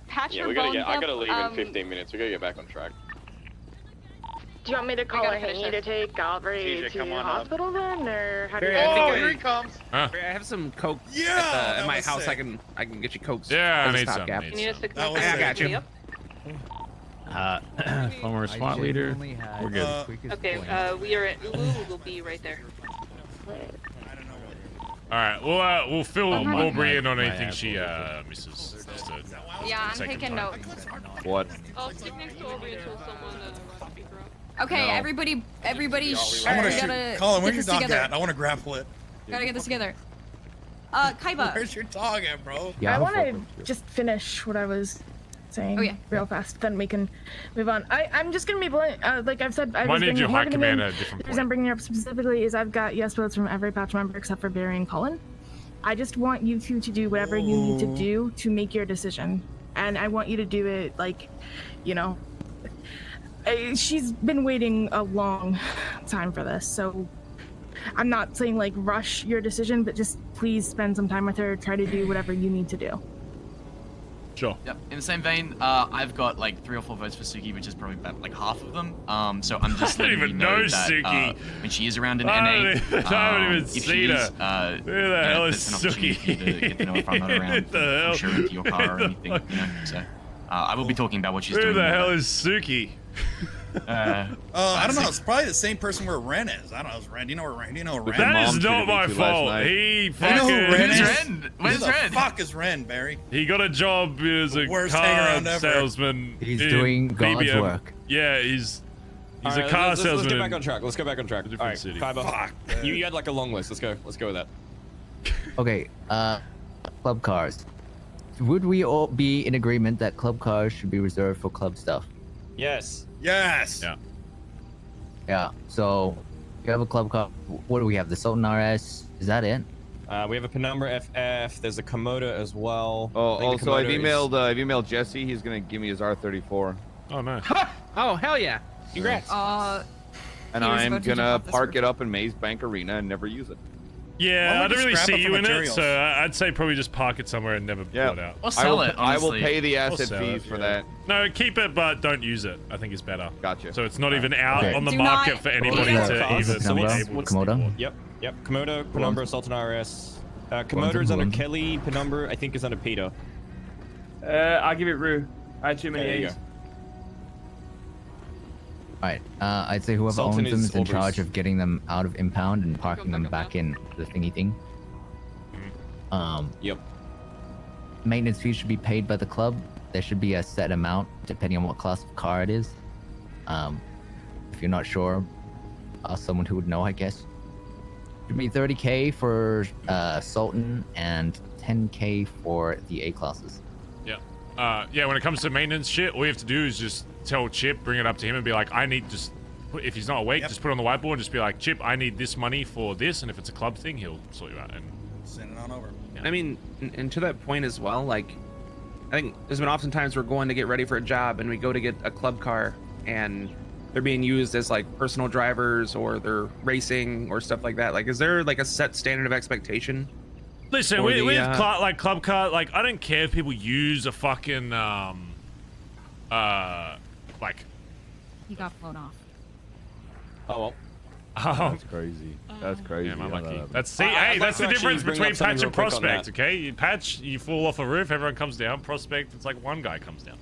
patch Yeah, your we gotta bones get. I up, gotta leave in 15 minutes. We gotta get back on track. Do you want me to call gotta a finish Haney to this. take Aubrey TJ, to come the on up. hospital then, or how do you? Here he comes. Huh? I have some coke. Yeah, at that my was house. sick. I can get you cokes. Yeah, I as a need some. stopgap. Need You need us to That was I got you. Former SWAT leader. We're good. Okay, we are at Ulu. We'll be right there. All right, we'll fill my- Aubrey in on my anything ass she will misses. Just to Yeah, I'm take taking some time. notes. What? I'll stick next to Aubrey until someone speak her up. Okay, No. everybody, shh, I want we to gotta shoot. Colin, get where's your this dog together. at? I want to grapple it. Gotta get this together. Kaiba. Where's your dog at, bro? I want to just finish what I was saying real fast, then we can move on. I'm just gonna be blunt. Like I've said, I Might was need bringing your more high gonna command be- at a different The reason I'm point. bringing it up specifically is I've got yes votes from every patch member except for Barry and Collin. I just want you two to do whatever you need to do to make your decision, and I want you to do it like, you know. She's been waiting a long time for this, so I'm not saying like rush your decision, but just please spend some time with her. Try to do whatever you need to do. Sure. Yep. In the same vein, I've got like 3 or 4 votes for Suki, which is probably about like half of them. So I'm just I don't letting you even know know that Suki. when she is around in I NA, haven't even if she seen is, her. Who the hell is there's an opportunity for you to get to know if I'm not around, What the hell? push her into your car or anything, you know. So I will be talking about what she's Who doing. the hell is Suki? I don't know. It's probably the same person where Ren is. I don't know. It's Ren. Do you know where Ren? Do you know where Ren? That is? is not my fault. He Do you fucking. know who Ren is? Where's Who the Ren? fuck is Ren, Barry? He got a job as a Worst car hangaround ever. salesman. He's in doing God's BBM. work. Yeah, he's All a right, car let's salesman. get back on track. Let's go back on track. All right, city. Kaiba, Fuck. you had like a long list. Let's go with that. Okay, club cars. Would we all be in agreement that club cars should be reserved for club stuff? Yes. Yes. Yeah. Yeah, so you have a club car. What do we have? The Sultan RS? Is that it? We have a Penumbra FF. There's a Komodo as well. Oh, I think the also I've Komodo I've emailed Jesse. He's gonna give me his R34. Oh no. Oh hell yeah! Congrats. And Here's I'm footage gonna of this park roof. it up in Maze Bank Arena and never use it. Yeah, Why I don't we don't really just scrap see it you for in it, materials? so I'd say probably just park it somewhere and never Yeah. pull it out. Or sell it, I will honestly. pay the Or asset sell fees it, for yeah. that. No, keep it, but don't use it. I think it's better. Gotcha. So it's not even out Okay. on the Do market not- for anybody Yeah. to Cars, even so be what's- able what's to. Komodo? Yep. Komodo, Penumbra, Sultan RS. Komodo One's is a under balloon. Kelly. Penumbra, I think, is under Peter. I'll give it Rue. I had too many There you A's. go. Alright, I'd say whoever Sultan owns them is is in Aubrey's. charge of getting them out of impound and parking them back in the thingy thing. Yep. Maintenance fees should be paid by the club. There should be a set amount depending on what class of car it is. If you're not sure, ask someone who would know, I guess. Should be 30k for Sultan and 10k for the A classes. Yeah. Yeah, when it comes to maintenance shit, all you have to do is just tell Chip, bring it up to him and be like, I need just, if he's not awake, just put it on the whiteboard and just be like, Chip, I need this money for this, and if it's a club thing, he'll sort you out. And Send it on over. I mean, and to that point as well, like, I think there's been oftentimes we're going to get ready for a job and we go to get a club car and they're being used as like personal drivers or they're racing or stuff like that. Like, is there like a set standard of expectation? listen, Or with, the, like club car, like I don't care if people use a fucking like. He got blown off. Oh well. That's crazy. That's crazy. Yeah, I'm how lucky. that That's see, I'd hey, like that's to the actually difference bring between up something patch and real quick on prospect. that. Okay, you patch, you fall off a roof, everyone comes down. Prospect, it's like one guy comes down.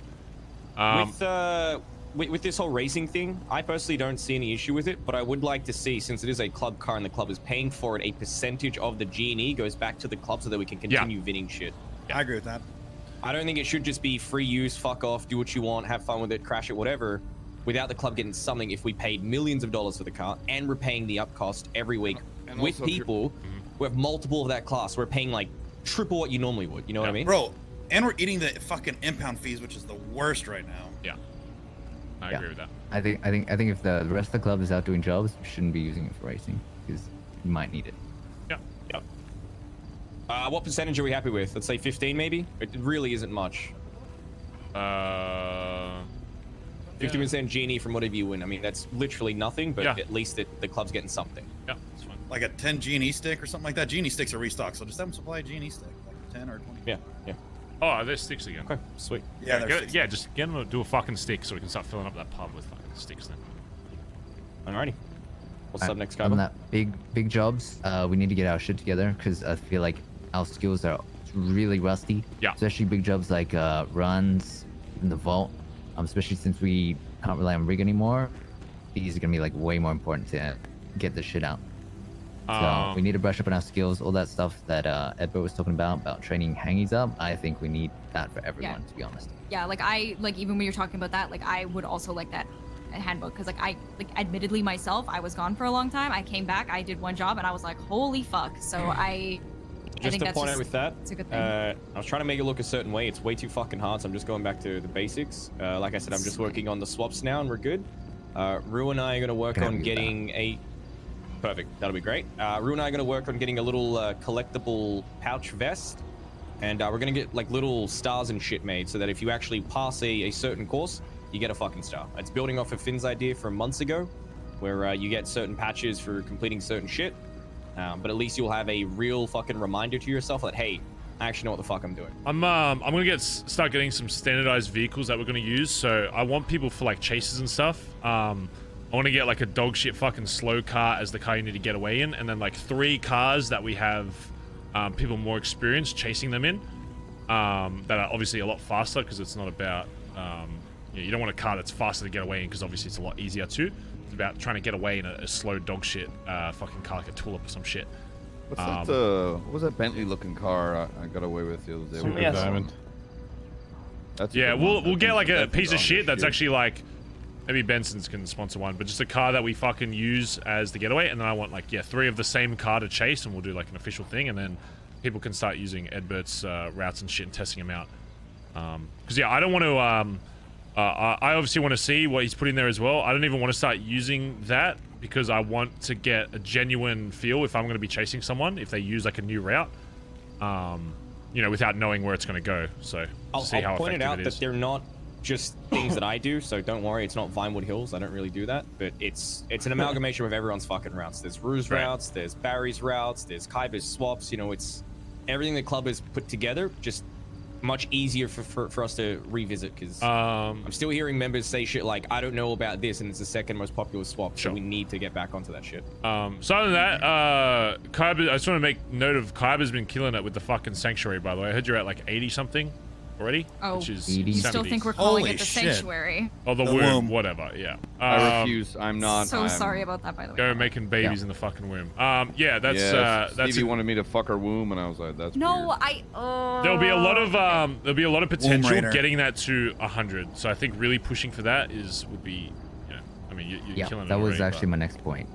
With this whole racing thing, I personally don't see any issue with it, but I would like to see, since it is a club car and the club is paying for it, a percentage of the G&E goes back to the club so that we can continue winning shit. I agree with that. I don't think it should just be free use, fuck off, do what you want, have fun with it, crash it, whatever, without the club getting something if we paid millions of dollars for the car and we're paying the up cost every week And with also if people who have multiple of that class. We're paying like triple what you normally would, you know what I mean? Bro, and we're eating the fucking impound fees, which is the worst right now. Yeah. I agree with that. I think if the rest of the club is out doing jobs, we shouldn't be using it for racing because you might need it. Yeah. What percentage are we happy with? Let's say 15 maybe? It really isn't much. 50% Genie from whatever you win. I mean, that's literally nothing, but at least the club's getting something. Yeah, that's fine. Like a 10 G&E stick or something like that. G&E sticks are restocked, so just have them supply a G&E stick. Like, 10 or 20. Yeah, yeah. Oh, there's sticks again. Okay, sweet. Yeah, there's go, sticks. yeah, just get them to do a fucking stick so we can start filling up that pub with fucking sticks then. Alrighty. What's up next, On Kyber? that big jobs, we need to get our shit together because I feel like our skills are really rusty. Yeah. Especially big jobs like runs in the vault. Especially since we can't rely on rig anymore. These are gonna be like way more important to get this shit out. So we need to brush up on our skills, all that stuff that Edbert was talking about training hangies up. I think we need that for everyone, to be honest. Yeah, like even when you're talking about that, like I would also like that handbook because like admittedly myself, I was gone for a long time. I came back, I did one job, and I was like, holy fuck. So I Just think to that's point out with that, it's a good thing. I was trying to make it look a certain way. It's way too fucking hard, so I'm just going back to the basics. Like I said, I'm just working on the swaps now, and we're good. Rue and I are going to work on getting a... Perfect, that'll be great. Rue and I are going to work on getting a little collectible pouch vest. And we're going to get like little stars and shit made so that if you actually pass a certain course, you get a fucking star. It's building off of Finn's idea from months ago, where you get certain patches for completing certain shit. But at least you'll have a real fucking reminder to yourself that, hey, I actually know what the fuck I'm doing. I'm gonna start getting some standardized vehicles that we're gonna use. So I want people for like chases and stuff. I want to get like a dog shit fucking slow car as the car you need to get away in, and then like 3 cars that we have people more experienced chasing them in. That are obviously a lot faster because it's not about you don't want a car that's faster to get away in because obviously it's a lot easier too. It's about trying to get away in a slow dog shit fucking car like a tulip or some shit. What's that? What was that Bentley-looking car I got away with the other day? Super Diamond. That's Yeah, we'll get like a that's piece of on shit the that's shoe. actually like, maybe Benson's can sponsor one, but just a car that we fucking use as the getaway, and then I want like 3 of the same car to chase, and we'll do like an official thing, and then people can start using Edbert's routes and shit and testing them out. Because I don't want to. I obviously want to see what he's putting there as well. I don't even want to start using that because I want to get a genuine feel if I'm going to be chasing someone if they use like a new route. Without knowing where it's going to go. So I'll see how point it effective out it that is. they're not just things that I do, so don't worry, it's not Vinewood Hills. I don't really do that, but it's an amalgamation of everyone's fucking routes. There's Rue's routes, there's Barry's routes, there's Kyber's swaps. It's everything the club has put together, just much easier for us to revisit, because I'm still hearing members say shit like, I don't know about this, and it's the second most popular swap, so we need to get back onto that shit. So other than that, Kyber, I just want to make note of Kyber's been killing it with the fucking Sanctuary, by the way. I heard you're at like 80 something already, Oh, which is you still 70s. think we're calling it the Sanctuary? Oh, the womb, whatever, yeah. I refuse. I'm not. So sorry about that, by the way. Go making babies in the fucking womb. That's Stevie wanted me to fuck her womb, and I was like, that's No, weird. There'll be a lot of potential Raider. getting that to 100. So I think really pushing for that would be, you're Yeah, killing it. that was already, actually my next point.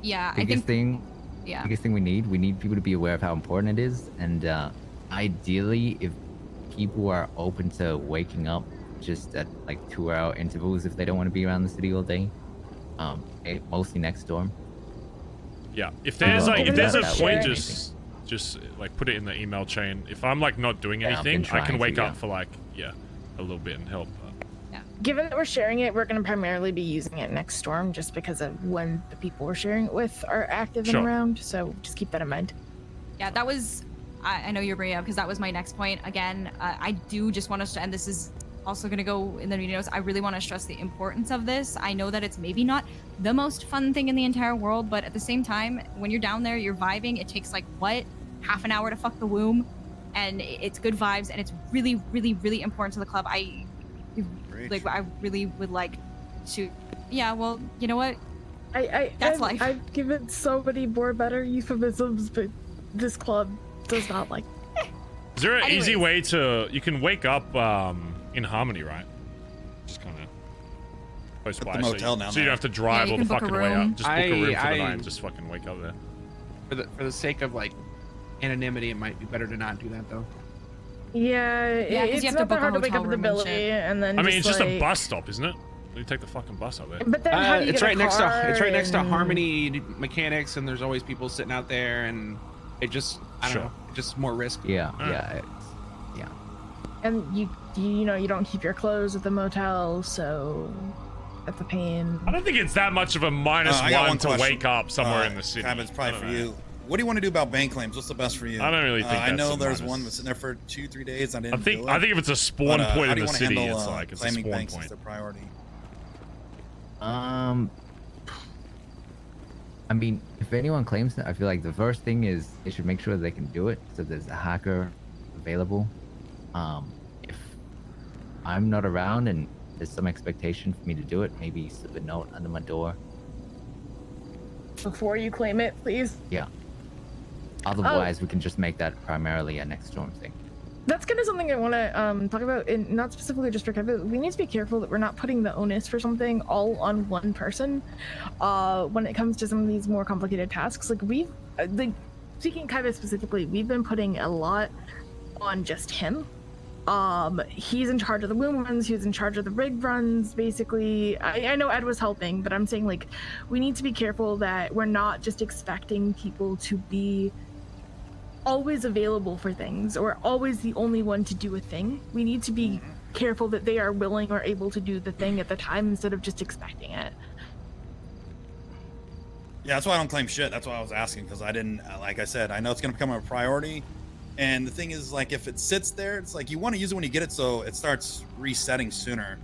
Yeah, I biggest think- thing, yeah. biggest thing we need people to be aware of how important it is, and ideally, if people are open to waking up just at like 2-hour intervals if they don't want to be around the city all day, mostly next storm. Yeah, if there's a That point, way. just like put it in the email chain. If I'm like not doing Yeah, I've been anything, I can trying wake to, up for like a little bit and help. Given that we're sharing it, we're going to primarily be using it next storm just because of when the people we're sharing it with are active Sure. and around. So just keep that in mind. Yeah, that was. I know you're bringing up because that was my next point. Again, I do just want us to, and this is also going to go in the meeting notes. I really want to stress the importance of this. I know that it's maybe not the most fun thing in the entire world, but at the same time, when you're down there, you're vibing. It takes like half an hour to fuck the womb, and it's good vibes, and it's really, really, really important to the club. I really would like to. Yeah, well, you know what? That's life. I've given so many more better euphemisms, but this club does not like. Is there an easy way you can wake up in Harmony, right? Just kind of close by, motel so down you don't there. have to drive Yeah, you all the can book a fucking way room. up. Just book a room for the night and just fucking wake up there. For the sake of like anonymity, it might be better to not do that though. Yeah, Yeah, 'cause it's you have to not that book a hard to wake hotel up in the room and ability, shit. and then I mean, it's just a like- bus stop, isn't it? You take the fucking bus up there. But then how do you It's get a right next to car Harmony Mechanics, and there's always people sitting out there, and it just I don't know, just more risk. Yeah. And you don't keep your clothes at the motel, so that's a pain. I don't think it's that much of a minus I got one one to question. wake up somewhere in the city. It's probably for you. What do you want to do about bank claims? What's the best for you? I don't really think I that's know the there's minus. one that's sitting there for 2-3 days. I didn't. I think do it. I think if it's a spawn But, point how in do you the wanna city, handle, it's like it's a claiming spawn banks as point. their priority. I mean, if anyone claims it, I feel like the first thing is they should make sure they can do it. So there's a hacker available. If I'm not around and there's some expectation for me to do it, maybe slip a note under my door. Before you claim it, please. Yeah. Otherwise, we can just make that primarily a next storm thing. That's kind of something I want to talk about, and not specifically just for Kevin. We need to be careful that we're not putting the onus for something all on one person. When it comes to some of these more complicated tasks, like speaking Kaiba specifically, we've been putting a lot on just him. He's in charge of the womb runs. He was in charge of the rig runs. Basically, I know Ed was helping, but I'm saying like we need to be careful that we're not just expecting people to be always available for things or always the only one to do a thing. We need to be careful that they are willing or able to do the thing at the time instead of just expecting it. Yeah, that's why I don't claim shit. That's why I was asking, because I didn't, like I said, I know it's going to become a priority. And the thing is, like, if it sits there, it's like you want to use it when you get it so it starts resetting sooner.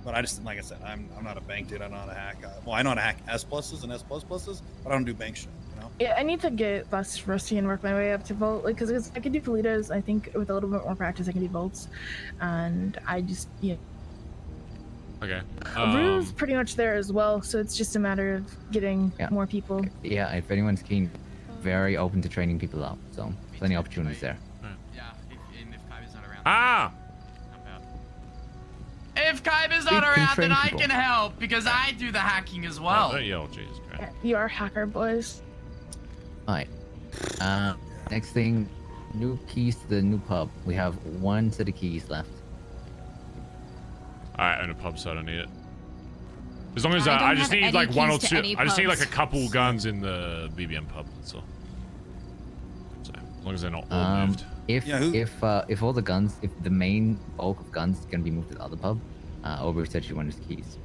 But I just, like I said, I'm not a bank dude. I know how to hack. Well, I know how to hack S pluses and S pluses, but I don't do bank shit, you know? Yeah, I need to get less rusty and work my way up to Vault, like, because I can do Politas. I think with a little bit more practice, I can do Vaults. And I just, yeah. Okay. Rue's pretty much there as well, so it's just a matter of getting more people. Yeah, if anyone's keen, very open to training people up. So plenty of opportunities there. Ah! If Kaiba's You not can around, train then I people. can help because I do the hacking as well. Oh, yo, Jesus Christ. Yeah, you are hacker boys. Alright. Next thing, new keys to the new pub. We have one set of keys left. I own a pub, so I don't need it. As long as I don't I just have need any like one or keys to two. any I just need like a pubs. couple guns in the BBM pub. That's all. So as long as they're not all moved. If all the guns, if the main bulk of guns is gonna be moved to the other pub, Aubrey said she wanted keys,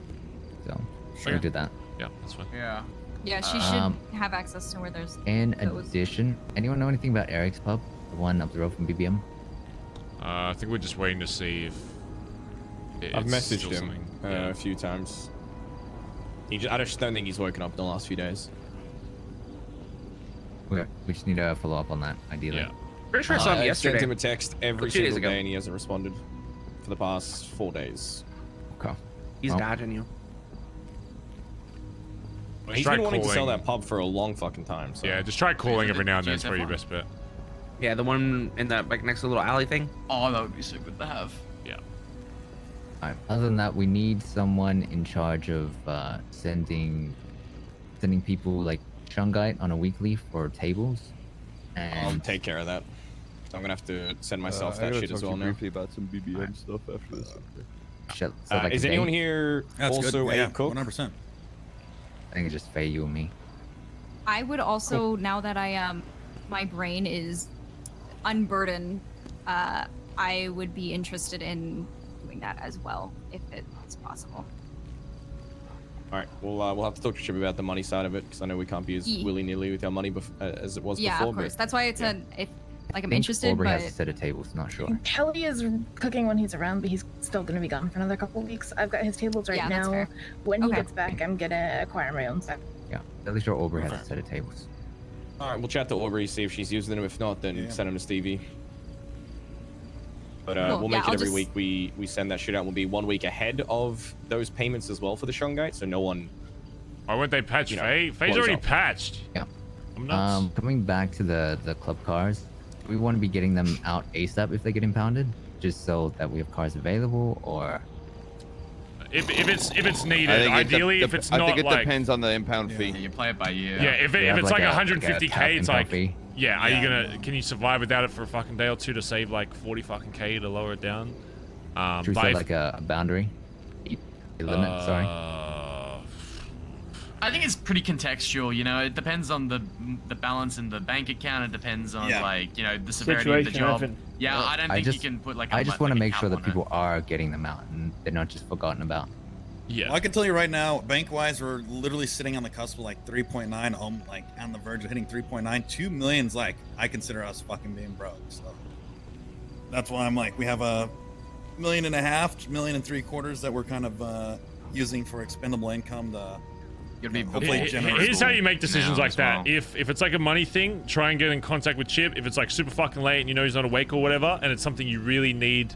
so we'll do that. Yeah, that's fine. Yeah. Yeah, she should have access to where there's In those. addition, anyone know anything about Eric's pub, the one up the road from BBM? I think we're just waiting to see if. I've it's messaged still him something. a few times. I just don't think he's woken up in the last few days. Okay, we just need to follow up on that, ideally. Yeah. Pretty sure I saw him I yesterday. sent him a text every 2 days single ago. day and he hasn't responded for the past 4 days. Okay. He's Well, dodging you. He's try been wanting to sell calling- that pub for a long fucking time. So. Yeah, just try calling every now and then. It's GTARP probably your one? best bet. Yeah, the one in that like next to the little alley thing. Oh, that would be so good to have. Yeah. Alright, other than that, we need someone in charge of sending people like Shungite on a weekly for tables. I'll And take care of that. So I'm gonna have to send myself I that gotta shit talk as to well you now. briefly about some BBM stuff after this. so like Is Faye- anyone here That's also good. a Yeah, cook? 100%. I think it's just Faye, you and me. I would also, now that my brain is unburdened, I would be interested in doing that as well, if it's possible. All right, we'll have to talk to Chip about the money side of it because I know we can't be as Ye- willy-nilly with our money as it was Yeah, before. of course. But That's why it's yeah. I'm I think interested, Aubrey but has a set of tables, not sure. Kelly is cooking when he's around, but he's still going to be gone for another couple of weeks. I've got his tables right Yeah, that's now. fair. When he Okay. gets back, I'm going to acquire my own stuff. Yeah, at least our Aubrey has a set of tables. All right, we'll chat to Aubrey, see if she's using them. If not, then send them to Stevie. But Cool, we'll yeah, make it I'll every just- week. We send that shit out. We'll be 1 week ahead of those payments as well for the Shungite, so no one. Why won't they patch You know, Faye? Faye's blows already up. patched. Yeah. I'm nuts. Coming back to the club cars, we want to be getting them out ASAP if they get impounded, just so that we have cars available, or If it's needed, I think ideally, if it's not I think it like. depends on the impound fee. You play it by ear. Yeah, if We have it's like a 150k, cap it's impound like. fee. Yeah, are you gonna? Can you survive without it for a fucking day or two to save like 40 fucking k to lower it down? should we but set if- like a boundary? A limit, sorry. I think it's pretty contextual, you know. It depends on the balance in the bank account. It depends on like, you know, the severity of the Situation, job. Evan. Yeah, I don't think you can put like. I just want to make sure that cap on it. people are getting them out and they're not just forgotten about. Yeah. Well, I can tell you right now, bank-wise, we're literally sitting on the cusp of like 3.9, like on the verge of hitting 3.9. 2 million's like, I consider us fucking being broke. So that's why I'm like, we have a $1.5 million, $1.75 million that we're kind of using for expendable income to hopefully generate. Here's how you make decisions like that. well. If it's like a money thing, try and get in contact with Chip. If it's like super fucking late and you know he's not awake or whatever, and it's something you really need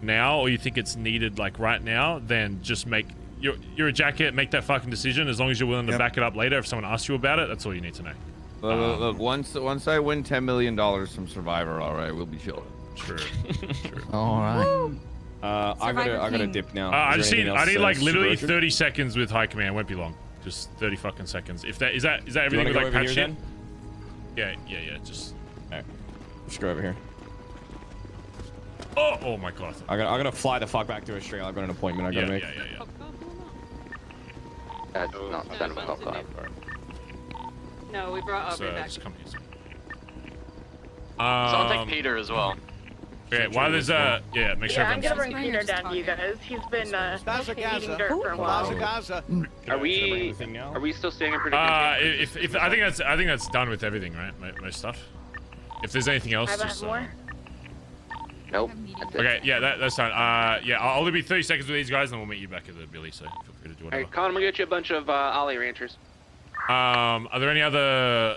now, or you think it's needed like right now, then just make you're a jacket, make that fucking decision. As long as you're willing to back it up later, if someone asks you about it, that's all you need to know. Look, once I win $10 million from Survivor, all right, we'll be chilling. True. All right. I gotta dip now. I Is there anything I else, need like literally super urgent? 30 seconds with high command. Won't be long. Just 30 fucking seconds. If that is that Do you everything wanna with go like over patch here shit? then? Yeah. Just. Alright. Let's go over here. Oh my god. I gotta fly the fuck back to Australia. I've got an appointment I gotta make. Yeah. That's not son of a cock up. No, we brought Aubrey back. Just come here. So I'll take Peter as well. Okay, while there's make sure I'm everyone's. gonna bring Peter down to you guys. He's been eating dirt for a while. Are we still staying in pretty good? If I think that's done with everything, right? Most stuff. If there's anything else, I just. have more. Nope. Okay, yeah, that's done. Yeah, I'll only be 30 seconds with these guys, and we'll meet you back at the Billy. So feel free to do whatever. Alright, Collin, I'm gonna get you a bunch of Ollie Ranchers. Are there any other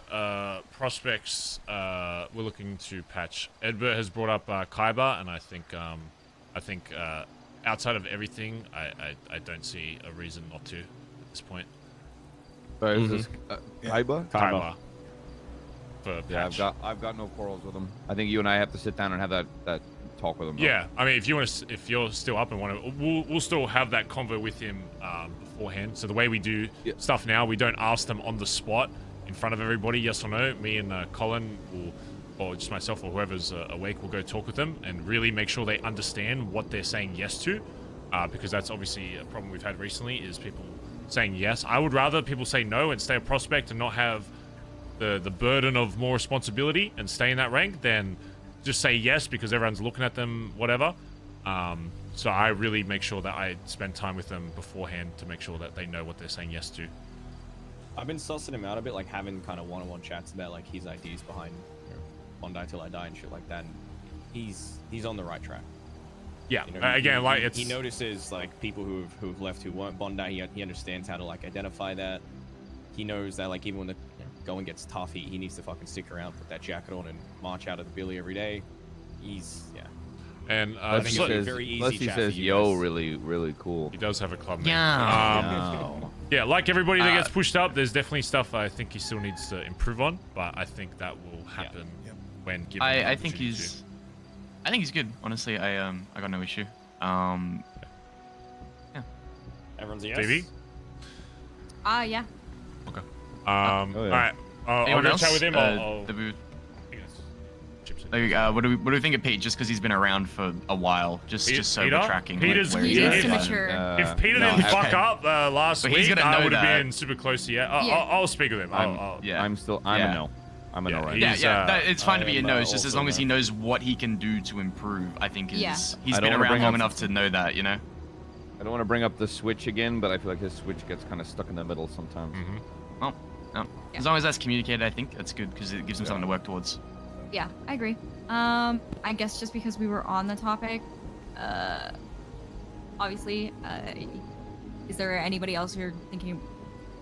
prospects we're looking to patch? Edbert has brought up Kaiba, and I think outside of everything, I don't see a reason not to at this point. But is this Kaiba? Kaiba. Yeah, I've got no quarrels with him. I think you and I have to sit down and have that talk with him. Yeah, I mean, if you're still up and want to, we'll still have that convo with him beforehand. So the way we do stuff now, we don't ask them on the spot in front of everybody, yes or no. Me and Collin or just myself or whoever's awake will go talk with them and really make sure they understand what they're saying yes to, because that's obviously a problem we've had recently is people saying yes. I would rather people say no and stay a prospect and not have the burden of more responsibility and stay in that rank than just say yes because everyone's looking at them, whatever. So I really make sure that I spend time with them beforehand to make sure that they know what they're saying yes to. I've been sussing him out a bit, like having kind of one-on-one chats about like his ideas behind Bondi Till I Die and shit like that. And he's on the right track. Yeah, you know, again, like he notices like people who've left who weren't Bondi. He understands how to like identify that. He knows that like even when the going gets tough, he needs to fucking stick around, put that jacket on, and march out of the Billy every day. And unless he says yo, really cool. He does have a club name. Yeah. Like everybody that gets pushed up, there's definitely stuff I think he still needs to improve on, but I think that will happen when given. I think he's good. Honestly, I got no issue. Yeah. Everyone's a yes. Stevie? Yeah. Okay. yeah. All right. I'll Anyone go else? chat with him. What do we think of Pete? Just because he's been around for a while, just sober tracking. Peter's like, where he's at. If Peter didn't fuck up last But he's week, gonna I know would have that. been super close to you. I'll speak with him. I'm I'll, a no. I'm a no right Yeah, now. it's fine to be a no. It's just also as long as he no. knows what he can do to improve. I think he's I don't been wanna around bring long up- enough to know that, you know. I don't want to bring up the Switch again, but I feel like his Switch gets kind of stuck in the middle sometimes. Well, no. As long as that's communicated, I think that's good because it gives him something to work towards. Yeah, I agree. I guess just because we were on the topic, obviously, is there anybody else you're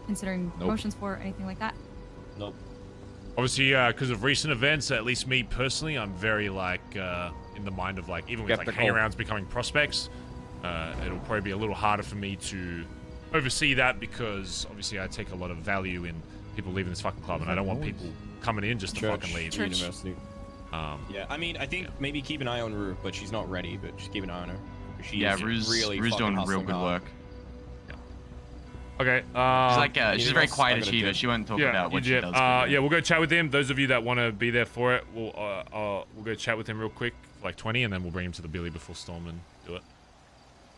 considering Nope. promotions for, anything like that? Nope. Obviously, because of recent events, at least me personally, I'm very like in the mind of like even with like Skeptical. hang-arounds becoming prospects, it'll probably be a little harder for me to oversee that because obviously I take a lot of value in people leaving this fucking club, and I don't want people coming in just to fucking leave. University. Yeah, I mean, I think maybe keep an eye on Rue, but she's not ready. But just keep an eye on her. She's Rue's really doing fucking real hustling good hard. work. Okay. She's like she's a anything very else? quiet I gotta achiever. dip. She won't talk Yeah, about what you she did. does. Yeah, we'll go chat with him. Those of you that want to be there for it, we'll go chat with him real quick, for like 20, and then we'll bring him to the Billy before Storm and do it.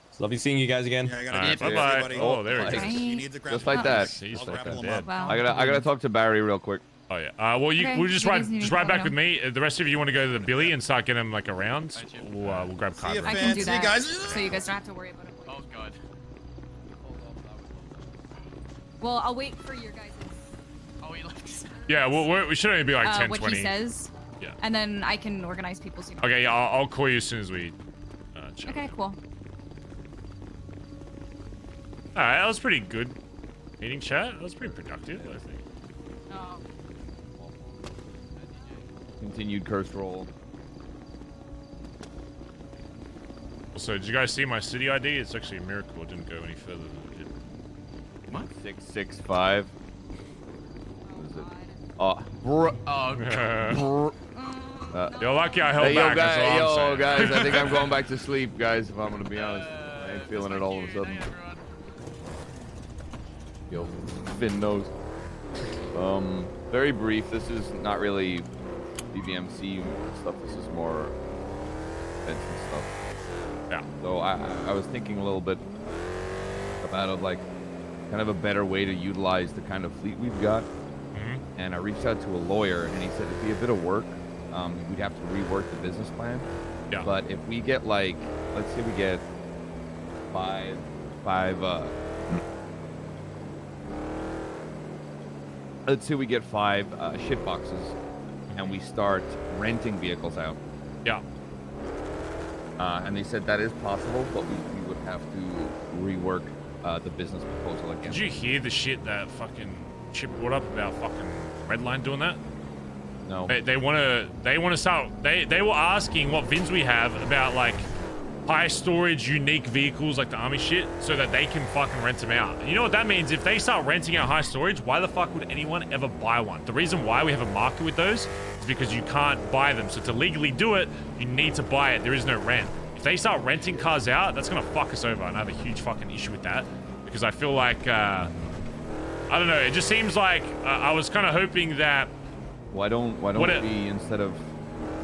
It's lovely seeing you guys again. Yeah, I gotta Alright, get bye-bye. everybody. Oh, there it is. He needs a Just like that. He's I'll like grapple that. him up. Dead. I gotta talk to Barry real quick. Oh yeah. Well, Okay, we'll just you ride guys need to back follow with me. The rest of you want to go to the Billy and start getting him like around. We'll grab you, Kyber. I can do that, so you guys don't have to worry about it. Oh god. Well, I'll wait for your guys'. Oh, he left. Yeah, well, we should only be like 10, what 20. he says. Yeah. And then I can organize people so you don't. Okay, yeah, I'll call you as soon as we. Chat. Okay, cool. All right, that was pretty good. Meeting chat. That was pretty productive, I think. Oh. Continued curse roll. Also, did you guys see my city ID? It's actually a miracle it didn't go any further than it did. What? 665. What is it? Oh, bro. You're lucky I held hey, back. That's all I'm saying. guys, I think I'm going back to sleep, guys. If I'm gonna be honest, I ain't feeling it all of a sudden. Yo, Finn knows. Very brief. This is not really BBMC stuff. This is more Benson stuff. Yeah. So I was thinking a little bit about like kind of a better way to utilize the kind of fleet we've got. And I reached out to a lawyer, and he said it'd be a bit of work. We'd have to rework the business plan. Yeah. But if we get like, let's say we get five let's say we get 5 shit boxes, and we start renting vehicles out. Yeah. And they said that is possible, but we would have to rework the business proposal again. Did you hear the shit that fucking Chip brought up about fucking Redline doing that? No. They want to start. They were asking what VINs we have about like high storage unique vehicles like the army shit, so that they can fucking rent them out. And you know what that means? If they start renting out high storage, why the fuck would anyone ever buy one? The reason why we have a market with those is because you can't buy them. So to legally do it, you need to buy it. There is no rent. If they start renting cars out, that's gonna fuck us over, and I have a huge fucking issue with that because I feel like I don't know. It just seems like I was kind of hoping that. Why don't we, instead of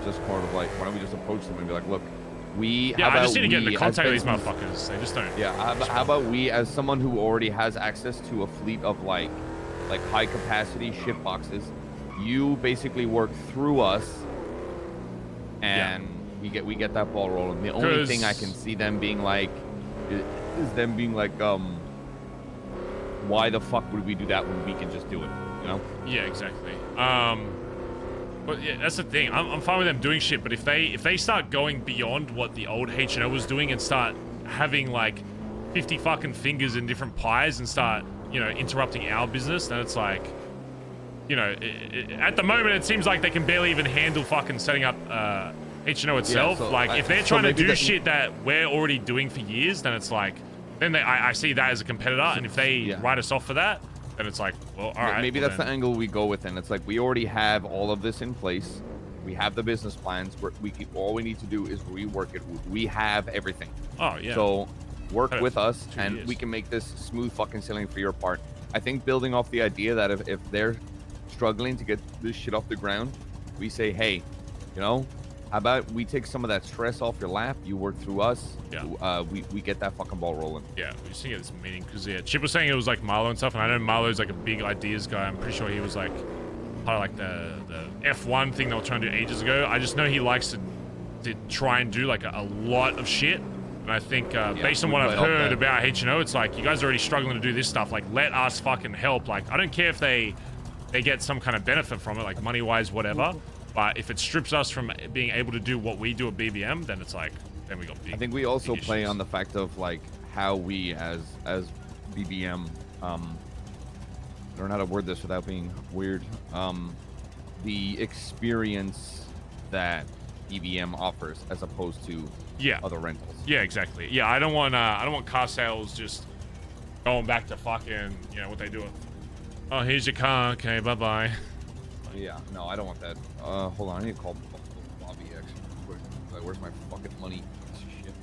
just part of like, why don't we just approach them and be like, look, Yeah, I just need to get into contact with these motherfuckers. They just don't. Yeah, how about we, as someone who already has access to a fleet of like high capacity ship boxes, you basically work through us, and we get that ball rolling. The only thing I can see them being like is them being like, why the fuck would we do that when we can just do it? You know? Yeah, exactly. But yeah, that's the thing. I'm fine with them doing shit, but if they start going beyond what the old H&O was doing and start having like 50 fucking fingers in different pies and start, you know, interrupting our business, then it's like, you know, at the moment it seems like they can barely even handle fucking setting up H&O itself. Yeah, so like if they're trying to do shit that we're already doing for years, then it's like, then I see that as a competitor, and if they write us off for that, then it's like, well, all right. Maybe that's the angle we go with, and it's like we already have all of this in place. We have the business plans. All we need to do is rework it. We have everything. Oh yeah. So work with us, and we can make this smooth fucking sailing for your part. I think building off the idea that if they're struggling to get this shit off the ground, we say, hey, you know, how about we take some of that stress off your lap? You work through us. Yeah. We get that fucking ball rolling. Yeah, we just think at this meeting because Chip was saying it was like Marlo and stuff, and I know Marlo's like a big ideas guy. I'm pretty sure he was like part of like the F1 thing they were trying to do ages ago. I just know he likes to try and do like a lot of shit, and I think based on what I've heard about H&O, it's like you guys are already struggling to do this stuff. Like let us fucking help. Like I don't care if they get some kind of benefit from it, like money wise, whatever. But if it strips us from being able to do what we do at BBM, then it's like, then we got big. I think we also play on the fact of like how we as BBM, I don't know how to word this without being weird. The experience that BBM offers as opposed to other rentals. Yeah, exactly. Yeah, I don't want car sales just going back to fucking, you know, what they do. Oh, here's your car. Okay, bye bye. Yeah, no, I don't want that. Hold on, I need to call Bobby actually. Where's my fucking money? Shit.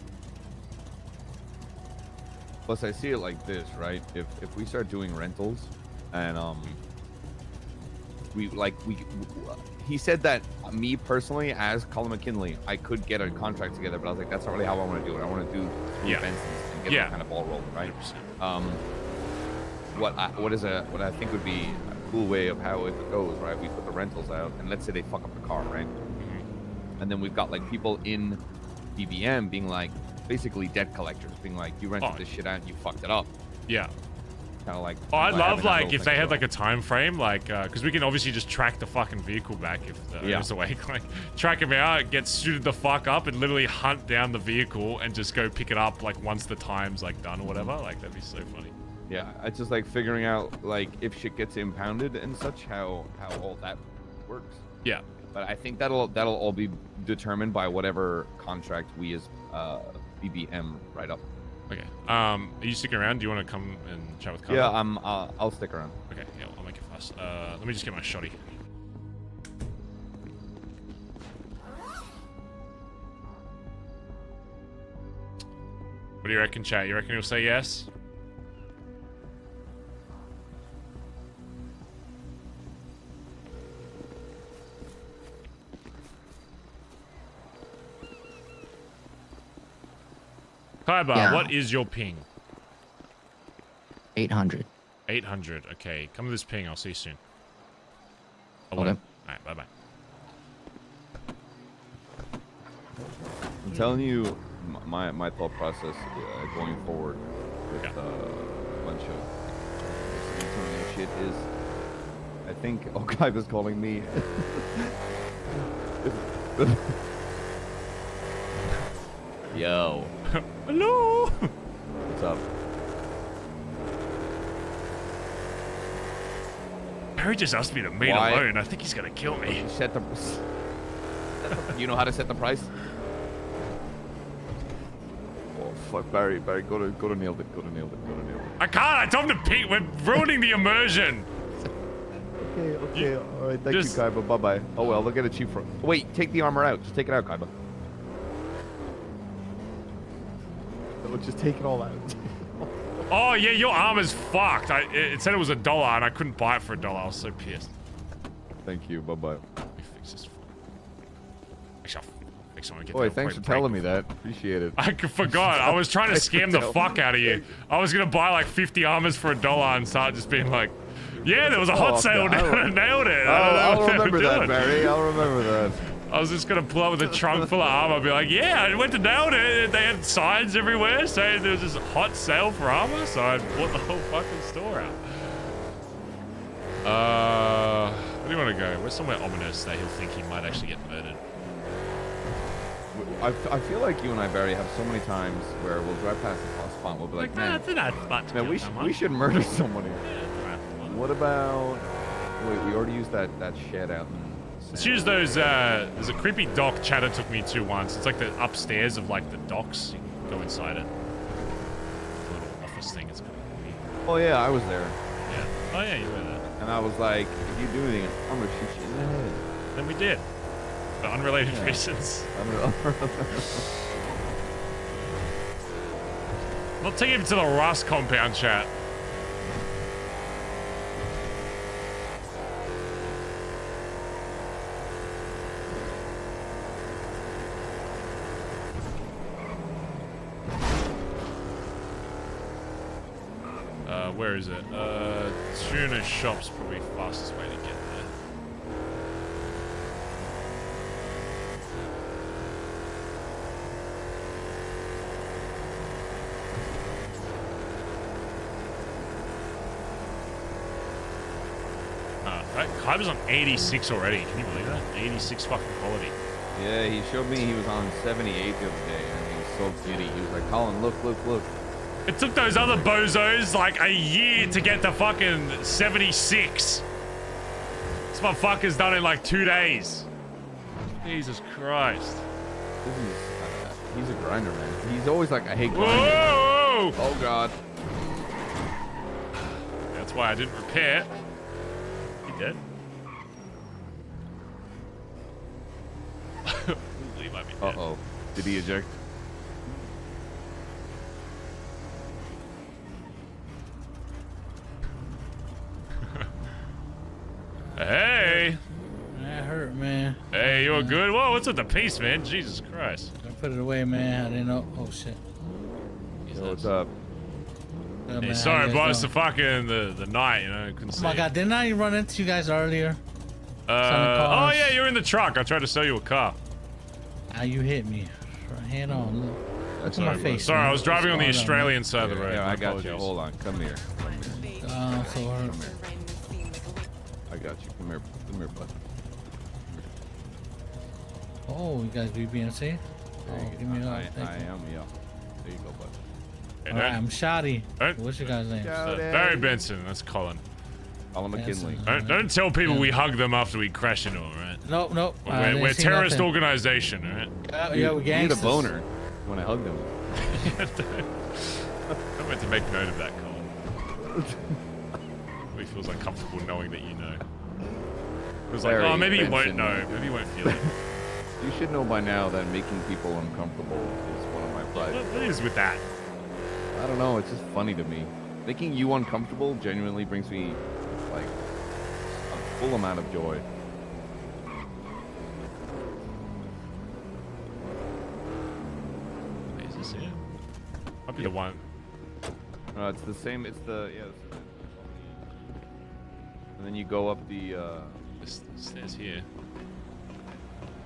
Plus, I see it like this, right? If we start doing rentals, and he said that me personally, as Collin McKinley, I could get a contract together, but I was like, that's not really how I want to do it. I want to do through Benson's and get that kind of ball rolling, right? 100%. What I think would be cool way of how it goes, right? We put the rentals out, and let's say they fuck up the car, right? And then we've got like people in BBM being like basically debt collectors, being like, you rented this shit out and you fucked it up. Yeah. kind of like. Oh, I'd love having that like little if thing they as had well. like a time frame, like because we can obviously just track the fucking vehicle back if the owner's awake. Like track him out, get suited the fuck up, and literally hunt down the vehicle and just go pick it up like once the time's like done or whatever. Like that'd be so funny. Yeah, it's just like figuring out like if shit gets impounded and such, how all that works. Yeah. But I think that'll all be determined by whatever contract we as BBM write up. Okay. Are you sticking around? Do you want to come and chat with Collin? Yeah, I'll stick around. Okay. Yeah, I'll make it fast. Let me just get my shotty. What do you reckon, chat? You reckon he'll say yes? Kaiba, Yeah. what is your ping? 800. 800. Okay, come to this ping. I'll see you soon. Okay. Alright, bye-bye. I'm telling you, my thought process going forward with a bunch of shit is, I think Hubcap is calling me. Yo. Hello. What's up? Harry just asked me to meet Why? alone. I think he's gonna kill me. Set the. You know how to set the price? Oh fuck, Barry, go to nailed it. Go to nailed it. I can't. I told him to ping. We're ruining the immersion. Okay. All right, thank you, Kaiba. Bye bye. Oh well, they'll get it cheap for. Wait, take the armor out. Just take it out, Kaiba. No, just take it all out. Oh yeah, your armor's fucked. It said it was $1 and I couldn't buy it for $1. I was so pissed. Thank you. Bye bye. Let me fix this. Actually, I'll fix it when I get Boy, to thanks for telling me that. Appreciate it. I forgot. I was trying to Thanks for scam the telling fuck me. out of you. I was gonna buy like 50 armors for $1 and start just being like, yeah, there was a hot sale down and nailed it. I'll remember that, Barry. I'll remember that. I was just gonna pull up with a trunk full of armor and be like, yeah, I went to nailed it. They had signs everywhere saying there was this hot sale for armor, so I bought the whole fucking store out. Where do you want to go? Where's somewhere ominous that he'll think he might actually get murdered? I feel like you and I, Barry, have so many times where we'll drive past the boss spot. We'll be like, man, man, we should murder somebody. What about? Wait, we already used that shed out. Let's use those. There's a creepy dock Chatter took me to once. It's like the upstairs of like the docks. You can go inside it. The little office thing. It's kind of weird. Oh yeah, I was there. Yeah. Oh yeah, you were there. And I was like, if you do anything, I'm gonna shoot you in the head. Then we did. For unrelated reasons. We'll take him to the Rust compound, chat. Where is it? Tuna shop's probably the fastest way to get there. That Kaiba's on 86 already. Can you believe that? 86 fucking quality. Yeah, he showed me he was on 78 the other day, and he was so giddy. He was like, Collin, look. It took those other bozos like a year to get to fucking 76. This motherfucker's done it in like 2 days. Jesus Christ. He's a grinder, man. He's always like, I hate grinding. Whoa! Oh, God. That's why I didn't repair. He dead? He might be dead. Uh-oh. Did he eject? Hey! That hurt, man. Hey, you were good? Whoa, what's with the piece, man? Jesus Christ. I put it away, man. I didn't know. Oh, shit. Yo, what's up? Oh, Hey, man, sorry, how you bro. guys It's the doing? fucking the night, you know. I couldn't Oh see. my god, didn't I run into you guys earlier? Oh yeah, you're in the truck. I tried to sell you a car. Ah, you hit me. Head on. Look at my face. Sorry, man. I was driving on the What's going Australian side of the road. Yeah, My I got you. apologies. Hold on. Come here. So Come here. I got you. Come here, bud. oh, you guys BBMC? Oh, give me I up. Thank am, you. yeah. There you go, bud. All right, I'm Shoddy. What's your guy's name? Barry Benson. That's Colin. Colin McKinley. Don't tell people we hug them after we crash into them, right? Nope, nope. We're a terrorist organization, all right? Yeah, we're You need a gangsters. boner when I hug them. I meant to make note of that, Colin. He feels uncomfortable knowing that you know. It was like, Barry oh, maybe you won't Benson. know. Maybe you won't feel it. You should know by now that making people uncomfortable is one of my pride. What is with that? I don't know. It's just funny to me. Making you uncomfortable genuinely brings me like a full amount of joy. Is this it? Might be the one. It's the same. It's the and then you go up the stairs here.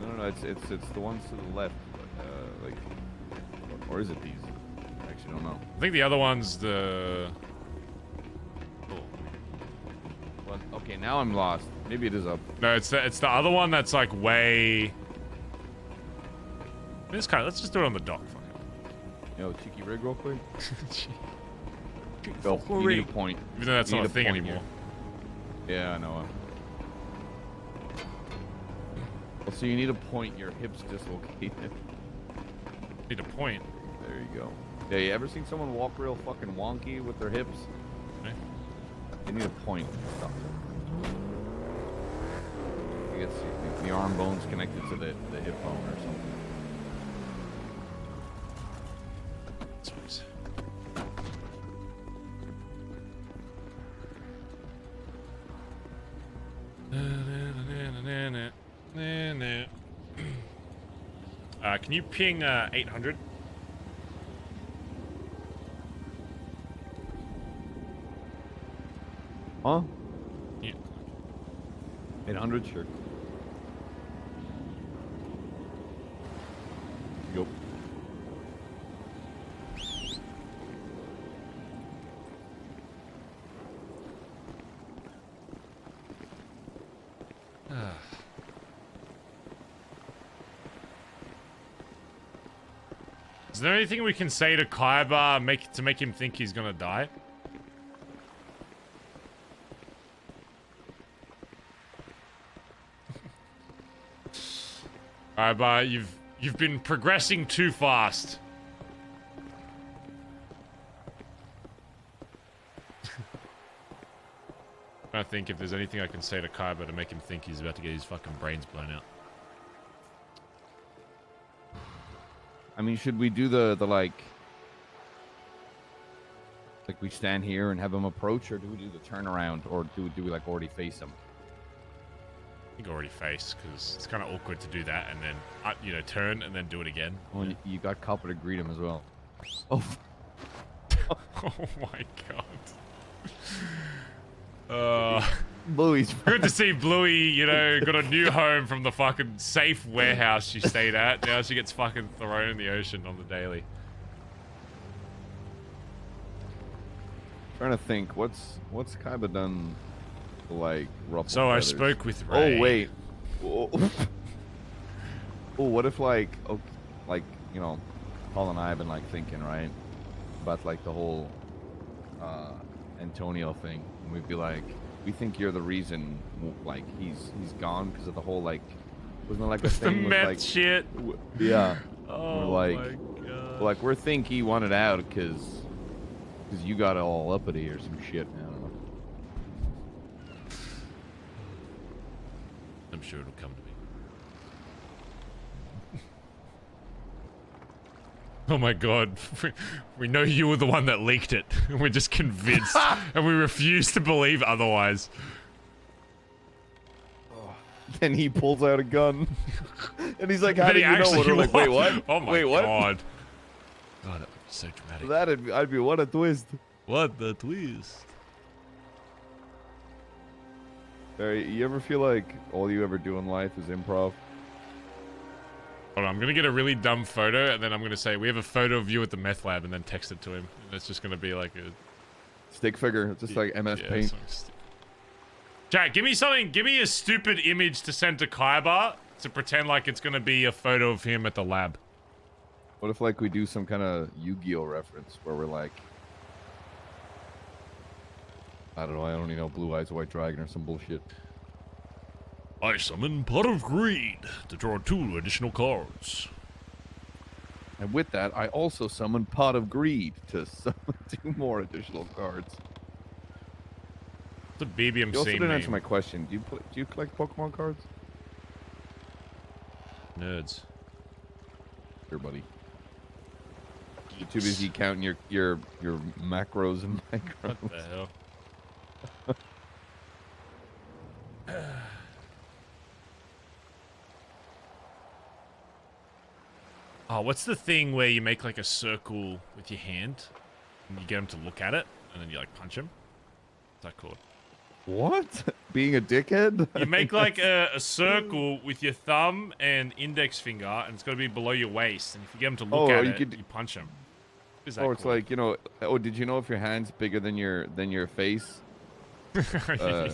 No. It's the ones to the left. Like, or is it these? I actually don't know. I think the other one's the. Well, okay, now I'm lost. Maybe it is up. No, it's the other one that's like way. Let's just do it on the dock. Fuck it. Yo, cheeky rig real quick. Go. Go. You need a point. Even though that's You not a need thing point anymore. here. Yeah, I know. Well, so you need to point your hips dislocated. Need a point. There you go. Yeah, you ever seen someone walk real fucking wonky with their hips? Okay. You need a point. Stop. You get the arm bone's connected to the hip bone or something. Sweet. Can you ping 800? Huh? Yeah. 800, sure. Go. Is there anything we can say to Kaiba to make him think he's gonna die? Kaiba, you've been progressing too fast. I think if there's anything I can say to Kaiba to make him think he's about to get his fucking brains blown out. I mean, should we do the like we stand here and have him approach, or do we do the turnaround, or do we like already face him? I think already face, because it's kind of awkward to do that and then, turn and then do it again. Well, you got Copper to greet him as well. Oh. Oh my god. Bluey's good to see Bluey, got a new home from the fucking safe warehouse she stayed at. Now she gets fucking thrown in the ocean on the daily. Trying to think, what's Kaiba done to, like, ruffle So I feathers? spoke with Ray. Oh wait. Oh, what if Collin and I have been like thinking, right, about like the whole Antonio thing, and we'd be like, we think you're the reason, like he's gone because of the whole like, wasn't it like a thing with meth like shit? Yeah. Oh we're like, my god. like we're think he wanted out because you got all uppity or some shit. I don't know. I'm sure it'll come to me. Oh my god. We know you were the one that leaked it. We're just convinced. And we refuse to believe otherwise. Then he pulls out a gun. And he's like, how Then do he you know what? actually We're like, wait, was. what? Oh my wait, what? god. God, that would be so dramatic. I'd be, what a twist. What the twist? Barry, you ever feel like all you ever do in life is improv? Hold on, I'm gonna get a really dumb photo, and then I'm gonna say, we have a photo of you at the meth lab, and then text it to him. And it's just gonna be like a Stick figure, just like MS Paint. Jack, give me something. Give me a stupid image to send to Kaiba to pretend like it's gonna be a photo of him at the lab. What if like we do some kind of Yu-Gi-Oh reference where we're like, I don't know, I don't even know, Blue Eyes White Dragon or some bullshit. I summon Pot of Greed to draw 2 additional cards. And with that, I also summon Pot of Greed to summon 2 more additional cards. The BBMC You also didn't answer meme. my question. Do you collect Pokemon cards? Nerds. Here, buddy. You're too busy counting your macros and micros. What the hell? Oh, what's the thing where you make like a circle with your hand and you get him to look at it and then you like punch him? What's that called? What? Being a dickhead? You make like a circle with your thumb and index finger and it's got to be below your waist. And if you get him to look at it, you punch him. What is that Or it's called? like, you know, oh, did you know if your hand's bigger than your face, you're gonna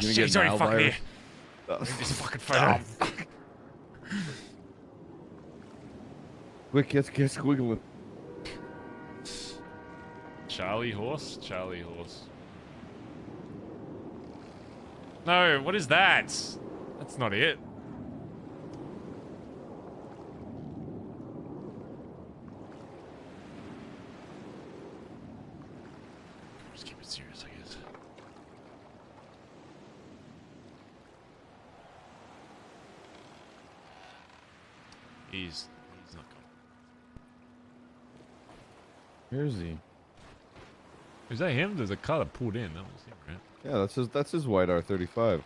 shit, get he's already Nile fucking virus? here. This fucking photo. Quick, get squiggling. Charlie horse? Charlie horse. No, what is that? That's not it. Just keep it serious, I guess. He's not gone. Where is he? Is that him? There's a car that pulled in. That was him, right? Yeah, that's his white R35.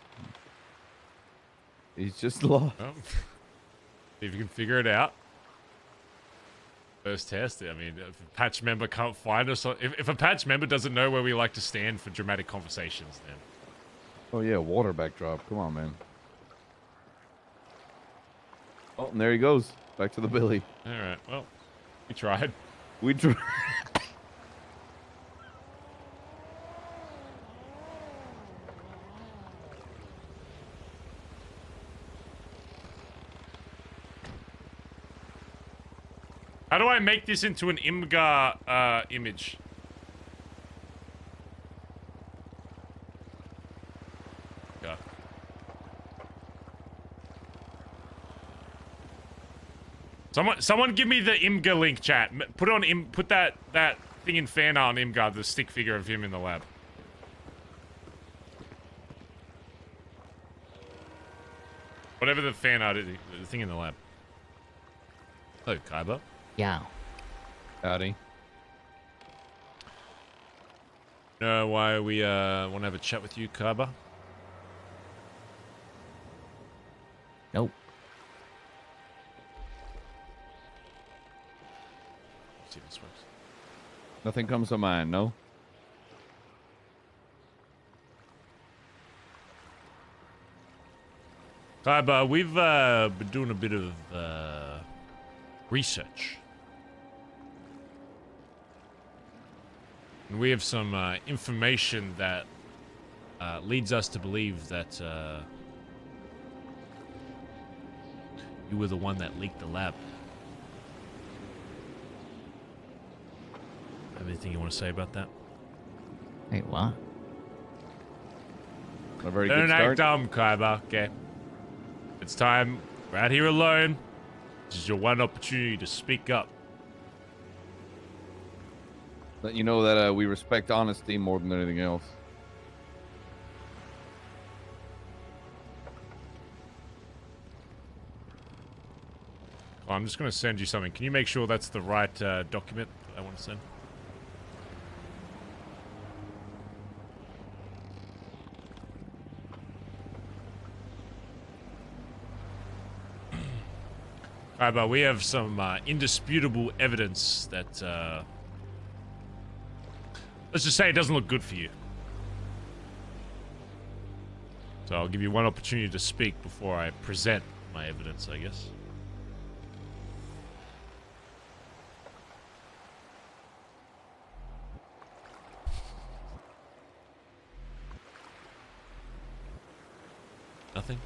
He's just lost. Well, see if you can figure it out. First test. I mean, if a patch member can't find us, if a patch member doesn't know where we like to stand for dramatic conversations, then. Oh yeah, water backdrop. Come on, man. Oh, and there he goes. Back to the Billy. All right. Well, we tried. We tried. How do I make this into an Imgar image? Yeah. Someone give me the Imgar link, chat. Put it on put that thing in fan art on Imgar, the stick figure of him in the lab. Whatever the fan art is, the thing in the lab. Oh, Kaiba. Yeah. Howdy. Know why we want to have a chat with you, Kaiba? Nope. See if this works. Nothing comes to mind, no? Kaiba, we've been doing a bit of research. And we have some information that leads us to believe that you were the one that leaked the lab. Have anything you want to say about that? Wait, what? A very Don't good act start. dumb, Kaiba. Okay. It's time. We're out here alone. This is your one opportunity to speak up. Let you know that we respect honesty more than anything else. Oh, I'm just going to send you something. Can you make sure that's the right document I want to send? Alright, but we have some indisputable evidence that, let's just say it doesn't look good for you. So I'll give you one opportunity to speak before I present my evidence, I guess. Nothing?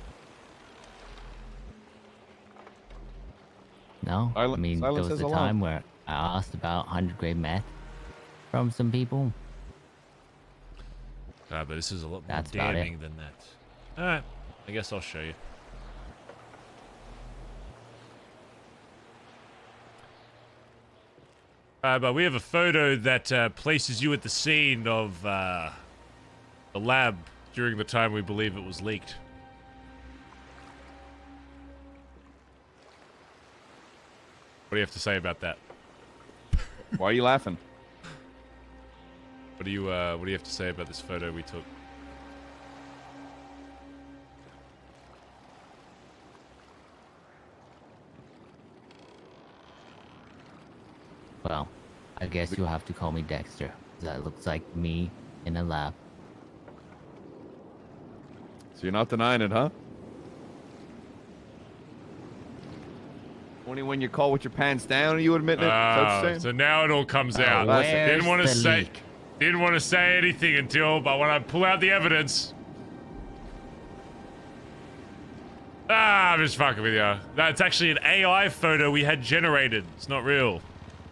No, I mean, there silence was is a allowed. time where I asked about 100 grade meth from some people. But this is a lot more That's about it. damning than that. Alright, I guess I'll show you. But we have a photo that places you at the scene of the lab during the time we believe it was leaked. What do you have to say about that? Why are you laughing? What do you have to say about this photo we took? Well, I guess you'll have to call me Dexter. That looks like me in a lab. So you're not denying it, huh? Only when you call with your pants down are you admitting it? Is that what you're saying? So now it all comes out. Didn't want to say anything until, but when I pull out the evidence. I'm just fucking with you. That's actually an AI photo we had generated. It's not real.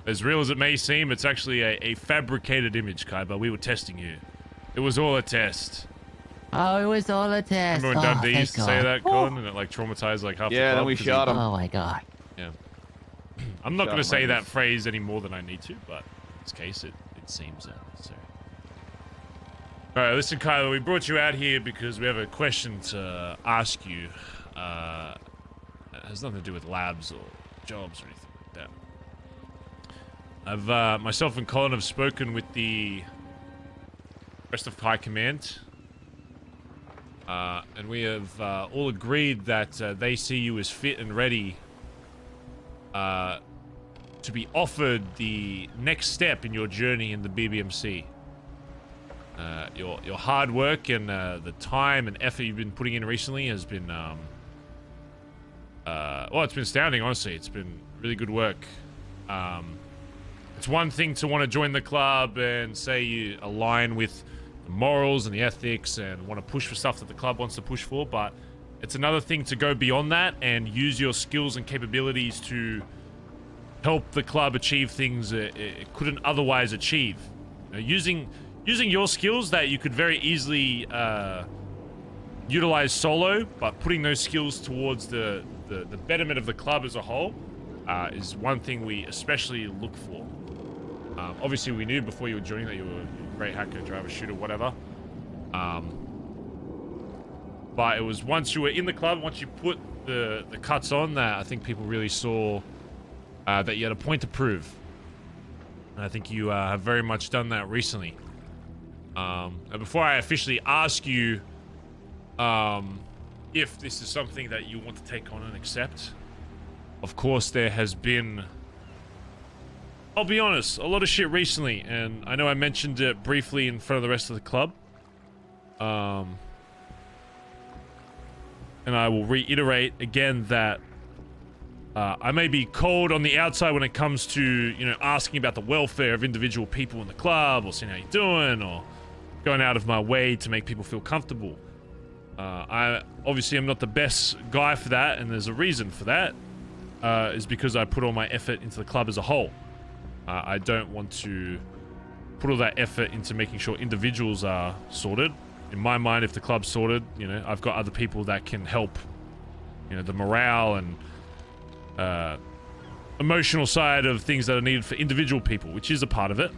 As real as it may seem, it's actually a fabricated image, Kaiba. We were testing you. It was all a test. Oh, it was all a test. Remember when Oh, Dundee thank used to say God. that, Collin, and it like traumatized like half the club? then we shot him. Oh my God. Yeah. I'm not Shot going him to say like that this. phrase any more than I need to, but in this case, it seems necessary. Alright, listen, Kylo, we brought you out here because we have a question to ask you. It has nothing to do with labs or jobs or anything like that. Myself and Collin have spoken with the rest of High Command. And we have all agreed that they see you as fit and ready to be offered the next step in your journey in the BBMC. Your hard work and the time and effort you've been putting in recently has been, well, it's been astounding, honestly. It's been really good work. It's one thing to want to join the club and say you align with the morals and the ethics and want to push for stuff that the club wants to push for, but it's another thing to go beyond that and use your skills and capabilities to help the club achieve things it couldn't otherwise achieve. You know, using your skills that you could very easily utilize solo, but putting those skills towards the betterment of the club as a whole is one thing we especially look for. Obviously, we knew before you were joining that you were a great hacker, driver, shooter, whatever. But it was once you were in the club, once you put the cuts on, that I think people really saw that you had a point to prove. And I think you have very much done that recently. And before I officially ask you if this is something that you want to take on and accept, of course there has been, I'll be honest, a lot of shit recently, and I know I mentioned it briefly in front of the rest of the club. And I will reiterate again that I may be cold on the outside when it comes to, you know, asking about the welfare of individual people in the club, or seeing how you're doing, or going out of my way to make people feel comfortable. I obviously am not the best guy for that, and there's a reason for that. Is because I put all my effort into the club as a whole. I don't want to put all that effort into making sure individuals are sorted. In my mind, if the club's sorted, you know, I've got other people that can help, you know, the morale and emotional side of things that are needed for individual people, which is a part of it.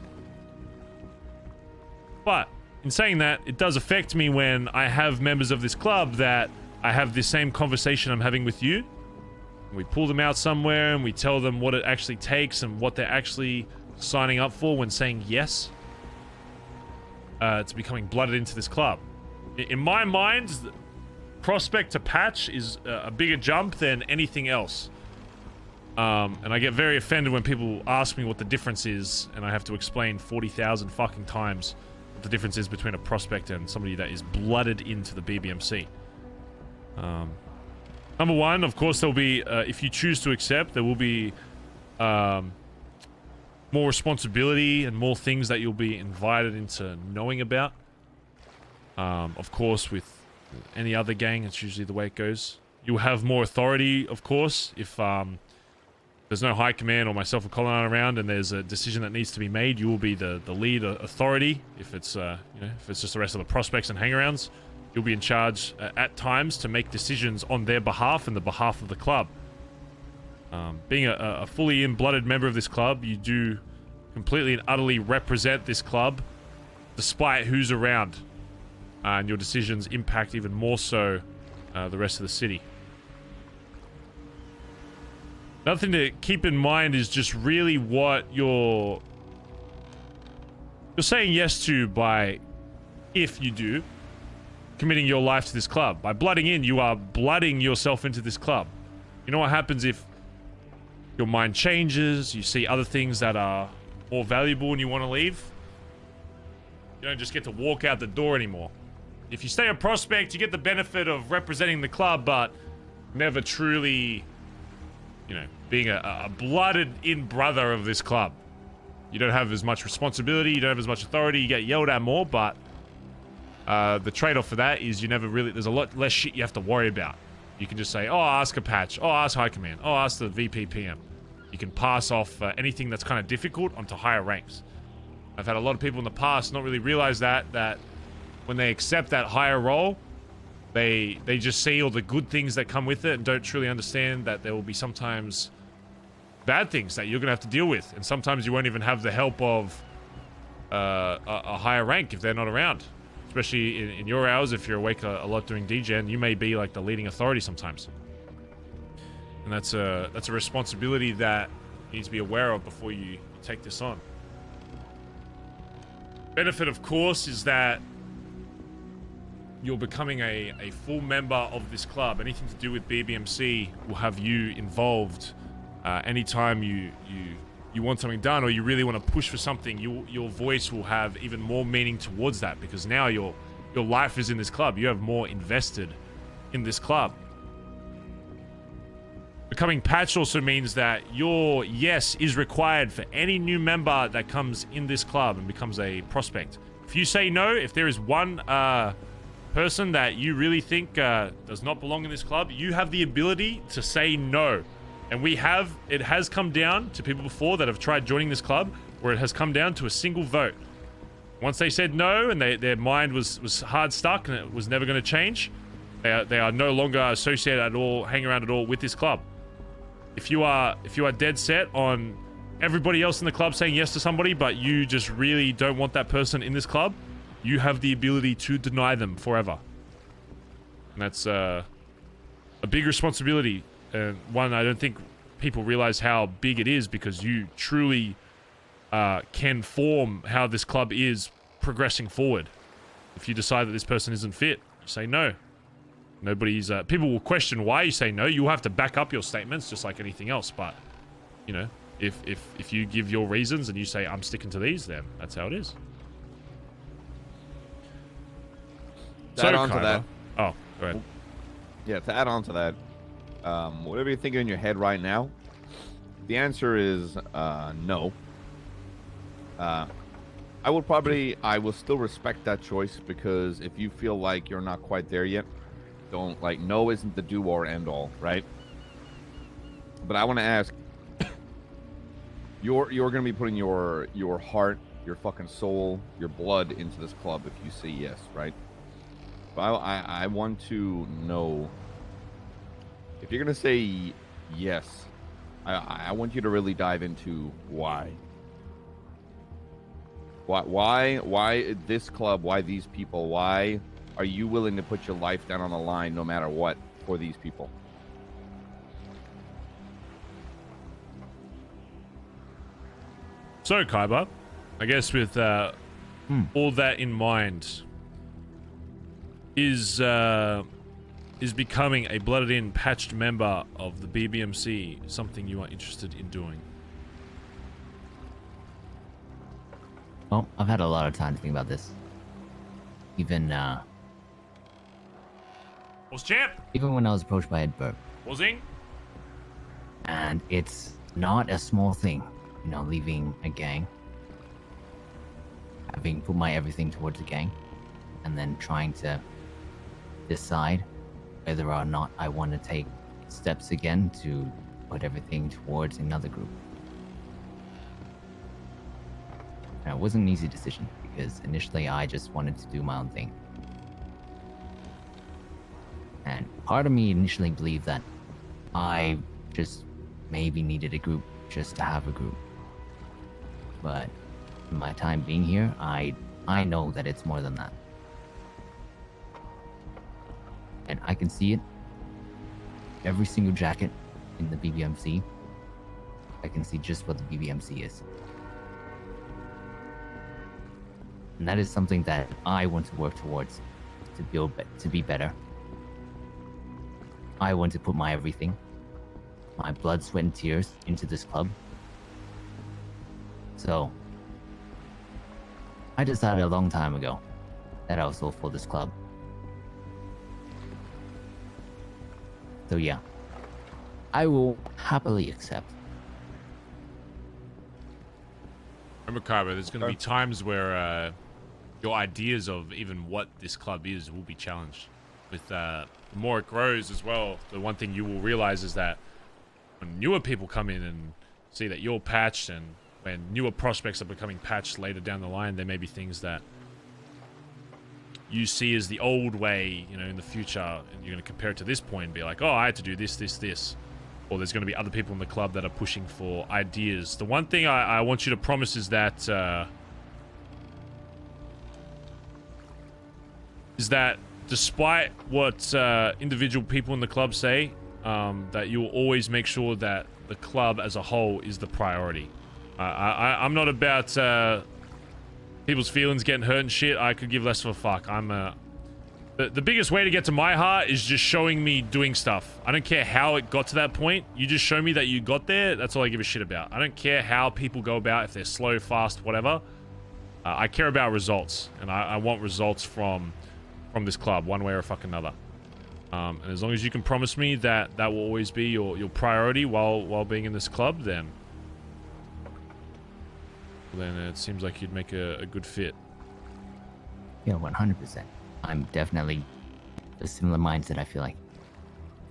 But in saying that, it does affect me when I have members of this club that I have the same conversation I'm having with you. We pull them out somewhere and we tell them what it actually takes and what they're actually signing up for when saying yes to becoming blooded into this club. In my mind, prospect to patch is a bigger jump than anything else. And I get very offended when people ask me what the difference is, and I have to explain 40,000 fucking times what the difference is between a prospect and somebody that is blooded into the BBMC. Number one, of course, there'll be, if you choose to accept, there will be more responsibility and more things that you'll be invited into knowing about. Of course, with any other gang. It's usually the way it goes. You'll have more authority, of course, if there's no high command or myself or Collin aren't around and there's a decision that needs to be made. You will be the lead authority. If it's if it's just the rest of the prospects and hangarounds, you'll be in charge at times to make decisions on their behalf and the behalf of the club. Being a fully in-blooded member of this club, you do completely and utterly represent this club despite who's around, and your decisions impact even more so the rest of the city. Another thing to keep in mind is just really what you're saying yes to by, if you do, committing your life to this club. By blooding in, you are blooding yourself into this club. You know what happens if your mind changes, you see other things that are more valuable and you want to leave? You don't just get to walk out the door anymore. If you stay a prospect, you get the benefit of representing the club, but never truly, being a blooded in brother of this club. You don't have as much responsibility, you don't have as much authority, you get yelled at more, but the trade-off for that is there's a lot less shit you have to worry about. You can just say, oh, ask a patch, oh, ask high command, oh, ask the VP PM. You can pass off anything that's kind of difficult onto higher ranks. I've had a lot of people in the past not really realize that when they accept that higher role, they just see all the good things that come with it and don't truly understand that there will be sometimes bad things that you're going to have to deal with. And sometimes you won't even have the help of a higher rank if they're not around. Especially in your hours, if you're awake a lot doing DGen, you may be like the leading authority sometimes. And that's a responsibility that you need to be aware of before you take this on. Benefit, of course, is that you're becoming a full member of this club. Anything to do with BBMC will have you involved. Anytime you want something done or you really want to push for something, your voice will have even more meaning towards that, because now your life is in this club. You have more invested in this club. Becoming patched also means that your yes is required for any new member that comes in this club and becomes a prospect. If you say no, if there is one person that you really think does not belong in this club, you have the ability to say no. And it has come down to people before that have tried joining this club where it has come down to a single vote. Once they said no and their mind was hard stuck and it was never going to change, they are no longer associated at all, hang around at all with this club. If you are dead set on everybody else in the club saying yes to somebody, but you just really don't want that person in this club, you have the ability to deny them forever. And that's a big responsibility, and one I don't think people realize how big it is, because you truly can form how this club is progressing forward. If you decide that this person isn't fit, you say no. Nobody's people will question why you say no. You'll have to back up your statements just like anything else, but if you give your reasons and you say I'm sticking to these, then that's how it is. To add on to that. Oh, go ahead. Yeah, to add on to that, whatever you're thinking in your head right now, the answer is no. I will still respect that choice, because if you feel like you're not quite there yet, no isn't the do or end all, right? But I want to ask, you're going to be putting your heart, your fucking soul, your blood into this club if you say yes, right? But I want to know, if you're going to say yes, I want you to really dive into why. Why this club? Why these people? Why are you willing to put your life down on the line no matter what for these people? So, Kaiba, I guess with all that in mind, is becoming a blooded-in, patched member of the BBMC something you are interested in doing? Well, I've had a lot of time to think about this. Even when I was approached by Edbert. And it's not a small thing, leaving a gang, having put my everything towards a gang, and then trying to decide whether or not I want to take steps again to put everything towards another group. And it wasn't an easy decision because initially I just wanted to do my own thing. And part of me initially believed that I just maybe needed a group just to have a group. But in my time being here, I know that it's more than that. And I can see it. Every single jacket in the BBMC, I can see just what the BBMC is. And that is something that I want to work towards, to be better. I want to put my everything, my blood, sweat, and tears into this club. So, I decided a long time ago that I was all for this club. So yeah, I will happily accept. Remember, Carver, there's going to be times where your ideas of even what this club is will be challenged. With the more it grows as well, the one thing you will realize is that when newer people come in and see that you're patched, and when newer prospects are becoming patched later down the line, there may be things that you see as the old way, you know, in the future, and you're going to compare it to this point and be like, oh, I had to do this, this, this. Or there's going to be other people in the club that are pushing for ideas. The one thing I want you to promise is that despite what individual people in the club say, that you will always make sure that the club as a whole is the priority. I'm not about people's feelings getting hurt and shit. I could give less of a fuck. The biggest way to get to my heart is just showing me doing stuff. I don't care how it got to that point. You just show me that you got there. That's all I give a shit about. I don't care how people go about, if they're slow, fast, whatever. I care about results, and I want results from this club, one way or fucking another. And as long as you can promise me that that will always be your priority while being in this club, then it seems like you'd make a good fit. Yeah, 100%. I'm definitely a similar mindset, I feel like.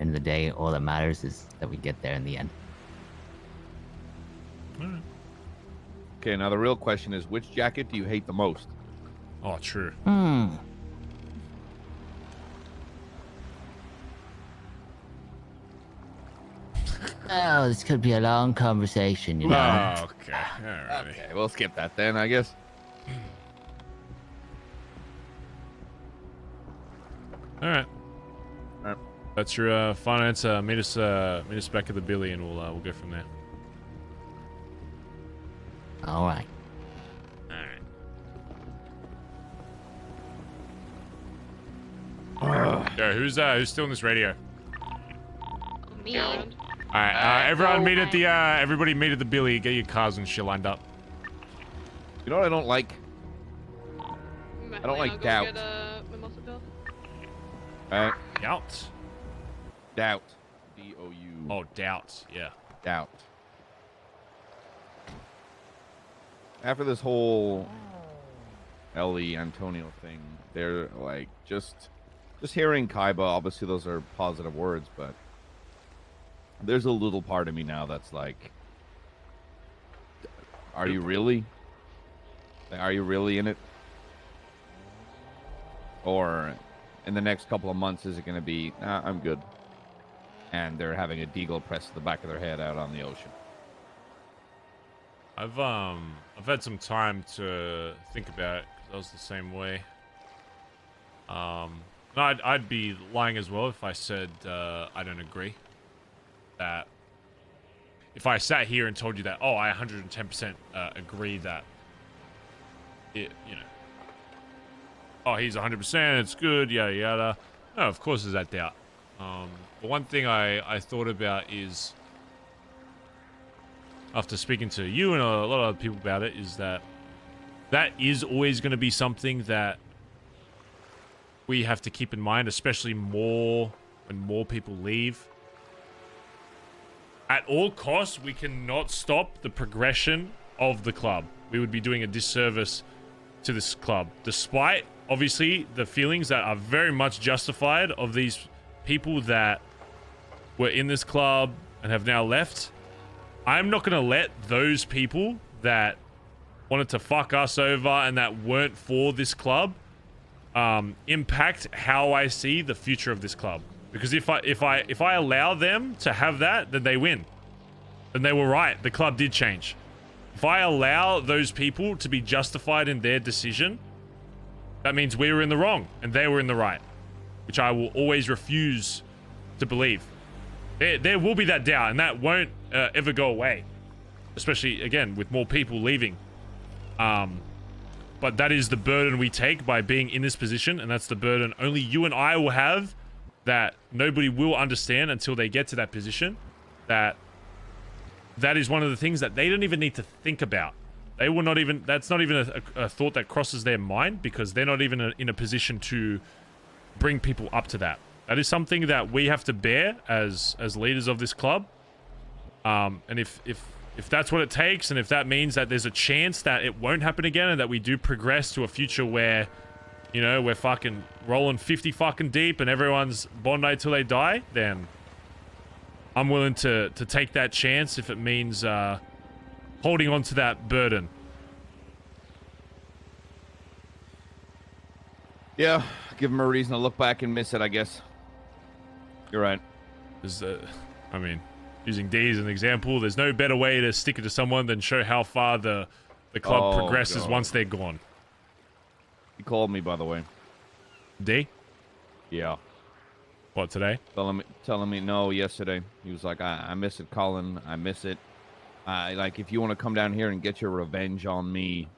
End of the day, all that matters is that we get there in the end. Alright. Okay, now the real question is, which jacket do you hate the most? Oh, true. Oh, this could be a long conversation, you know. Oh, okay. Alrighty. Okay, we'll skip that then, I guess. All right. That's your finance. Meet us back at the Billy, and we'll go from there. All right. Yeah, who's still in this radio? Me. All right, everyone meet at the everybody meet at the Billy. Get your cars and shit lined up. You know what I don't like? I don't like doubt. Doubt. Doubt. D-O-U. Oh, doubt. Yeah. Doubt. After this whole Ellie Antonio thing, they're like just hearing Kaiba. Obviously, those are positive words, but there's a little part of me now that's like, are you really? Are you really in it? Or in the next couple of months, is it going to be, nah, I'm good, and they're having a deagle pressed to the back of their head out on the ocean? I've had some time to think about it, 'cause I was the same way. No, I'd be lying as well if I said I don't agree. That if I sat here and told you that, oh, I 110% agree that it, you know, oh, he's 100%, it's good, yada yada. No, of course there's that doubt. But one thing I thought about is, after speaking to you and a lot of other people about it, is that is always going to be something that we have to keep in mind, especially when more people leave. At all costs, we cannot stop the progression of the club. We would be doing a disservice to this club, despite obviously the feelings that are very much justified of these people that were in this club and have now left. I'm not going to let those people that wanted to fuck us over and that weren't for this club impact how I see the future of this club. Because if I allow them to have that, then they win. Then they were right. The club did change. If I allow those people to be justified in their decision, that means we were in the wrong and they were in the right, which I will always refuse to believe. There will be that doubt, and that won't ever go away, especially again with more people leaving. But that is the burden we take by being in this position, and that's the burden only you and I will have, that nobody will understand until they get to that position. That is one of the things that they don't even need to think about. They will not even, that's not even a thought that crosses their mind, because they're not even in a position to bring people up to that. That is something that we have to bear as leaders of this club. And if that's what it takes, and if that means that there's a chance that it won't happen again, and that we do progress to a future where, you know, we're fucking rolling 50 fucking deep and everyone's Bondi till they die, then I'm willing to take that chance if it means holding on to that burden. Yeah, give him a reason to look back and miss it, I guess. You're right. I mean, using D as an example, there's no better way to stick it to someone than show how far the club progresses God. once they're gone. He called me, by the way. D? Yeah. What, today? Telling me no, yesterday. He was like, I miss it, Collin. I miss it. Like, if you want to come down here and get your revenge on me,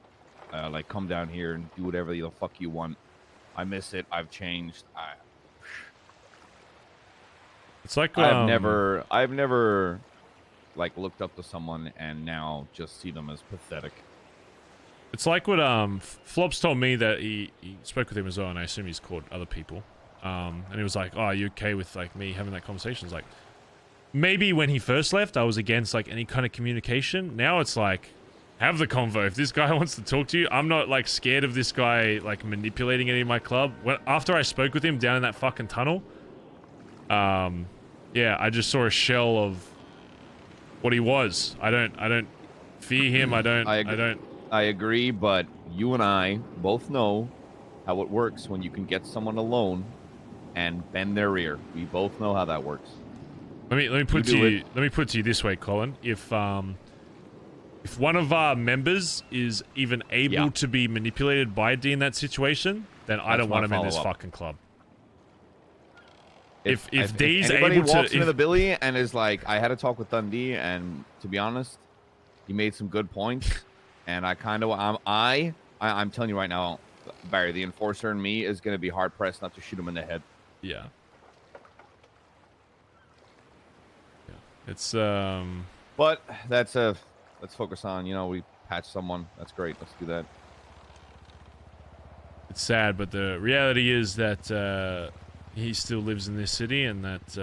like, come down here and do whatever the fuck you want. I miss it. I've changed. It's like I've never like looked up to someone and now just see them as pathetic. It's like what Flops told me, that he spoke with him as well, and I assume he's called other people. And he was like, "Oh, are you okay with like me having that conversation?" It's like, maybe when he first left, I was against like any kind of communication. Now it's like, have the convo. If this guy wants to talk to you, I'm not like scared of this guy like manipulating any of my club. After I spoke with him down in that fucking tunnel, yeah, I just saw a shell of what he was. I don't fear him. I agree, but you and I both know how it works when you can get someone alone and bend their ear. We both know how that works. Let me put it to you this way, Collin. If one of our members is even able to be manipulated by D in that situation, then I don't want him in this fucking club. If D's anybody able to, walks into the Billy and is like, I had a talk with Dundee, and to be honest, he made some good points, and I'm telling you right now, Barry, the enforcer in me is going to be hard pressed not to shoot him in the head. Yeah. It's But let's focus on, we patch someone. That's great. Let's do that. It's sad, but the reality is that he still lives in this city, and that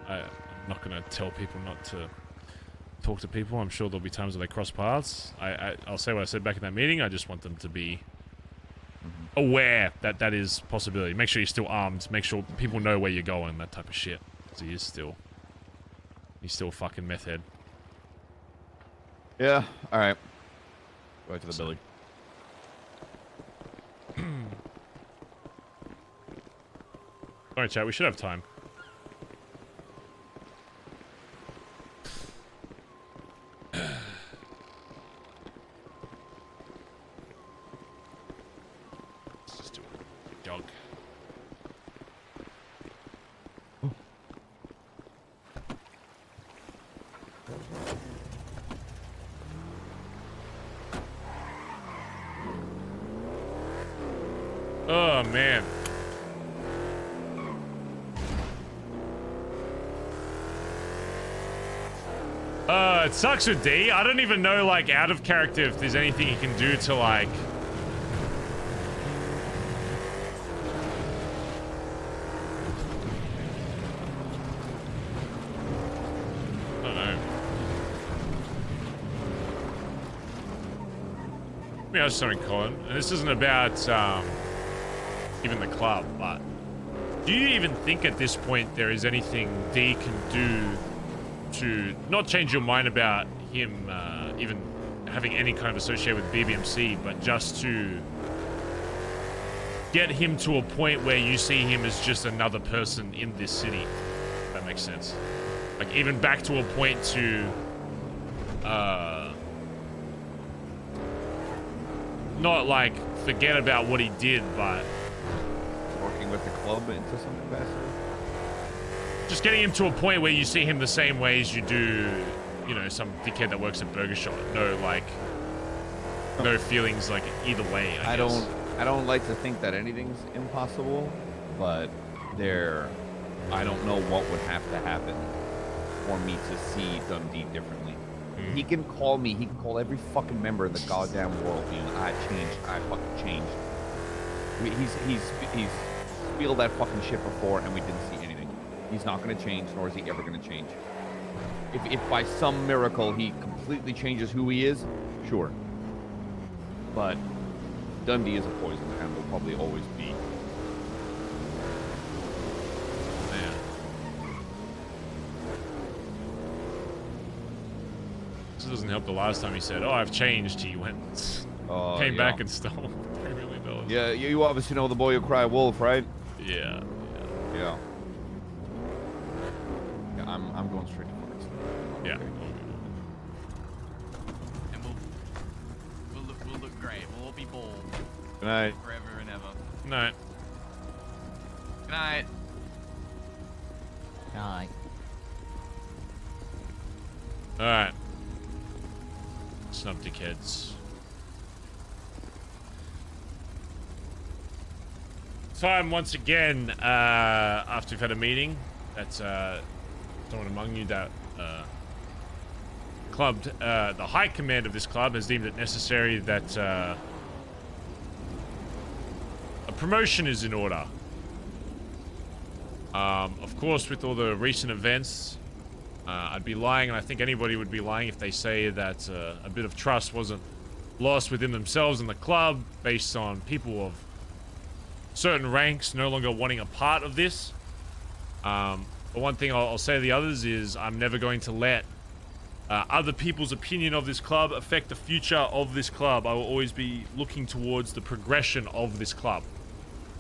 I'm not going to tell people not to talk to people. I'm sure there'll be times where they cross paths. I'll say what I said back in that meeting. I just want them to be aware that that is a possibility. Make sure you're still armed. Make sure people know where you're going. That type of shit. Because he's still a fucking meth head. Yeah. All right. Go to the Billy. Alright, chat. We should have time. Let's just do a jog. Oh, man. It sucks with D. I don't even know, like, out of character if there's anything he can do to, like... I don't know. Let me ask something, Collin. And this isn't about, even the club, but do you even think at this point there is anything D can do to not change your mind about him even having any kind of association with BBMC, but just to get him to a point where you see him as just another person in this city? If that makes sense. Like, even back to a point to not like forget about what he did, but working with the club into some capacity. Just getting him to a point where you see him the same way as you do, you know, some dickhead that works at Burger Shot. No, like, no feelings like either way. I guess. I don't like to think that anything's impossible, but I don't know what would have to happen for me to see Dundee differently. He can call me. He can call every fucking member in the goddamn world. You know, I changed. I fucking changed. He's spilled that fucking shit before, and we didn't see anything. He's not going to change, nor is he ever going to change. If by some miracle he completely changes who he is, sure. But Dundee is a poison, and will probably always be. Man. This doesn't help. The last time he said, "Oh, I've changed," he went, came back and stole $3 million. Yeah, you obviously know the boy who cried wolf, right? Yeah. Yeah. I'm going straight to Vods. Yeah. And we'll look great. We'll all be bald. Good night. Forever and ever. Good night. Good night. Night. Alright. Snub dickheads. Time once again, after we've had a meeting, that someone among you that clubbed, the high command of this club has deemed it necessary that a promotion is in order. Of course, with all the recent events, I'd be lying, and I think anybody would be lying if they say that a bit of trust wasn't lost within themselves and the club based on people of certain ranks no longer wanting a part of this. But one thing I'll say to the others is I'm never going to let other people's opinion of this club affect the future of this club. I will always be looking towards the progression of this club.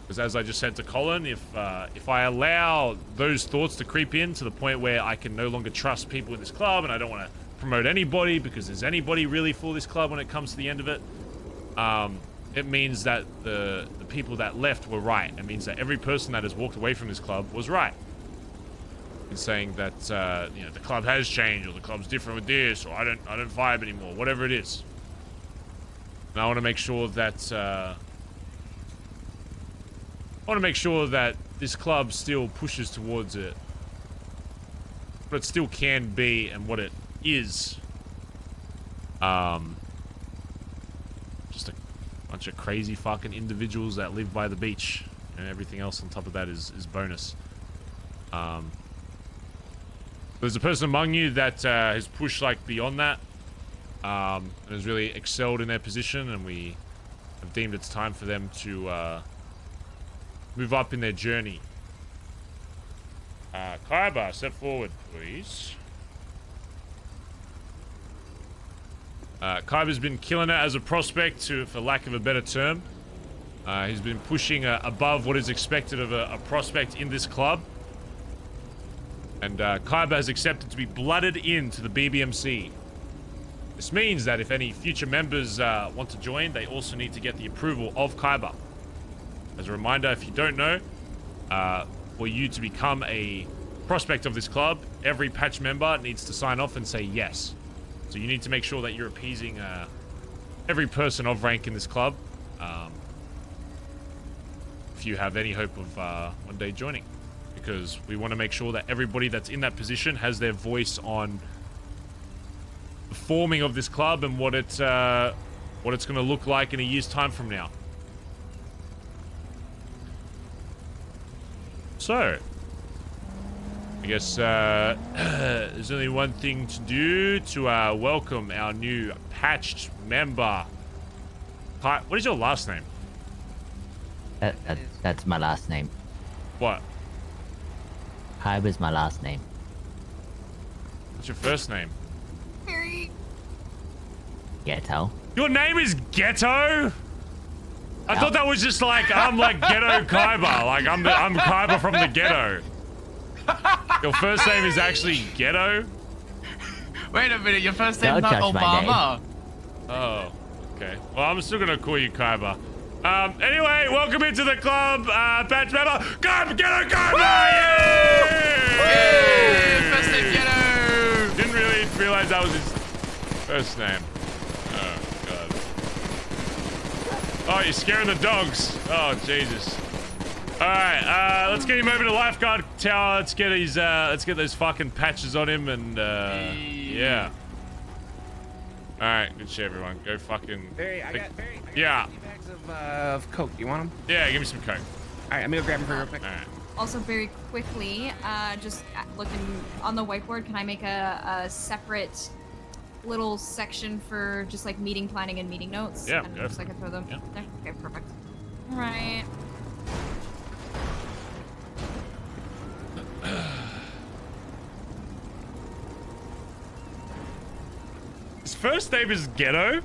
Because as I just said to Collin, if I allow those thoughts to creep in to the point where I can no longer trust people in this club and I don't want to promote anybody because there's anybody really for this club when it comes to the end of it, it means that the people that left were right. It means that every person that has walked away from this club was right. In saying that you know, the club has changed, or the club's different with this, or I don't vibe anymore, whatever it is. And I want to make sure that this club still pushes towards it, what it still can be and what it is. Just a bunch of crazy fucking individuals that live by the beach, and everything else on top of that is bonus. There's a person among you that has pushed like beyond that, and has really excelled in their position, and we have deemed it's time for them to move up in their journey. Kaiba, step forward, please. Kaiba's been killing it as a prospect, for lack of a better term. He's been pushing above what is expected of a prospect in this club. And Kaiba has accepted to be blooded into the BBMC. This means that if any future members want to join, they also need to get the approval of Kaiba. As a reminder, if you don't know, for you to become a prospect of this club, every patch member needs to sign off and say yes. So you need to make sure that you're appeasing every person of rank in this club, if you have any hope of one day joining. Because we want to make sure that everybody that's in that position has their voice on the forming of this club and what it's going to look like in a year's time from now. So, I guess there's only one thing to do to welcome our new patched member. What is your last name? That's my last name. What? Hybe is my last name. What's your first name? Ghetto. Your name is Ghetto? I thought that was just like, I'm like Ghetto Kaiba. Like, I'm Kaiba from the ghetto. Your first name is actually Ghetto? Wait a minute, your first name's Don't not touch my Obama. Oh, okay. Well, I'm still gonna call you Kaiba. Anyway, welcome into the club, patch member. Come, Ghetto Kaiba! Yay! First name Ghetto! Didn't really realize that was his first name. Oh, God. Oh, you're scaring the dogs. Oh, Jesus. Alright, let's get him over to lifeguard tower. Let's get his, let's get those fucking patches on him and, yeah. Alright, good shit, everyone. Go fucking... Barry, I got yeah. 50 bags of Coke. You want them? Yeah, give me some Coke. Alright, I'm gonna grab them for you real quick. Alright. Also, very quickly, just looking on the whiteboard, can I make a separate little section for just like meeting planning and meeting notes? Yeah, and go just for so I can throw them Yeah. there. Okay, perfect. All right. His first name is Ghetto?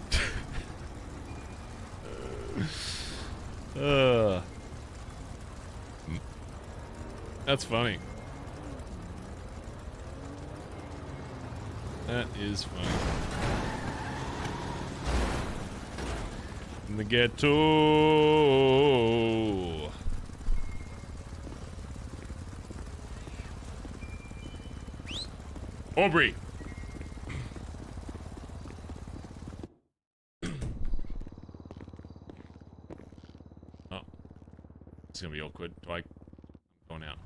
That's funny. That is funny. In the ghetto. Aubrey. Oh. It's gonna be awkward. Do I go out?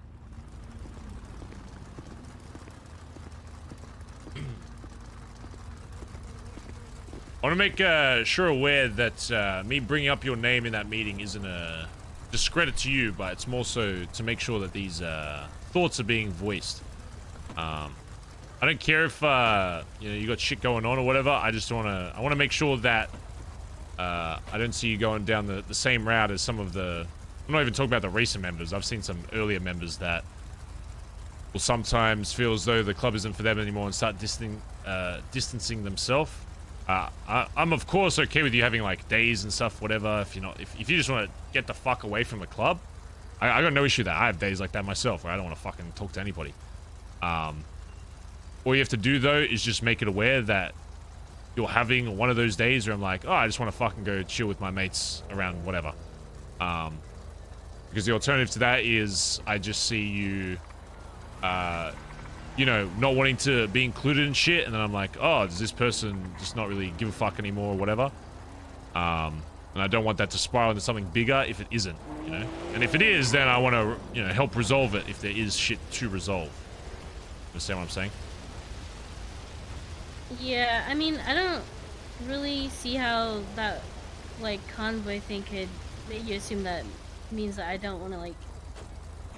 I want to make sure aware that me bringing up your name in that meeting isn't a discredit to you, but it's more so to make sure that these thoughts are being voiced. I don't care if you know, you got shit going on or whatever. I just want to make sure that I don't see you going down the same route as some of the. I'm not even talking about the recent members. I've seen some earlier members that will sometimes feel as though the club isn't for them anymore and start distancing themselves. I'm of course okay with you having like days and stuff, whatever. If you're not, if you just want to get the fuck away from the club, I got no issue with that. I have days like that myself where I don't want to fucking talk to anybody. All you have to do though is just make it aware that you're having one of those days where I'm like, oh, I just want to fucking go chill with my mates around whatever. Because the alternative to that is I just see you, you know, not wanting to be included in shit, and then I'm like, oh, does this person just not really give a fuck anymore or whatever? And I don't want that to spiral into something bigger if it isn't, you know? And if it is, then I want to, you know, help resolve it if there is shit to resolve. Understand what I'm saying? Yeah, I mean, I don't really see how that, like, convoy thing could make you assume that means that I don't want to, like,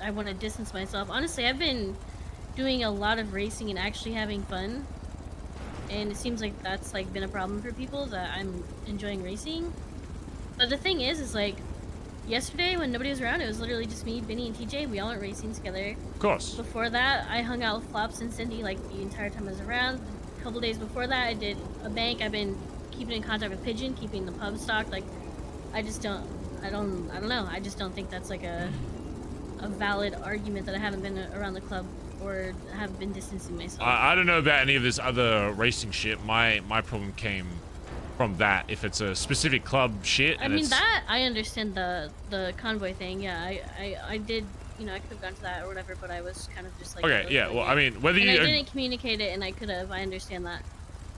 I want to distance myself. Honestly, I've been doing a lot of racing and actually having fun, and it seems like that's, like, been a problem for people, that I'm enjoying racing. But the thing is like, yesterday when nobody was around, it was literally just me, Benny, and TJ. We all went racing together. Of course. Before that, I hung out with Flops and Cindy, like, the entire time I was around. A couple days before that, I did a bank. I've been keeping in contact with Pigeon, keeping the pub stocked. Like, I just don't, I don't know. I just don't think that's, like, a valid argument that I haven't been around the club or have been distancing myself. I don't know about any of this other racing shit. My problem came from that. If it's a specific club shit, I mean, that I understand the convoy thing. Yeah, I did. You know, I could have gone to that or whatever, but I was kind of just like. Okay, yeah. Well, I mean, whether and you I didn't communicate it, and I could have. I understand that.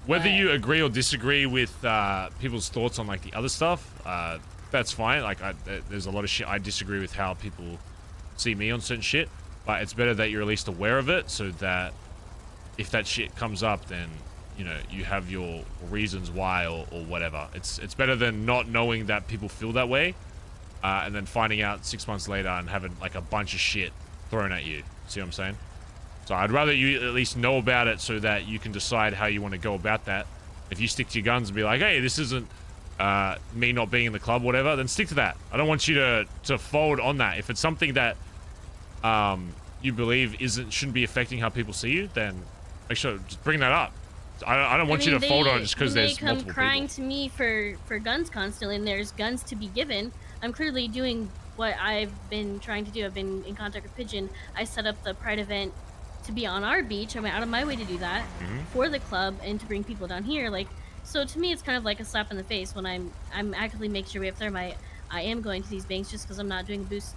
Whether you agree or disagree with people's thoughts on like the other stuff, that's fine. Like, there's a lot of shit I disagree with how people see me on certain shit, but it's better that you're at least aware of it, so that if that shit comes up, then you know you have your reasons why or whatever. It's better than not knowing that people feel that way, and then finding out 6 months later and having like a bunch of shit thrown at you. See what I'm saying? So I'd rather you at least know about it so that you can decide how you want to go about that. If you stick to your guns and be like, hey, this isn't me not being in the club, whatever, then stick to that. I don't want you to fold on that. If it's something that you believe shouldn't be affecting how people see you, then make sure just bring that up. I don't want you to fold on it just because there's multiple people. They come crying people. to me for guns constantly, and there's guns to be given. I'm clearly doing what I've been trying to do. I've been in contact with Pigeon. I set up the Pride event to be on our beach. I went out of my way to do that for the club and to bring people down here. Like, so to me, it's kind of like a slap in the face when I'm actively making sure we have thermite. I am going to these banks just because I'm not doing a boost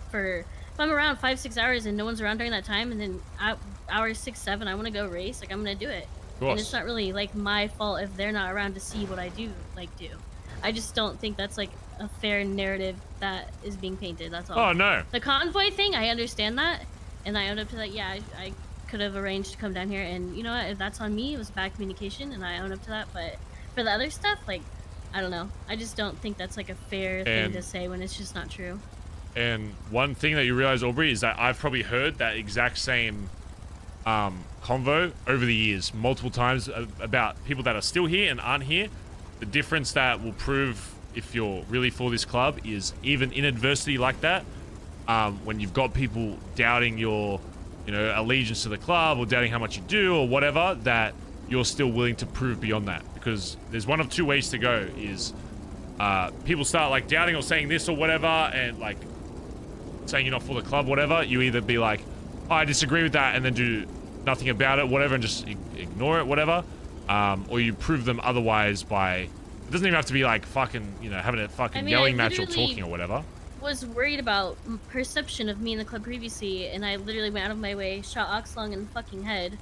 for. If I'm around 5-6 hours and no one's around during that time, and then hours 6-7, I want to go race. Like, I'm gonna do it. And it's not really like my fault if they're not around to see what I do. I just don't think that's like a fair narrative that is being painted. That's all. Oh no. The convoy thing, I understand that, and I own up to that. Yeah, I could have arranged to come down here, and you know what? If that's on me, it was bad communication, and I own up to that. But for the other stuff, like, I don't know. I just don't think that's like a fair thing to say when it's just not true. And one thing that you realize, Aubrey, is that I've probably heard that exact same convo over the years multiple times about people that are still here and aren't here. The difference that will prove if you're really for this club is even in adversity like that, when you've got people doubting your allegiance to the club or doubting how much you do or whatever, that you're still willing to prove beyond that. Because there's one of two ways to go is people start like doubting or saying this or whatever and like saying you're not for the club, whatever. You either be like, oh, I disagree with that, and then do nothing about it, whatever, and just ignore it, whatever. Or you prove them otherwise by, it doesn't even have to be like fucking, having a fucking yelling match or talking or whatever. Was worried about perception of me in the club previously, and I literally went out of my way, shot Oxlong in the fucking head,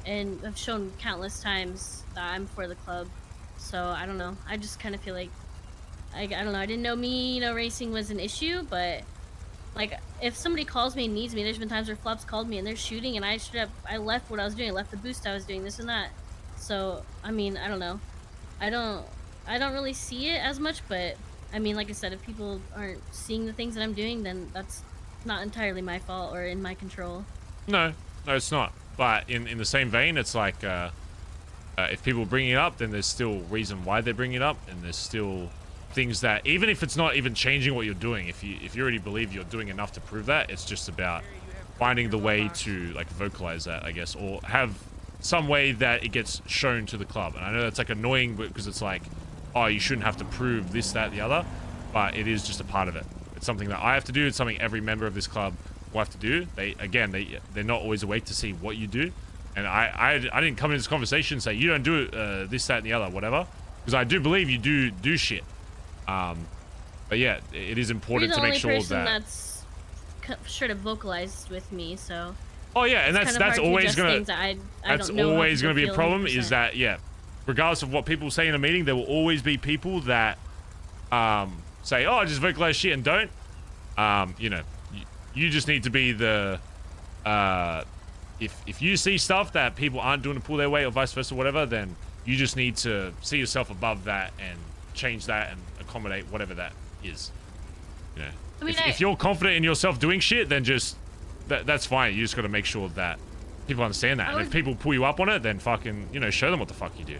and I've shown countless times that I'm for the club. So I don't know. I just kind of feel like, I don't know. I didn't know me, racing was an issue, but like if somebody calls me and needs me, there's been times where Flops called me and they're shooting, and I left what I was doing, I left the boost I was doing, this and that. So I mean, I don't know. I don't really see it as much, but I mean, like I said, if people aren't seeing the things that I'm doing, then that's not entirely my fault or in my control. No, it's not. But in the same vein, it's like if people bring it up, then there's still reason why they bring it up, and there's still things that, even if it's not even changing what you're doing, if you already believe you're doing enough to prove that, it's just about finding the way to like vocalize that, I guess, or have some way that it gets shown to the club. And I know that's like annoying because it's like, oh, you shouldn't have to prove this, that, the other, but it is just a part of it. It's something that I have to do. It's something every member of this club will have to do. They're not always awake to see what you do. And I didn't come into this conversation and say, you don't do this, that, and the other, whatever. Because I do believe you do shit. But yeah, it is important to make sure that... You're the only person that's sure to vocalize with me, so... Oh yeah, and that's always gonna... That's always gonna be a problem, 100%. Is that, yeah, regardless of what people say in a meeting, there will always be people that say, oh, just vocalize shit and don't. You just need to be the... If you see stuff that people aren't doing to pull their weight or vice versa, whatever, then you just need to see yourself above that and change that and accommodate whatever that is. I mean, if you're confident in yourself doing shit, then just that's fine. You just got to make sure that people understand that. And if people pull you up on it, then fucking show them what the fuck you do.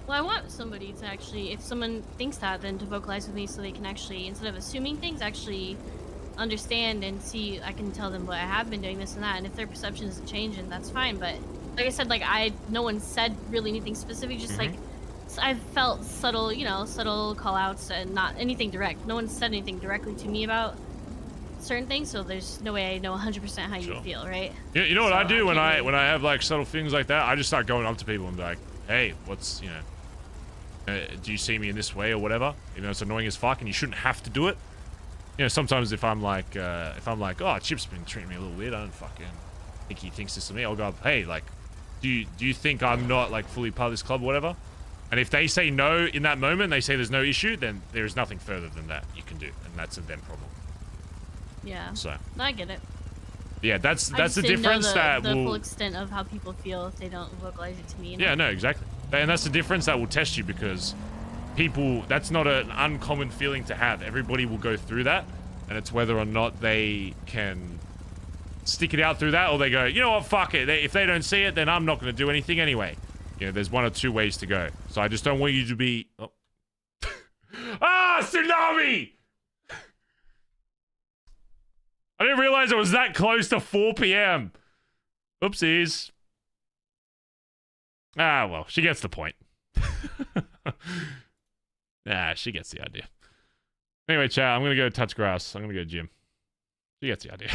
Well, I want somebody to actually, if someone thinks that, then to vocalize with me so they can actually, instead of assuming things, actually understand and see. I can tell them what I have been doing, this and that, and if their perception doesn't change, and that's fine. But like I said, like no one said really anything specific, just like I felt subtle, subtle call outs and not anything direct. No one said anything directly to me about certain things, so there's no way I know 100% how you feel, right? You know what I do when I have like subtle things like that? I just start going up to people and be like, hey, what's do you see me in this way or whatever? Even though it's annoying as fuck and you shouldn't have to do it. Sometimes if I'm like, oh, Chip's been treating me a little weird, I don't fucking think he thinks this of me. I'll go up, hey, like, do you think I'm not like fully part of this club or whatever? And if they say no in that moment, they say there's no issue, then there is nothing further than that you can do, and that's a them problem. Yeah. So. I get it. Yeah, that's the I difference just that didn't know the will... full extent of how people feel if they don't vocalize it to me. Yeah, no, exactly. And that's the difference that will test you, because people, that's not an uncommon feeling to have. Everybody will go through that, and it's whether or not they can stick it out through that, or they go, you know what, fuck it. If they don't see it, then I'm not going to do anything anyway. There's one or two ways to go. So I just don't want you to be... Oh. tsunami! I didn't realize it was that close to 4 p.m. Oopsies. Ah, well, she gets the point. She gets the idea. Anyway, chat, I'm gonna go touch grass. I'm gonna go gym. She gets the idea.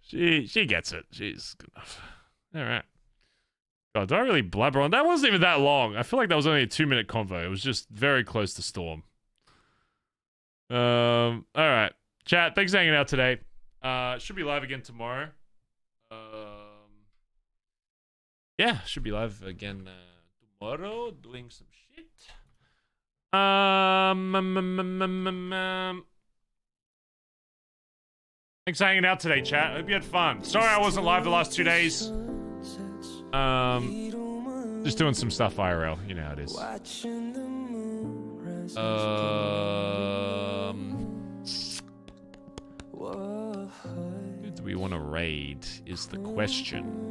she gets it. She's good enough. All right. God, do I really blabber on? That wasn't even that long. I feel like that was only a 2-minute convo. It was just very close to Storm. All right. Chat, thanks for hanging out today. Should be live again tomorrow. Yeah, should be live again tomorrow, doing some shit. Thanks for hanging out today, chat. Hope you had fun. Sorry I wasn't live the last 2 days. Just doing some stuff IRL. You know how it is. Who do we want to raid is the question.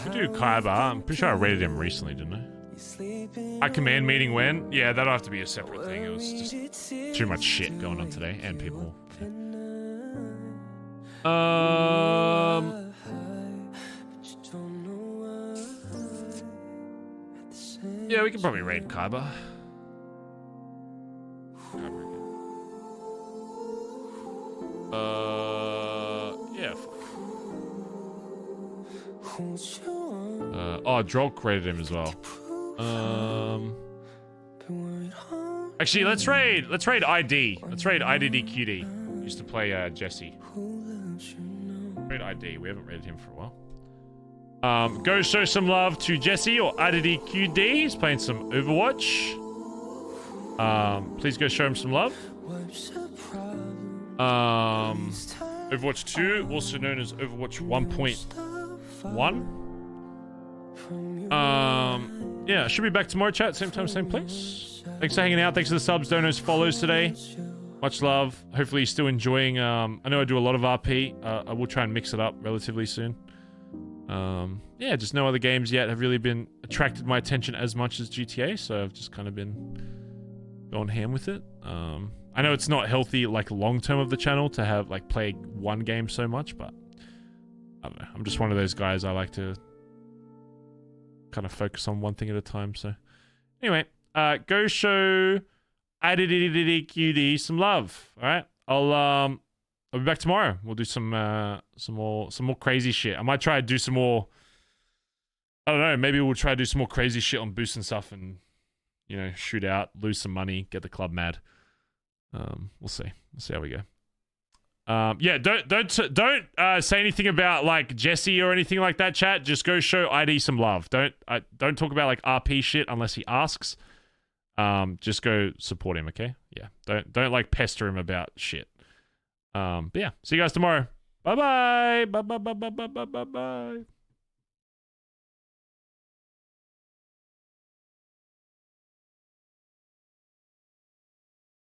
We do Kaiba. I'm pretty sure I raided him recently, didn't I? Our command meeting when? Yeah, that'll have to be a separate thing. It was just too much shit going on today and people. Yeah, we can probably raid Kaiba. Yeah. Drolk raided him as well. Actually, let's raid ID. Let's raid IDDQD. Used to play Jesse. Raid ID. We haven't raided him for a while. Go show some love to Jesse or IDDQD. He's playing some Overwatch. Please go show him some love. Overwatch 2, also known as Overwatch 1.1. Yeah, should be back tomorrow, chat. Same time, same place. Thanks for hanging out. Thanks for the subs, donos, follows today. Much love. Hopefully you're still enjoying. I know I do a lot of RP. I will try and mix it up relatively soon. Yeah, just no other games yet have really been attracted my attention as much as GTA, so I've just kind of been going ham with it. I know it's not healthy, like, long-term of the channel to have, like, play one game so much, but I don't know. I'm just one of those guys. I like to kind of focus on one thing at a time, so. Anyway, go show IDDQD some love, alright? I'll be back tomorrow. We'll do some more crazy shit. I might try to do some more, I don't know, maybe we'll try to do some more crazy shit on boost and stuff and, you know, shoot out, lose some money, get the club mad. We'll see. We'll see how we go. Yeah, don't say anything about like Jesse or anything like that, chat. Just go show ID some love. Don't talk about like RP shit unless he asks. Just go support him, okay? Yeah. Don't like pester him about shit. But yeah, see you guys tomorrow. Bye bye. Bye bye bye bye bye bye bye.